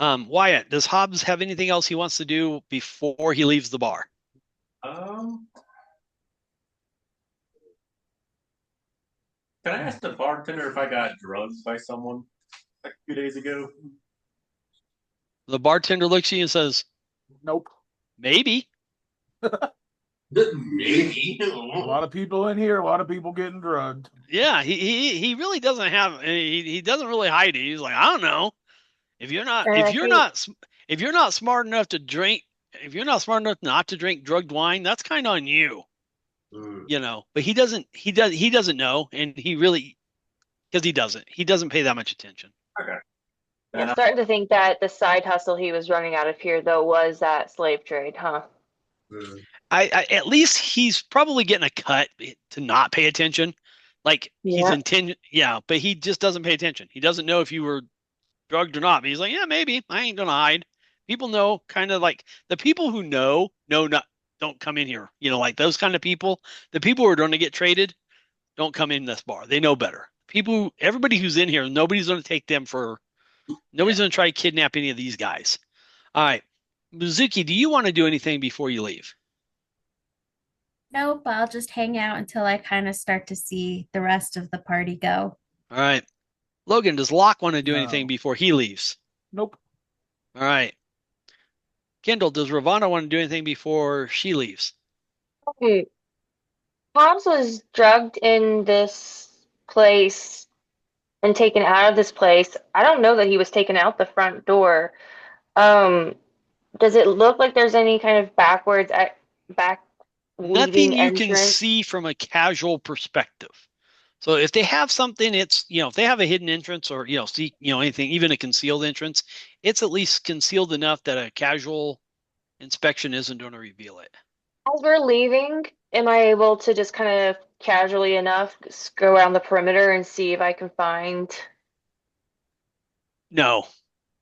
Wyatt, does Hobbs have anything else he wants to do before he leaves the bar? Can I ask the bartender if I got drugged by someone like a few days ago? The bartender looks at you and says, Nope. Maybe. Maybe. A lot of people in here, a lot of people getting drugged. Yeah, he really doesn't have he doesn't really hide it. He's like, I don't know. If you're not smart enough to drink, if you're not smart enough not to drink drugged wine, that's kind of on you. But he doesn't know, and he doesn't pay that much attention. Okay. I'm starting to think that the side hustle he was running out of here, though, was that slave trade, huh? I at least he's probably getting a cut to not pay attention. Like he's intended, but he just doesn't pay attention. He doesn't know if you were drugged or not. But he's like, yeah, maybe. I ain't gonna hide. People know, kind of like the people who know not don't come in here. Like those kind of people. The people who are going to get traded don't come in this bar. They know better. Everybody who's in here, nobody's going to take them for. Nobody's going to try to kidnap any of these guys. All right, Mizuki, do you want to do anything before you leave? Nope, I'll just hang out until I kind of start to see the rest of the party go. All right. Logan, does Locke want to do anything before he leaves? Nope. All right. Kendall, does Ravana want to do anything before she leaves? Hobbs was drugged in this place and taken out of this place. I don't know that he was taken out the front door. Does it look like there's any kind of back nothing you entrance? Can see from a casual perspective. So if they have something, it's if they have a hidden entrance or see anything, even a concealed entrance, it's at least concealed enough that a casual inspection isn't going to reveal it. As we're leaving, am I able to just kind of casually enough go around the perimeter and see if I can find? No.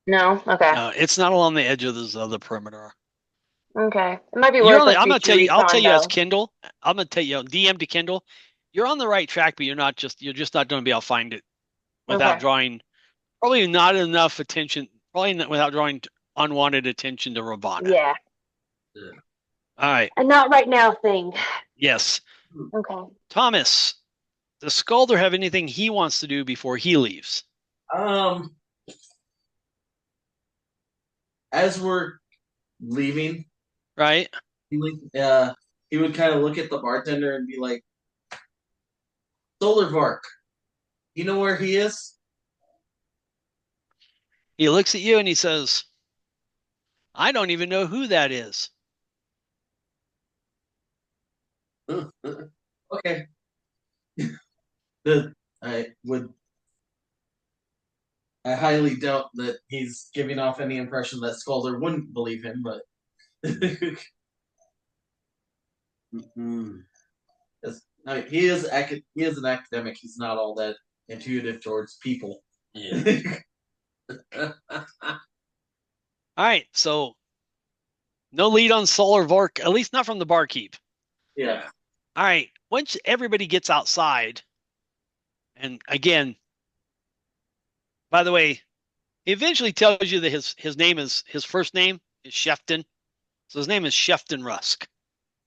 No. Okay. No, it's not along the edge of the perimeter. Okay, it might be worth. I'm gonna tell you. I'll tell you as Kendall. I'm gonna tell you, DM to Kendall. You're on the right track, but you're just not going to be able to find it without drawing probably not enough attention. Probably not, without drawing unwanted attention to Ravana. Yeah. All right. And not right now thing. Yes. Okay. Thomas, does Skulder have anything he wants to do before he leaves? As we're leaving, right? He would kind of look at the bartender and be like, Solarvark, you know where he is? He looks at you and he says, I don't even know who that is. Okay. I would I highly doubt that he's giving off any impression that Skalder wouldn't believe him, but I mean, he is an academic. He's not all that intuitive towards people. Yeah. All right, so no lead on Solar Vork, at least not from the barkeep. Yeah. All right, once everybody gets outside, and again, by the way, he eventually tells you that his name is, his first name is Shefton. So his name is Shefton Rusk.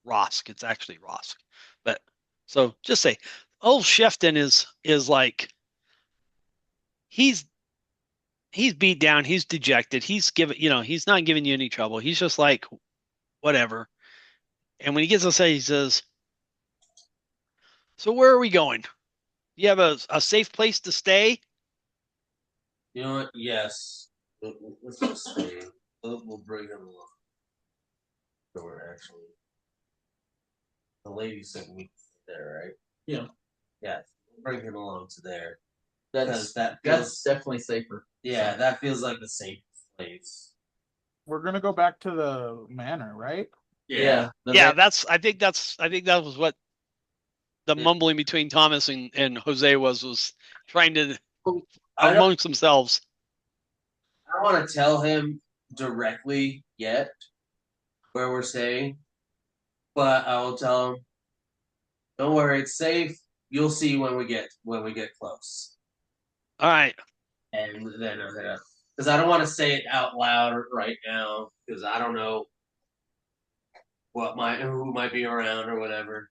Rosk. It's actually Rosk. But so just say, old Shefton is like, he's beat down, he's dejected, he's not giving you any trouble. He's just like, whatever. And when he gets outside, he says, so where are we going? You have a safe place to stay? You know what? Yes. Let's just stay. We'll bring him along. Or actually, the lady said we there, right? Yeah. Yeah. We'll bring him along to there. That's That's definitely safer. Yeah, that feels like the safe place. We're gonna go back to the manor, right? Yeah. Yeah, I think that was what the mumbling between Thomas and Jose was trying to amongst themselves. I don't want to tell him directly yet where we're staying, but I will tell him, don't worry, it's safe. You'll see when we get close. All right. And then because I don't want to say it out loud right now because I don't know who might be around or whatever.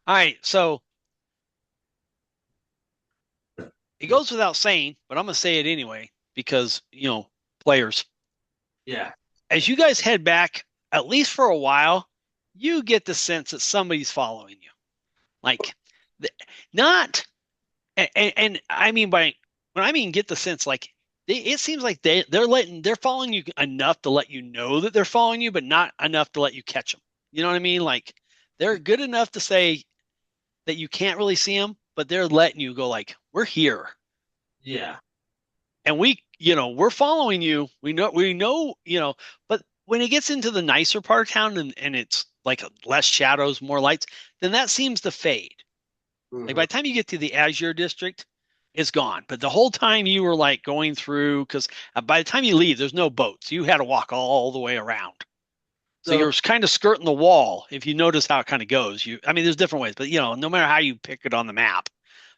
All right, so it goes without saying, but I'm gonna say it anyway because players. Yeah. As you guys head back, at least for a while, you get the sense that somebody's following you, like not, and I mean when I mean get the sense, like it seems like they're following you enough to let you know that they're following you, but not enough to let you catch them. You know what I mean? Like they're good enough to say that you can't really see them, but they're letting you go like, we're here. Yeah. And we're following you. We know, but when it gets into the nicer part of town and it's like less shadows, more lights, then that seems to fade. Mm-hmm. Like by the time you get to the Azure district, it's gone. But the whole time you were like going through, because by the time you leave, there's no boats. You had to walk all the way around. So you're kind of skirting the wall. If you notice how it kind of goes, there's different ways, but no matter how you pick it on the map,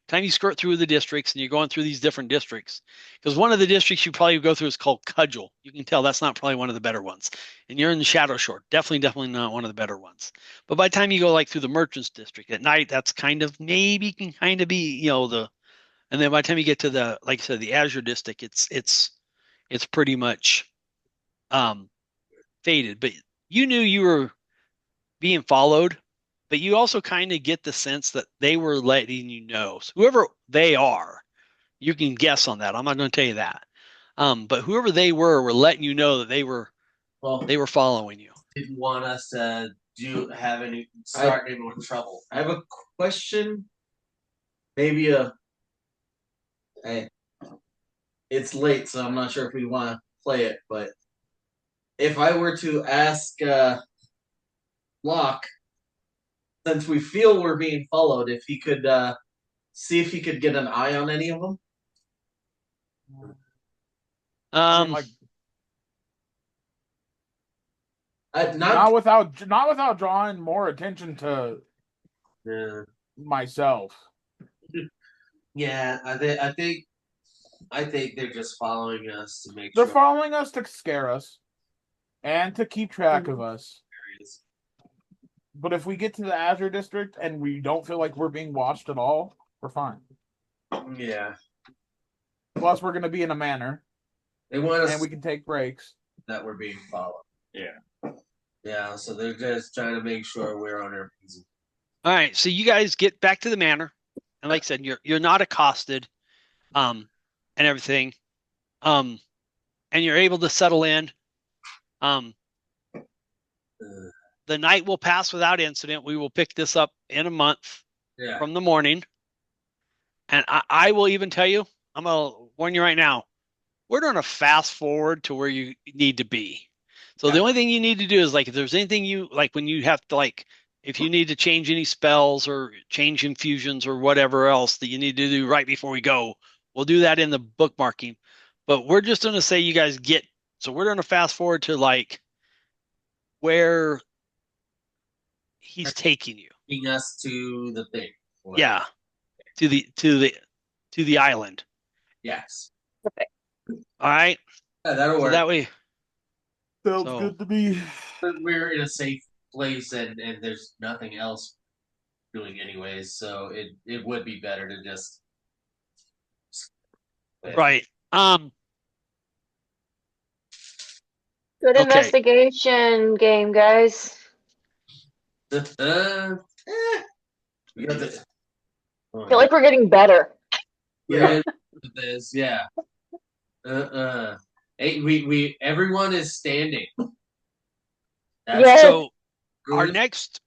time you skirt through the districts and you're going through these different districts, because one of the districts you probably go through is called Cudgel. You can tell that's not probably one of the better ones. And you're in the Shadow Shore. Definitely not one of the better ones. But by the time you go like through the Merchants District at night, that's kind of maybe can kind of be, and then by the time you get to the, like I said, the Azure District, it's pretty much faded. But you knew you were being followed, but you also kind of get the sense that they were letting you know. So whoever they are, you can guess on that. I'm not going to tell you that. But whoever they were letting you know that they were following you. Didn't want us to start any more trouble. I have a question. Maybe it's late, so I'm not sure if we want to play it, but if I were to ask Locke, since we feel we're being followed, if he could see if he could get an eye on any of them. Not without drawing more attention to myself. Yeah, I think they're just following us to make They're sure. following us to scare us and to keep track of us. But if we get to the Azure District and we don't feel like we're being watched at all, we're fine. Yeah. Plus, we're going to be in a manor. They want us, and we can take breaks. That we're being followed. Yeah. Yeah, so they're just trying to make sure we're on our feet. All right, so you guys get back to the manor, and like I said, you're not accosted, and everything, and you're able to settle in. The night will pass without incident. We will pick this up in a month from the morning. And I will even tell you, warn you right now, we're going to fast forward to where you need to be. So the only thing you need to do is like, if there's anything you like, when you have to like, if you need to change any spells or change infusions or whatever else that you need to do right before we go, we'll do that in the bookmarking. But we're just going to say you guys get, so we're going to fast forward to like where he's taking you. Bring us to the thing. Yeah. To the island. Yes. All right. Yeah, that'll work. So that way. Sounds good to me. We're in a safe place and there's nothing else doing anyways, so it would be better to just right. Good investigation game, guys. We got the, I feel like we're getting better. yeah. This, yeah. Hey, we everyone is standing. Yes. So our next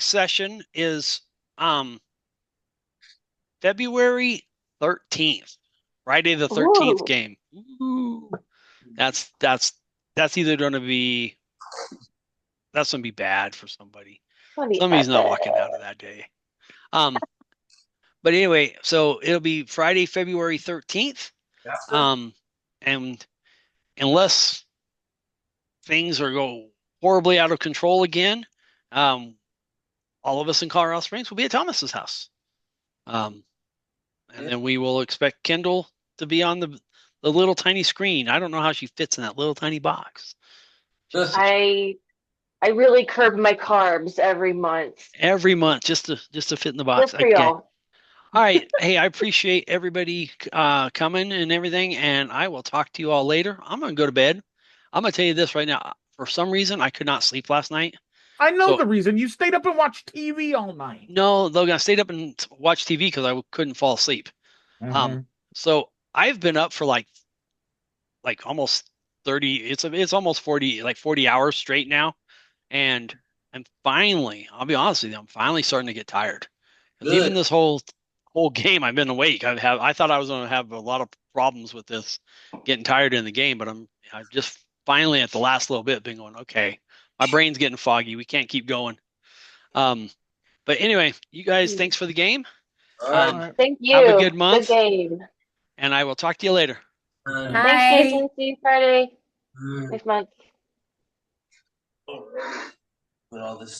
session is February 13th, Friday the 13th Ooh. game. Ooh. That's either going to be bad for somebody. Somebody's not walking out of that day. But anyway, so it'll be Friday, February 13th. And unless things are go horribly out of control again, all of us in Colorado Springs will be at Thomas's house. And then we will expect Kendall to be on the little tiny screen. I don't know how she fits in that little tiny box. I really curb my carbs every month. Every month, just to fit in the box. Good for y'all. All right. Hey, I appreciate everybody coming and everything, and I will talk to you all later. I'm going to go to bed. I'm going to tell you this right now. For some reason, I could not sleep last night. I know the reason. You stayed up and watched TV all night. No, Logan, I stayed up and watched TV because I couldn't fall asleep. Mm-hmm. So I've been up for like almost 30. It's almost 40, like 40 hours straight now, and I'm finally. I'll be honest with you. I'm finally starting to get tired. Even this whole game, I've been awake. I thought I was going to have a lot of problems with this, getting tired in the game, but I've just finally at the last little bit been going, okay, my brain's getting foggy. We can't keep going. But anyway, you guys, thanks for the game. Thank you. Have a good month. Good game. And I will talk to you later. Thanks, Jason. See you Friday next month. Put all this